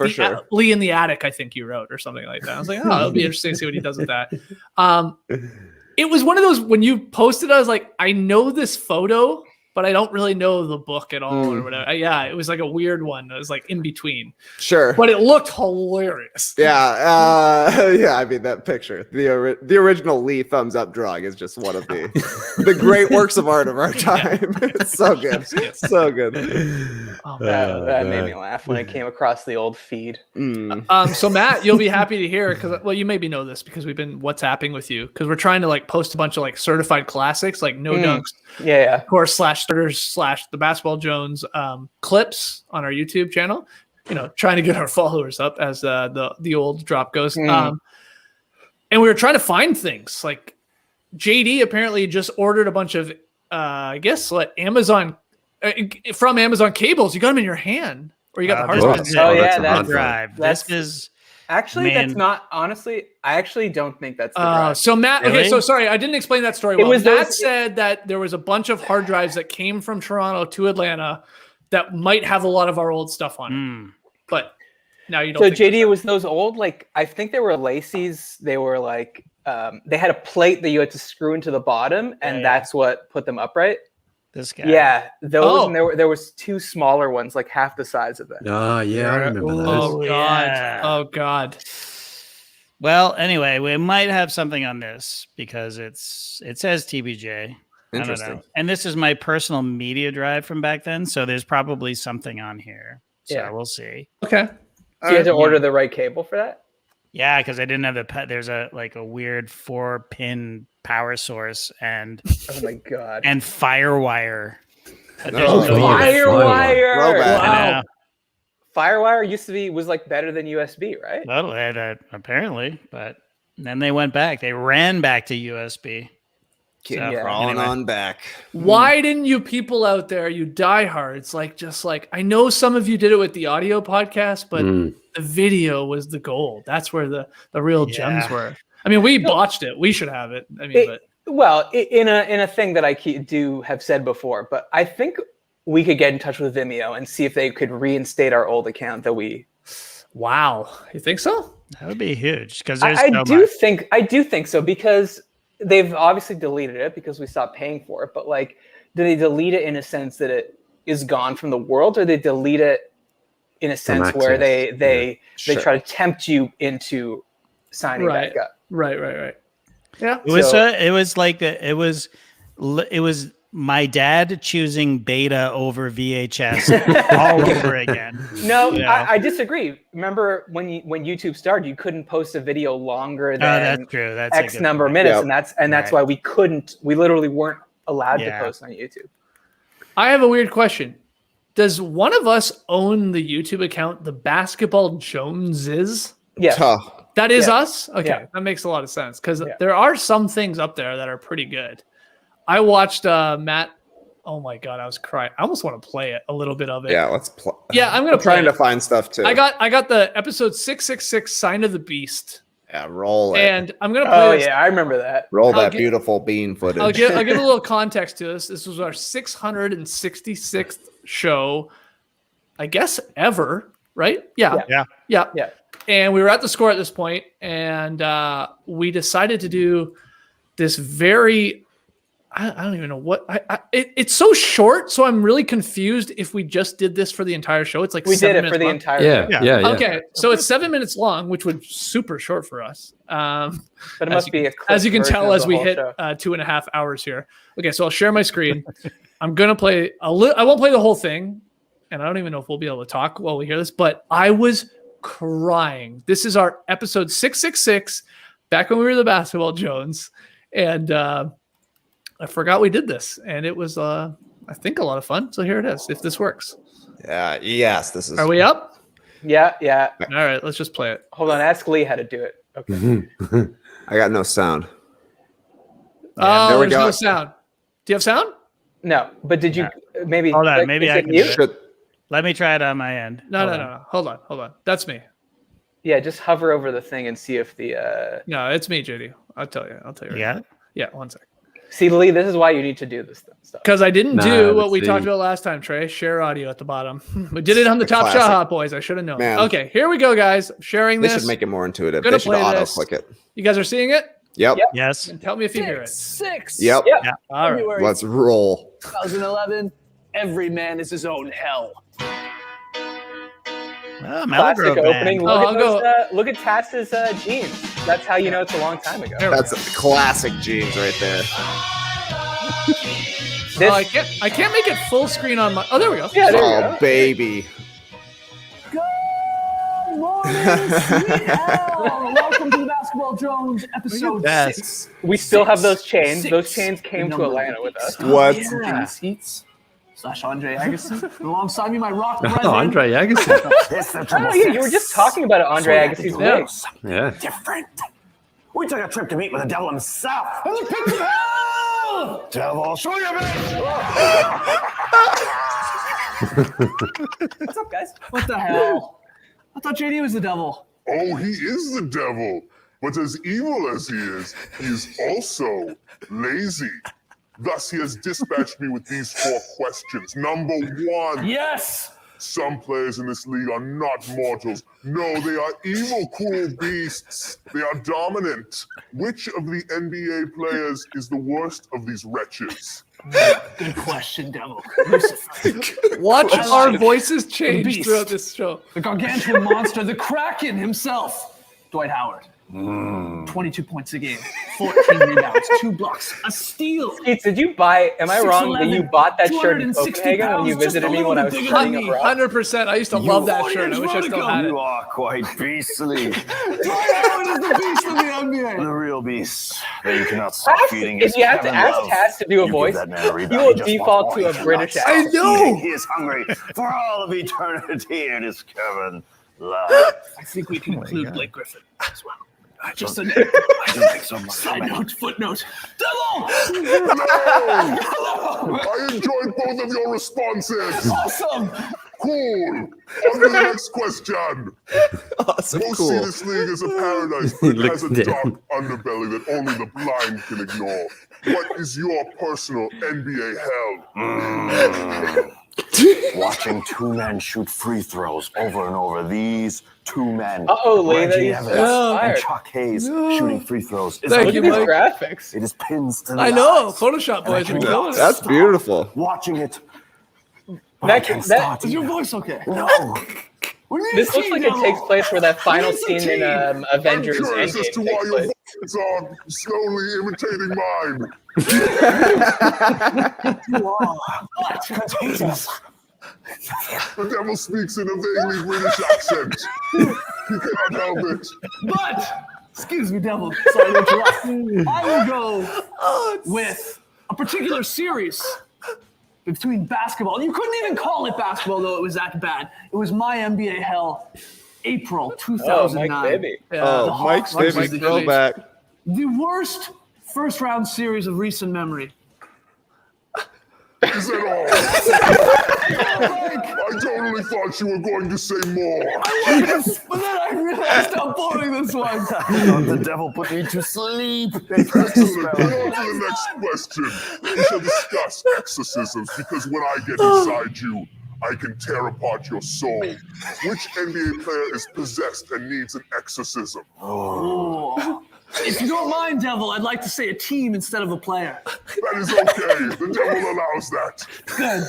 Leigh in the Attic, I think you wrote or something like that. I was like, oh, it'll be interesting to see what he does with that. It was one of those, when you posted, I was like, I know this photo, but I don't really know the book at all or whatever. Yeah, it was like a weird one. It was like in between. Sure. But it looked hilarious. Yeah. Yeah, I mean, that picture, the original Leigh thumbs up drawing is just one of the great works of art of our time. It's so good. So good. Oh, that made me laugh when I came across the old feed. So Matt, you'll be happy to hear, because, well, you maybe know this because we've been WhatsApping with you, because we're trying to like post a bunch of like certified classics, like no dunks. Yeah. Of course, /starters/ the Basketball Jones clips on our YouTube channel. You know, trying to get our followers up, as the old drop goes. And we were trying to find things like JD apparently just ordered a bunch of I guess Amazon from Amazon cables. You got them in your hand, or you got the hard drive. Oh yeah, that drive. This is. Actually, that's not. Honestly, I actually don't think that's the drive. So Matt, okay, so sorry, I didn't explain that story well. Matt said that there was a bunch of hard drives that came from Toronto to Atlanta that might have a lot of our old stuff on it. But now you don't. So JD, it was those old, like, I think they were Lacey's. They were like, they had a plate that you had to screw into the bottom, and that's what put them upright. This guy. Yeah, those. And there was two smaller ones, like half the size of it. Oh yeah, I remember those. Oh god. Yeah. Oh god. Well, anyway, we might have something on this because it says TBJ. Interesting. I don't know. And this is my personal media drive from back then, so there's probably something on here. So we'll see. Okay. So you had to order the right cable for that? Yeah, because I didn't have there's a weird 4-pin power source and oh my god, and FireWire. FireWire! Wow. FireWire was like better than USB, right? Well, apparently, but then they went back. They ran back to USB. Crawling on back. Why didn't you people out there, you diehards, just I know some of you did it with the audio podcast, but the video was the gold. That's where the real gems were. I mean, we botched it. We should have it. I mean, in a thing that I do have said before, but I think we could get in touch with Vimeo and see if they could reinstate our old account that we. Wow, you think so? That would be huge because I do think so, because they've obviously deleted it because we stopped paying for it. But do they delete it in a sense that it is gone from the world, or they delete it in a sense where they try to tempt you into signing back up? Right. Yeah. It was my dad choosing beta over VHS all over again. No, I disagree. Remember when YouTube started, you couldn't post a video longer than that's true. That's X number of minutes, and that's why we literally weren't allowed to post on YouTube. I have a weird question. Does one of us own the YouTube account, the Basketball Joneses? Yes. That is us? Okay, that makes a lot of sense, because there are some things up there that are pretty good. I watched Matt. Oh my god, I was crying. I almost want to play it, a little bit of it. Yeah, let's play. Yeah, I'm gonna trying to find stuff too. I got the episode 666 Sign of the Beast, Yeah, roll it. And I'm gonna play. Yeah, I remember that. Roll that beautiful bean footage. I'll give a little context to this. This was our 666th show, I guess, ever. Right? Yeah. And we were at the score at this point, and we decided to do this very. I don't even know what it's so short, so I'm really confused if we just did this for the entire show. It's like we did it for the entire show. Yeah. Okay, so it's 7 minutes long, which was super short for us. But it must be as you can tell as we hit 2.5 hours here. Okay, so I'll share my screen. I'm gonna play I won't play the whole thing, and I don't even know if we'll be able to talk while we hear this. But I was crying. This is our episode 666, back when we were the Basketball Jones, and I forgot we did this, and it was, I think, a lot of fun. So here it is, if this works. Yes, this is. Are we up? Yeah. All right, let's just play it. Hold on, ask Leigh how to do it. Okay. I got no sound. Oh, there's no sound. Do you have sound? No, but did you maybe? Hold on, maybe I can do it. Let me try it on my end. No. Hold on. That's me. Yeah, just hover over the thing and see if the. No, it's me, JD. I'll tell you. Right Yeah. now. Yeah, 1 second. See, Leigh, this is why you need to do this stuff. Because I didn't do what we talked about last time, Trey. Share audio at the bottom. We did it on the Top Shot Hot Boys. I should have known. Man. Okay, here we go, guys. Sharing this. They should make it more intuitive. Gonna They should play auto this. click it. You guys are seeing it? Yep. Yes. And tell me if you hear it. 6. Yep. Yeah. All right. Let's roll. 2011. Every man is his own hell. Classic opening. Man. Look at Tass's jeans. That's how you know it's a long time ago. That's classic jeans right there. I can't make it full screen on my. Oh, there we go. Yeah, there we Oh, go. baby. Good morning, sweet hell. Welcome to the Basketball Jones episode 6. We still have those chains. Those chains came to Atlanta with us. What? Yeah. Skeets / Andre Agassi. And alongside me, my rock brethren. Andre Agassi. Oh, yeah, you were just talking about Andre Agassi's wigs. Yeah. Different. We took a trip to meet with the devil himself. And the pits of hell! Devil, show your What's up, guys? What the hell? I thought JD was the devil. Oh, he is the devil. But as evil as he is also lazy. Thus, he has dispatched me with these 4 questions. Number 1. Yes! Some players in this league are not mortals. No, they are evil, cruel beasts. They are dominant. Which of the NBA players is the worst of these wretches? Good question, devil. Watch our voices change throughout this show. The gargantuan monster, the Kraken himself, Dwight Howard. 22 points a game, 14 rebounds, 2 blocks, a steal. Skeets, did you buy? Am I wrong that you bought that shirt in Copenhagen when you visited me when I was studying abroad? 100%. I used to love that shirt. I wish I still had it. You are quite beastly. Dwight Howard is the beast of the NBA. The real beast that you cannot stop feeding. If you have to ask Tass to do a voice, he will default to a British accent. I know. He is hungry for all of eternity. It is Kevin Love. I think we can include Blake Griffin as well. Just a I don't think so much. side note, footnote. Devil! I enjoyed both of your responses. Awesome! Cool. On to the next question. Awesome. Most Cool. see this league as a paradise, but it has a dark underbelly that only the blind can ignore. What is your personal NBA hell? Watching 2 men shoot free throws over and over. These 2 men. Leigh, Reggie that is Evans and inspired. Chuck Hayes shooting free throws. Is Thank Look you, at these Mike. graphics. It is pins to the I know. eyes. Photoshop boys are killing it. That's beautiful. Watching it. But I can't start. Is your voice okay? No. This looks like it takes place where that final scene in Avengers I'm curious as Endgame to why takes your place. voices are slowly imitating mine. You are. What? Contagious. The devil speaks in a vaguely British accent. He cannot help it. But, excuse me, devil. Sorry to interrupt. I will go with a particular series between basketball. You couldn't even call it basketball, though it was that bad. It was my NBA hell, April 2009. Mike Bibby. Oh, Mike's baby throwback. The worst first-round series of recent memory. Is it all? I totally thought you were going to say more. I was, but then I realized how boring this was. The devil put me to sleep. Excellent. On to the next question. We shall discuss exorcisms because when I get inside you, I can tear apart your soul. Which NBA player is possessed and needs an exorcism? Oh. If you don't mind, Devil, I'd like to say a team instead of a player. That is okay. The devil allows that. Good.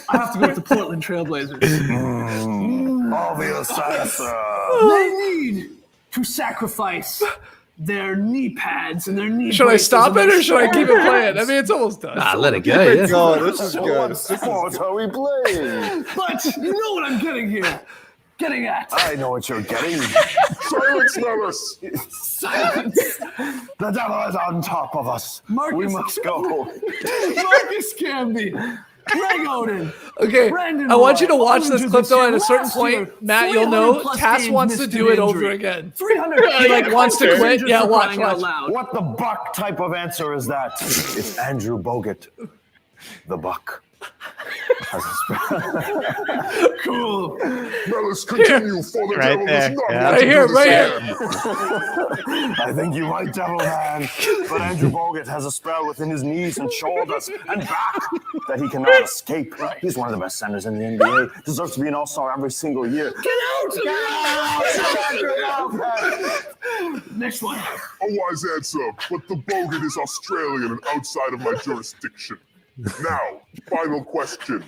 I have to go with the Portland Trailblazers. Obvious answer. They need to sacrifice their knee pads and their knee. Should I stop it or should I keep it playing? I mean, it's almost done. Nah, let it go. Yeah. No, this is good. Sports how we play. But you know what I'm getting at. I know what you're getting. Silence, Nellis. Silence. The devil is on top of us. We must go. Marcus Camby. Greg Oden. Okay, Brandon I want you to Roy, watch this clip though. At a certain last point, year, Matt, you'll know 300+ Cass games wants to missed do due it to over injury. again. 300. He like wants to quit. Injured Yeah, for watch, crying out watch. loud. What the buck type of answer is that? It's Andrew Bogut. The buck. Cool. Nellis, continue for the Right devil there. does not Yeah. want Right to here, do right this here. again. I think you're right, devil man. But Andrew Bogut has a spell within his knees and shoulders and back that he cannot escape. He's one of the best centers in the NBA. Deserves to be an all-star every single year. Get out! Next one. A wise answer, but the bogan is Australian and outside of my jurisdiction. Now, final question.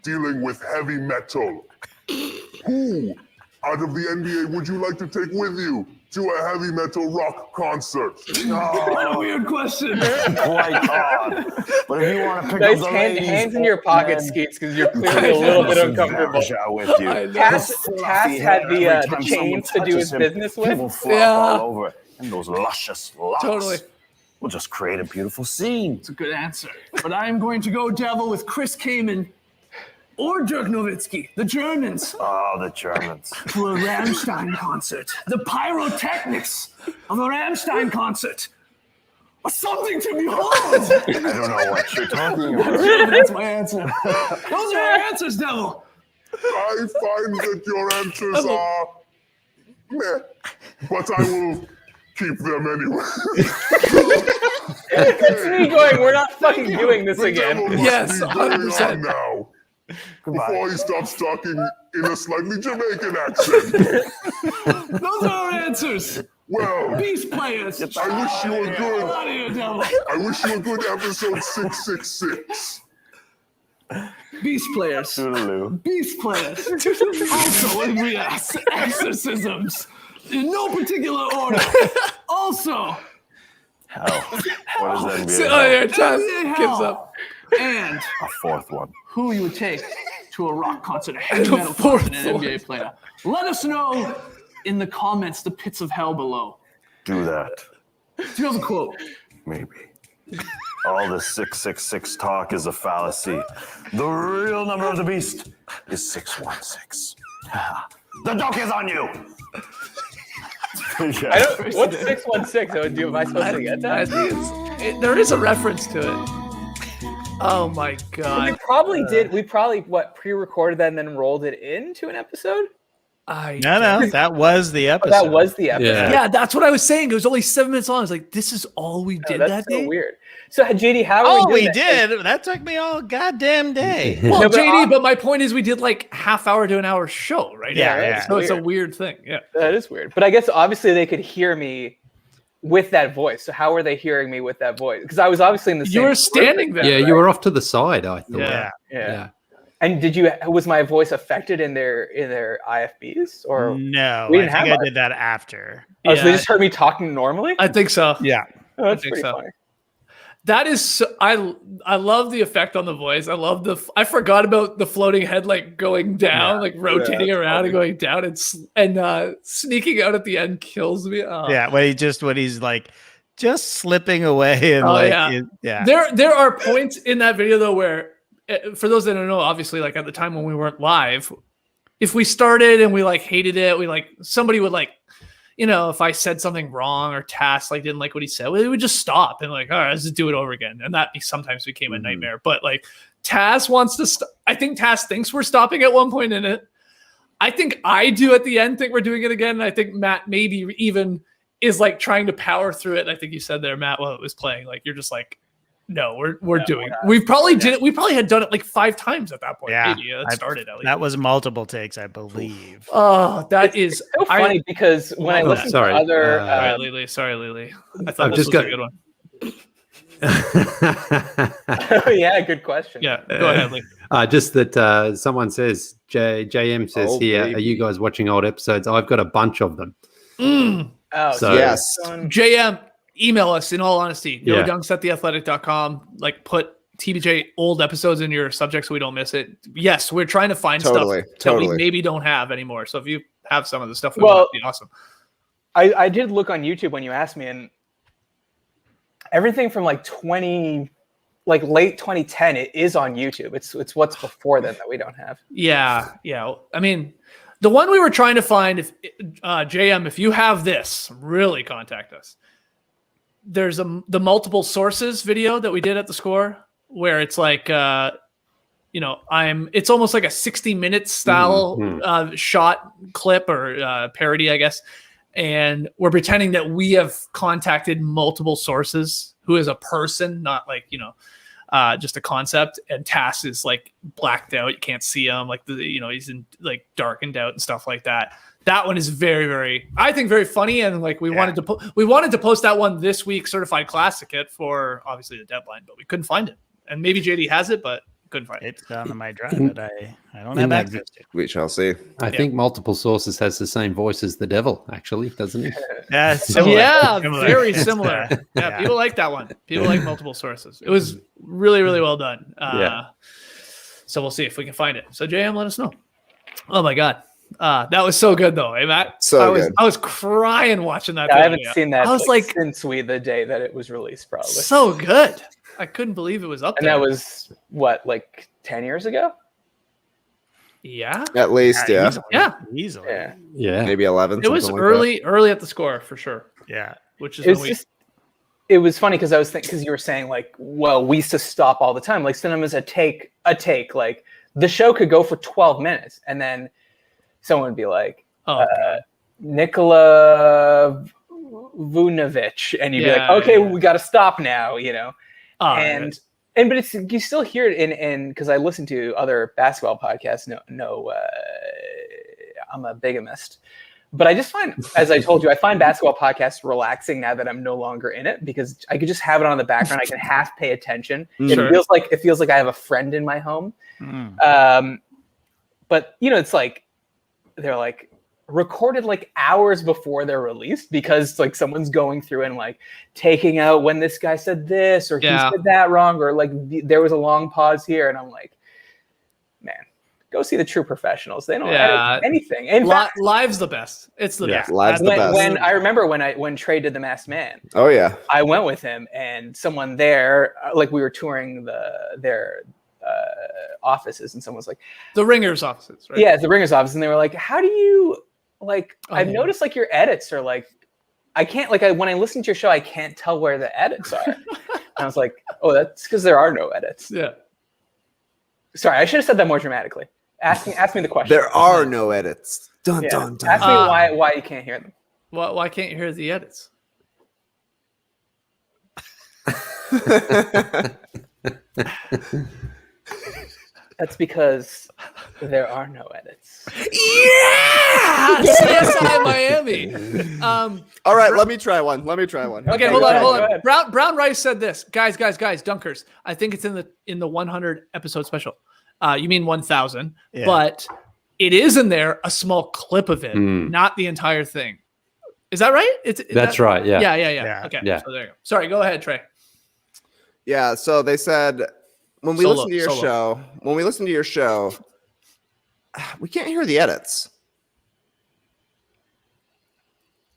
Dealing with heavy metal. Who out of the NBA would you like to take with you to a heavy metal rock concert? What a weird question. Quite odd. But if you want to pick Nice up the ladies, hands in your pocket, Skeets, because you're clearly a little bit uncomfortable. with you. Cass had the chains to do his business with. People flop all over it. And those luscious locks. Totally. We'll just create a beautiful scene. It's a good answer. But I am going to go devil with Chris Kaman or Dirk Nowitzki, the Germans, Oh, the Germans. to a Rammstein concert. The pyrotechnics of a Rammstein concert are something to behold. I don't know what you're talking about. That's my answer. Those are our answers, devil. I find that your answers are meh, but I will keep them anyway. It's me going, we're not fucking doing this The devil again. must Yes, be going 100%. on now. Goodbye. Before he stops talking in a slightly Jamaican accent. Those are our answers. Well, Beast players. I wish you were good. Out of here, devil. I wish you a good episode 666. Beast players. Toodaloo. Beast players. Also, if we ask exorcisms in no particular order. Also, Hell. What is NBA? So, oh, yeah, Chaz NBA gives hell. up. And A fourth one. who you would take to a rock concert, a heavy The metal fourth concert, an one. NBA player. Let us know in the comments, the pits of hell below. Do that. Do you have a quote? Maybe. All this 666 talk is a fallacy. The real number of the beast is 616. The joke is on you. I don't. What's 616? Am I supposed to get I that? think there is a reference to it. Oh my We god. probably did. We probably pre-recorded that and then rolled it into an episode. No, that was the Oh, episode. that was the episode. Yeah, that's what I was saying. It was only 7 minutes long. I was like, this is all we did That's that so day? weird. So JD, how are Oh, we we doing that? did. That took me all goddamn day. Well, No, but JD, but my point is we did like half hour to an hour show, right? Yeah, now, right? yeah. So it's a Weird. weird thing. Yeah. That is weird. But I guess obviously they could hear me with that voice. So how were they hearing me with that voice? Because I was obviously in the same You were group. standing there. Yeah, right? you were off to the side, I thought. Yeah. Yeah. And was my voice affected in their IFBs or No, We I didn't think have I did that after. oh, so they just heard me talking normally? I think so. Yeah. Oh, that's think pretty so. funny. That is so, I love the effect on the voice. I love I forgot about the floating head like going down, like rotating around and going down and sneaking out at the end kills me. Oh. Yeah, when he's like just slipping away and yeah. There are points in that video though where for those that don't know, obviously like at the time when we weren't live, if we started and we like hated it, we like somebody would like, you know, if I said something wrong or Tass like didn't like what he said, we would just stop and like, all right, let's just do it over again. And that sometimes became a nightmare. But like Taz wants to. I think Taz thinks we're stopping at one point in it. I think I do at the end think we're doing it again. And I think Matt maybe even is like trying to power through it. And I think you said there, Matt, while it was playing, like you're just like, no, we're doing it. We probably did it. We probably had done it like 5 times at that point. Yeah, maybe. That started at least. That was multiple takes, I believe. Oh, that is so funny because when I listen to other, sorry, Leigh. I thought this was a good one. Yeah, good question. Yeah, go ahead, Leigh. Just that someone says, JM says here, baby. are you guys watching old episodes? I've got a bunch of them. Oh, So- Yes. JM, email us in all honesty. Yeah. NoDunks@theathletic.com. Like put TBJ old episodes in your subject so we don't miss it. Yes, we're trying to find stuff that we maybe don't have anymore. So if you have some of the stuff, it'd be awesome. I did look on YouTube when you asked me, and everything from like late 2010, it is on YouTube. It's what's before then that we don't have. Yeah. I mean, the one we were trying to find, if JM, if you have this, really contact us. There's the multiple sources video that we did at the Score, where it's like, it's almost like a 60-minute style shot clip or parody, I guess. And we're pretending that we have contacted multiple sources who is a person, not like, just a concept. And Tass is like blacked out. You can't see him. Like, he's in like darkened out and stuff like that. That one is very, very, I think, very funny. And like, we wanted to post that one this week, certified classic it for obviously the deadline, but we couldn't find it. And maybe JD has it, but couldn't find it. It's on my drive that I don't have access to. We shall see. I think multiple sources has the same voice as the devil, actually, doesn't it? Yeah, similar. Very similar. Yeah, people like that one. People like multiple sources. It was really, really well done. So we'll see if we can find it. So JM, let us know. Oh my God. That was so good though, Matt? Good. I was crying watching that. I haven't seen that. I was like since the day that it was released, probably. So good. I couldn't believe it was up there. And that was what, like 10 years ago? Yeah. At least, Easily. Yeah. Maybe 11. It was early at the Score for sure. Yeah. Which is it was funny because I was thinking, because you were saying like, well, we used to stop all the time. Like cinema's a take. Like the show could go for 12 minutes and then someone would be like, Nikola Vucevic, and you'd be like, okay, we got to stop now, but it's, you still hear it in because I listen to other basketball podcasts. I'm a bigamist, but I just find, as I told you, I find basketball podcasts relaxing now that I'm no longer in it because I could just have it on the background. I can half pay attention. Sure. It feels like I have a friend in my home. But it's like they're like recorded like hours before they're released because like someone's going through and like taking out when this guy said this or he said that wrong or like there was a long pause here, and I'm like, man, go see the true professionals. They don't edit anything. In fact, live's the best. It's the best. Live's the best. When I remember when Trey did The Masked Man. Oh yeah. I went with him and someone there, like we were touring their offices, and someone's like, the Ringer's offices, right? Yeah, the Ringer's office, and they were like, how do you like? I've noticed like your edits are like, I can't like when I listen to your show, I can't tell where the edits are. And I was like, oh, that's because there are no edits. Yeah. Sorry, I should have said that more dramatically. Ask me the question. There are no edits. Dun dun dun. Ask me why you can't hear them. Why can't you hear the edits? That's because there are no edits. Yeah, CSI Miami. All right, let me try one. Okay, hold on. Brown Rice said this, guys, Dunkers. I think it's in the 100 episode special. You mean 1,000? Yeah. But it is in there a small clip of it, not the entire thing. Is that right? That's right. Yeah. Yeah. Okay. Yeah. So there you go. Sorry. Go ahead, Trey. Yeah. So they said when we listen to your show, we can't hear the edits.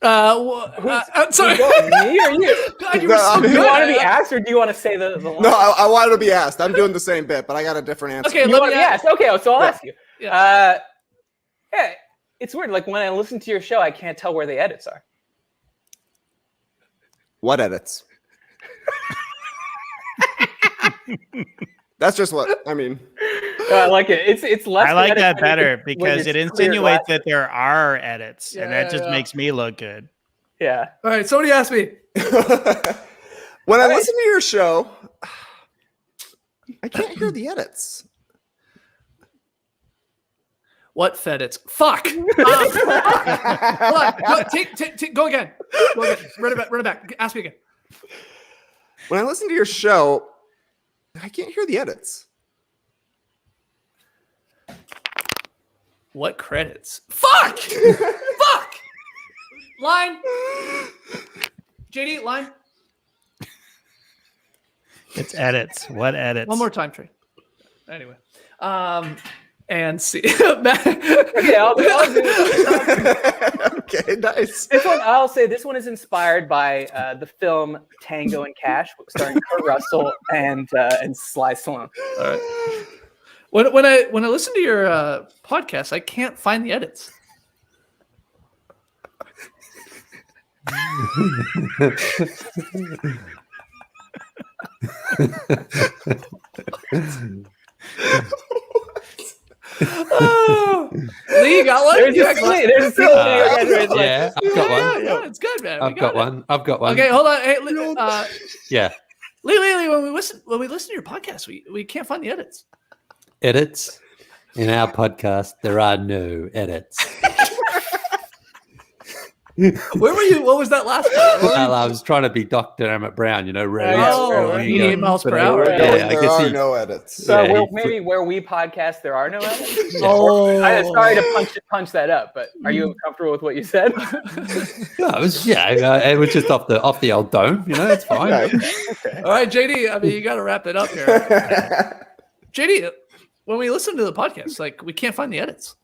Sorry. Me or you? God, do you want to be asked, or do you want to say the line? No, I wanted to be asked. I'm doing the same bit, but I got a different answer. Okay, let me ask. Okay, so I'll ask you. Yeah, it's weird. Like when I listen to your show, I can't tell where the edits are. What edits? That's just what I mean. I like it. It's less. I like that better when because it it's insinuates clear that there are edits, and that just Yeah. makes me look good. Yeah. All right, somebody asked me. When I listen to your show, I can't hear the edits. What edits? Fuck. Hold on. Go again. Run it back. Ask me again. When I listen to your show, I can't hear the edits. What credits? Fuck. Fuck. Line. JD, line. It's edits. What edits? One more time, Trey. Anyway. And see. Matt. Okay, I'll do it. Okay, nice. This one, I'll say this one is inspired by the film Tango and Cash, starring Kurt Russell and Sly Stallone. All right. When I listen to your podcast, I can't find the edits. Oh. Leigh, you got one? There's a scene. Yeah, I've got one. Yeah, it's good, man. I've got one. Okay, hold on. Hey, Yeah. Leigh, when we listen to your podcast, we can't find the edits. Edits? In our podcast, there are no edits. Where were you? What was that last part? Well, I was trying to be Dr. Emmett Brown, really. Oh, 88 miles per hour. Yeah, There are no edits. So Yeah, maybe where we podcast, there are no edits. Oh, I'm sorry to punch that up, but are you comfortable with what you said? No, it was it was just off the old dome. It's fine. Okay. all right, JD. I mean, you got to wrap it up here. JD, when we listen to the podcast, we can't find the edits.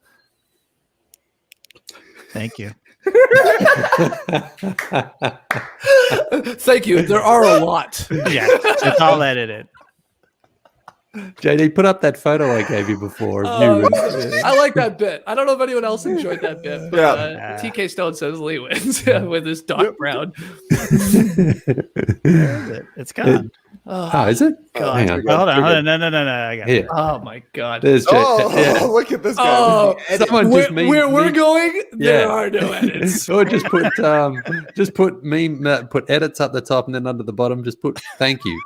Thank you. Thank you. There are a lot. Yeah, it's all edited. JD, put up that photo I gave you before. Of you. I like that bit. I don't know if anyone else enjoyed that bit, but Yeah. TK Stone says Leigh wins with his Doc Brown. It's gone. Oh, is it? God. Hang on. Hold on. No. I got it. Here. Oh my God. There's JD. Look at this guy. Oh, Someone just where we're going, there are no edits. Or just put put edits up the top and then under the bottom just put thank you.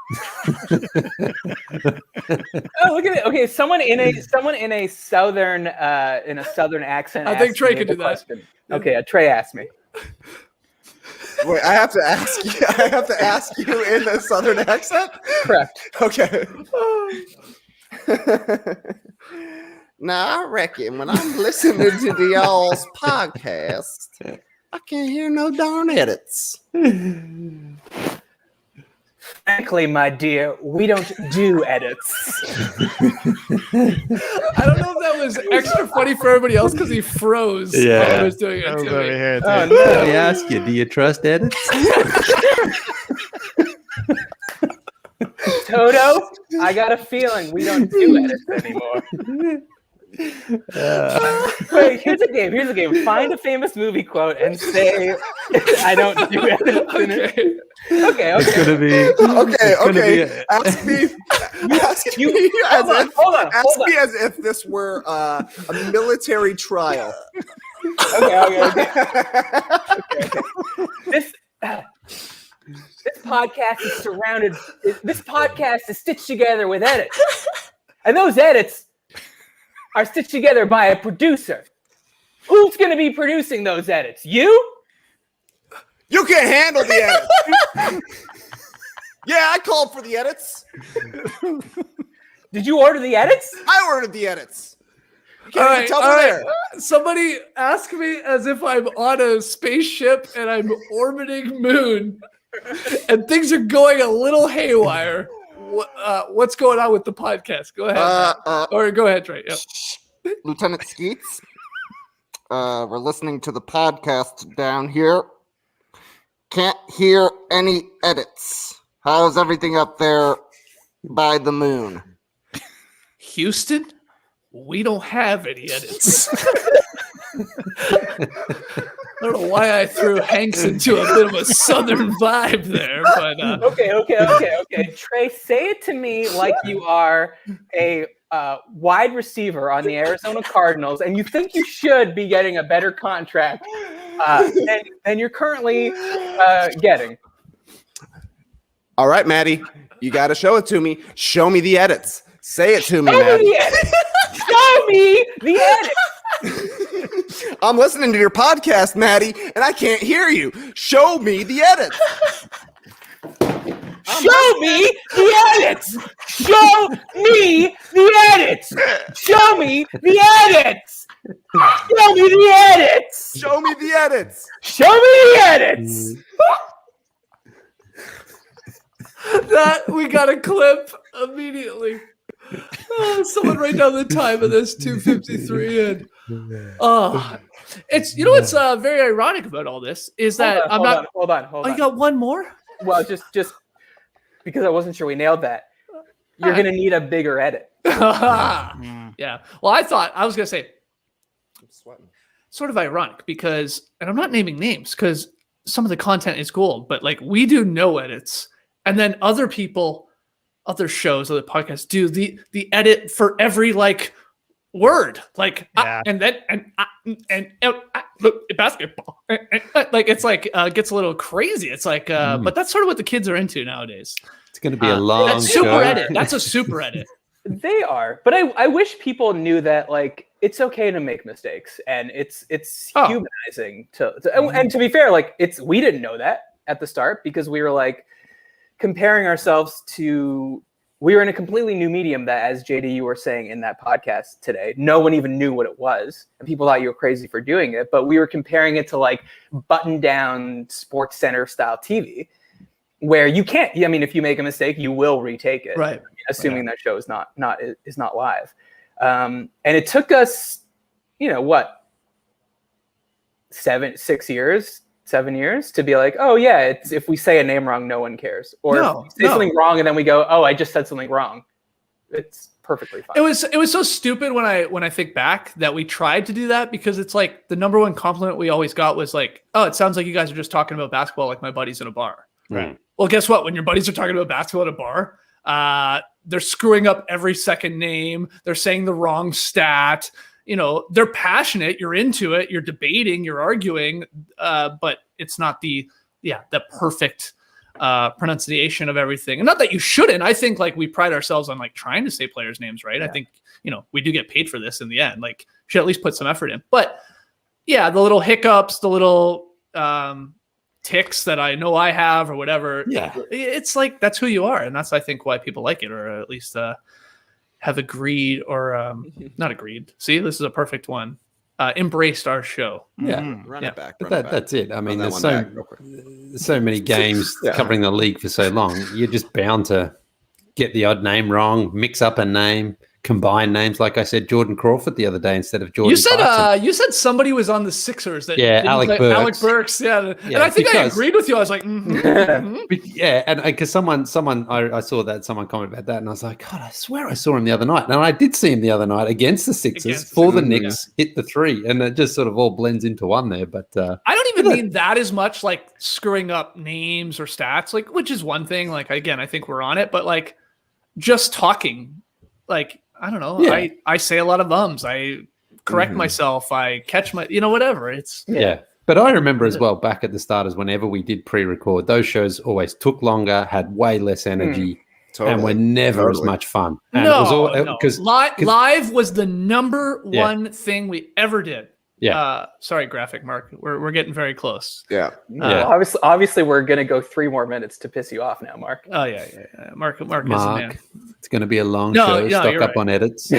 Oh, look at it. Okay, someone in a southern accent. I think asked Trey me could the do that. question. Okay, Trey asked me. Wait, I have to ask you. I have to ask you in a southern accent. Correct. Okay. Now I reckon when I'm listening to the y'all's podcast, I can't hear no darn edits. Frankly, my dear, we don't do edits. I don't know if that was extra funny for everybody else because he froze while I was doing it to me. Let me ask you, do you trust edits? Toto, I got a feeling we don't do edits anymore. Wait, here's a game. Find a famous movie quote and say I don't do edits in it. Okay. It's gonna be Okay. Ask me as if this were a military trial. Okay. This podcast is surrounded. This podcast is stitched together with edits, and those edits are stitched together by a producer. Who's going to be producing those edits? You? You can't handle the edits. Yeah, I called for the edits. Did you order the edits? I ordered the edits. All right. Somebody ask me as if I'm on a spaceship and I'm orbiting Moon, and things are going a little haywire. What's going on with the podcast? Go ahead. Or go ahead, Trey. Yep. Lieutenant Skeets, we're listening to the podcast down here. Can't hear any edits. How's everything up there by the moon? Houston, we don't have any edits. I don't know why I threw Hanks into a bit of a Southern vibe there, but Okay. Trey, say it to me like you are a wide receiver on the Arizona Cardinals, and you think you should be getting a better contract than you're currently getting. All right, Matty, you got to show it to me. Show me the edits. Say it to me, Show Matty. me the edits. Show me the edits. I'm listening to your podcast, Matty, and I can't hear you. Show me the edits. Show me the edits. Show me the edits. Show me the edits. Show me the edits. Show me the edits. Show me the edits. that we got a clip immediately. Oh, someone write down the time of this 2:53 and it's what's very ironic about all this is that Hold on. Oh, you got one more? Well, just because I wasn't sure we nailed that. You're gonna need a bigger edit. Yeah. Well, I was gonna say I'm sweating. Sort of ironic because, and I'm not naming names because some of the content is gold, but like we do no edits, and then other people, other shows, other podcasts do the edit for every like word, like and then look, basketball, like it's like gets a little crazy. It's like, but that's sort of what the kids are into nowadays. It's going to be a long that's super edit. That's a super edit. They are, but I wish people knew that like it's okay to make mistakes, and it's humanizing and to be fair, like we didn't know that at the start because we were like comparing ourselves to. We were in a completely new medium that, as JD, you were saying in that podcast today, no one even knew what it was. And people thought you were crazy for doing it. But we were comparing it to like button down Sports Center style TV where you can't, I mean, if you make a mistake, you will retake it. Right. Assuming that show is not live. And it took us, 7 years to be like, oh yeah, it's if we say a name wrong, no one cares. Or if we say something wrong and then we go, oh, I just said something wrong. It's perfectly fine. It was so stupid when I think back that we tried to do that because it's like the number one compliment we always got was like, oh, it sounds like you guys are just talking about basketball like my buddies in a bar. Right. Well, guess what? When your buddies are talking about basketball at a bar, they're screwing up every second name. They're saying the wrong stat. They're passionate. You're into it. You're debating. You're arguing. But it's not the perfect pronunciation of everything. And not that you shouldn't. I think like we pride ourselves on like trying to say players' names right. Yeah. I think we do get paid for this in the end. Like should at least put some effort in. But yeah, the little hiccups, the little ticks that I know I have or whatever. Yeah, it's like that's who you are, and that's I think why people like it, or at least. Have agreed or not agreed. See, this is a perfect one. Embraced our show. Yeah, run it back. But that's it. I mean, there's so many games covering the league for so long. You're just bound to get the odd name wrong, mix up a name, combine names. Like I said, Jordan Crawford the other day instead of Jordan. You said somebody was on the Sixers. Alec Burks. Alec Burks. Yeah, and I think I agreed with you. I was like, yeah, and because someone I saw that someone commented about that, and I was like, God, I swear I saw him the other night. And I did see him the other night against the Sixers for the Knicks, hit the three, and it just sort of all blends into one there. But I don't even mean that as much like screwing up names or stats, like which is one thing. Like again, I think we're on it, but like just talking, like. I don't know. Yeah. I say a lot of ums. I correct myself. I catch my, whatever. It's But I remember as well back at the start as whenever we did pre-record, those shows always took longer, had way less energy, and were never as much fun. And it was all because live was the number one thing we ever did. Yeah. Sorry, graphic Mark. We're getting very close. Yeah. Obviously, we're gonna go 3 more minutes to piss you off now, Mark. Oh yeah. Mark is a man. It's going to be a long show. Stock up on edits.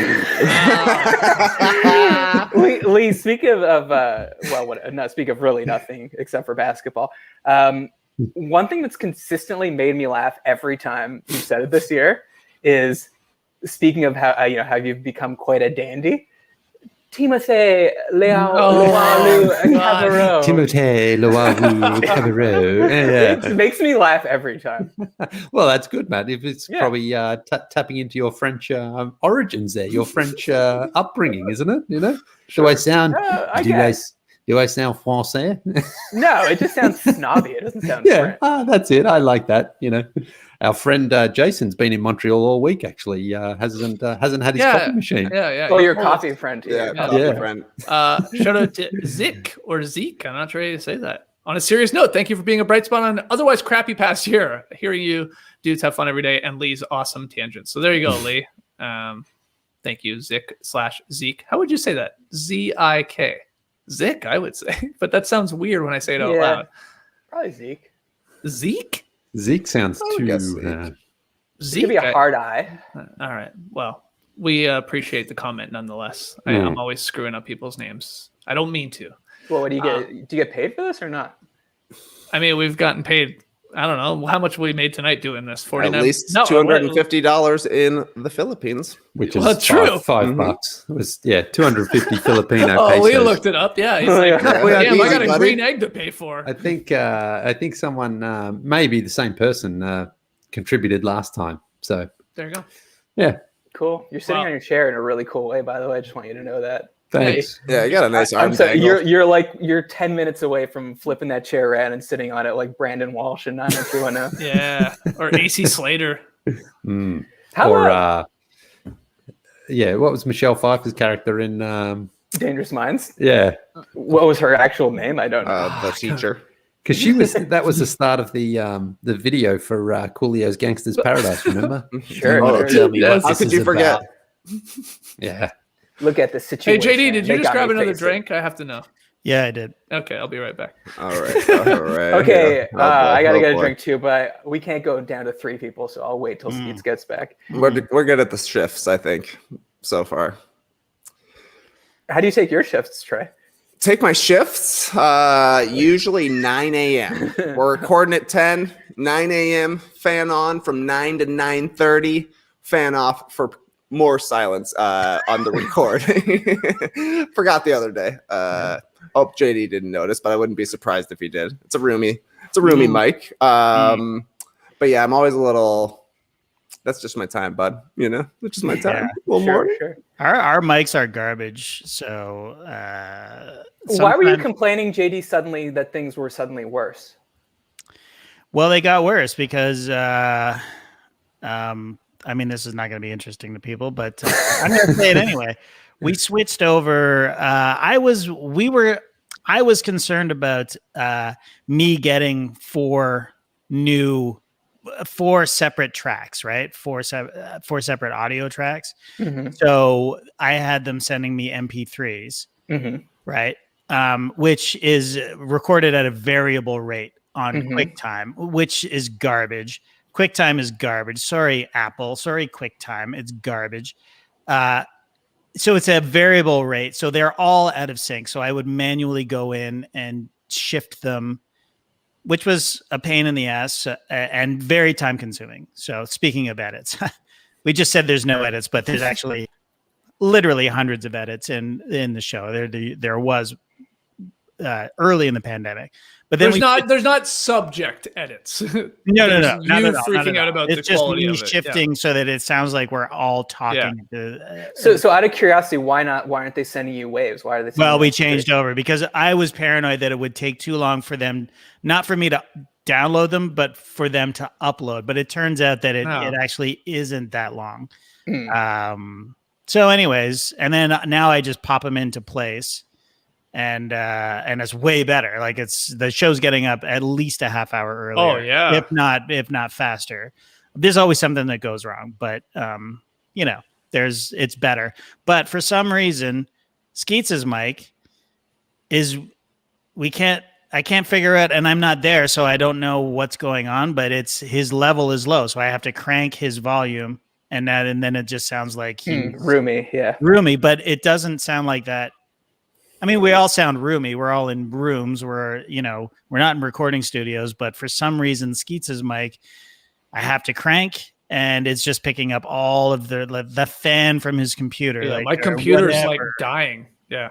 Leigh, speaking of speak of really nothing except for basketball. One thing that's consistently made me laugh every time you've said it this year is speaking of how you've become quite a dandy. Timothée Lealu Cabarro. Timothée Lealu Cabarro. It makes me laugh every time. Well, that's good, Matt. If it's probably tapping into your French origins there, your French upbringing, isn't it? You know, do I sound? Do I sound français? No, it just sounds snobby. It doesn't sound French. That's it. I like that. You know, our friend Jason's been in Montreal all week. Actually, hasn't had his coffee machine. Yeah. Oh, your coffee friend. Coffee friend. Shout out to Zik or Zeke. I'm not sure how to say that. On a serious note, thank you for being a bright spot on an otherwise crappy past year. Hearing you dudes have fun every day and Leigh's awesome tangents. So there you go, Leigh. Thank you, Zik/Zeke. How would you say that? Zik. Zik, I would say, but that sounds weird when I say it out loud. Probably Zeke. Zeke? Zeke sounds too. Zeke could be a hard I. All right. Well, we appreciate the comment nonetheless. I'm always screwing up people's names. I don't mean to. Well, what do you get? Do you get paid for this or not? I mean, we've gotten paid. I don't know how much we made tonight doing this. 49. At least $250 in the Philippines, which is $5. It was 250 Filipino pesos. Leigh looked it up. Yeah, he's like, damn, I got a green egg to pay for. I think someone, maybe the same person, contributed last time. So there you go. Yeah, cool. You're sitting on your chair in a really cool way, by the way. I just want you to know that. Thanks. Yeah, you got a nice arm. I'm sorry, you're 10 minutes away from flipping that chair around and sitting on it like Brandon Walsh and 90210. Yeah, or AC Slater. What was Michelle Pfeiffer's character in Dangerous Minds? Yeah. What was her actual name? I don't know. The teacher. Because that was the start of the video for Coolio's Gangster's Paradise. Remember? Sure. How could you forget? Yeah. Look at the situation. Hey, JD, did you just grab another drink? I have to know. Yeah, I did. Okay, I'll be right back. All right. Okay, I got to get a drink too, but we can't go down to 3 people, so I'll wait till Skeets gets back. We're good at the shifts, I think, so far. How do you take your shifts, Trey? Take my shifts, usually 9 a.m. We're recording at 10, 9 a.m., fan on from 9 to 9:30, fan off for more silence on the recording. Forgot the other day. Hope JD didn't notice, but I wouldn't be surprised if he did. It's a roomy mic. But yeah, I'm always a little. That's just my time, bud. You know, it's just my time. Sure. Our mics are garbage. So why were you complaining, JD, suddenly that things were suddenly worse? Well, they got worse because I mean, this is not going to be interesting to people, but I'm going to say it anyway. We switched over. I was concerned about me getting 4 separate tracks, right? 4 separate audio tracks. Mm-hmm. So I had them sending me MP3s, right? Which is recorded at a variable rate on QuickTime, which is garbage. QuickTime is garbage. Sorry, Apple. Sorry, QuickTime. It's garbage. So it's a variable rate. So they're all out of sync. So I would manually go in and shift them, which was a pain in the ass and very time consuming. So speaking of edits, we just said there's no edits, but there's actually literally hundreds of edits in the show. There was early in the pandemic. But then there's not subject edits. No. Freaking out about it's the quality of it. It's just me shifting so that it sounds like we're all talking. So out of curiosity, why aren't they sending you waves? Why are they? Well, we changed over because I was paranoid that it would take too long for them, not for me to download them, but for them to upload. But it turns out that it actually isn't that long. So, anyways, and then now I just pop them into place. And it's way better. Like the show's getting up at least a half hour earlier. Oh yeah. If not faster. There's always something that goes wrong, but it's better. But for some reason, Skeets' mic I can't figure it, and I'm not there, so I don't know what's going on, but his level is low, so I have to crank his volume and then it just sounds like he's roomy, roomy, but it doesn't sound like that. I mean, we all sound roomy. We're all in rooms. We're not in recording studios, but for some reason, Skeets' mic, I have to crank, and it's just picking up all of the fan from his computer. Yeah, my computer's like dying. Yeah.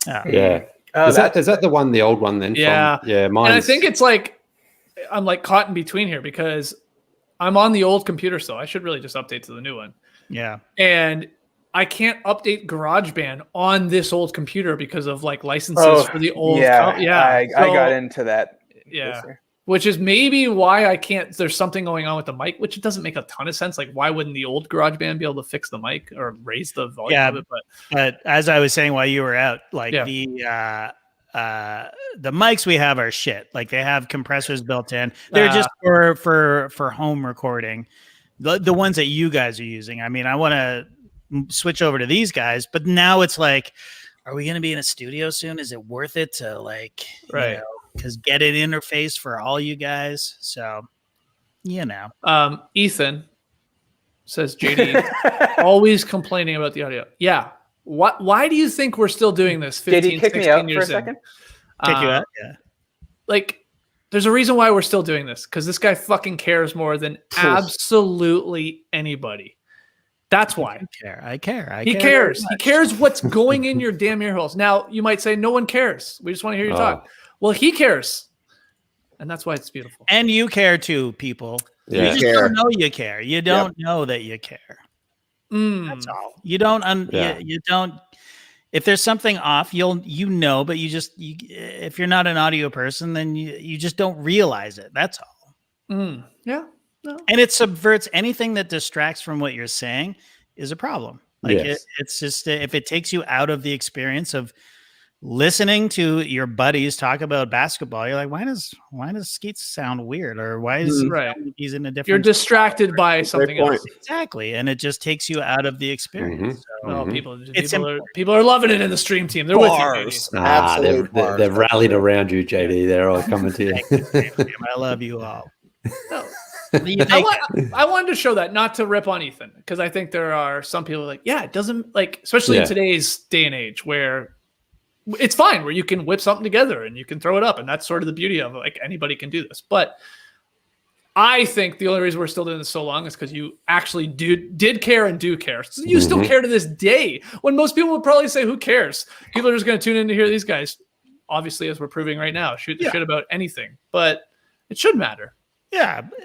Yeah. Is that the one, the old one then? Yeah. Mine. And I think it's like, I'm like caught in between here because I'm on the old computer still. I should really just update to the new one. Yeah. And I can't update GarageBand on this old computer because of like licenses for the old. I got into that. Yeah. Which is maybe why I can't. There's something going on with the mic, which it doesn't make a ton of sense. Like, why wouldn't the old GarageBand be able to fix the mic or raise the volume of it? But as I was saying while you were out, like the mics we have are shit. Like they have compressors built in. They're just for home recording. The ones that you guys are using. I mean, I want to switch over to these guys, but now it's like, are we going to be in a studio soon? Is it worth it to like, because get an interface for all you guys. So, Ethan says JD always complaining about the audio. Yeah. Why do you think we're still doing this? 15, JD, kick me out for a second. Kick you out? Yeah. Like, there's a reason why we're still doing this, because this guy fucking cares more than absolutely anybody. That's why. I care. He cares. He cares what's going in your damn ear holes. Now, you might say, no one cares. We just want to hear you talk. Well, he cares. And that's why it's beautiful. And you care too, people. Yeah. You just don't know you care. You don't know that you care. That's all. You don't. You don't. If there's something off, you know, but if you're not an audio person, then you just don't realize it. That's all. Yeah. No. And it subverts anything that distracts from what you're saying is a problem. Like it's just if it takes you out of the experience of listening to your buddies talk about basketball, you're like, why does Skeets sound weird, or why is he's in a different? You're distracted by something else. Exactly, and it just takes you out of the experience. So, people are loving it in the stream team. They're with you. Absolutely, they've rallied around you, JD. They're all coming to you. I love you all. No. I wanted to show that, not to rip on Ethan, because I think there are some people like, it doesn't, like, especially in today's day and age where it's fine, where you can whip something together and you can throw it up, and that's sort of the beauty of it. Like, anybody can do this. But I think the only reason we're still doing this so long is because you actually did care and do care. So you still care to this day, when most people would probably say, who cares? People are just going to tune in to hear these guys, obviously, as we're proving right now, shoot the shit about anything. But it should matter. Yeah, but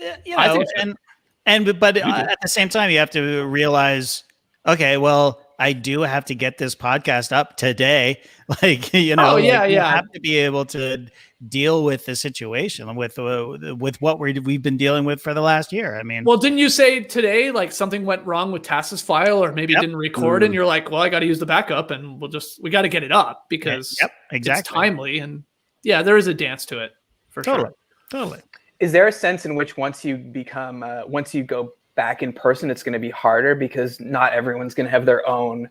at the same time, you have to realize, okay, well, I do have to get this podcast up today. Like, you have to be able to deal with the situation with what we've been dealing with for the last year. I mean, well, didn't you say today, like, something went wrong with Tass's file, or maybe didn't record, and you're like, well, I got to use the backup, and we got to get it up because it's timely, and there is a dance to it for sure. Totally. Is there a sense in which once you go back in person, it's going to be harder because not everyone's going to have their own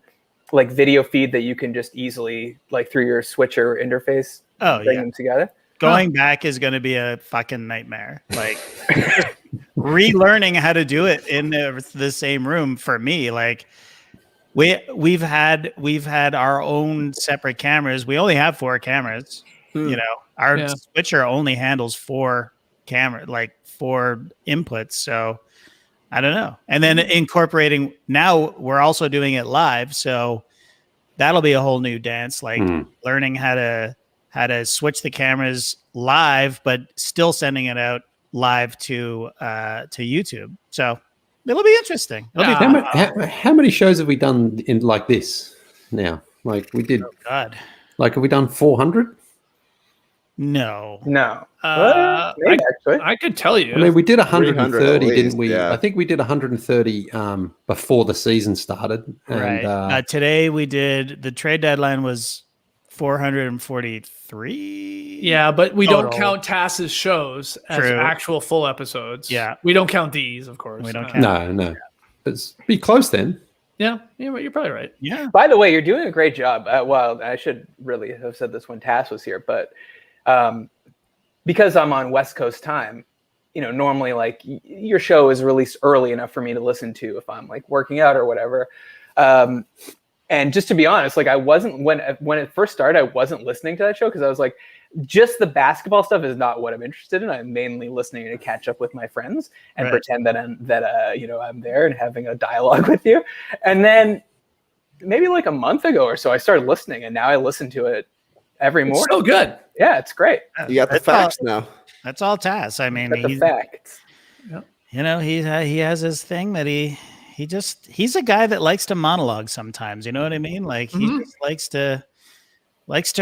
like video feed that you can just easily, like, through your switcher interface, bring them together? Going back is going to be a fucking nightmare. Like relearning how to do it in the same room for me. Like we've had our own separate cameras. We only have 4 cameras. You know, our switcher only handles 4 inputs. So I don't know. And then incorporating, now we're also doing it live. So that'll be a whole new dance, like learning how to switch the cameras live, but still sending it out live to YouTube. So it'll be interesting. How many shows have we done in like this now? Like we did. Oh God. Like, have we done 400? No. I could tell you. I mean, we did 130, didn't we? Yeah. I think we did 130 before the season started. And, right. Today we did, the trade deadline was 443. Yeah, but we don't count Tass's shows as actual full episodes. Yeah. We don't count these, of course. We don't count. No. But be close then. Yeah, you're probably right. Yeah. By the way, you're doing a great job. Well, I should really have said this when Tass was here, but because I'm on West Coast time, normally like your show is released early enough for me to listen to if I'm like working out or whatever. And just to be honest, like I wasn't, when it first started, I wasn't listening to that show because I was like, just the basketball stuff is not what I'm interested in. I'm mainly listening to catch up with my friends and pretend that I'm there and having a dialogue with you. And then maybe like a month ago or so, I started listening, and now I listen to it every morning. So good. Yeah, it's great. You got the facts now. That's all Taz. I mean, The facts. You know, he has his thing that he's a guy that likes to monologue sometimes. You know what I mean? Like he just likes to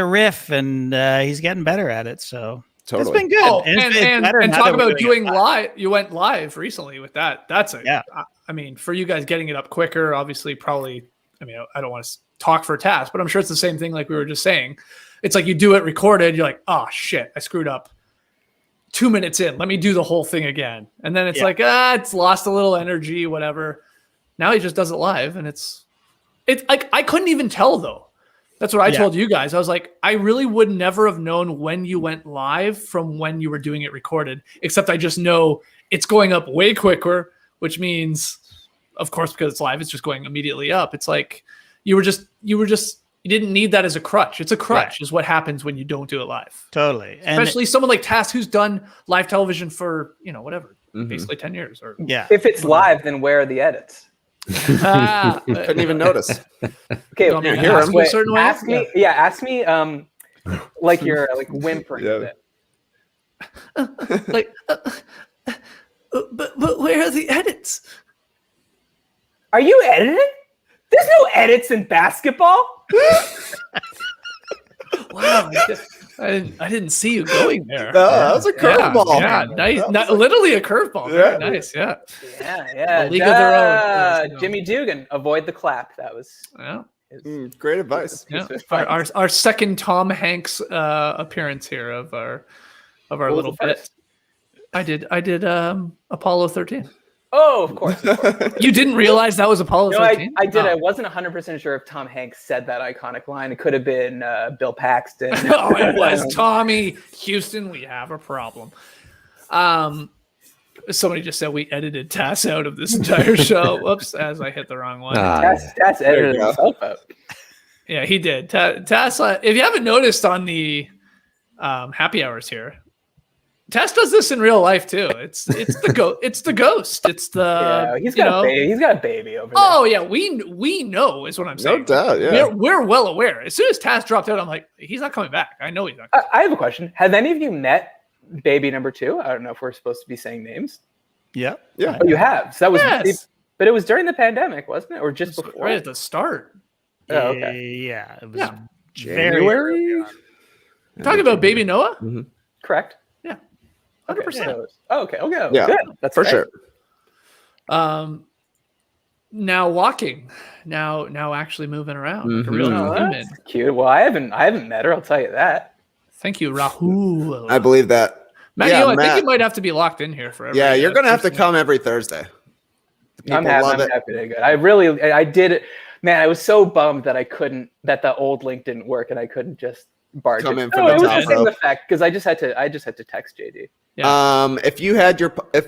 riff, and he's getting better at it. So Totally. it's been good. Oh, and talk about doing live. You went live recently with that. That's I mean, for you guys getting it up quicker, obviously, probably. I mean, I don't want to talk for Taz, but I'm sure it's the same thing. Like we were just saying, it's like you do it recorded. You're like, oh shit, I screwed up. 2 minutes in, let me do the whole thing again, and then it's like it's lost a little energy, whatever. Now he just does it live, and it's like I couldn't even tell though. That's what I told you guys. I was like, I really would never have known when you went live from when you were doing it recorded, except I just know it's going up way quicker, which means, of course, because it's live, it's just going immediately up. It's like you didn't need that as a crutch. It's a crutch is what happens when you don't do it live. Totally. Especially someone like Taz who's done live television for, basically 10 years. Or If it's live, then where are the edits? Couldn't even notice. Okay, ask me like you're like whimpering a bit. Like but where are the edits? Are you editing? There's no edits in basketball. Wow, I didn't see you going there. That was a curveball. Yeah, nice. Literally a curveball. Very nice. Yeah. Yeah. League of their own. Jimmy Dugan, avoid the clap. That was great advice. Yeah. Our second Tom Hanks appearance here of our little bit. I did Apollo 13. Oh, of course. You didn't realize that was Apollo 13? I did. I wasn't 100% sure if Tom Hanks said that iconic line. It could have been Bill Paxton. Oh, it was Tommy Houston. We have a problem. Somebody just said we edited Taz out of this entire show. Whoops, as I hit the wrong one. Taz edited himself out. Yeah, he did. Taz, if you haven't noticed on the happy hours here, Tess does this in real life too. It's the ghost. It's the he's got a baby over there. Oh yeah, we know is what I'm saying. No doubt. Yeah, we're well aware. As soon as Tess dropped out, I'm like, he's not coming back. I know he's not. I have a question. Have any of you met baby number 2? I don't know if we're supposed to be saying names. Yeah. Oh, you have. So that was, but it was during the pandemic, wasn't it, or just before? Right at the start. Oh, okay. Yeah. It was January. Talking about baby Noah. Mm-hmm. Correct. 100%. Okay. Yeah, good. That's for great. sure. Now walking. Now actually moving around. Like a real human. That's cute. Well, I haven't met her. I'll tell you that. Thank you, Rahul. I believe that. Matty O, I think you might have to be locked in here for every. Yeah, you're gonna have to come every Thursday. I'm happy to go. I did it. Man, I was so bummed that that the old link didn't work, and I couldn't just barge come in from the top. It was the same rope. effect because I just had to text JD. Yeah. If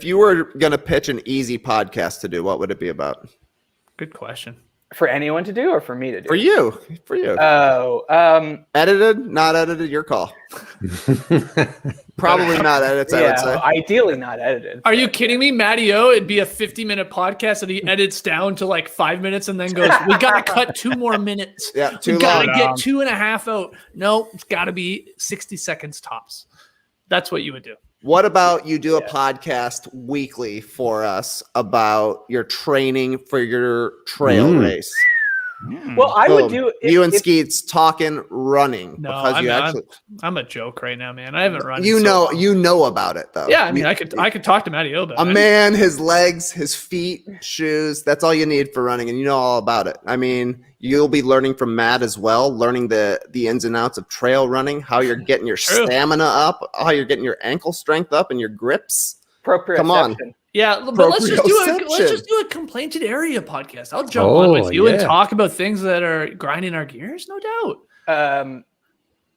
you were gonna pitch an easy podcast to do, what would it be about? Good question. For anyone to do or for me to do? For you. Oh, edited, not edited, your call. Probably not edited, I would say. Ideally not edited. Are you kidding me? Matty O, it'd be a 50-minute podcast that he edits down to like 5 minutes and then goes, we got to cut 2 more minutes. Yeah, we got to get 2.5 out. No, it's got to be 60 seconds tops. That's what you would do. What about you do a podcast weekly for us about your training for your trail race? Well, I would do you and Skeets talking running. No, because I'm a joke right now, man. I haven't run. You know about it though. Yeah, I mean, I could talk to Matty O about it. Man, his legs, his feet, shoes. That's all you need for running, and you know all about it. I mean, you'll be learning from Matt as well, learning the ins and outs of trail running, how you're getting your stamina up, how you're getting your ankle strength up, and your grips. Come on. Yeah, but let's just do a complainted area podcast. I'll jump on with you and talk about things that are grinding our gears, no doubt.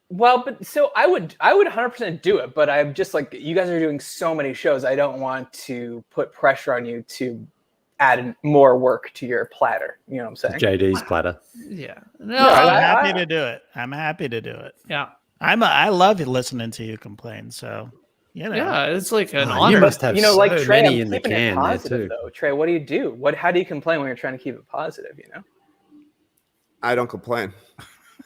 Well, but so I would 100% do it, but I'm just like, you guys are doing so many shows. I don't want to put pressure on you to add more work to your platter. You know what I'm saying? JD's platter. Yeah. No, I'm happy to do it. I'm happy to do it. Yeah. I love listening to you complain. So. Yeah, it's like an honor. You must have like so Trey, many I'm in the keeping can it positive, there too. though. Trey, what do you do? How do you complain when you're trying to keep it positive? I don't complain.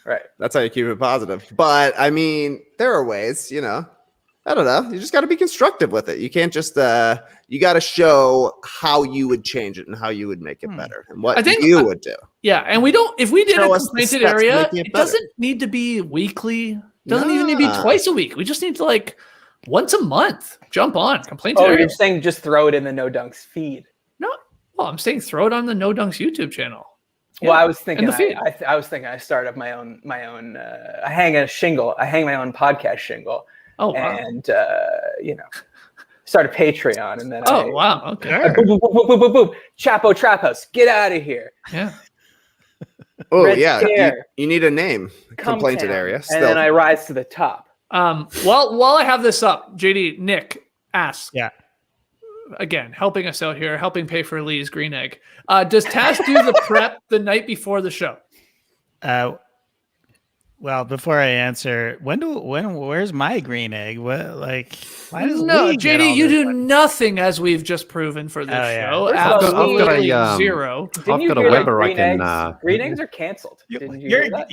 Right. That's how you keep it positive. But I mean, there are ways, I don't know. You just got to be constructive with it. You can't just, you got to show how you would change it and how you would make it better and what you would do. Yeah. And if we did a completed area, it doesn't need to be weekly. It doesn't even need to be twice a week. We just need to once a month jump on complainted area. You're saying just throw it in the No Dunks feed. No. Well, I'm saying throw it on the No Dunks YouTube channel. Well, I was thinking, I was thinking I start up my own. I hang my own podcast shingle. Oh, wow. And start a Patreon, and then wow, okay. Boop, boop, boop, boop, boop, boop. Chapo Trap House, get out of here. Yeah. Oh yeah, you need a name. Complainted area. And then I rise to the top. While I have this up, JD, Nick asks. Yeah. Again, helping us out here, helping pay for Leigh's green egg. Does Taz do the prep the night before the show? Well, before I answer, where's my green egg? What why does JD, you do nothing as we've just proven for this show. Absolutely zero. I've got a Weber I can. Green eggs are canceled. Didn't you hear that?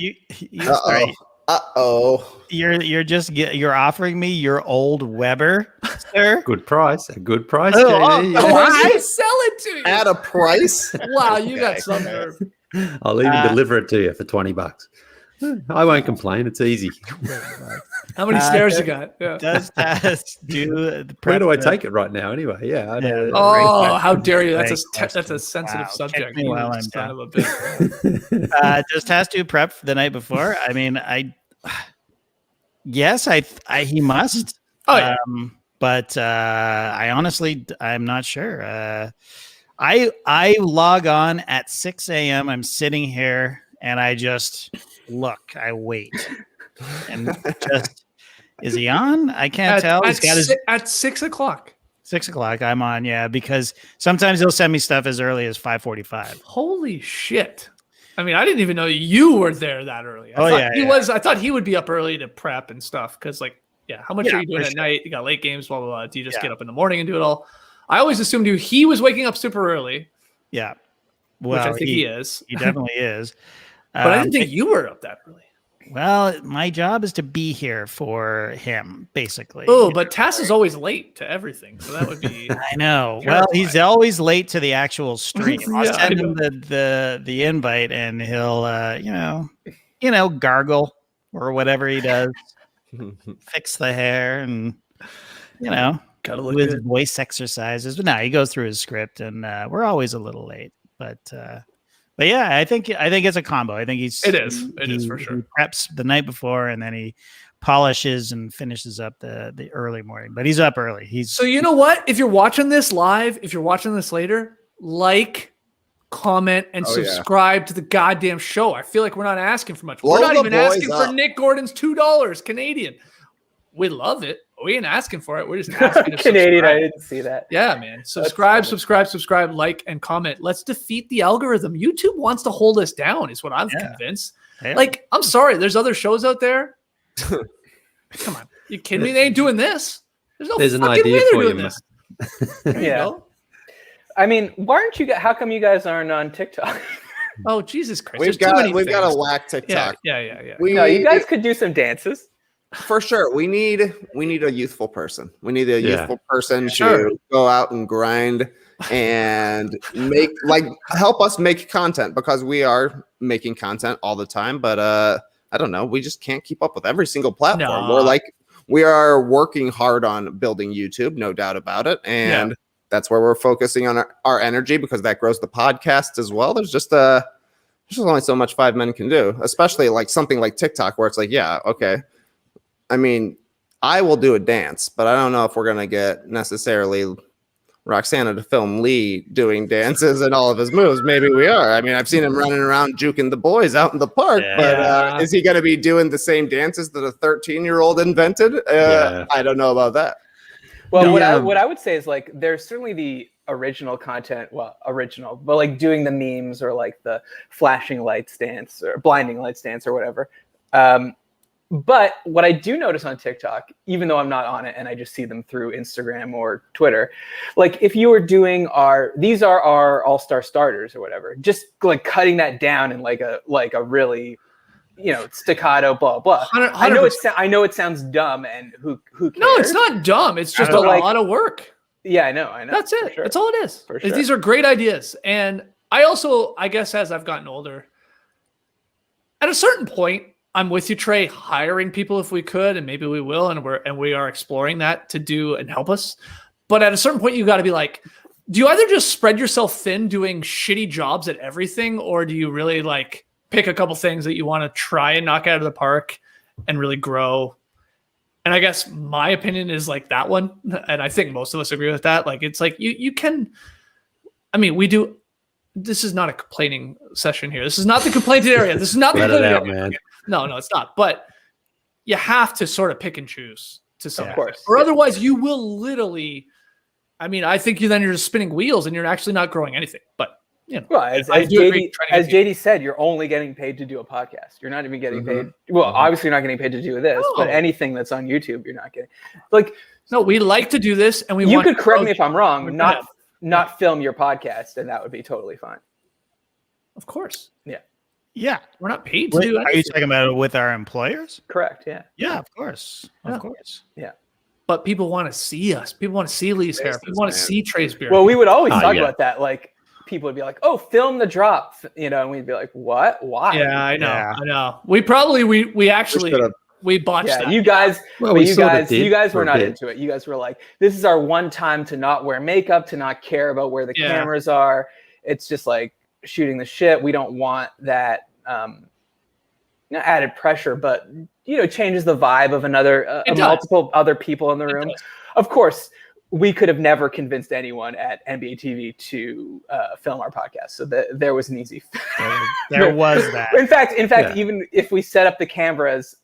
Sorry. Uh-oh. You're offering me your old Weber, sir? Good price. A good price, JD. I sell it to you at a price. Wow, you got some nerve. I'll even deliver it to you for $20. I won't complain. It's easy. How many stairs you got? Yeah. Does Taz do the Where do I take it right now? Anyway, yeah. I know. Oh, how dare you? That's a sensitive subject. Well, I'm son of a bitch. Does Taz do prep the night before? I mean, yes, he must. Oh, yeah. But I honestly, I'm not sure. I log on at 6 a.m. I'm sitting here and I just look. I wait, and just is he on? I can't tell. He's got at 6 o'clock. 6 o'clock. I'm on, yeah, because sometimes he'll send me stuff as early as 5:45. Holy shit! I mean, I didn't even know you were there that early. I thought he would be up early to prep and stuff because, how much are you doing at night? You got late games, blah blah blah. Do you just get up in the morning and do it all? I always assumed he was waking up super early. Yeah, well, which I think he is. He definitely is. But I didn't think you were up that early. Well, my job is to be here for him, basically. Oh, but Taz is always late to everything, so that would be. I know. Well, he's always late to the actual stream. I'll send him the invite, and he'll gargle or whatever he does, fix the hair, and gotta do his voice exercises. But no, he goes through his script, and we're always a little late, But yeah, I think it's a combo. I think it is for sure. He preps the night before and then he polishes and finishes up the early morning. But he's up early. So you know what? If you're watching this live, if you're watching this later, comment, and subscribe to the goddamn show. I feel like we're not asking for much. We're not even asking for Nick Gordon's $2 Canadian. We love it. We ain't asking for it. We're just asking to Canadian. Subscribe. I didn't see that. Yeah, man. Subscribe, like, and comment. Let's defeat the algorithm. YouTube wants to hold us down, is what I'm convinced. Yeah. I'm sorry. There's other shows out there. Come on. You kidding me? They ain't doing this. There's an idea for you, this. Yeah. I mean, why aren't you? How come you guys aren't on TikTok? Oh, Jesus Christ. We've got to whack TikTok. Yeah. You guys could do some dances. For sure. We need a youthful person. We need a youthful person to go out and grind and help us make content, because we are making content all the time. But I don't know. We just can't keep up with every single platform. No. We are working hard on building YouTube, no doubt about it. And that's where we're focusing on our energy, because that grows the podcast as well. There's just only so much 5 men can do, especially something like TikTok, where it's okay. I mean, I will do a dance, but I don't know if we're going to get necessarily Roxana to film Leigh doing dances and all of his moves. Maybe we are. I mean, I've seen him running around juking the boys out in the park, but is he going to be doing the same dances that a 13-year-old invented? I don't know about that. Well, what I would say is there's certainly the original content, but doing the memes or the flashing lights dance or blinding lights dance or whatever. But what I do notice on TikTok, even though I'm not on it and I just see them through Instagram or Twitter, like if you were doing these are our all-star starters or whatever, just like cutting that down in like a really, staccato, blah, blah. 100%. I know it sounds dumb and who cares? No, it's not dumb. It's just a lot of work. Yeah, I know. That's it. Sure. That's all it is. For sure. These are great ideas. And I guess as I've gotten older, at a certain point, I'm with you, Trey, hiring people if we could, and maybe we will, and we are exploring that to do and help us. But at a certain point, you got to be like, do you either just spread yourself thin doing shitty jobs at everything, or do you really like pick a couple things that you want to try and knock out of the park and really grow? And I guess my opinion is like that one, and I think most of us agree with that. Like it's like you can. I mean, we do. This is not a complaining session here. This is not the complainted area. This is not the complaining area. Man. No, it's not. But you have to sort of pick and choose to some extent. Or otherwise you will literally, I mean, I think you're just spinning wheels and you're actually not growing anything. But, well, as JD said, you're only getting paid to do a podcast. You're not even getting paid. Well, obviously you're not getting paid to do this, but anything that's on YouTube, you're not getting. Like, no, we like to do this, and you could correct me if I'm wrong. Not film your podcast, and that would be totally fine. Of course. Yeah. We're not paid to do it. Are you talking about it with our employers? Correct. Yeah. Yeah, of course. Of course. Yeah. But people want to see us. People want to see Leigh's hair. People want to see Trey's beard. Well, we would always talk about that. Like, people would be like, "Oh, film the drop," and we'd be like, "What? Why?" Yeah, I know. Yeah. I know. We actually botched that. You guys, you guys were not into it. You guys were like, "This is our one time to not wear makeup, to not care about where the cameras are. It's just like shooting the shit. We don't want that added pressure, but changes the vibe of multiple other people in the room." Of course, we could have never convinced anyone at NBA TV to film our podcast, so there was an easy. There was that. In fact, even if we set up the cameras,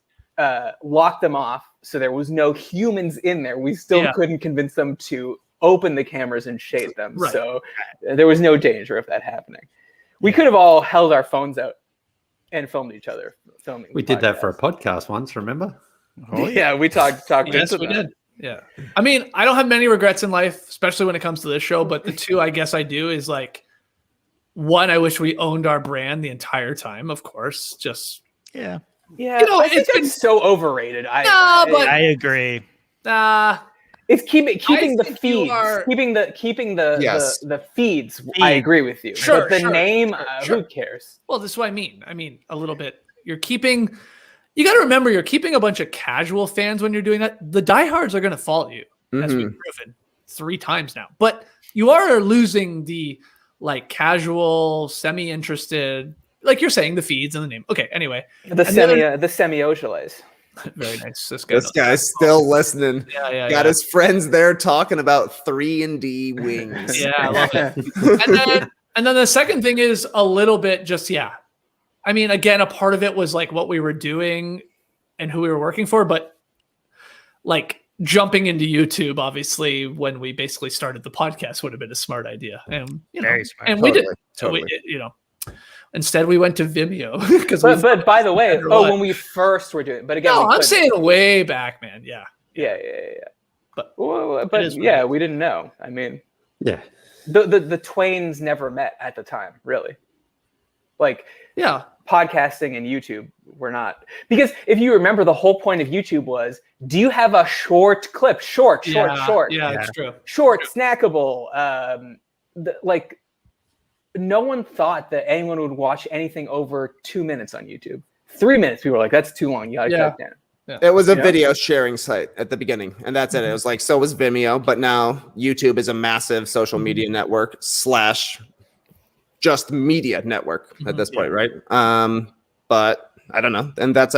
locked them off, so there was no humans in there, we still couldn't convince them to open the cameras and shade them. Right. So there was no danger of that happening. We could have all held our phones out and filmed each other filming. We did that for a podcast once, remember? Oh yeah, we talked. Yes, we did. Yeah. I mean, I don't have many regrets in life, especially when it comes to this show, but the two I guess I do is like, one, I wish we owned our brand the entire time, of course. Just yeah. I think it's so overrated. I agree. It's keeping the feeds, keeping the feeds. I agree with you. Sure, but the name, who cares? Well, this is what I mean. I mean, a little bit. You got to remember, you're keeping a bunch of casual fans when you're doing that. The diehards are going to follow you, as we've proven 3 times now. But you are losing the like casual, semi-interested, like you're saying, the feeds and the name. Okay, anyway, the semi-Ochelays. Very nice. This guy's still listening. Got his friends there talking about 3-and-D wings. Yeah, I love it. and then the second thing is a little bit just I mean, again, a part of it was like what we were doing and who we were working for, but like jumping into YouTube, obviously, when we basically started the podcast would have been a smart idea. And very smart. And we did. Instead, we went to Vimeo because. But by the way, when we first were doing, but again, I'm saying way back, man. Yeah. But we didn't know. I mean, the twains never met at the time, really. Like, podcasting and YouTube were not, because if you remember, the whole point of YouTube was, do you have a short clip? Short. Yeah, that's true. Short, snackable. No one thought that anyone would watch anything over 2 minutes on YouTube. 3 minutes, people were like, that's too long. You gotta cut it down. Yeah. It was a video sharing site at the beginning, and that's it. It was like, so was Vimeo, but now YouTube is a massive social media network / just media network at this point, right? But I don't know. And that's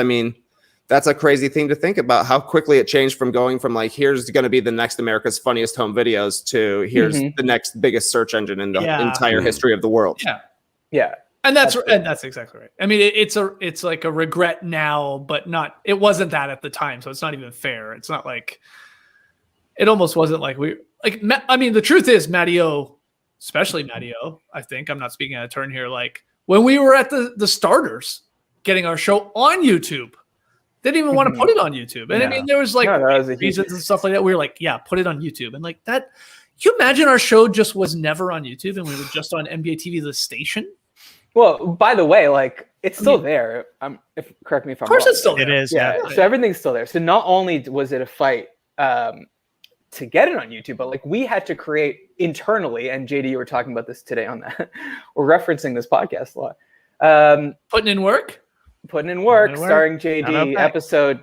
a crazy thing to think about, how quickly it changed from going from like, here's going to be the next America's Funniest Home Videos to here's the next biggest search engine in the entire history of the world. Yeah. And that's exactly right. I mean, it's like a regret now, but it wasn't that at the time. So it's not even fair. It's not like, it almost wasn't like the truth is Matty O, especially Matty O, I think, I'm not speaking out of turn here. Like when we were at the starters getting our show on YouTube, They didn't even want to put it on YouTube. And I mean, there was like reasons and stuff like that. We were like, yeah, put it on YouTube. And like that, can you imagine our show just was never on YouTube and we were just on NBA TV, the station? Well, by the way, like it's still there. Correct me if I'm wrong. Of course it's still there. It is. Yeah. So everything's still there. So not only was it a fight to get it on YouTube, but like we had to create internally, and JD, you were talking about this today on that. We're referencing this podcast a lot. Putting in work, starring JD, episode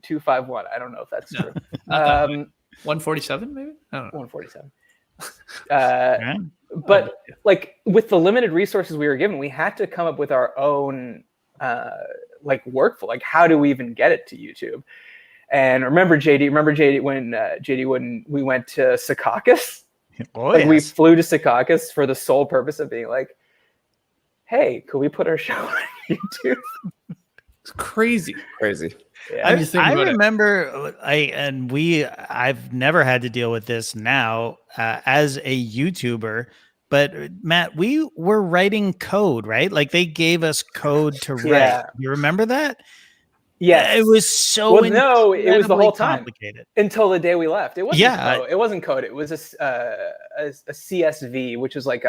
251. I don't know if that's true. 147, maybe? I don't know. 147. But like with the limited resources we were given, we had to come up with our own like workflow. Like, how do we even get it to YouTube? And remember JD when we went to Secaucus? We flew to Secaucus for the sole purpose of being like, hey, could we put our show on YouTube? It's crazy. Yeah. I remember I've never had to deal with this now as a YouTuber, but Matt, we were writing code, right? Like they gave us code to write. Yeah. You remember that? Yeah, it was so it was the whole time complicated until the day we left. It wasn't code. It wasn't code. It was a CSV, which is like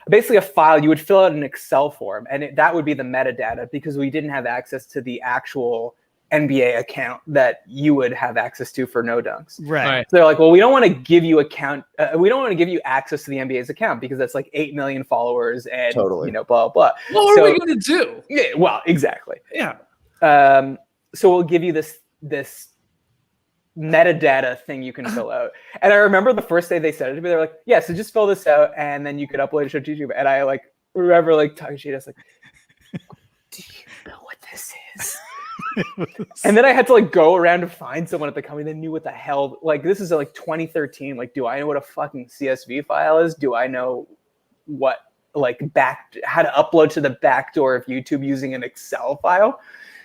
basically a file you would fill out an Excel form, and that would be the metadata because we didn't have access to the actual NBA account that you would have access to for No Dunks. Right. So they're like, well, we don't want to give you we don't want to give you access to the NBA's account because that's like 8 million followers and blah blah. What are we going to do? Yeah, well, exactly. Yeah. So we'll give you this metadata thing you can fill out. And I remember the first day they said it to me, they're like, yeah, so just fill this out and then you could upload it to YouTube. And I like remember like talking to you, I was like, do you know what this is? And then I had to like go around to find someone at the company that knew what the hell, like this is like 2013. Like, do I know what a fucking CSV file is? Do I know what how to upload to the back door of YouTube using an Excel file?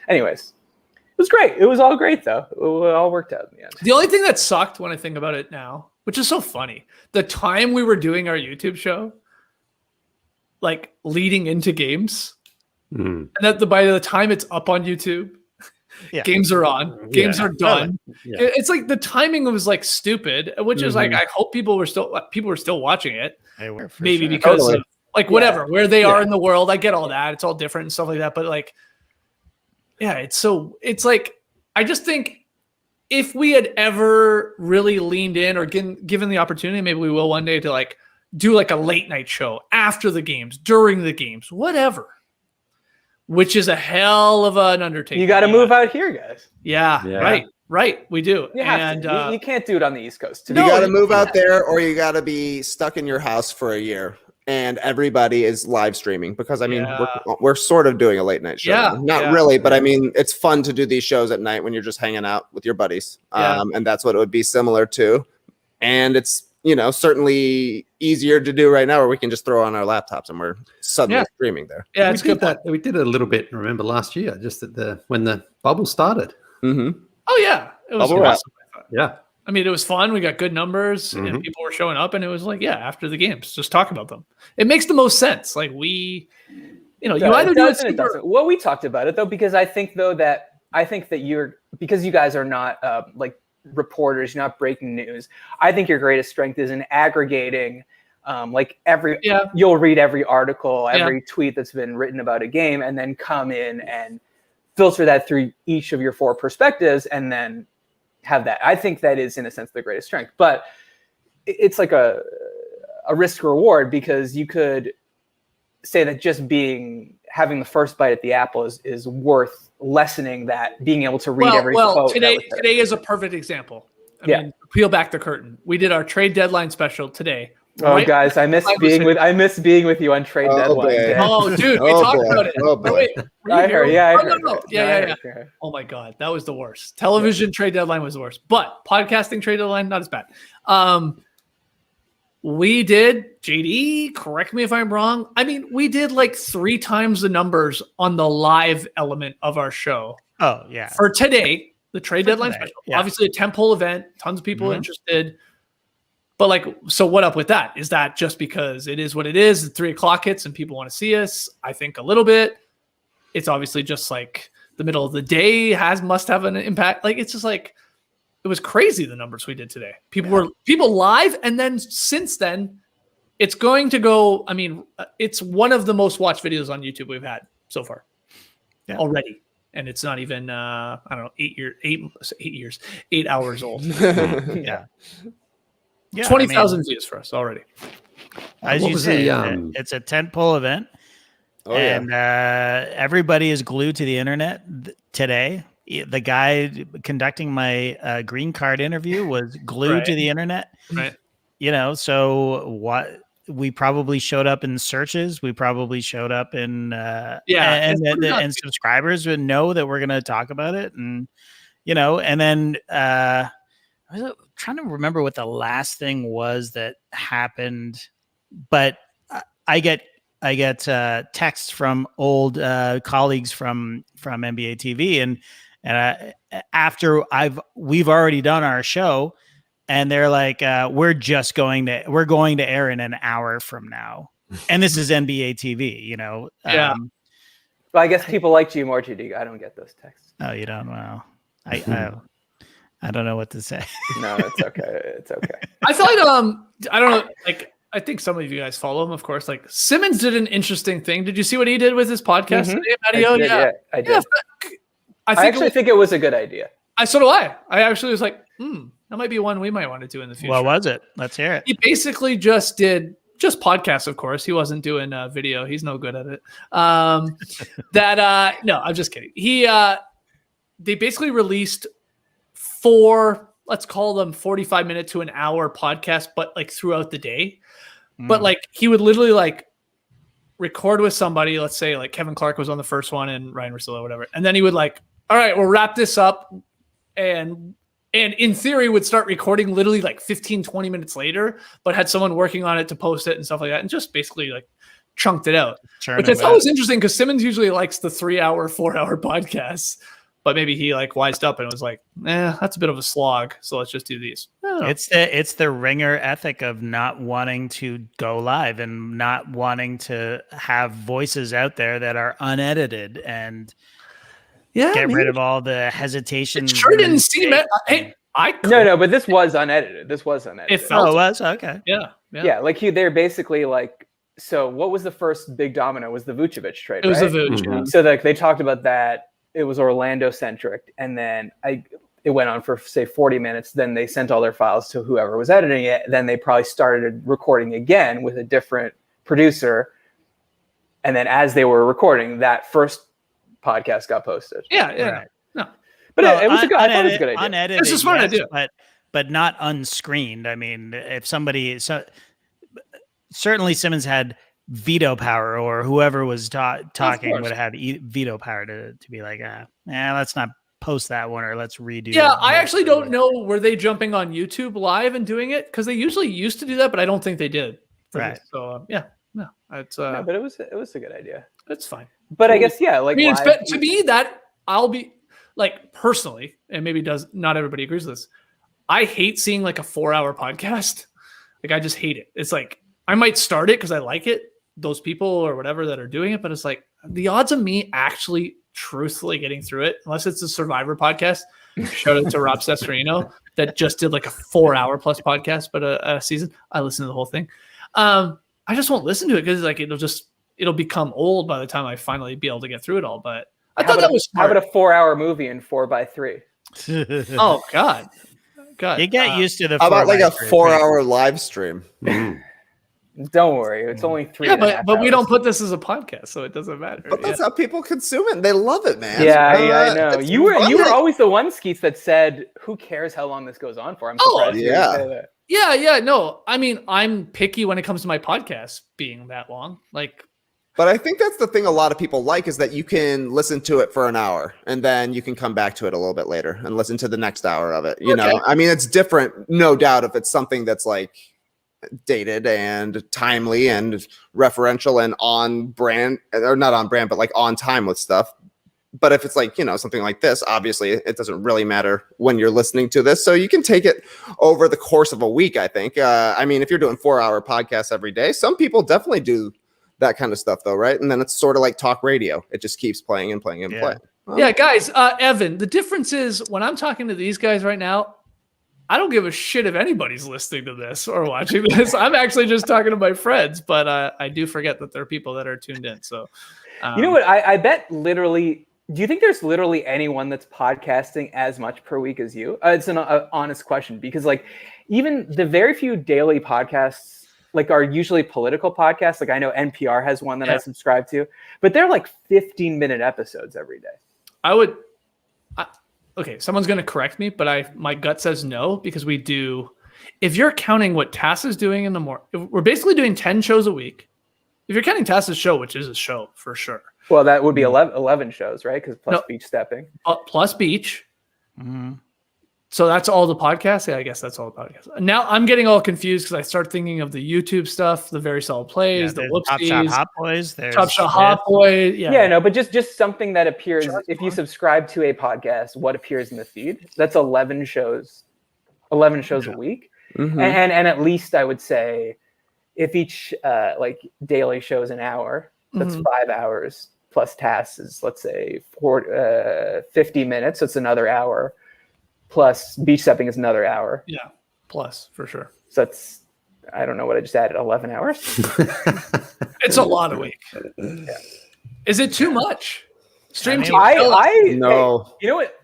Anyways, it was great. It was all great though. It all worked out in the end. The only thing that sucked when I think about it now, which is so funny, the time we were doing our YouTube show, like leading into games, and that by the time it's up on YouTube, games are on, games are done. It's like the timing was like stupid, which is like I hope people were still watching it. They were maybe because of, like whatever where they are in the world. I get all that. It's all different and stuff like that. But like, yeah, it's like I just think if we had ever really leaned in or given the opportunity, maybe we will one day to like do like a late night show after the games, during the games, whatever. Which is a hell of an undertaking. You got to move out here, guys. Yeah. Right. We do. You can't do it on the East Coast. You got to move out there, or you got to be stuck in your house for a year, and everybody is live streaming. Because I mean, we're sort of doing a late night show. Yeah, not really, but I mean, it's fun to do these shows at night when you're just hanging out with your buddies. And that's what it would be similar to. And it's certainly easier to do right now, where we can just throw on our laptops and we're suddenly streaming there. Yeah, it's good that we did it a little bit. Remember last year, just when the bubble started. Mm-hmm. Oh yeah, it was awesome. Yeah, I mean, it was fun. We got good numbers, and people were showing up, and it was like, after the games, just talk about them. It makes the most sense. Like you either do it. Well, we talked about it though, because I think that because you guys are not like reporters, you're not breaking news. I think your greatest strength is in aggregating you'll read every article, every tweet that's been written about a game, and then come in and filter that through each of your 4 perspectives and then have that. I think that is in a sense the greatest strength, but it's like a risk reward, because you could say that just having the first bite at the apple is worth lessening that, being able to read every quote. Today is a perfect example. I mean, peel back the curtain. We did our trade deadline special today. Oh, right? Guys, I miss being with you on trade deadline. Day. Oh, dude, we talked about it. Oh, boy. Wait, I heard. Yeah, Yeah. Oh my God, that was the worst. Television trade deadline was the worst, but podcasting trade deadline not as bad. We did, JD, correct me if I'm wrong. I mean, we did like 3 times the numbers on the live element of our show. Oh, yeah. For today, the trade deadline special. Yeah. Obviously a tentpole event, tons of people interested. But like, so what up with that? Is that just because it is what it is? 3 o'clock hits and people want to see us? I think a little bit. It's obviously just like the middle of the day must have an impact. Like, it's just like, it was crazy the numbers we did today. People live, and then since then, it's going to go. I mean, it's one of the most watched videos on YouTube we've had so far already, and it's not even I don't know 8 hours old. Yeah, 20,000 views for us already. As you say, it's a tentpole event, and everybody is glued to the internet today. The guy conducting my green card interview was glued to the internet. Right. You know, so what we probably showed up in searches. We probably showed up in and subscribers would know that we're going to talk about it. And, you know, and then I was trying to remember what the last thing was that happened, but I get texts from old colleagues from NBA TV, and after we've already done our show, and they're like, we're going to air in an hour from now, and this is NBA TV, you know. Well, I guess people liked you more, GD. I don't get those texts. Oh, you don't know. I don't know what to say. No, it's okay. It's okay. I feel like I don't know. Like, I think some of you guys follow him, of course. Like, Simmons did an interesting thing. Did you see what he did with his podcast today, Matty O? Yeah, I did. I actually think it was a good idea. So do I. I actually was like, that might be one we might want to do in the future. What was it? Let's hear it. He basically just did podcasts, of course. He wasn't doing video. He's no good at it. No, I'm just kidding. They basically released 4, let's call them 45-minute to an hour podcast, but like throughout the day. But like he would literally like record with somebody, let's say like Kevin Clark was on the first one and Ryan Russillo, whatever. And then he would like, all right, we'll wrap this up. And in theory would start recording literally like 15, 20 minutes later, but had someone working on it to post it and stuff like that. And just basically like chunked it out, which I thought was interesting because Simmons usually likes the 3-hour, 4-hour podcasts, but maybe he like wised up and was like, that's a bit of a slog. So let's just do these. It's the Ringer ethic of not wanting to go live and not wanting to have voices out there that are unedited and get rid of all the hesitation. It sure didn't seem it. No, but this was unedited. It was okay. Yeah. Like they're basically like, so what was the first big domino? Was the Vucevic trade? It was the Vucevic. So like they talked about that. It was Orlando centric, and then it went on for say 40 minutes. Then they sent all their files to whoever was editing it. Then they probably started recording again with a different producer. And then as they were recording, that first podcast got posted. Yeah. Right. No, but it was a good. I thought it was a good idea. Unedited, it's a smart idea, but not unscreened. I mean, if somebody certainly Simmons had veto power, or whoever was talking would have had veto power to be like, let's not post that one, or let's redo. Yeah, I actually don't know. Were they jumping on YouTube live and doing it? Because they usually used to do that, but I don't think they did. Right. So it's but it was a good idea. It's fine. But I guess like I mean, to me that I'll be like personally, and maybe not everybody agrees with this. I hate seeing like a 4-hour podcast. Like I just hate it. It's like I might start it because I like it. Those people or whatever that are doing it, but it's like the odds of me actually truthfully getting through it, unless it's a Survivor podcast. Shout out to Rob Cesarino that just did like a 4-hour plus podcast, but a season. I listened to the whole thing. I just won't listen to it because like it'll become old by the time I finally be able to get through it all. But I thought that was smart. How about a 4-hour movie in 4x3? Oh God. You get used to the. How about like a 4-hour live stream? Don't worry, it's only 3. Yeah, but we don't put this as a podcast, so it doesn't matter. But that's how people consume it. They love it, man. Yeah, I know. You were always the one, Skeets, that said, "Who cares how long this goes on for?" I'm surprised. You didn't say that. Yeah. No, I mean, I'm picky when it comes to my podcast being that long. Like, but I think that's the thing a lot of people like is that you can listen to it for an hour and then you can come back to it a little bit later and listen to the next hour of it. You know, I mean, it's different, no doubt, if it's something that's like dated and timely and referential and on brand, or not on brand, but like on time with stuff. But if it's like, you know, something like this, obviously it doesn't really matter when you're listening to this. So you can take it over the course of a week, I think. I mean, if you're doing 4-hour podcasts every day, some people definitely do that kind of stuff though, right? And then it's sort of like talk radio. It just keeps playing and playing and playing. Yeah, guys, Evan, the difference is when I'm talking to these guys right now, I don't give a shit if anybody's listening to this or watching this. I'm actually just talking to my friends, but I do forget that there are people that are tuned in. So, you know what? I bet literally. Do you think there's literally anyone that's podcasting as much per week as you? It's an honest question because, like, even the very few daily podcasts, like, are usually political podcasts. Like, I know NPR has one that I subscribe to, but they're like 15-minute episodes every day. Okay, someone's going to correct me, but my gut says no because we do. If you're counting what Tass is doing in the morning, we're basically doing 10 shows a week. If you're counting Tass's show, which is a show for sure. Well, that would be 11 shows, right? Because plus beach stepping. Plus beach. Mm-hmm. So that's all the podcasts? Yeah, I guess that's all the podcasts. Now I'm getting all confused because I start thinking of the YouTube stuff, the Very Solid Plays, the Whoopsies. Top Shot Hot Boys. Top Shot Hot Boys. Yeah, no, but just something that appears, if you subscribe to a podcast, what appears in the feed. That's 11 shows. 11 shows a week. Mm-hmm. And at least I would say if each daily show is an hour, that's 5 hours. Plus tasks is, let's say, 50 minutes. So it's another hour. Plus beach stepping is another hour. Yeah, plus for sure. So that's, I don't know what I just added, 11 hours? It's a lot a week. Yeah. Is it too much? Stream team. No. Hey, you know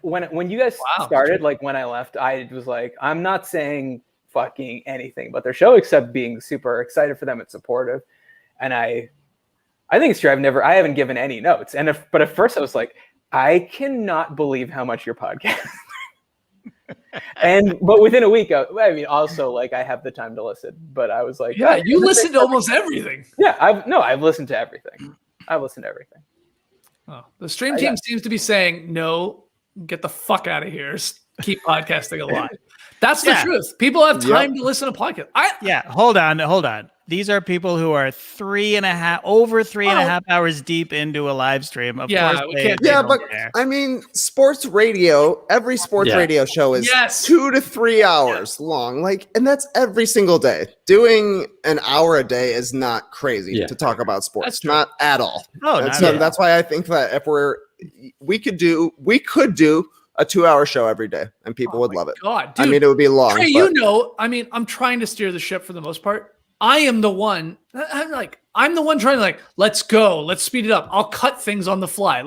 what? When you guys started, like when I left, I was like, I'm not saying fucking anything about their show except being super excited for them and supportive. And I think it's true. I haven't given any notes. But at first I was like, I cannot believe how much your podcast. But within a week, I mean, also like I have the time to listen. But I was like, yeah, you listen to almost everything. Yeah, I've listened to everything. Oh, the stream team seems to be saying no. Get the fuck out of here. Keep podcasting alive. That's the truth. People have time to listen to podcasts. Hold on. These are people who are 3.5 hours deep into a live stream. Of course, but I mean, sports radio. Every sports radio show is 2 to 3 hours long. And that's every single day. Doing an hour a day is not crazy to talk about sports. Not at all. That's why I think that if we could do a 2-hour show every day and people would love it. God, dude, I mean, it would be long. Trey, I'm trying to steer the ship for the most part. I am the one. I'm the one trying to let's go. Let's speed it up. I'll cut things on the fly.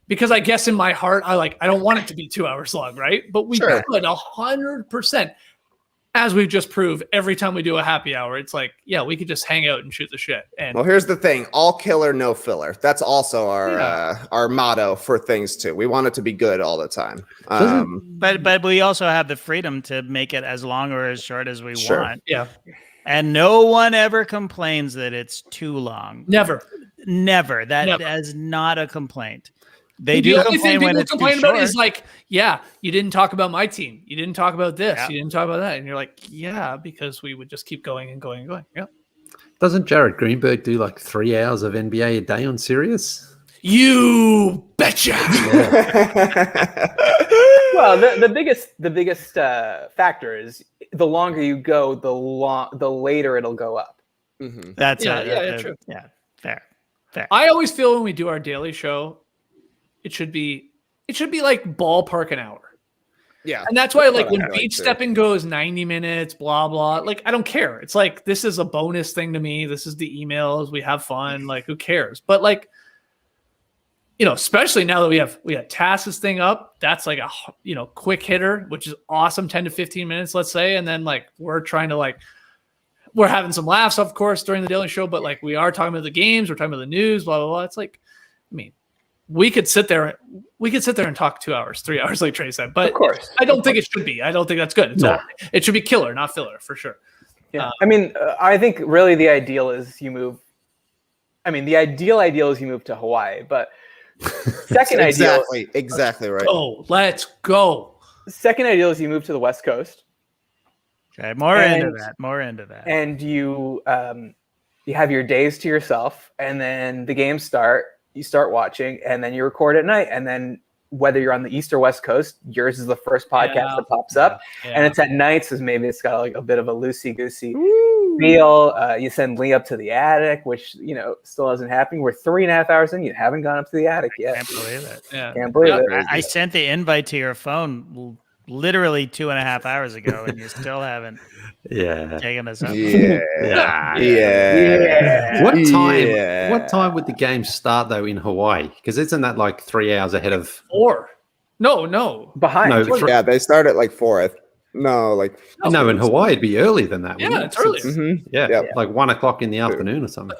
Because I guess in my heart, I don't want it to be 2 hours long, right? But we could 100%. As we've just proved, every time we do a happy hour, it's we could just hang out and shoot the shit. And well, here's the thing: all killer, no filler. That's also our motto for things too. We want it to be good all the time. But we also have the freedom to make it as long or as short as we want. Yeah. And no one ever complains that it's too long. Never. That is not a complaint. They the do only complain thing when people it's complain too about short. is you didn't talk about my team. You didn't talk about this. You didn't talk about that. And you're like, because we would just keep going and going and going. Yeah. Doesn't Jared Greenberg do 3 hours of NBA a day on Sirius? You betcha. Well, the biggest factor is the longer you go, the later it'll go up. Mm-hmm. That's true. Yeah, fair. I always feel when we do our daily show, it should be ballpark an hour. Yeah. And that's why when beach stepping goes 90 minutes, blah, blah, I don't care. It's this is a bonus thing to me. This is the emails. We have fun. Who cares? But especially now that we have Tass's thing up, that's a quick hitter, which is awesome. 10 to 15 minutes, let's say. And then we're trying to we're having some laughs, of course, during the daily show, but we are talking about the games, we're talking about the news, blah, blah, blah. It's we could sit there and talk 2 hours, 3 hours, like Trey said, but of course, I don't think it should be. I don't think that's good. It should be killer, not filler, for sure. Yeah. I think really the ideal is you move. The ideal is you move to Hawaii, but second exactly right. Oh, let's go. Second ideal is you move to the West Coast. Okay, more into that. And you have your days to yourself, and then the games start. You start watching, and then you record at night, and then whether you're on the East or West Coast, yours is the first podcast that pops up, and it's at night, so maybe it's got a bit of a loosey-goosey spiel. You send Leigh up to the attic, which still hasn't happened. We're 3.5 hours in. You haven't gone up to the attic yet. Can't believe it. Yeah. Can't believe it. I sent the invite to your phone literally 2.5 hours ago, and you still haven't taken us up. Yeah. What time would the game start though in Hawaii? Because isn't that like 3 hours ahead of 4? No. Behind. No, Yeah, they start at like 4. No, in Hawaii it'd be earlier than that. Yeah, it's early. Like 1 o'clock in the afternoon or something.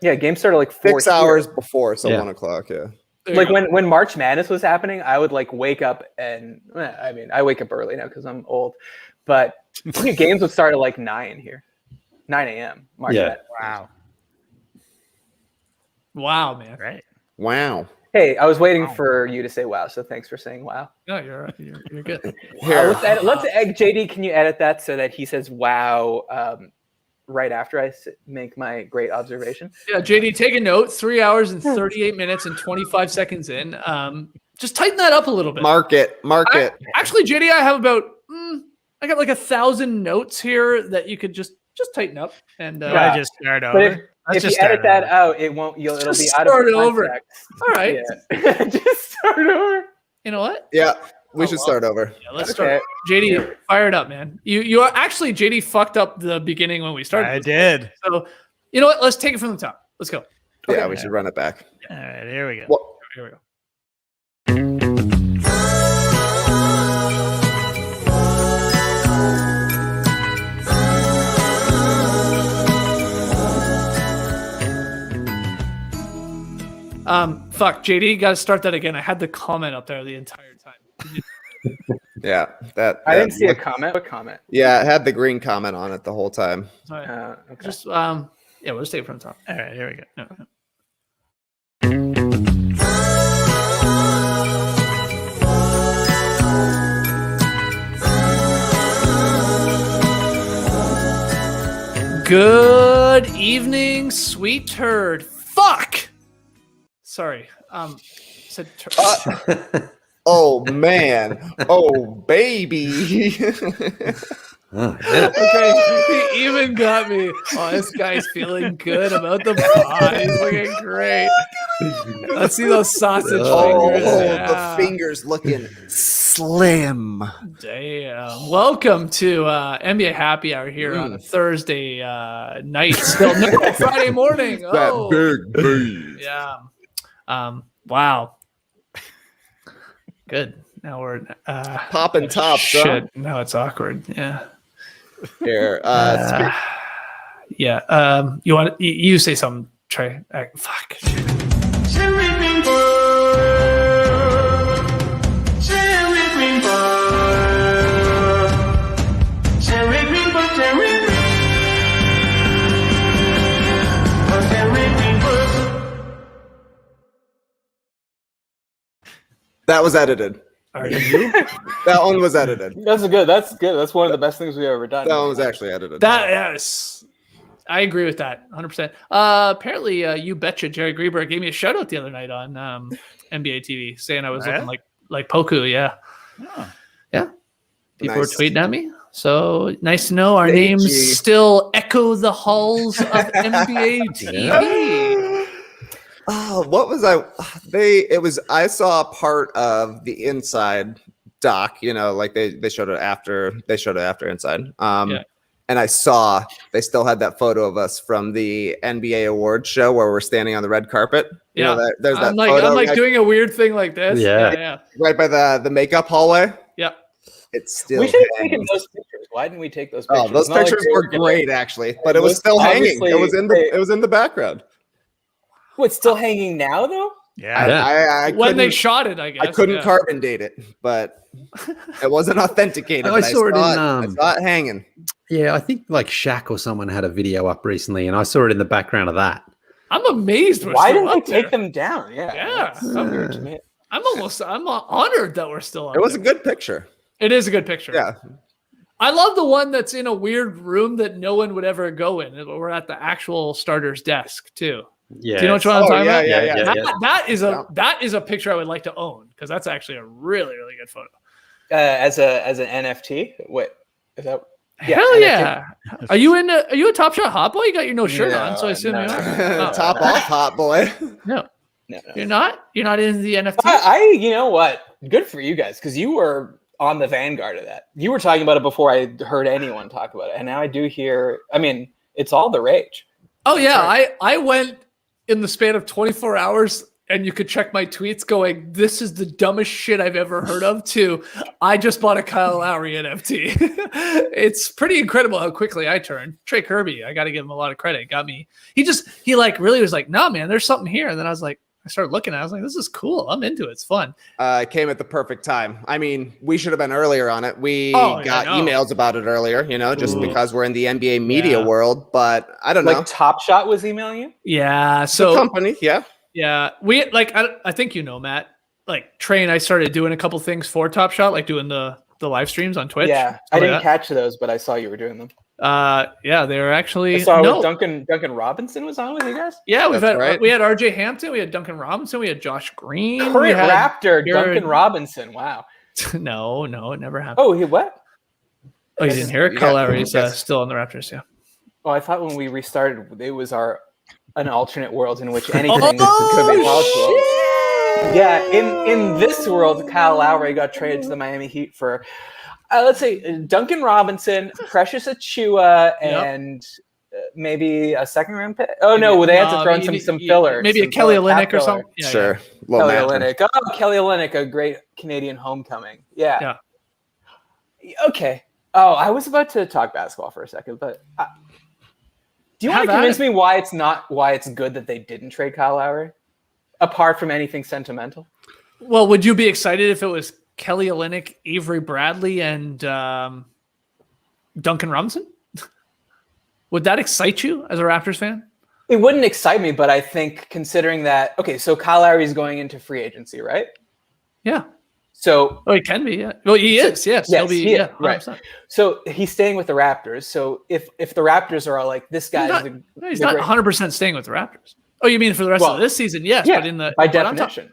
Yeah, games started like 4 6 hours before, so 1 o'clock. Yeah. Like when March Madness was happening, I would like wake up and I wake up early now because I'm old, but games would start at like 9 here, 9 a.m. March Madness. Wow, man. Right. Wow. Hey, I was waiting for you to say wow, so thanks for saying wow. No, you're good. Let's JD, can you edit that so that he says wow right after I make my great observation? Yeah, JD, take a note. 3 hours and 38 minutes and 25 seconds in. Just tighten that up a little bit. Mark it. Actually, JD, I have about I got like 1,000 notes here that you could just tighten up. And I just start over. If you edit that out, it won't. It'll be out of start over. All right, just start over. You know what? Yeah, we should start over. Yeah, let's start. JD, fire it up, man. You are actually JD fucked up the beginning when we started. I did. So you know what? Let's take it from the top. Let's go. Yeah, we should run it back. All right, here we go. Well, here we go. Fuck, JD, got to start that again. I had the comment up there the entire time. Yeah, I didn't see a comment. What comment? Yeah, it had the green comment on it the whole time. Okay. Just we'll just take it from the top. All right, here we go. No. Good evening, sweet turd. Fuck. Sorry. Said Oh man. Oh baby. Okay, he even got me. Oh, this guy's feeling good about the pie. He's looking great. Let's see those sausage fingers. The fingers looking slim. Damn. Welcome to NBA Happy Hour here on a Thursday night. Still no, Friday morning. Oh, that big beef. Yeah. Wow. Good. Now we're popping tops. Shit. Huh? Now it's awkward. Yeah. Here. Yeah. You say something, Trey. Fuck. That was edited. Are you? That one was edited. That's good. That's good. That's one of the best things we've ever done. That one was actually edited. Yes. I agree with that 100%. Apparently, you betcha Jerry Greenberg gave me a shout out the other night on NBA TV saying I was looking like Poku. Yeah. Oh. Yeah. People were tweeting at me. So nice to know our names still echo the halls of NBA TV. Oh, what was I saw part of the Inside doc, like they showed it after Inside. And I saw they still had that photo of us from the NBA awards show where we're standing on the red carpet. There's that photo. I'm like doing a weird thing like this. Yeah. Right by the makeup hallway. Yeah. It's still. We should have taken those pictures. Why didn't we take those pictures? Oh, those pictures were great, actually, but it was still hanging. It was in the background. It's still hanging now, though? Yeah. I when they shot it, I guess. I couldn't carbon date it, but it wasn't authenticated. I saw I saw it hanging. Yeah, I think like Shaq or someone had a video up recently, and I saw it in the background of that. I'm amazed. Why didn't they take them down? Yeah. So weird to me. I'm honored that we're still on. It was a good picture. It is a good picture. Yeah. I love the one that's in a weird room that no one would ever go in. We're at the actual starter's desk too. Yeah. Do you know what I'm talking about? Yeah. That is a picture I would like to own because that's actually a really, really good photo. As an NFT? What is that? Hell yeah! Are you a Top Shot hot boy? You got your no shirt on, so I assume you are. Top off hot boy. No, you're not. You're not in the NFT. You know what? Good for you guys, because you were on the vanguard of that. You were talking about it before I heard anyone talk about it, and now I do hear. I mean, it's all the rage. Oh yeah, I went in the span of 24 hours. And you could check my tweets going, this is the dumbest shit I've ever heard of, to I just bought a Kyle Lowry NFT. It's pretty incredible how quickly I turned. Trey Kirby, I got to give him a lot of credit. Got me. He like really was like, no, man, there's something here. And then I started looking at it. I was like, this is cool. I'm into it. It's fun. It came at the perfect time. I mean, we should have been earlier on it. We got emails about it earlier, just because we're in the NBA media world. But I don't know. Like Top Shot was emailing you? Yeah. So the company, yeah. Yeah, we I think Matt. Like Trey and I started doing a couple things for Top Shot, like doing the live streams on Twitch. Yeah, I didn't catch those, but I saw you were doing them. Yeah, they were actually. I saw Duncan Robinson was on with you guys. Yeah, we had RJ Hampton, we had Duncan Robinson, we had Josh Green, current Raptor Duncan Robinson. Wow. No, it never happened. Oh, what? Oh, you didn't hear it? Kyle Lowry is still on the Raptors. Yeah. Oh, I thought when we restarted, it was an alternate world in which anything could be possible. Yeah, in this world, Kyle Lowry got traded to the Miami Heat for, let's say, Duncan Robinson, Precious Achua, and maybe a second-round pick. Oh no, they had to throw in some filler. Maybe a Kelly Olynyk or something. Yeah, sure. Kelly Olynyk. Oh, Kelly Olynyk, a great Canadian homecoming. Yeah. Okay. Oh, I was about to talk basketball for a second, but. Do you want to convince me why it's good that they didn't trade Kyle Lowry, apart from anything sentimental? Well, would you be excited if it was Kelly Olynyk, Avery Bradley, and Duncan Robinson? Would that excite you as a Raptors fan? It wouldn't excite me, but I think considering that, okay, so Kyle Lowry is going into free agency, right? Yeah. So, he can be. Yeah. Well, he is. Yes. He'll be. Yeah. Right. So he's staying with the Raptors. So if the Raptors are all like, this guy, he's not 100% staying with the Raptors. Oh, you mean for the rest of this season? Yes. Yeah, but in the by definition.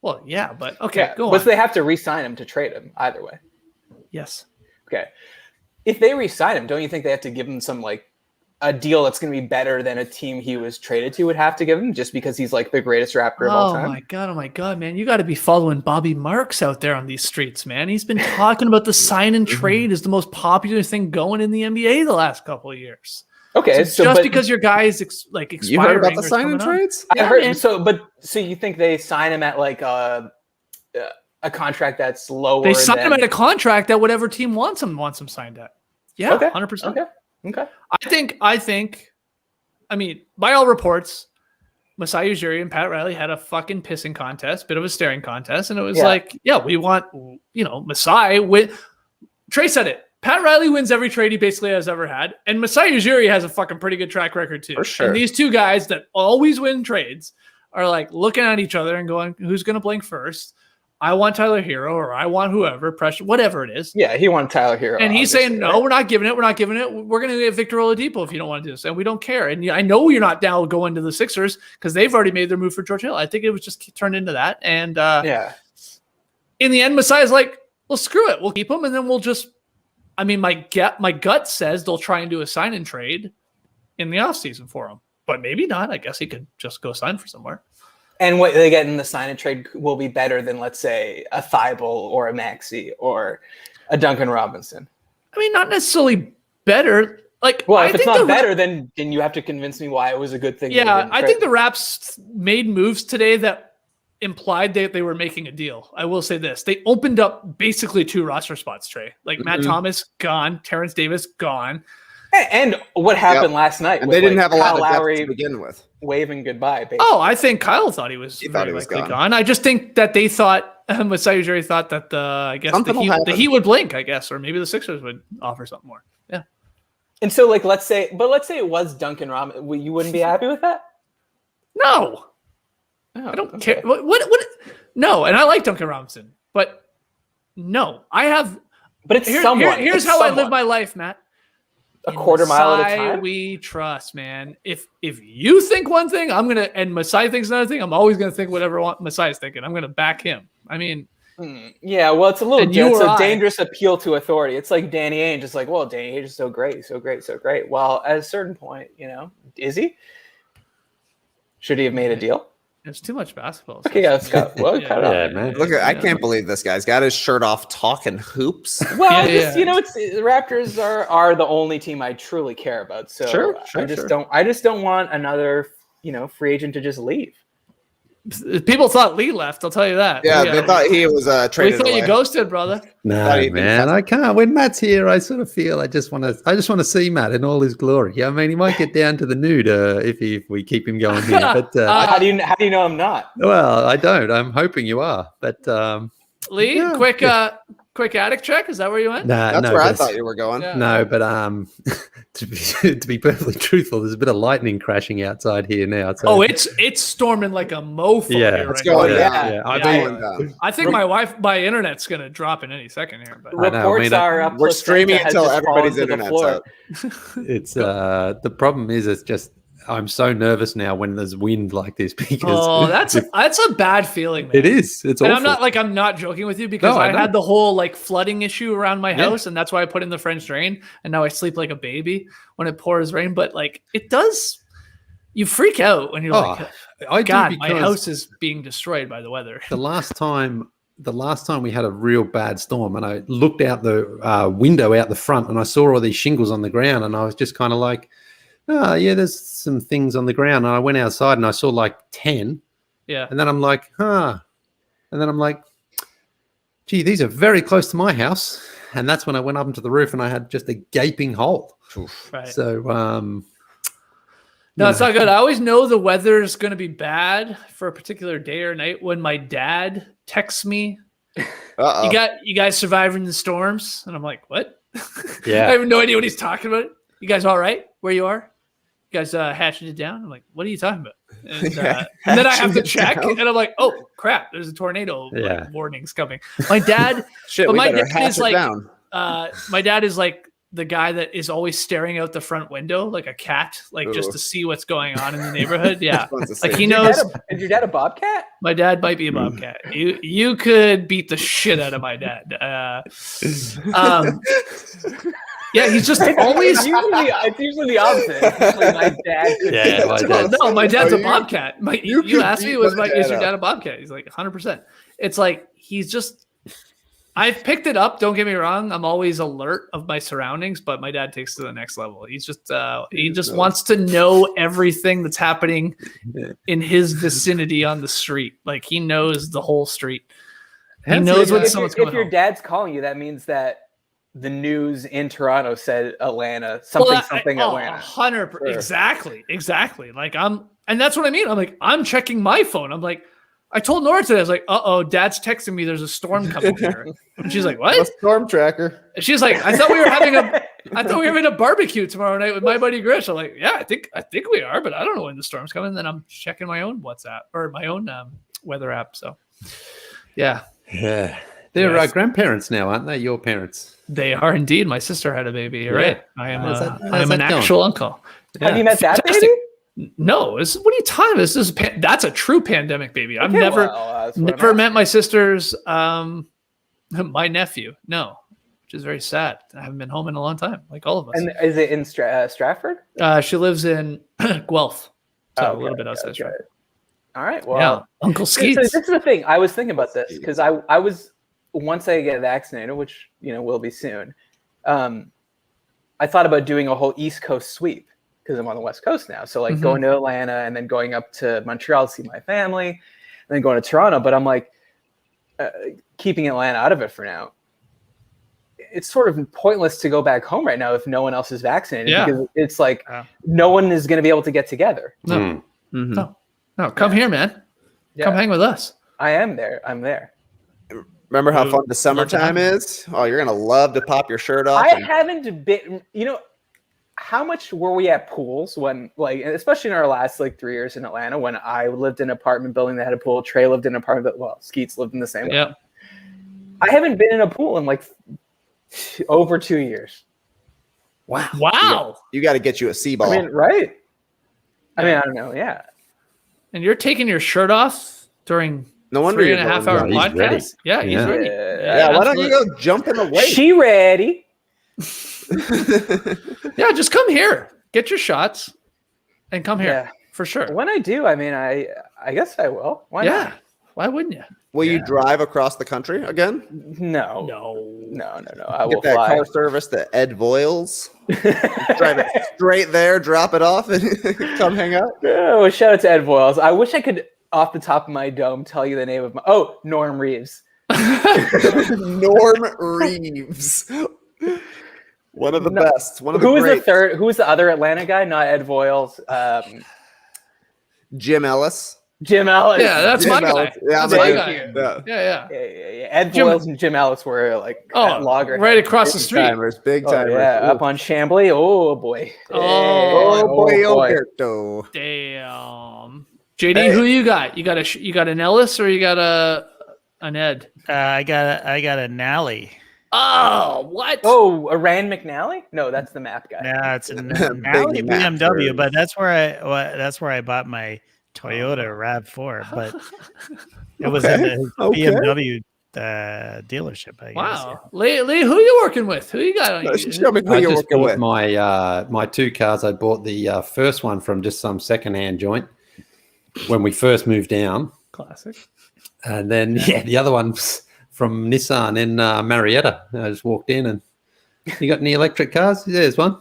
Well, yeah, but okay. Go on. But they have to re-sign him to trade him either way. Yes. Okay. If they re-sign him, don't you think they have to give him some a deal that's going to be better than a team he was traded to would have to give him, just because he's like the greatest Raptor of all time? Oh my God, man. You got to be following Bobby Marks out there on these streets, man. He's been talking about the sign and trade is the most popular thing going in the NBA the last couple of years. Okay. So because your guy is expiring. You heard about the sign and trades? I heard. Man. So you think they sign him at a contract that's lower? They sign him at a contract that whatever team wants him signed at. Yeah. Okay. 100%. Okay. I think, by all reports, Masai Ujiri and Pat Riley had a fucking pissing contest, bit of a staring contest. And it was we want, Masai win. Trey said it. Pat Riley wins every trade he basically has ever had. And Masai Ujiri has a fucking pretty good track record too. For sure. And these two guys that always win trades are looking at each other and going, who's going to blink first? I want Tyler Hero, or I want whoever, pressure, whatever it is. Yeah, he wanted Tyler Hero. And he's saying, no, we're not giving it. We're not giving it. We're going to get Victor Oladipo if you don't want to do this. And we don't care. And I know you're not down going to the Sixers because they've already made their move for George Hill. I think it was just turned into that. And in the end, Masai's like, well, screw it. We'll keep him. And then we'll just, my gut says they'll try and do a sign and trade in the offseason for him. But maybe not. I guess he could just go sign for somewhere. And what they get in the sign and trade will be better than, let's say, a Thibault or a Maxey or a Duncan Robinson. Not necessarily better. If it's not better, then you have to convince me why it was a good thing. Yeah, I think the Raps made moves today that implied that they were making a deal. I will say this. They opened up basically 2 roster spots, Trey. Matt Thomas, gone. Terrence Davis, gone. And what happened last night? And they didn't have a lot of Lowry depth to begin with. Waving goodbye. Basically. Oh, I think Kyle thought he was gone. I just think that they thought Masai Ujiri thought that the Heat would blink, I guess, or maybe the Sixers would offer something more. Yeah. And so, let's say it was Duncan Robinson. You wouldn't be happy with that? No. I don't care. What? No, and I like Duncan Robinson, but no, I have. But it's someone. Here's how I live my life, Matt. A quarter mile at a time. We trust, man. If you think one thing, and Masai thinks another thing, I'm always gonna think whatever Masai is thinking. I'm gonna back him. Yeah, well, it's a little And you it's or a I- dangerous appeal to authority. It's like Danny Ainge, just like, well, Danny Ainge is so great, so great, so great. Well, at a certain point, is he? Should he have made a deal? There's too much basketball. Okay, yeah, let's go. Well, cut it off. man. Look, I can't believe this guy's got his shirt off talking hoops. Well, Yeah, yeah. it's the Raptors are the only team I truly care about. So I just don't want another free agent to just leave. People thought Leigh left. I'll tell you that. Yeah, they thought he was We traded thought away. you ghosted, brother. No, man, I can't. When Matt's here, I sort of feel I just want to see Matt in all his glory. Yeah, I mean, he might get down to the nude if we keep him going here. But How do you know I'm not? well, I don't. I'm hoping you are. But Leigh, yeah, quick attic check. Is that where you went? That's where I thought you were going. Yeah. No, but to be perfectly truthful, there's a bit of lightning crashing outside here now. So. Oh, it's storming like a mofo. Yeah, here It's right going now. down. Yeah, It's I going down. I think my internet's gonna drop in any second here. But I know, Reports are up. We're streaming until everybody's internet's internet's out. It's the problem is it's just I'm so nervous now when there's wind like this because that's a bad feeling, man. it is. It's And awful. I'm not joking with you because No, I I know. had the whole like flooding issue around my Yeah. house, and that's why I put in the French drain, and now I sleep like a baby when it pours rain. But like it does, you freak out when you're like, I do God, my because house is being destroyed by the weather. the last time we had a real bad storm, and I looked out the window out the front, and I saw all these shingles on the ground, and I was just kind of like, oh yeah, there's some things on the ground. And I went outside and I saw like 10. Yeah. And then I'm like, and then I'm like, gee, these are very close to my house. And that's when I went up into the roof and I had just a gaping hole. Right. So, No, it's not good. I always know the weather is going to be bad for a particular day or night when my dad texts me, you guys surviving the storms? And I'm like, what? Yeah. I have no idea what he's talking about. You guys all right where you are? You guys hatching it down? I'm like, what are you talking about? And, and then I have to check, and I'm like, oh crap, there's a tornado warnings coming. My dad, Shit, but we my better dad hatch is it like, down. my dad is like the guy that is always staring out the front window like a cat, like just to see what's going on in the neighborhood. Yeah, like he knows. Is your dad a bobcat? My dad might be a bobcat. You could beat the shit out of my dad. Yeah, he's just always. It's usually the opposite. It's usually my dad. Yeah, my dad. No, my dad's a bobcat. You could asked me, beat is my your dad dad a bobcat? He's like 100%. It's like he's just. I've picked it up. Don't get me wrong. I'm always alert of my surroundings, but my dad takes it to the next level. He's just he just wants to know everything that's happening in his vicinity on the street. Like he knows the whole street. He knows when someone's coming If your home. dad's calling you, that means that the news in Toronto said Atlanta, something Atlanta. 100%. Sure. Exactly. Like and that's what I mean. I'm like, I'm checking my phone. I'm like, I told Nora today, I was like, dad's texting me, there's a storm coming here. And she's like, what? A storm tracker. And she's like, I thought we were having a barbecue tomorrow night with my buddy Grish. I'm like, yeah, I think we are, but I don't know when the storm's coming. And then I'm checking my own WhatsApp or my own weather app. So yeah. Yeah. They're grandparents now, aren't they? Your parents. They are indeed. My sister had a baby. You're right. I am How's an that actual uncle. Have you met that Fantastic. baby? No, what are you talking about? That's a true pandemic baby. I've Okay, never that's what never I'm met my sister's my nephew. No, which is very sad. I haven't been home in a long time, like all of us. And is it in Stratford? She lives in Guelph, so Oh, a little okay, bit outside okay. Stratford. All right. Yeah, Well, Uncle so Skeets. this is the thing. I was thinking about this because I was once I get vaccinated, which will be soon. I thought about doing a whole East Coast sweep because I'm on the West Coast now. So like going to Atlanta and then going up to Montreal to see my family, and then going to Toronto. But I'm like keeping Atlanta out of it for now. It's sort of pointless to go back home right now if no one else is vaccinated because it's like no one is going to be able to get together. No, no, come here, man. Come hang with us. I am there. I'm there. Remember how fun the summertime is? Oh, you're gonna love to pop your shirt off. I haven't been. How much were we at pools when, like, especially in our last 3 years in Atlanta, when I lived in an apartment building that had a pool, Trey lived in an apartment, Skeets lived in the same. Yeah. I haven't been in a pool in over 2 years. Wow. You got to get you a sea ball. I mean, right? I mean, I don't know. Yeah. And you're taking your shirt off during No wonder 3.5 hour he's ready. podcast. Yeah, he's ready. Yeah, why don't you go jump in the lake? She ready. Yeah, just come here. Get your shots and come here for sure. When I do, I mean, I guess I will. Why not? Why wouldn't you? Will you drive across the country again? No. I will Get that fly. car service to Ed Voiles. Drive it straight there, drop it off, and come hang out. Oh, shout out to Ed Voiles. I wish I could, off the top of my dome, tell you the name of my. Oh, Norm Reeves. Norm Reeves. One of the best. One of the Who was greats. the third? Who was the other Atlanta guy? Not Ed Voiles. Jim Ellis. Jim Ellis. Yeah, that's my guy. Yeah, That's my you. guy. Yeah. Ed Voiles and Jim Ellis were like at Loggerhead. Right across the street. Big timers. Yeah, up on Chambly. Oh boy. Alberto. Damn. JD, who you got? You got an Ellis or you got an Ed? I got a Nally. Oh, what? Oh, a Rand McNally? No, that's the map guy. No, it's a Nally BMW, but that's where I bought my Toyota RAV4, but it was in the BMW dealership. I guess. Wow, Leigh, who you working with? Who you got on you? Show me who I you're just working bought with. my two cars. I bought the first one from just some secondhand joint when we first moved down. Classic. And then the other one's from Nissan in Marietta. I just walked in and you got any electric cars? There's one.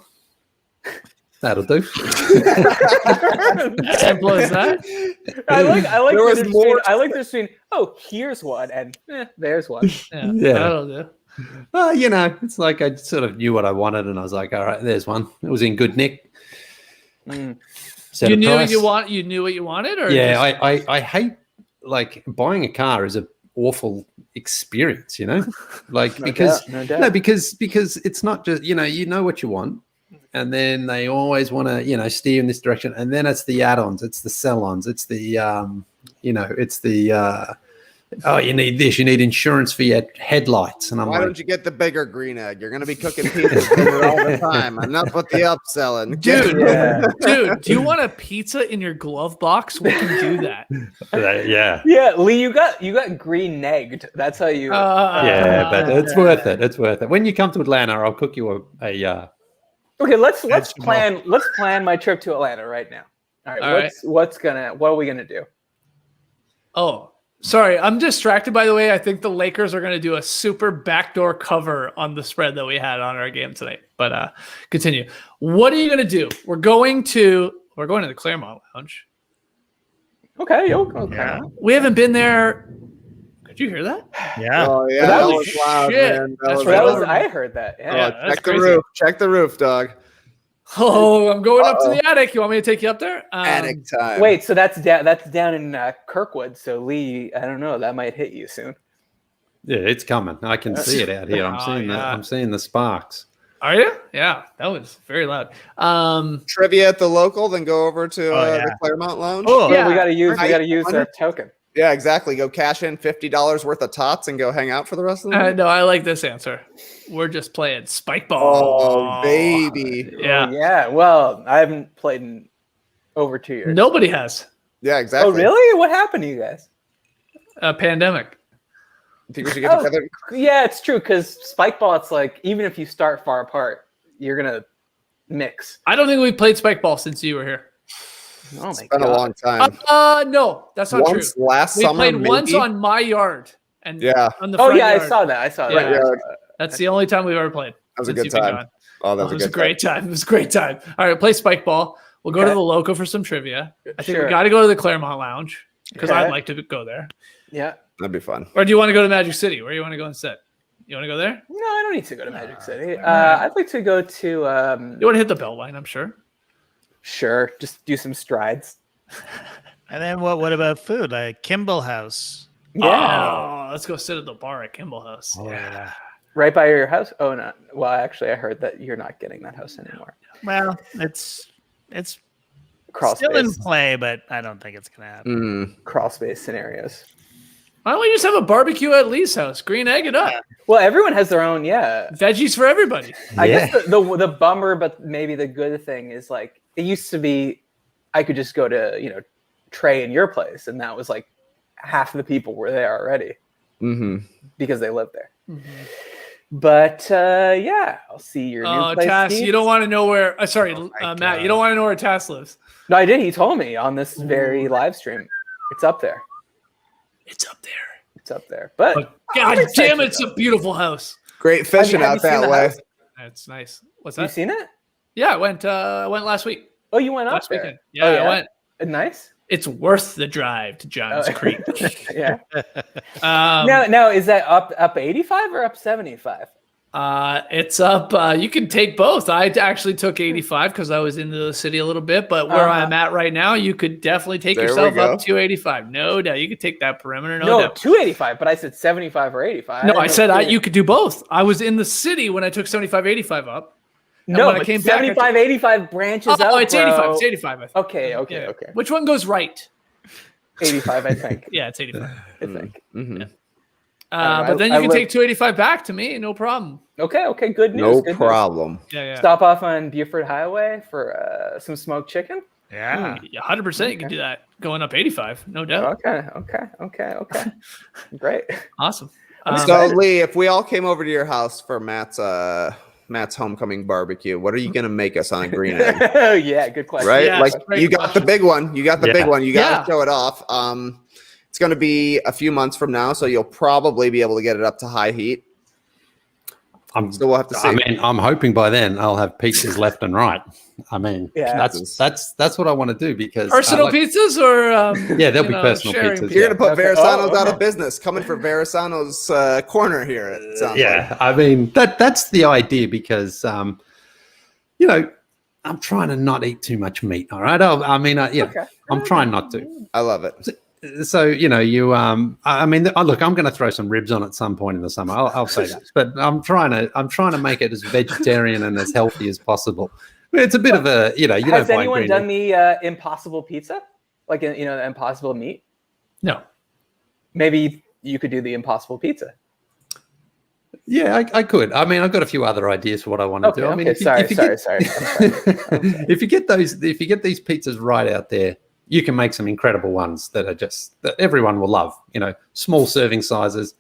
That'll do. Simple as that. I like There was more. I like this scene. Oh, here's one, and there's one. Yeah. That'll do. Well, it's like I sort of knew what I wanted, and I was like, all right, there's one. It was in good nick. You knew what you want. You knew what you wanted, or I hate like buying a car is an awful experience, like because it's not just you know what you want. And then they always want to, steer in this direction. And then it's the add-ons, it's the sell-ons, it's the, it's the, you need this, you need insurance for your headlights. And Why don't you get the bigger green egg? You're going to be cooking pizza dinner all the time. Enough with the upselling. Dude, do you want a pizza in your glove box? We can do that. Yeah, Leigh, you got green negged. That's how you. but it's worth it. It's worth it. When you come to Atlanta, I'll cook you a Okay, let's plan my trip to Atlanta right now. All right, what are we gonna do? Oh, sorry, I'm distracted by the way. I think the Lakers are gonna do a super backdoor cover on the spread that we had on our game tonight. But continue. What are you gonna do? We're going to the Claremont Lounge. Okay. Yeah. We haven't been there. Did you hear that? Yeah. Oh yeah, that was loud, man. I heard that. Yeah. Check the roof. Check the roof, dog. Oh, I'm going up to the attic. You want me to take you up there? Attic time. Wait, so that's down in Kirkwood. So Leigh, I don't know, that might hit you soon. Yeah, it's coming. I can see it out here. I'm seeing that. I'm seeing the sparks. Are you? Yeah, that was very loud. Trivia at the local, then go over to the Claremont Lounge. Oh, yeah, we gotta use our token. Yeah, exactly. Go cash in $50 worth of tots and go hang out for the rest of the night. No, I like this answer. We're just playing spike ball. Oh, baby. Yeah. Yeah. Well, I haven't played in over 2 years. Nobody has. Yeah, exactly. Oh, really? What happened to you guys? A pandemic. I think we should get together. Yeah, it's true. Because spike ball, it's like, even if you start far apart, you're going to mix. I don't think we've played spike ball since you were here. Oh it's been a long time. No, that's not true. Last summer, played maybe? once on my yard. And on the front yard. I saw that. That's the only time we've ever played. That was a good time. Oh, that was a great time. It was a great time. All right, play spike ball. We'll go to the Loco for some trivia. I think we got to go to the Claremont Lounge because I'd like to go there. Yeah. That'd be fun. Or do you want to go to Magic City? Where do you want to go instead? You want to go there? No, I don't need to go to Magic City. I'd like to go to... you want to hit the bell line, I'm sure. Sure. Just do some strides. And then what about food? Like Kimball House. Yeah. Oh, let's go sit at the bar at Kimball House. Oh, yeah. Right by your house? Oh, no. Well, actually, I heard that you're not getting that house anymore. Well, it's crawl still space. in play, but I don't think it's going to happen. Crawl space scenarios. Why don't we just have a barbecue at Leigh's house? Green egg it up. Well, everyone has their own, veggies for everybody. I guess the bummer, but maybe the good thing is like it used to be I could just go to, Trey in your place, and that was like half of the people were there already because they live there. But yeah, I'll see your new place. Tass, you don't want to know where. Matt, you don't want to know where Tass lives. No, I did. He told me on this very live stream. It's up there. It's up there. It's up there. But God damn it, it's a beautiful house. Great fishing out that way. That's nice. What's that? You seen it? Yeah, I went last week. Oh, you went last up there? Weekend. Yeah, I went. Nice. It's worth the drive to Johns Creek. Yeah. Now, is that up 85 or up 75? It's up. You can take both. I actually took 85 because I was into the city a little bit, but where I'm at right now, you could definitely take yourself up to 85. No doubt. You could take that perimeter. No doubt. 285, but I said 75 or 85. No, I said you could do both. I was in the city when I took 75, 85 up. No, when I came 75, back, 85 branches up. Oh, it's 85. It's 85. I think. Okay. Which one goes right? 85, I think. Yeah, it's 85. I think. But then you can take 285 back to me, no problem. Okay, good news. No problem. Yeah. Stop off on Buford Highway for some smoked chicken. Yeah, 100%. You can do that going up 85, no doubt. Okay. Great. Awesome. So Leigh, if we all came over to your house for Matt's homecoming barbecue, what are you gonna make us on a green egg? Oh yeah, good question. Right, yeah, like you got the big one. You got the big one. You got to show it off. It's going to be a few months from now, so you'll probably be able to get it up to high heat. So we'll have to see. I mean, I'm hoping by then I'll have pizzas left and right. I mean, that's what I want to do because personal pizzas or there'll be personal pizzas. You're going to put Verasano's out of business. Coming for Verasano's corner here. It sounds like. I mean that's the idea because I'm trying to not eat too much meat. All right, I'm trying not to. I love it. So I mean, look, I'm going to throw some ribs on at some point in the summer. I'll say that, but I'm trying to make it as vegetarian and as healthy as possible. It's a bit of a Has anyone done the Impossible Pizza, like the Impossible Meat? No. Maybe you could do the Impossible Pizza. Yeah, I could. I mean, I've got a few other ideas for what I want to do. I mean, sorry. If you get these pizzas right out there, you can make some incredible ones that everyone will love. Small serving sizes,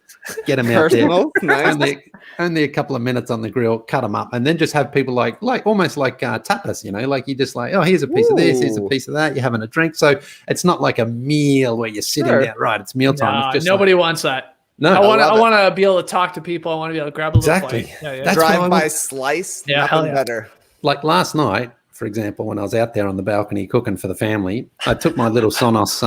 get them out there. Nice. Only a couple of minutes on the grill, cut them up, and then just have people like almost like tapas. Like you just like, oh, here's a piece of this, here's a piece of that. You're having a drink, so it's not like a meal where you're sitting down. Right, it's mealtime. No, nobody wants that. No, I want to be able to talk to people. I want to be able to grab a little plate. Yeah. Drive-by slice. Yeah, nothing better. Like last night, for example, when I was out there on the balcony cooking for the family, I took my little Sonos.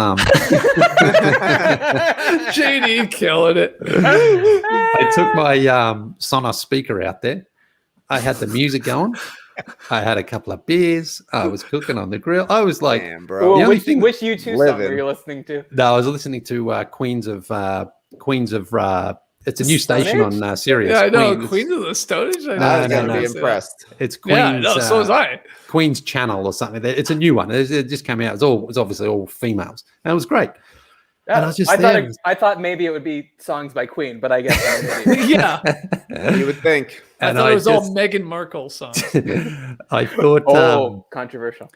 JD killing it. I took my Sonos speaker out there. I had the music going. I had a couple of beers. I was cooking on the grill. I was like, damn, bro. Well, which U2 song were you listening to? No, I was listening to Queens of. It's a new station on Sirius. Yeah, I know. Queens of the Stone Age. I was going to be impressed. It's Queens. So was I. Queen's Channel or something. It's a new one. It just came out. It's obviously all females, and it was great. Yeah, and I was just I thought maybe it would be songs by Queen, but I guess yeah, you would think. I thought it was all Meghan Markle songs. I thought controversial.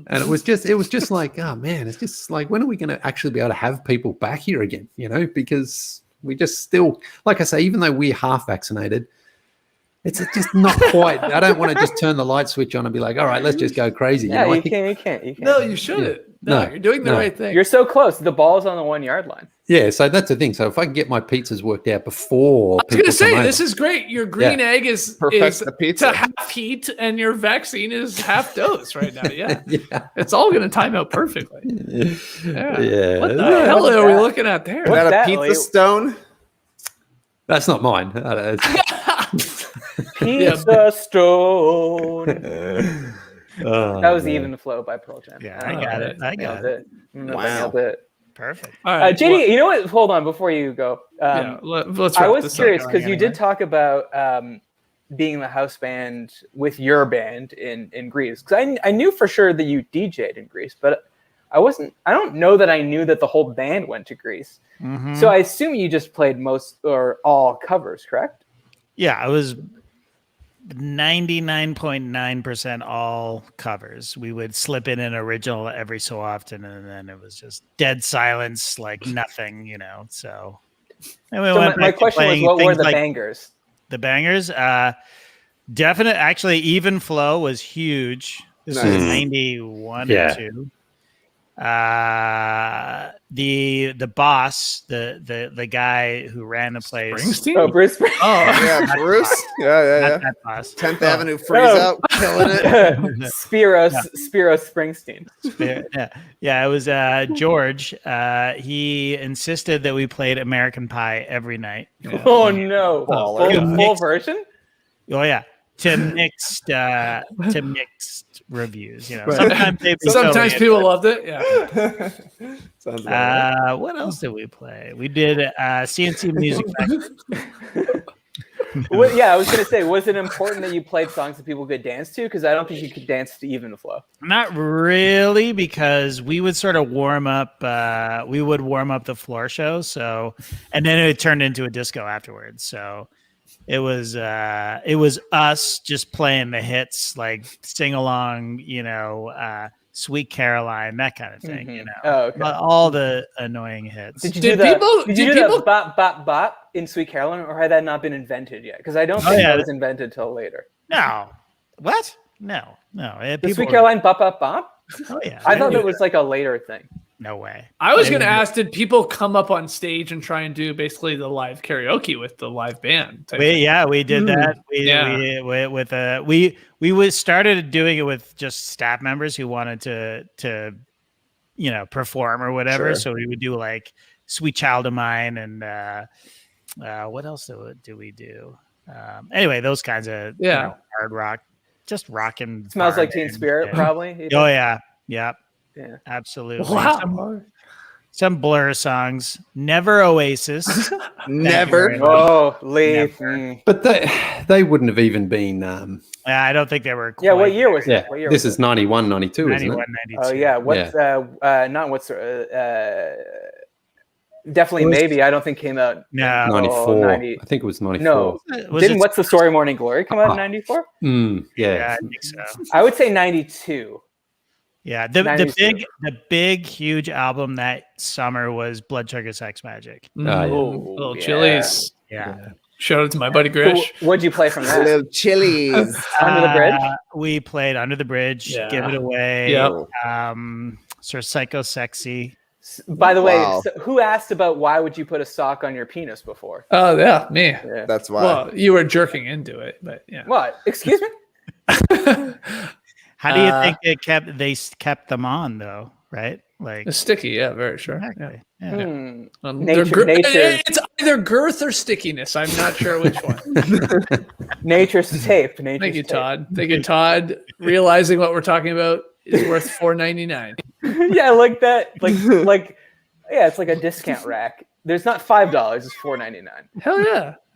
And it was just like, oh man, it's just like, when are we going to actually be able to have people back here again? Because we just still, like I say, even though we're half vaccinated, it's just not quite. I don't want to just turn the light switch on and be like, all right, let's just go crazy. Yeah, you can't. No, you shouldn't. No, you're doing the right thing. You're so close. The ball's on the 1 yard line. Yeah, so that's the thing. So if I can get my pizzas worked out before, I was going to say, this is great. Your green egg is to half heat, and your vaccine is half dose right now. Yeah, it's all going to time out perfectly. Yeah. What the hell are we looking at there? Is that a pizza stone? That's not mine. Pizza stone. That was Even the Flow by Pearl Jam. Yeah, I got it. I got it. Wow. Perfect. All right, JD, you know what? Hold on before you go. Let's I was curious because you did talk about being in the house band with your band in Greece. Because I knew for sure that you DJ'd in Greece, but I don't know that I knew that the whole band went to Greece. Mm-hmm. So I assume you just played most or all covers, correct? Yeah, I was 99.9% all covers. We would slip in an original every so often, and then it was just dead silence, like nothing, So, and my question was, what were the bangers? The bangers, definite. Actually, Even Flow was huge. This was 91 or 2. The boss, the guy who ran the place. Springsteen? Oh, Bruce. Yeah, Bruce. Yeah. 10th Avenue Freeze Out, killing it. Spiros Springsteen. Yeah, it was George. He insisted that we played American Pie every night. Oh no, full version. Oh yeah, to mixed reviews. Sometimes people loved it. Yeah. What else did we play? We did CNC Music Factory. I was gonna say, was it important that you played songs that people could dance to? Because I don't think you could dance to Even Flow. Not really, because we would sort of warm up. We would warm up the floor show, and then it turned into a disco afterwards. So it was us just playing the hits, like sing along, Sweet Caroline, that kind of thing, Oh, okay. But all the annoying hits. Did you do the bop bop bop in Sweet Caroline, or had that not been invented yet? Because I don't think that was invented till later. No, what? No. The Sweet Caroline bop bop bop. Oh yeah, I thought that was like a later thing. No way. I was going to ask, did people come up on stage and try and do basically the live karaoke with the live band? We did that. We started doing it with just staff members who wanted to perform or whatever. Sure. So we would do like Sweet Child of Mine and what else do we do? Anyway, those kinds of hard rock, just rocking. Smells Like Teen Spirit, probably. Oh yeah. Yeah, absolutely. Wow. Some Blur songs. Never Oasis. Never. Oh, Leigh. But they wouldn't have even been. I don't think they were. Yeah, what year was it? Yeah, this is 91, 92, 91, isn't it? 92. Oh yeah. Definitely Maybe. I don't think came out. No, 94. I think it was 94. No, didn't What's the Story? Morning Glory come out in 94? Yeah, I think so. I would say 92. Yeah, the big huge album that summer was Blood Sugar Sex Magic. Little Chilies. Yeah. Shout out to my buddy Grish. What'd you play from that? Little Chilies. Under the Bridge. We played Under the Bridge. Yeah. Give It Away. Yep. Sort of Psycho Sexy. By the way, so who asked about why would you put a sock on your penis before? Oh yeah, me. Yeah. That's why. Well, you were jerking into it, but yeah. What? Excuse me? How do you think they kept them on though? Right? Like It's sticky, yeah, very sure. Exactly. Yeah. Nature. It's either girth or stickiness. I'm not sure which one. Nature's tape. Thank you, Todd. Thank you, Todd. Realizing what we're talking about is worth $4.99. Yeah, like that. Like yeah, it's like a discount rack. There's not $5, it's $4.99.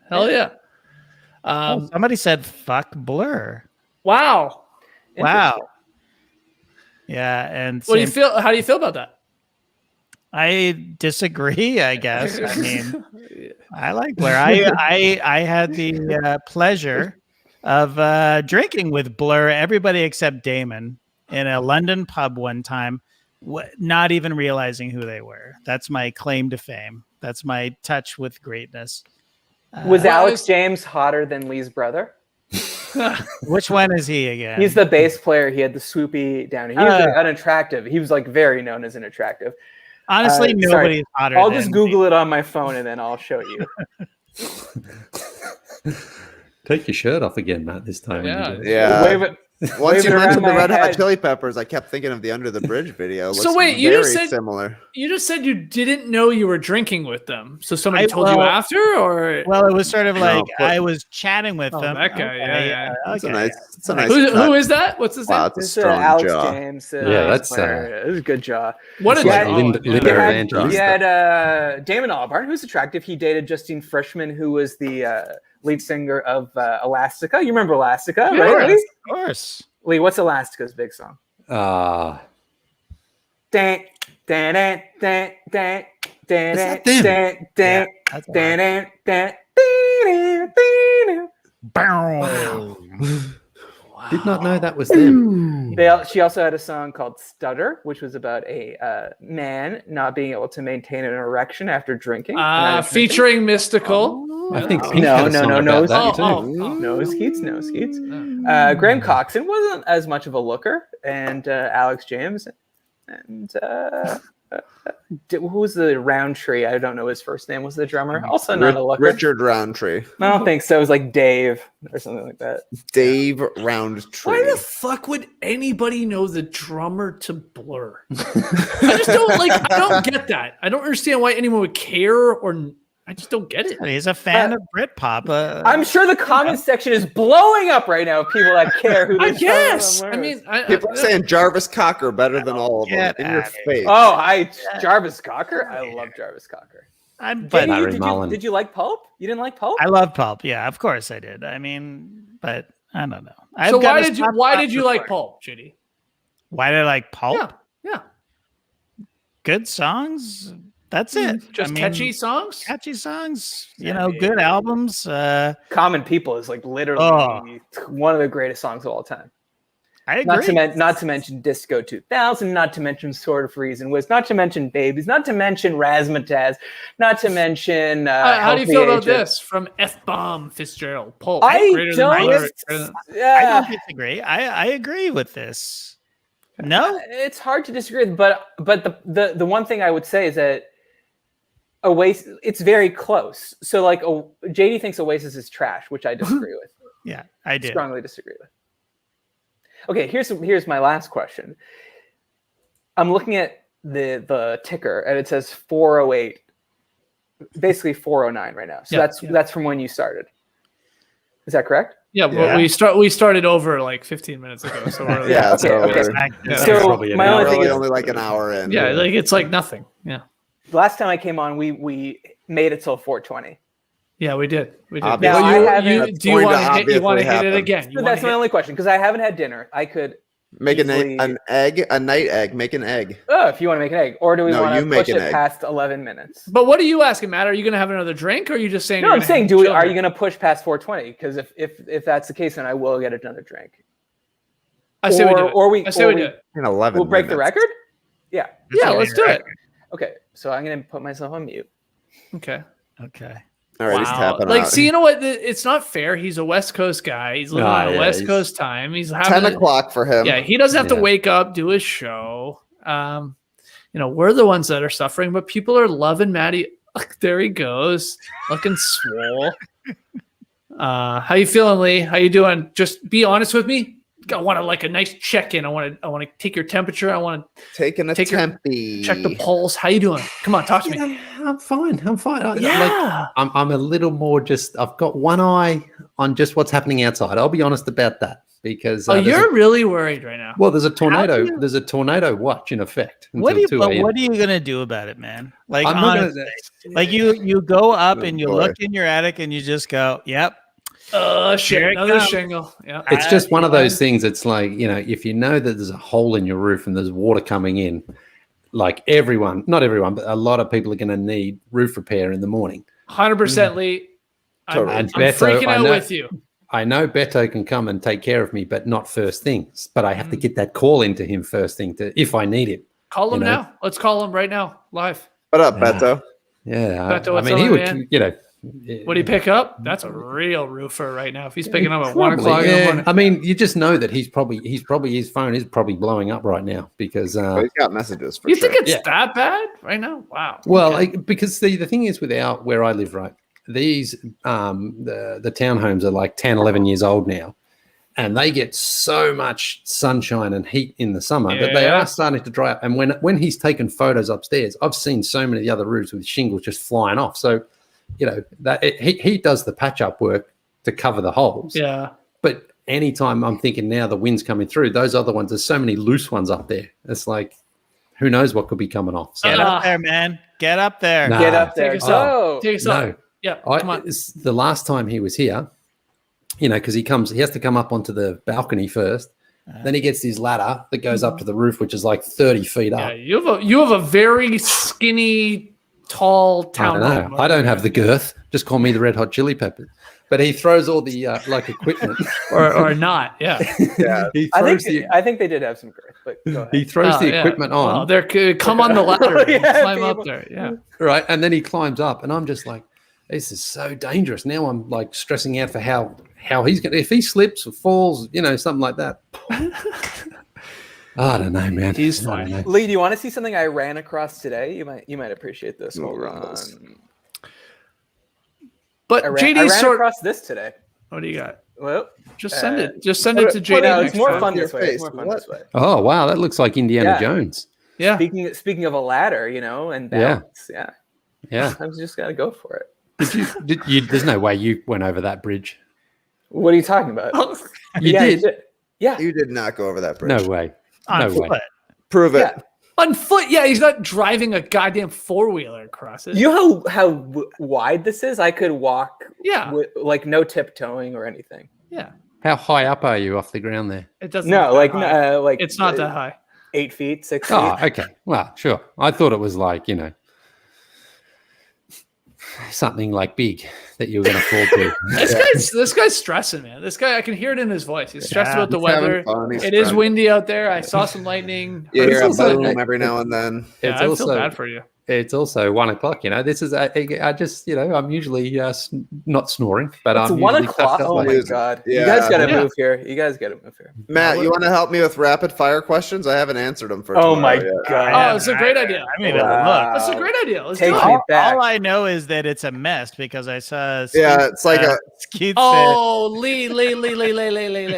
Hell yeah. Somebody said fuck Blur. Wow. Yeah, and How do you feel about that? I disagree, I guess. I mean, I like Blur. I had the pleasure of drinking with Blur, everybody except Damon, in a London pub one time, not even realizing who they were. That's my claim to fame. That's my touch with greatness. Was Alex James hotter than Leigh's brother? Which one is he again? He's the bass player. He had the swoopy down. He was unattractive. He was like very known as unattractive. Honestly, nobody's hotter. I'll just Google it on my phone and then I'll show you. Take your shirt off again, Matt, this time. Yeah. Wave it. Once you mentioned the Red Hot Chili Peppers, I kept thinking of the Under the Bridge video. So wait, you just said similar. You just said you didn't know you were drinking with them. So somebody told you after, or well, it was sort of like I was chatting with them. That guy, yeah. It's a nice. Who is that? What's his name? Wow, it's a strong Alex jaw. James. That's it was a good jaw. What a Linda Evangelista. You had Damon Albarn, who's attractive. He dated Justine Frischman, who was the lead singer of Elastica. You remember Elastica, right? Leigh? Of course. Leigh, what's Elastica's big song? Did not know that was them. She also had a song called Stutter, which was about a man not being able to maintain an erection after drinking. Featuring Mystical. I think Pink had a song about that too. No Skeets. Graham Coxon wasn't as much of a looker, and Alex James, and who was the Roundtree? I don't know his first name. Was the drummer also not a looker? Richard Roundtree. I don't think so. It was like Dave or something like that. Dave Roundtree. Why the fuck would anybody know the drummer to Blur? I just don't I don't get that. I don't understand why anyone would care, or I just don't get it. He's a fan of Britpop. I'm sure the comments section is blowing up right now of people that care who I this guess. drummer I is. mean, People are saying Jarvis Cocker better than all of them. In your face. Jarvis Cocker? I love Jarvis Cocker. Did you like Pulp? You didn't like Pulp? I love Pulp. Yeah, of course I did. I mean, but I don't know. So why did you like Pulp, JD? Why did I like Pulp? Yeah. Good songs. That's it. Just catchy songs? Catchy songs. Good albums. Common People is literally one of the greatest songs of all time. I agree. Not to mention Disco 2000, not to mention Sword of Reason Was, not to mention Babies, not to mention Razzmatazz, not to mention how do you feel about this from F-Bomb Fitzgerald? Pulp. I don't disagree. I agree with this. No? It's hard to disagree, but the one thing I would say is that Oasis, it's very close. So JD thinks Oasis is trash, which I disagree with. Yeah, I do. Strongly disagree with. Okay, here's my last question. I'm looking at the ticker and it says 408, basically 409 right now. So that's from when you started. Is that correct? Yeah, but we started over 15 minutes ago. So we're okay. So my only thing is only an hour in. Yeah, it's nothing. Yeah. Last time I came on, we made it till 4:20. Yeah, we did. Now, do you want to hit it again? That's my only question because I haven't had dinner. I could make a night egg. Make an egg. Oh, if you want to make an egg, or do we want to push it past 11 minutes? But what are you asking, Matt? Are you going to have another drink, or are you just saying? No, I'm saying, are you going to push past 4:20? Because if that's the case, then I will get another drink. I say we do it. I say we do it. In 11. We'll break the record. Yeah. Yeah, let's do it. Okay, so I'm going to put myself on mute. Okay. All right, he's tapping out. See, you know what? It's not fair. He's a West Coast guy. He's living on a West Coast time. He's having 10 o'clock for him. Yeah, he doesn't have to wake up, do his show. We're the ones that are suffering, but people are loving Matty. There he goes, looking swole. How you feeling, Leigh? How you doing? Just be honest with me. I want a nice check-in. I want to take your temperature. I want to check the pulse. How you doing? Come on, talk to me. I'm fine. I'm a little more I've got one eye on just what's happening outside. I'll be honest about that because you're really worried right now. Well, there's a tornado. There's a tornado watch in effect. What are you gonna do about it, man? You go up and you look in your attic and you just go, yep. Shit, another shingle. Yeah. It's just one of those things. It's if you know that there's a hole in your roof and there's water coming in, not everyone, but a lot of people are going to need roof repair in the morning. 100%, Leigh. I'm freaking out with you. I know Beto can come and take care of me, but not first things. But I have to get that call into him first thing if I need it. Call him now. Let's call him right now, live. What up, Beto? Yeah, Beto, he would, man? Would he pick up? That's a real roofer right now. If he's picking up at 1 o'clock in the morning. I mean, you just know that he's probably his phone is probably blowing up right now because he's got messages. You think it's that bad right now? Wow. Well, because the thing is with where I live, right? These the townhomes are 10, 11 years old now, and they get so much sunshine and heat in the summer that they are starting to dry up. And when he's taken photos upstairs, I've seen so many of the other roofs with shingles just flying off. So. He does the patch up work to cover the holes. Yeah. But anytime I'm thinking now the wind's coming through, those other ones, there's so many loose ones up there. It's who knows what could be coming off. So, get up there, man. Get up there. Nah. Get up there. Take us up. No. Yeah. Come on. The last time he was here, because he has to come up onto the balcony first. Then he gets his ladder that goes up to the roof, which is 30 feet up. Yeah, you have a very skinny, tall town. I don't have the girth. Just call me the Red Hot Chili Peppers. But he throws all the like equipment, or not. Yeah. He I throws think they did have some girth, but go ahead. he throws the equipment on. Oh, they're come on the ladder, Yeah, climb people. up there. Yeah. Right, and then he climbs up, and I'm just like, this is so dangerous. Now I'm like stressing out for how he's gonna, if he slips or falls, something like that. I don't know, man. He's I don't fine. know. Leigh, do you want to see something I ran across today? You might appreciate this. Hold run on. this. But I JD ran sort. across this today. What do you got? Well, Just send it. Just send it to JD. no, next it's more time. fun Your this way. It's face. more fun What? this way. Oh wow, that looks like Indiana Yeah. Jones. Yeah. Speaking of a ladder, and Yeah. balance. Yeah. Yeah. Sometimes you just gotta go for it. Did you? There's no way you went over that bridge. What are you talking about? You Yeah, did? Yeah. You did not go over that bridge. No way. On No foot. way. Prove it. Yeah. On foot. Yeah, he's not driving a goddamn 4-wheeler across it. You know how wide this is? I could walk Yeah. with like no tiptoeing or anything. Yeah. How high up are you off the ground there? It doesn't. No, look like that high. like It's not that high. 8 feet, 6 feet. Oh, okay. Well, sure. I thought it was like, something like big that you were going to fall to. This guy's stressing, man. This guy, I can hear it in his voice. He's stressed about the He's having weather. fun. He's It is fun. windy out there. I saw some lightning. You hear a also- boom every now and then. Yeah, It's I also feel bad for you. It's also 1 o'clock. This is I just I'm usually not snoring, but It's I'm 1 usually o'clock. tucked up Oh late. my Music. god! Yeah. You guys gotta Yeah. move here. You guys gotta move here. Matt, you want to help me with rapid fire questions? I haven't answered them for Oh tomorrow my yet. god! Oh, it's a great idea. I mean, Wow. That's a great idea. Let's Take do me it. all, back. all I know is that it's a mess because I saw. Yeah, it's like Skeets Oh, Lee.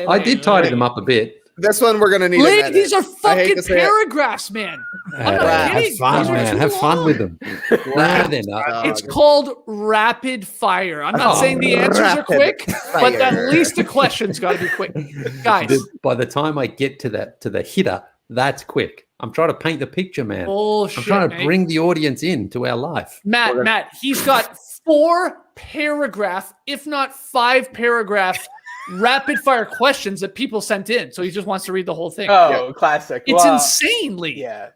I did tidy them up a bit. this one we're gonna need. an Lee, edit. these are I hate fucking to say it. paragraphs, man. I'm not Have kidding. fun, These are man. too Have fun long. with them. No, they're not. It's called rapid fire. I'm not saying the answers are rapid quick, but at fire. least the questions got to be quick, guys. By the time I get to the hitter, that's quick. I'm trying to paint the picture, man. Bullshit. I'm trying to mate. bring the audience into our life. Matt, he's got 4 paragraph, if not 5 paragraph, rapid fire questions that people sent in. So he just wants to read the whole thing. Oh, classic. It's Well, insane, Lee. Yeah.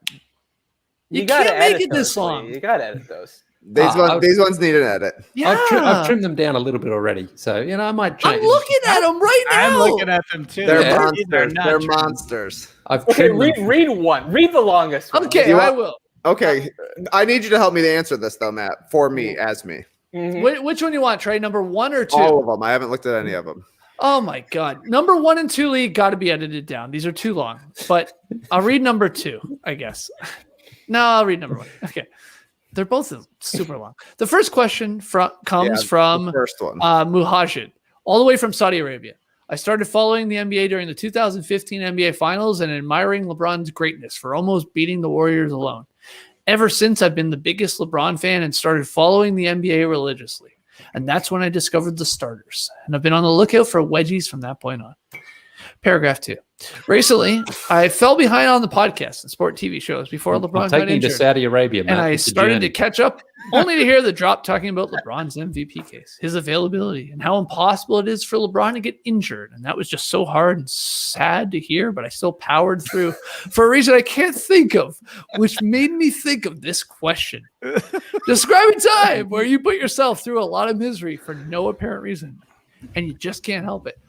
You gotta can't make edit it this those, long. Lee. You gotta edit those. These ones need an edit. Yeah. I've trimmed them down a little bit already, so I might change. I'm looking at him right now. I'm looking at them too. They're Yeah. monsters. not They're true. monsters. I've Okay, trimmed them. read one. Read the longest one. Okay, You I want- will. Okay, I need you to help me to answer this though, Matt. For me, as me, Mhm. Which one you want, Trey? Number 1 or 2? all of them. I haven't looked at any of them. Oh my god. Number 1 and 2, Lee, got to be edited down. These are too long. But I'll read number 2, I guess. No, I'll read number 1. Okay. They're both super long. The first question comes Yeah, from the first one. Muhajid, all the way from Saudi Arabia. I started following the NBA during the 2015 NBA Finals and admiring LeBron's greatness for almost beating the Warriors alone. Ever since, I've been the biggest LeBron fan and started following the NBA religiously. And that's when I discovered the starters. And I've been on the lookout for wedgies from that point on. Paragraph 2. Recently, I fell behind on the podcast and sport TV shows before LeBron I'm got taking you to injured. Saudi Arabia, Matt. And I It's a started to journey. catch up only to hear the drop talking about LeBron's MVP case, his availability, and how impossible it is for LeBron to get injured. And that was just so hard and sad to hear, but I still powered through for a reason I can't think of, which made me think of this question. Describe a time where you put yourself through a lot of misery for no apparent reason, and you just can't help it.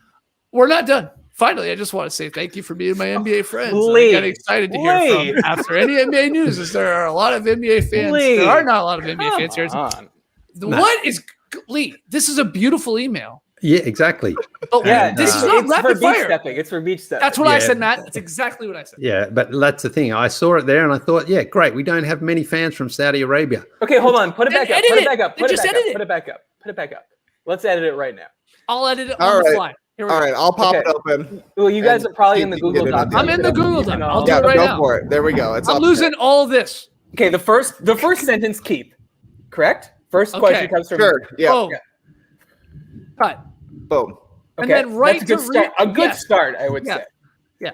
We're not done. Finally, I just want to say thank you for being my NBA friends. Lee, I'm getting excited to hear Lee. from after any NBA news, as there are a lot of NBA fans. Lee. There are not a lot of NBA fans here. Come on. What is Lee? This is a beautiful email. Yeah, exactly. But Yeah, this is it's not for rapid beach fire. stepping. It's for beach stepping. That's what I Yeah. said, Matt. That's exactly what I said. Yeah, but that's the thing. I saw it there and I thought, yeah, great. We don't have many fans from Saudi Arabia. Okay, hold on. Put it Then back up. edit Put it. it back up. Then Put it just back edit up. it. Put it back up. Put it back up. Let's edit it right now. I'll edit it All on the right. fly. Here we All go. right, I'll pop Okay. it open. Well, you guys And are probably in see the if you Google can get it Doc. on I'm in the Google Doc. I'll do Yeah, it right go now. for it. There we go. It's I'm up losing all of this. Okay, the first sentence keep. Correct? First Okay. question comes from Sure. Yeah. Oh, cut. Boom. And then right That's a good to start. A good yeah. start, I would Yeah. say. Yeah.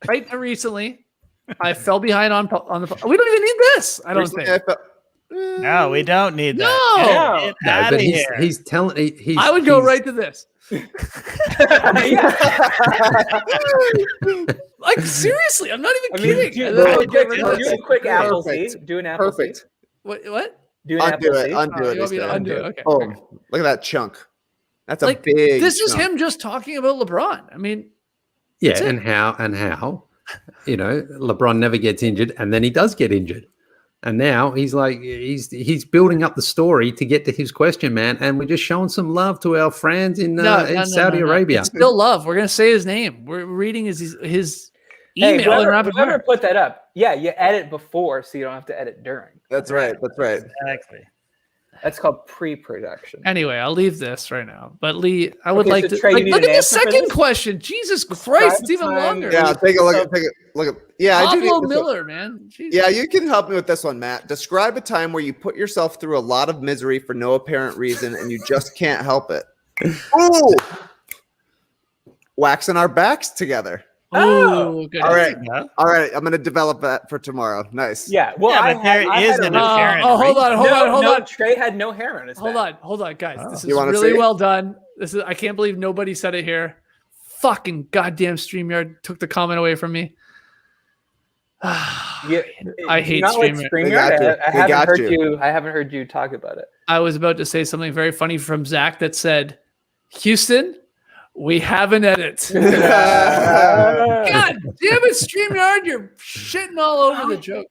Right to recently, I fell behind on the. We don't even need this. I don't Recently, think. No, we don't need that. No. Get No, outta but here. he's telling. He's, I would go he's- right to this. Like seriously, I'm not even kidding. do, And then I would get do, rid of do this. a quick apple Perfect. seed. Do an apple Perfect. seed. What? Do an Undo apple it. seed. Undo Oh, it. you want me to instead. undo it? Okay. Boom. Look at that chunk. That's a big. This is him just talking about LeBron. I mean, yeah, and how LeBron never gets injured, and then he does get injured, and now he's like he's building up the story to get to his question, man. And we're just showing some love to our friends in Saudi Arabia. It's still love. We're gonna say his name. We're reading his email in rapid fire. Whoever put that up, yeah, you edit before, so you don't have to edit during. That's right. Exactly. That's called pre-production. Anyway, I'll leave this right now. But Leigh, I would like to Trey, look at the second question. Jesus Christ, it's even longer. Yeah, take a look at. Yeah, Pablo Miller, man. Jesus. Yeah, you can help me with this one, Matt. Describe a time where you put yourself through a lot of misery for no apparent reason and you just can't help it. Ooh, waxing our backs together. Oh, good. All right. I'm going to develop that for tomorrow. Nice. Yeah. Well, but there is an apparent. Hold on. Trey had no hair on his back. Hold on, guys. This is wanna really see? well done. I can't believe nobody said it here. Fucking goddamn StreamYard took the comment away from me. I hate StreamYard. I haven't heard you talk about it. I was about to say something very funny from Zach that said, Houston, we have an edit. God damn it, StreamYard, you're shitting all over the joke.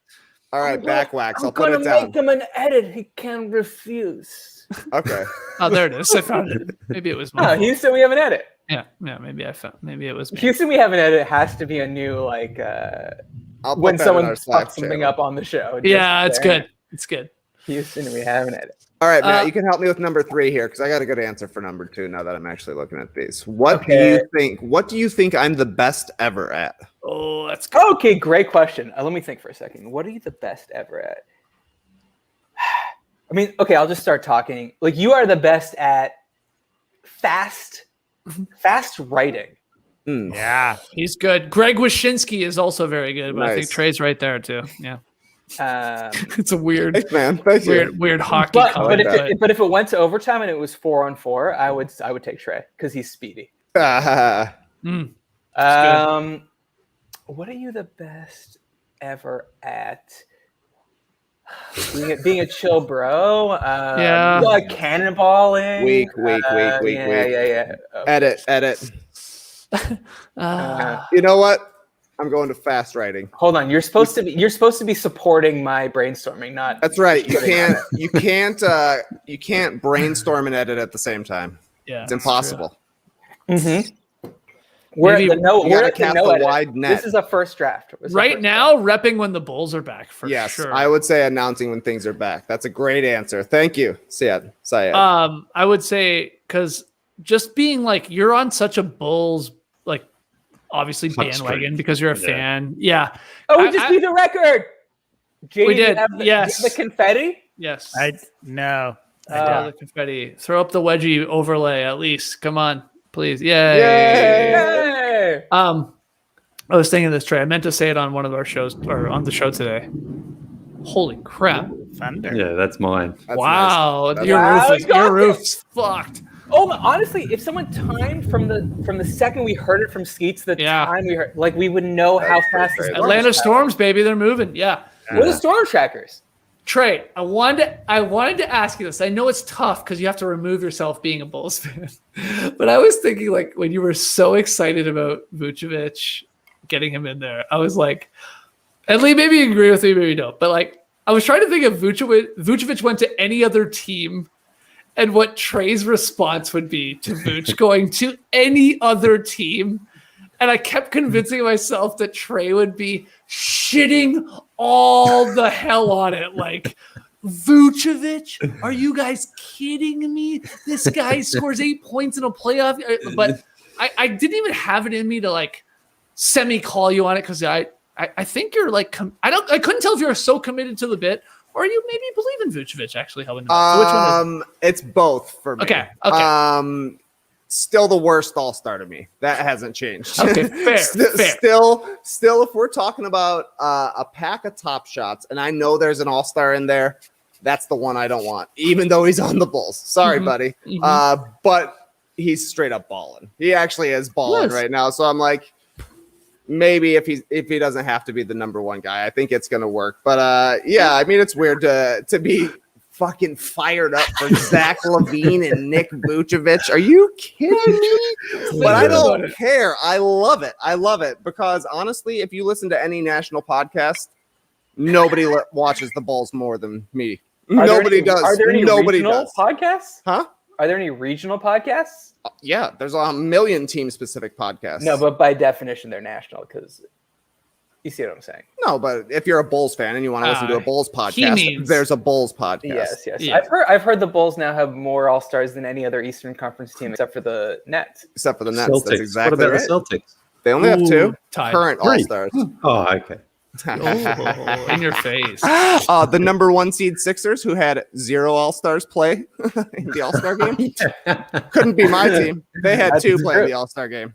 All right, back wax. I'll put it down. make him an edit he can refuse. Okay. Oh, there it is. I found it. Maybe it was my fault. Houston, we have an edit. Yeah, maybe it was me. Houston, we have an edit. It has to be a new when someone fucks something up on the show. Yeah, it's good. It's good. Houston, we have an edit. All right, Matt, you can help me with number 3 here because I got a good answer for number 2 now that I'm actually looking at these. What do you think I'm the best ever at? Oh, that's good. Okay, great question. Let me think for a second. What are you the best ever at? I mean, okay, I'll just start talking. Like, you are the best at fast writing. Yeah, he's good. Greg Wyshynski is also very good, but I think Trey's right there too. Yeah. It's a weird, thanks, man. Weird hockey. But if it went to overtime and it was 4-on-4, I would take Trey because he's speedy. Good. What are you the best ever at? Being a chill bro. Cannonballing. Weak. Yeah. Okay. Edit. You know what? I'm going to fast writing. Hold on. You're supposed to be supporting my brainstorming, not. That's right. You can't brainstorm and edit at the same time. Yeah, it's impossible. Mm-hmm. We're at the wide net. This is a first draft. Right now, repping when the Bulls are back for sure. I would say announcing when things are back. That's a great answer. Thank you, Syed. I would say because just being like you're on such a Bulls obviously bandwagon because you're a fan. Yeah. Oh, we just beat the record. JD, we did. Yes. The confetti. Yes. No. I did the confetti. Throw up the wedgie overlay at least. Come on, please. Yay. I was thinking this, Trey. I meant to say it on one of our shows or on the show today. Holy crap! Thunder. Yeah, that's mine. Wow, your roof's fucked. Oh, honestly, if someone timed from the second we heard it from Skeets, the time we heard, we would know how fast this Atlanta Storms, baby, they're moving. Yeah. What are the storm trackers? Trey, I wanted to ask you this. I know it's tough because you have to remove yourself being a Bulls fan, but I was thinking when you were so excited about Vucevic getting him in there, I was like, and Leigh, maybe you agree with me, maybe you don't, but I was trying to think if Vucevic went to any other team. And what Trey's response would be to Vooch going to any other team. And I kept convincing myself that Trey would be shitting all the hell on it. Vucevic? Are you guys kidding me? This guy scores 8 points in a playoff. But I didn't even have it in me to semi-call you on it because I think you're I couldn't tell if you're so committed to the bit. Or you maybe believe in Vucevic actually helping him out. So which one is it? It's both for me. Okay. Still the worst all-star to me. That hasn't changed. Okay, fair. Still, if we're talking about a pack of top shots, and I know there's an all-star in there, that's the one I don't want, even though he's on the Bulls. Sorry, buddy. Mm-hmm. But he's straight up balling. He actually is balling right now. So I'm like, maybe if he doesn't have to be the number one guy, I think it's gonna work. But I mean, it's weird to be fucking fired up for Zach LaVine and Nick Vucevic. Are you kidding me? But I don't care. I love it because honestly, if you listen to any national podcast, nobody watches the Bulls more than me. Nobody does. Are there any Nobody regional does. podcasts? Huh? Are there any regional podcasts? Yeah, there's a million team-specific podcasts. No, but by definition, they're national because you see what I'm saying. No, but if you're a Bulls fan and you want to listen to a Bulls podcast, there's a Bulls podcast. Yes. Yeah. I've heard the Bulls now have more All-Stars than any other Eastern Conference team except for the Nets. Except for the Nets. Celtics. That's exactly what about right. the Celtics? They only have 2 tied. current All-Stars. Oh, okay. In your face. The number 1 seed Sixers, who had 0 All-Stars play in the All-Star game. Couldn't be my team. They had 2 play in the All-Star game.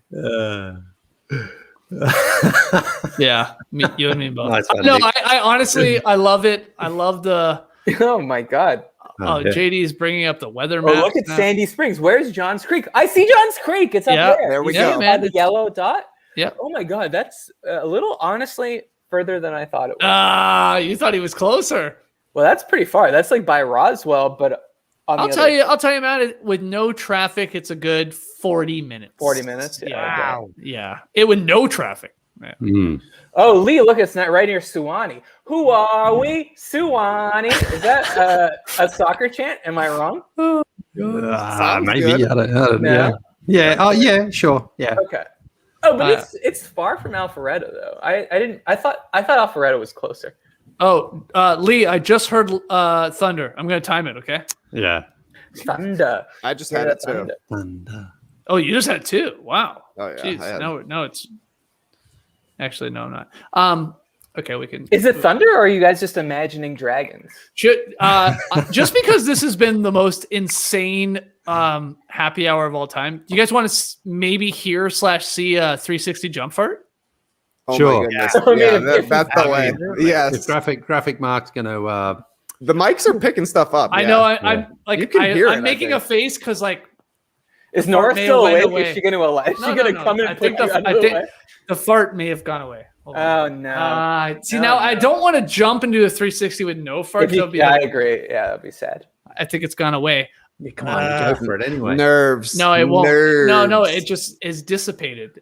Yeah, you and me both. Nice one, No, Nick. I honestly, I love it. I love the. Oh my God. Oh, Okay. JD is bringing up the weather Oh, map. look at Sandy Springs. Where's Johns Creek? I see Johns Creek. It's up there. There we You go. see by the yellow dot? Yeah. Oh my God, that's a little, honestly, further than I thought it was. You thought he was closer. Well, that's pretty far. That's like by Roswell, but on I'll tell you, Matt. With no traffic, it's a good 40 minutes. 40 minutes. Yeah. Wow. Yeah. It with no traffic. Yeah. Mm. Oh, Leigh, look, it's not right near Suwannee. Who are we? Suwannee. Is that a soccer chant? Am I wrong? Sounds Maybe. good. I don't, No? yeah. Yeah. Oh, yeah. Sure. Yeah. Okay. Oh, but it's far from Alpharetta though. I thought Alpharetta was closer. Oh, Leigh, I just heard thunder. I'm gonna time it. Okay. Yeah. Thunder. I just had it too. Thunder. Oh, you just had 2. Wow. Oh yeah. Jeez. I had No, it's actually no, I'm not. Okay, we can. Is it thunder, or are you guys just imagining dragons? Just because this has been the most insane happy hour of all time, do you guys want to maybe hear / see a 360 jump fart? Oh Sure. my goodness. Yeah. Yeah, that's the way. Yes. If graphic Mark's going to. The mics are picking stuff up. I yeah. know. I'm like, You can hear it, I'm I making think. a face because like. Is Nora may still have went awake? away. Is she going to alive? Is she going to come I and think put you out of the way? the fart may have gone away. Hold on. Oh no! See now, I don't want to jump into a 360 with no fart. I agree. Yeah, that'd be sad. I think it's gone away. Come on, go for it anyway. Nerves. No, it won't. Nerves. No, it just is dissipated.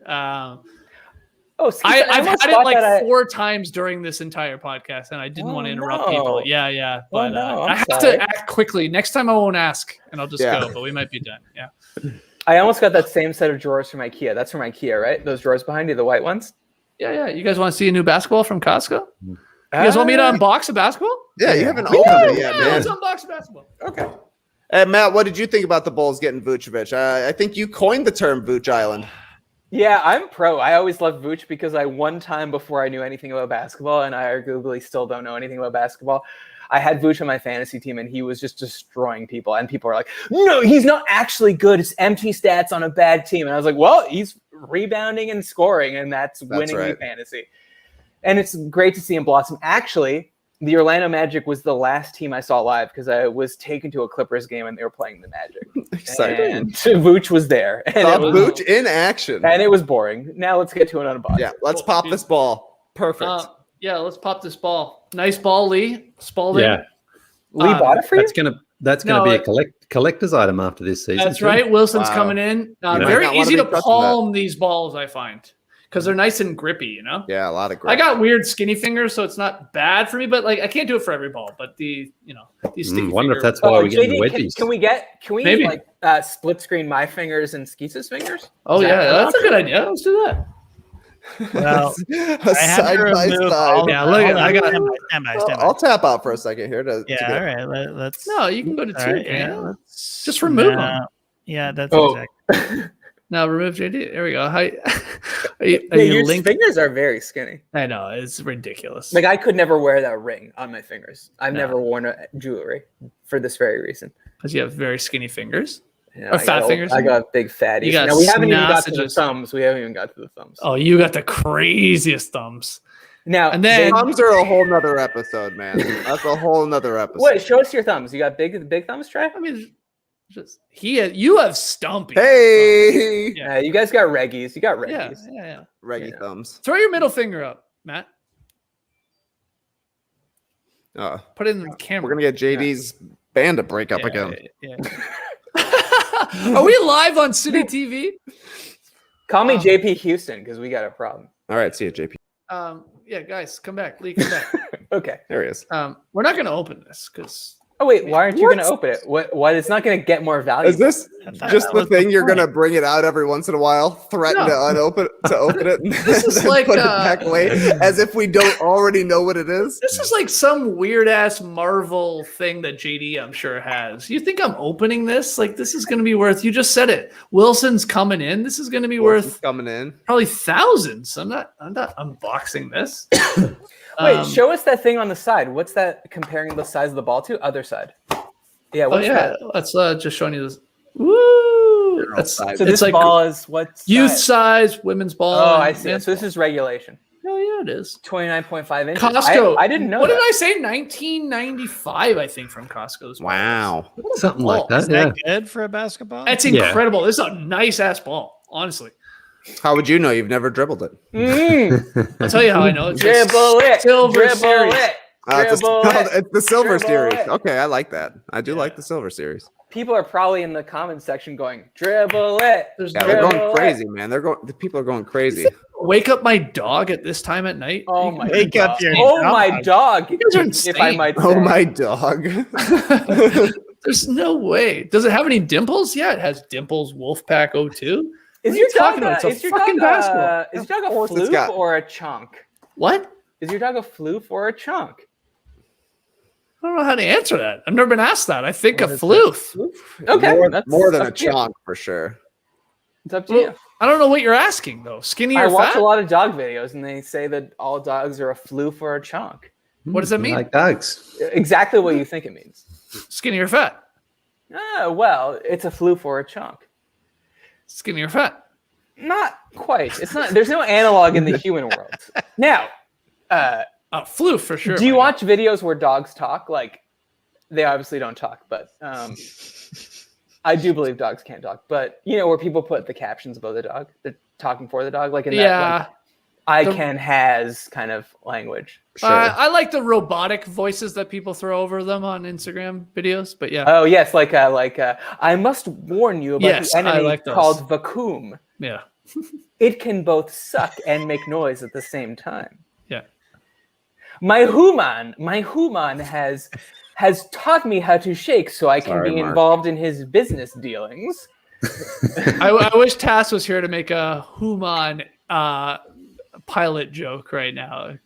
Oh, Skeets, I've almost had it thought like that 4 times during this entire podcast, and I didn't want to interrupt people. Yeah. But I'm I have sorry. to act quickly. Next time I won't ask, and I'll just Yeah. go. But we might be done. Yeah. I almost got that same set of drawers from IKEA. That's from IKEA, right? Those drawers behind you, the white ones. Yeah. You guys want to see a new basketball from Costco? You guys want me to unbox a basketball? Yeah, you haven't opened it yet, man. Let's unbox a basketball. Okay. Matt, what did you think about the Bulls getting Vucevic? I think you coined the term Vooch Island. Yeah, I'm pro. I always loved Vooch because one time before I knew anything about basketball, and I arguably still don't know anything about basketball, I had Vooch on my fantasy team, and he was just destroying people. And people are like, no, he's not actually good. It's empty stats on a bad team. And I was like, well, he's rebounding and scoring, and that's winning me fantasy. And it's great to see him blossom. Actually, the Orlando Magic was the last team I saw live because I was taken to a Clippers game, and they were playing the Magic. Exciting. And Vooch was there. And Saw it was, Vooch in action. and it was boring. Now let's get to an unboxing. Yeah, let's pop this ball. Perfect. Yeah, let's pop this ball. Nice ball, Leigh. Spalding. Yeah. Leigh bought it for you? That's gonna be a collector's item after this season. That's too. right. Wilson's Wow. coming in. You might Very not wanna easy be to touching palm these balls, I find, because they're nice and grippy. You know. Yeah, a lot of I grip. got weird skinny fingers, so it's not bad for me. But like, I can't do it for every ball. But these sticky Wonder if fingers- that's why we get the JD, wedgies. can we Maybe. like split screen my fingers and Skeets' fingers? Oh Is that yeah, an that's a option? good idea. Let's do that. Well, A I have to remove all. Yeah, look, hold I on, got- stand by. I'll tap out for a second here to Yeah, get- all right. Let's. No, you can go to 2. all right, yeah. let's Just remove them. Yeah, that's Oh. exactly. Now remove JD. There we go. Are you Your linked? fingers are very skinny. I know it's ridiculous. Like I could never wear that ring on my fingers. I've No. never worn a jewelry for this very reason. Because you have very skinny fingers. Yeah, Or fat fingers? I got big fatties. You got Now, we haven't even got to the sausages. thumbs. We haven't even got to the thumbs. Oh, you got the craziest thumbs. Now, And then Thumbs are a whole nother episode, man. That's a whole nother episode. wait, show us your thumbs. You got big thumbs, Trey? I mean, you have stumpy. Hey, Yeah. You guys got reggies. You got Yeah, reggies. yeah. Reggie Yeah. thumbs. Throw your middle finger up, Matt. Put it in the camera. We're gonna get JD's band to break up again. Yeah. Are we live on City TV? Call me JP Houston because we got a problem. All right, see you, JP. Yeah, guys, come back. Leigh, come back. Okay. There he is. We're not going to open this because. Oh wait, why aren't you going to open it? What? It's not going to get more value. Is this just the thing you're going to bring it out every once in a while? Threaten to open it? This is like put it back away as if we don't already know what it is. This is like some weird ass Marvel thing that JD I'm sure has. You think I'm opening this? Like this is going to be worth? You just said it. Wilson's coming in. This is going to be worth coming in probably thousands. I'm not unboxing this. Wait, show us that thing on the side. What's that comparing the size of the ball to? Other side. Yeah. What's that? That's just showing you this. Woo! So this like ball is what? Youth size, women's ball. Oh, I see. So this is regulation. Oh yeah, it is. 29.5 inches. Costco. I didn't know. What did I say? 1995, I think, from Costco's. Wow. Something like that. Is that good for a basketball? That's incredible. This is a nice ass ball, honestly. How would you know? You've never dribbled it. I'll tell you how I know. It's dribble it. Silver dribble series. It. It's the silver dribble series. it. Okay, I like that. I do like the silver series. People are probably in the comments section going, dribble it. They're going crazy, man. The people are going crazy. Wake up my dog at this time at night. Oh my Wake up your my dog. You guys are insane. If I might say. Oh my dog. There's no way. Does it have any dimples? Yeah, it has dimples. Wolfpack 02. Is your dog Is your dog a floof or a chunk? What? Is your dog a floof or a chunk? I don't know how to answer that. I've never been asked that. I think a floof. Okay. More than a chunk for sure. It's up to you. I don't know what you're asking though. Skinny or I watch fat? a lot of dog videos and they say that all dogs are a floof or a chunk. What does that mean? Like dogs. Exactly what you think it means. Skinny or fat? Well, it's a floof or a chunk. Skinny or fat? Not quite. It's not. There's no analog in the human world. Now, floof for sure. Do you watch videos where dogs talk? Like, they obviously don't talk, but I do believe dogs can't talk. But you know, where people put the captions above the dog, they're talking for the dog, like in that like, has kind of language. Sure. I like the robotic voices that people throw over them on Instagram videos, but yeah. Oh yes, like I must warn you about the enemy called vacuum. Yeah. It can both suck and make noise at the same time. Yeah. My human has taught me how to shake so I can be involved in his business dealings. I wish Tass was here to make a human pilot joke right now.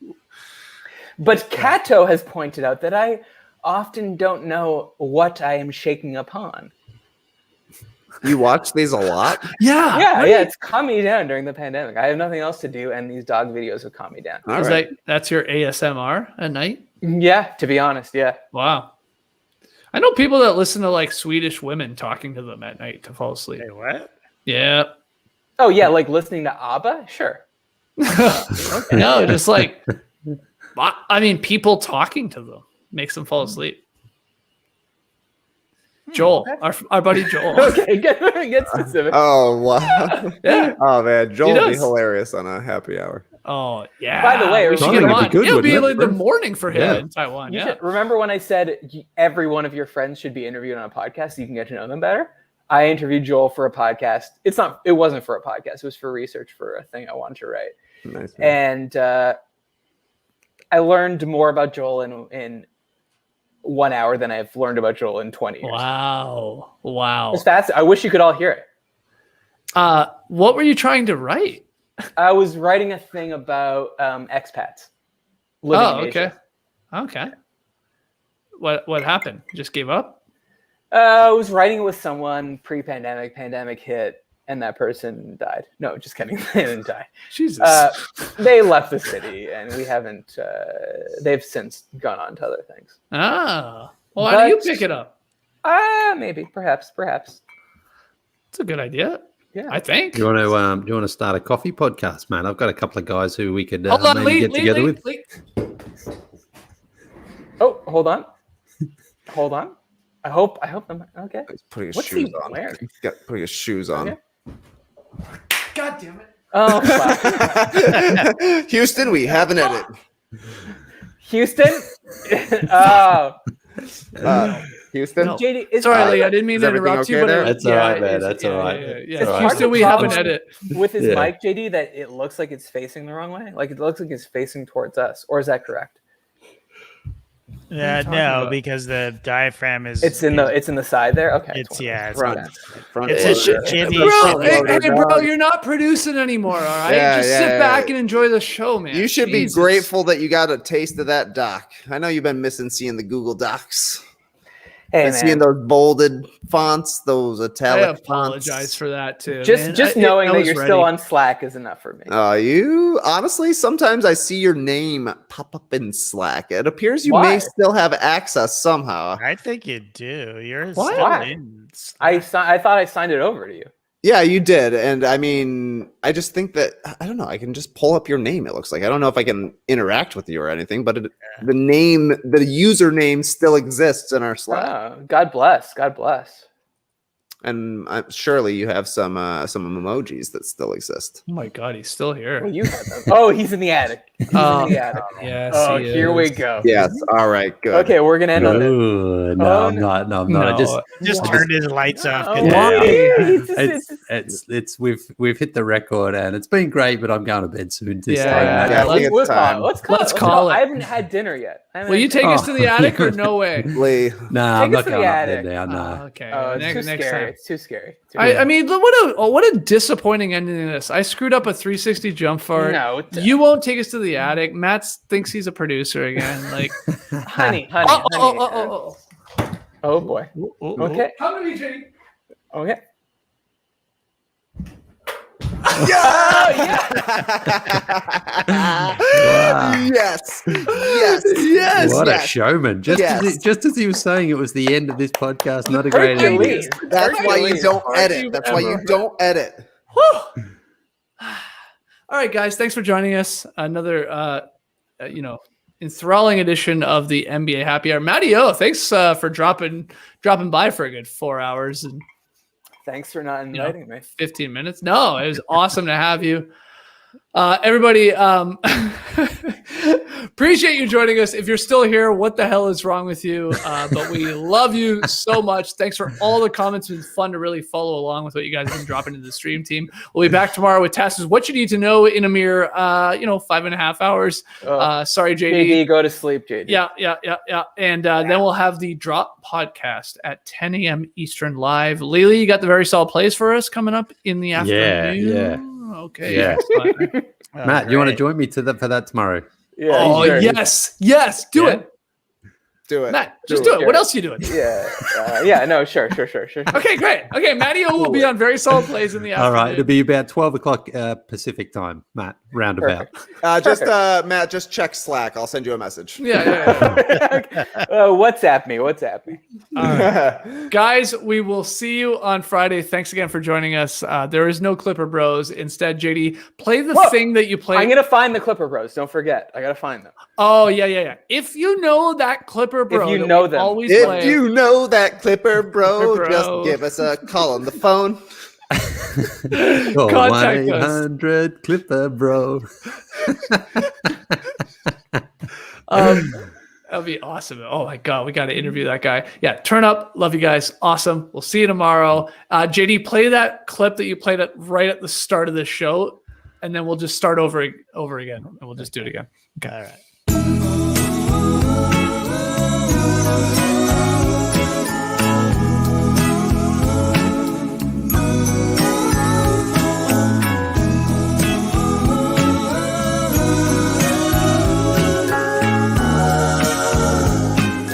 But Kato has pointed out that I often don't know what I am shaking upon. You watch these a lot? Yeah. It's calmed me down during the pandemic. I have nothing else to do, and these dog videos have calmed me down. All right. That's your ASMR at night? Yeah, to be honest, yeah. Wow. I know people that listen to like Swedish women talking to them at night to fall asleep. Hey, what? Yeah. Oh yeah, like listening to ABBA? Sure. Okay. No, just like people talking to them makes them fall asleep. Joel, our buddy Joel. Okay, get specific. Oh wow. Yeah. Oh man, Joel would be hilarious on a happy hour. Oh yeah. By the way, we should get him on. It'll be like the morning for him in Taiwan. Remember when I said every one of your friends should be interviewed on a podcast so you can get to know them better? I interviewed Joel for a podcast. It wasn't for a podcast. It was for research for a thing I wanted to write. Nice. And I learned more about Joel in 1 hour than I've learned about Joel in 20 years. Wow. It's fast. I wish you could all hear it. What were you trying to write? I was writing a thing about expats. Okay. What happened? You just gave up? I was writing it with someone pre-pandemic. Pandemic hit, and that person died. No, just kidding. They didn't die. Jesus. They left the city, and we haven't. They've since gone on to other things. Well, why do you pick it up? Maybe, perhaps. It's a good idea. Yeah, I think. Do you want to start a coffee podcast, man? I've got a couple of guys who we could maybe get together with. Leigh. Oh, hold on. I hope I'm okay. He's putting his What's shoes he on. wearing? He's putting his shoes on. Okay. God damn it. Oh, wow. Houston, we have an edit. Houston? Oh. Houston. No. JD, Sorry, Leigh, I didn't mean to interrupt you, but that's all right, man. That's all right. Yeah. Houston, we have an edit with his mic, JD, that it looks like it's facing the wrong way. Like it looks like it's facing towards us, or is that correct? No, because the diaphragm is. It's in the side there. Okay. It's front. It's a bro, hey, bro, you're not producing anymore. All right, just sit back and enjoy the show, man. You should be grateful that you got a taste of that doc. I know you've been missing seeing the Google Docs. Hey, and seeing those bolded fonts, those italic fonts. I apologize for that too. Just knowing that you're still on Slack is enough for me. You honestly, sometimes I see your name pop up in Slack. It appears you may still have access somehow. I think you do. You're still in Slack. I thought I signed it over to you. Yeah, you did. And I mean, I just think that, I don't know, I can just pull up your name, it looks like. I don't know if I can interact with you or anything, but the username still exists in our Slack. Oh, God bless. God bless. And surely you have some emojis that still exist. Oh my God, he's still here. Well, you have them. Oh, he's in the attic. He's in the attic. Yes. Oh, here we go. Yes. All right. Good. Okay, we're gonna end on that. No, I'm not. No, I'm not. I just turned his lights off. We've hit the record and it's been great, but I'm going to bed soon. Let's call it. I haven't had dinner yet. Will you take us to the attic or no way? Leigh. Nah, I'm not going up there now. No. Okay. It's too scary. It's too scary. I mean, what a disappointing ending to this. I screwed up a 360 jump fart. No, you won't take us to the attic. Matt thinks he's a producer again. Like, honey. Oh boy. Okay. Come to me, Jenny. Okay. Yes. What a showman. Just as he was saying it was the end of this podcast, not a great ending. That's why you don't edit. That's why you don't edit. All right, guys. Thanks for joining us. Another, enthralling edition of the NBA Happy Hour. Matty O, thanks for dropping by for a good 4 hours and thanks for not inviting me. 15 minutes. No, it was awesome to have you. Everybody, appreciate you joining us. If you're still here, what the hell is wrong with you? But we love you so much. Thanks for all the comments. It's been fun to really follow along with what you guys have been dropping into the stream team. We'll be back tomorrow with tasks. What you need to know in a mere, 5.5 hours. Sorry, JD. Go to sleep, JD. Yeah. And then we'll have the Drop podcast at 10 a.m. Eastern live. Leigh, you got the very solid plays for us coming up in the afternoon. Yeah. Okay. Yeah. Matt, you want to join me for that tomorrow? Yeah. Oh, yes. Do it. Do it. Matt, just do it. What else are you doing? Yeah. No, sure. Okay, great. Okay, Matty O will be on very solid plays in the afternoon. All right. It'll be about 12 o'clock Pacific time, Matt, roundabout. Matt, just check Slack. I'll send you a message. Yeah. WhatsApp me. All right. Guys, we will see you on Friday. Thanks again for joining us. There is no Clipper Bros. Instead, JD, play the thing that you played. I'm going to find the Clipper Bros. Don't forget. I got to find them. Oh, yeah. If you know that Clipper Bro, if you know them, if you know that Clipper Bro, just give us a call on the phone. Call 1-800 Clipper Bro. That'll be awesome. Oh my God, we got to interview that guy. Yeah, turn up. Love you guys. Awesome. We'll see you tomorrow. JD, play that clip that you played right at the start of the show, and then we'll just start over again, and we'll just do it again. Okay. All right.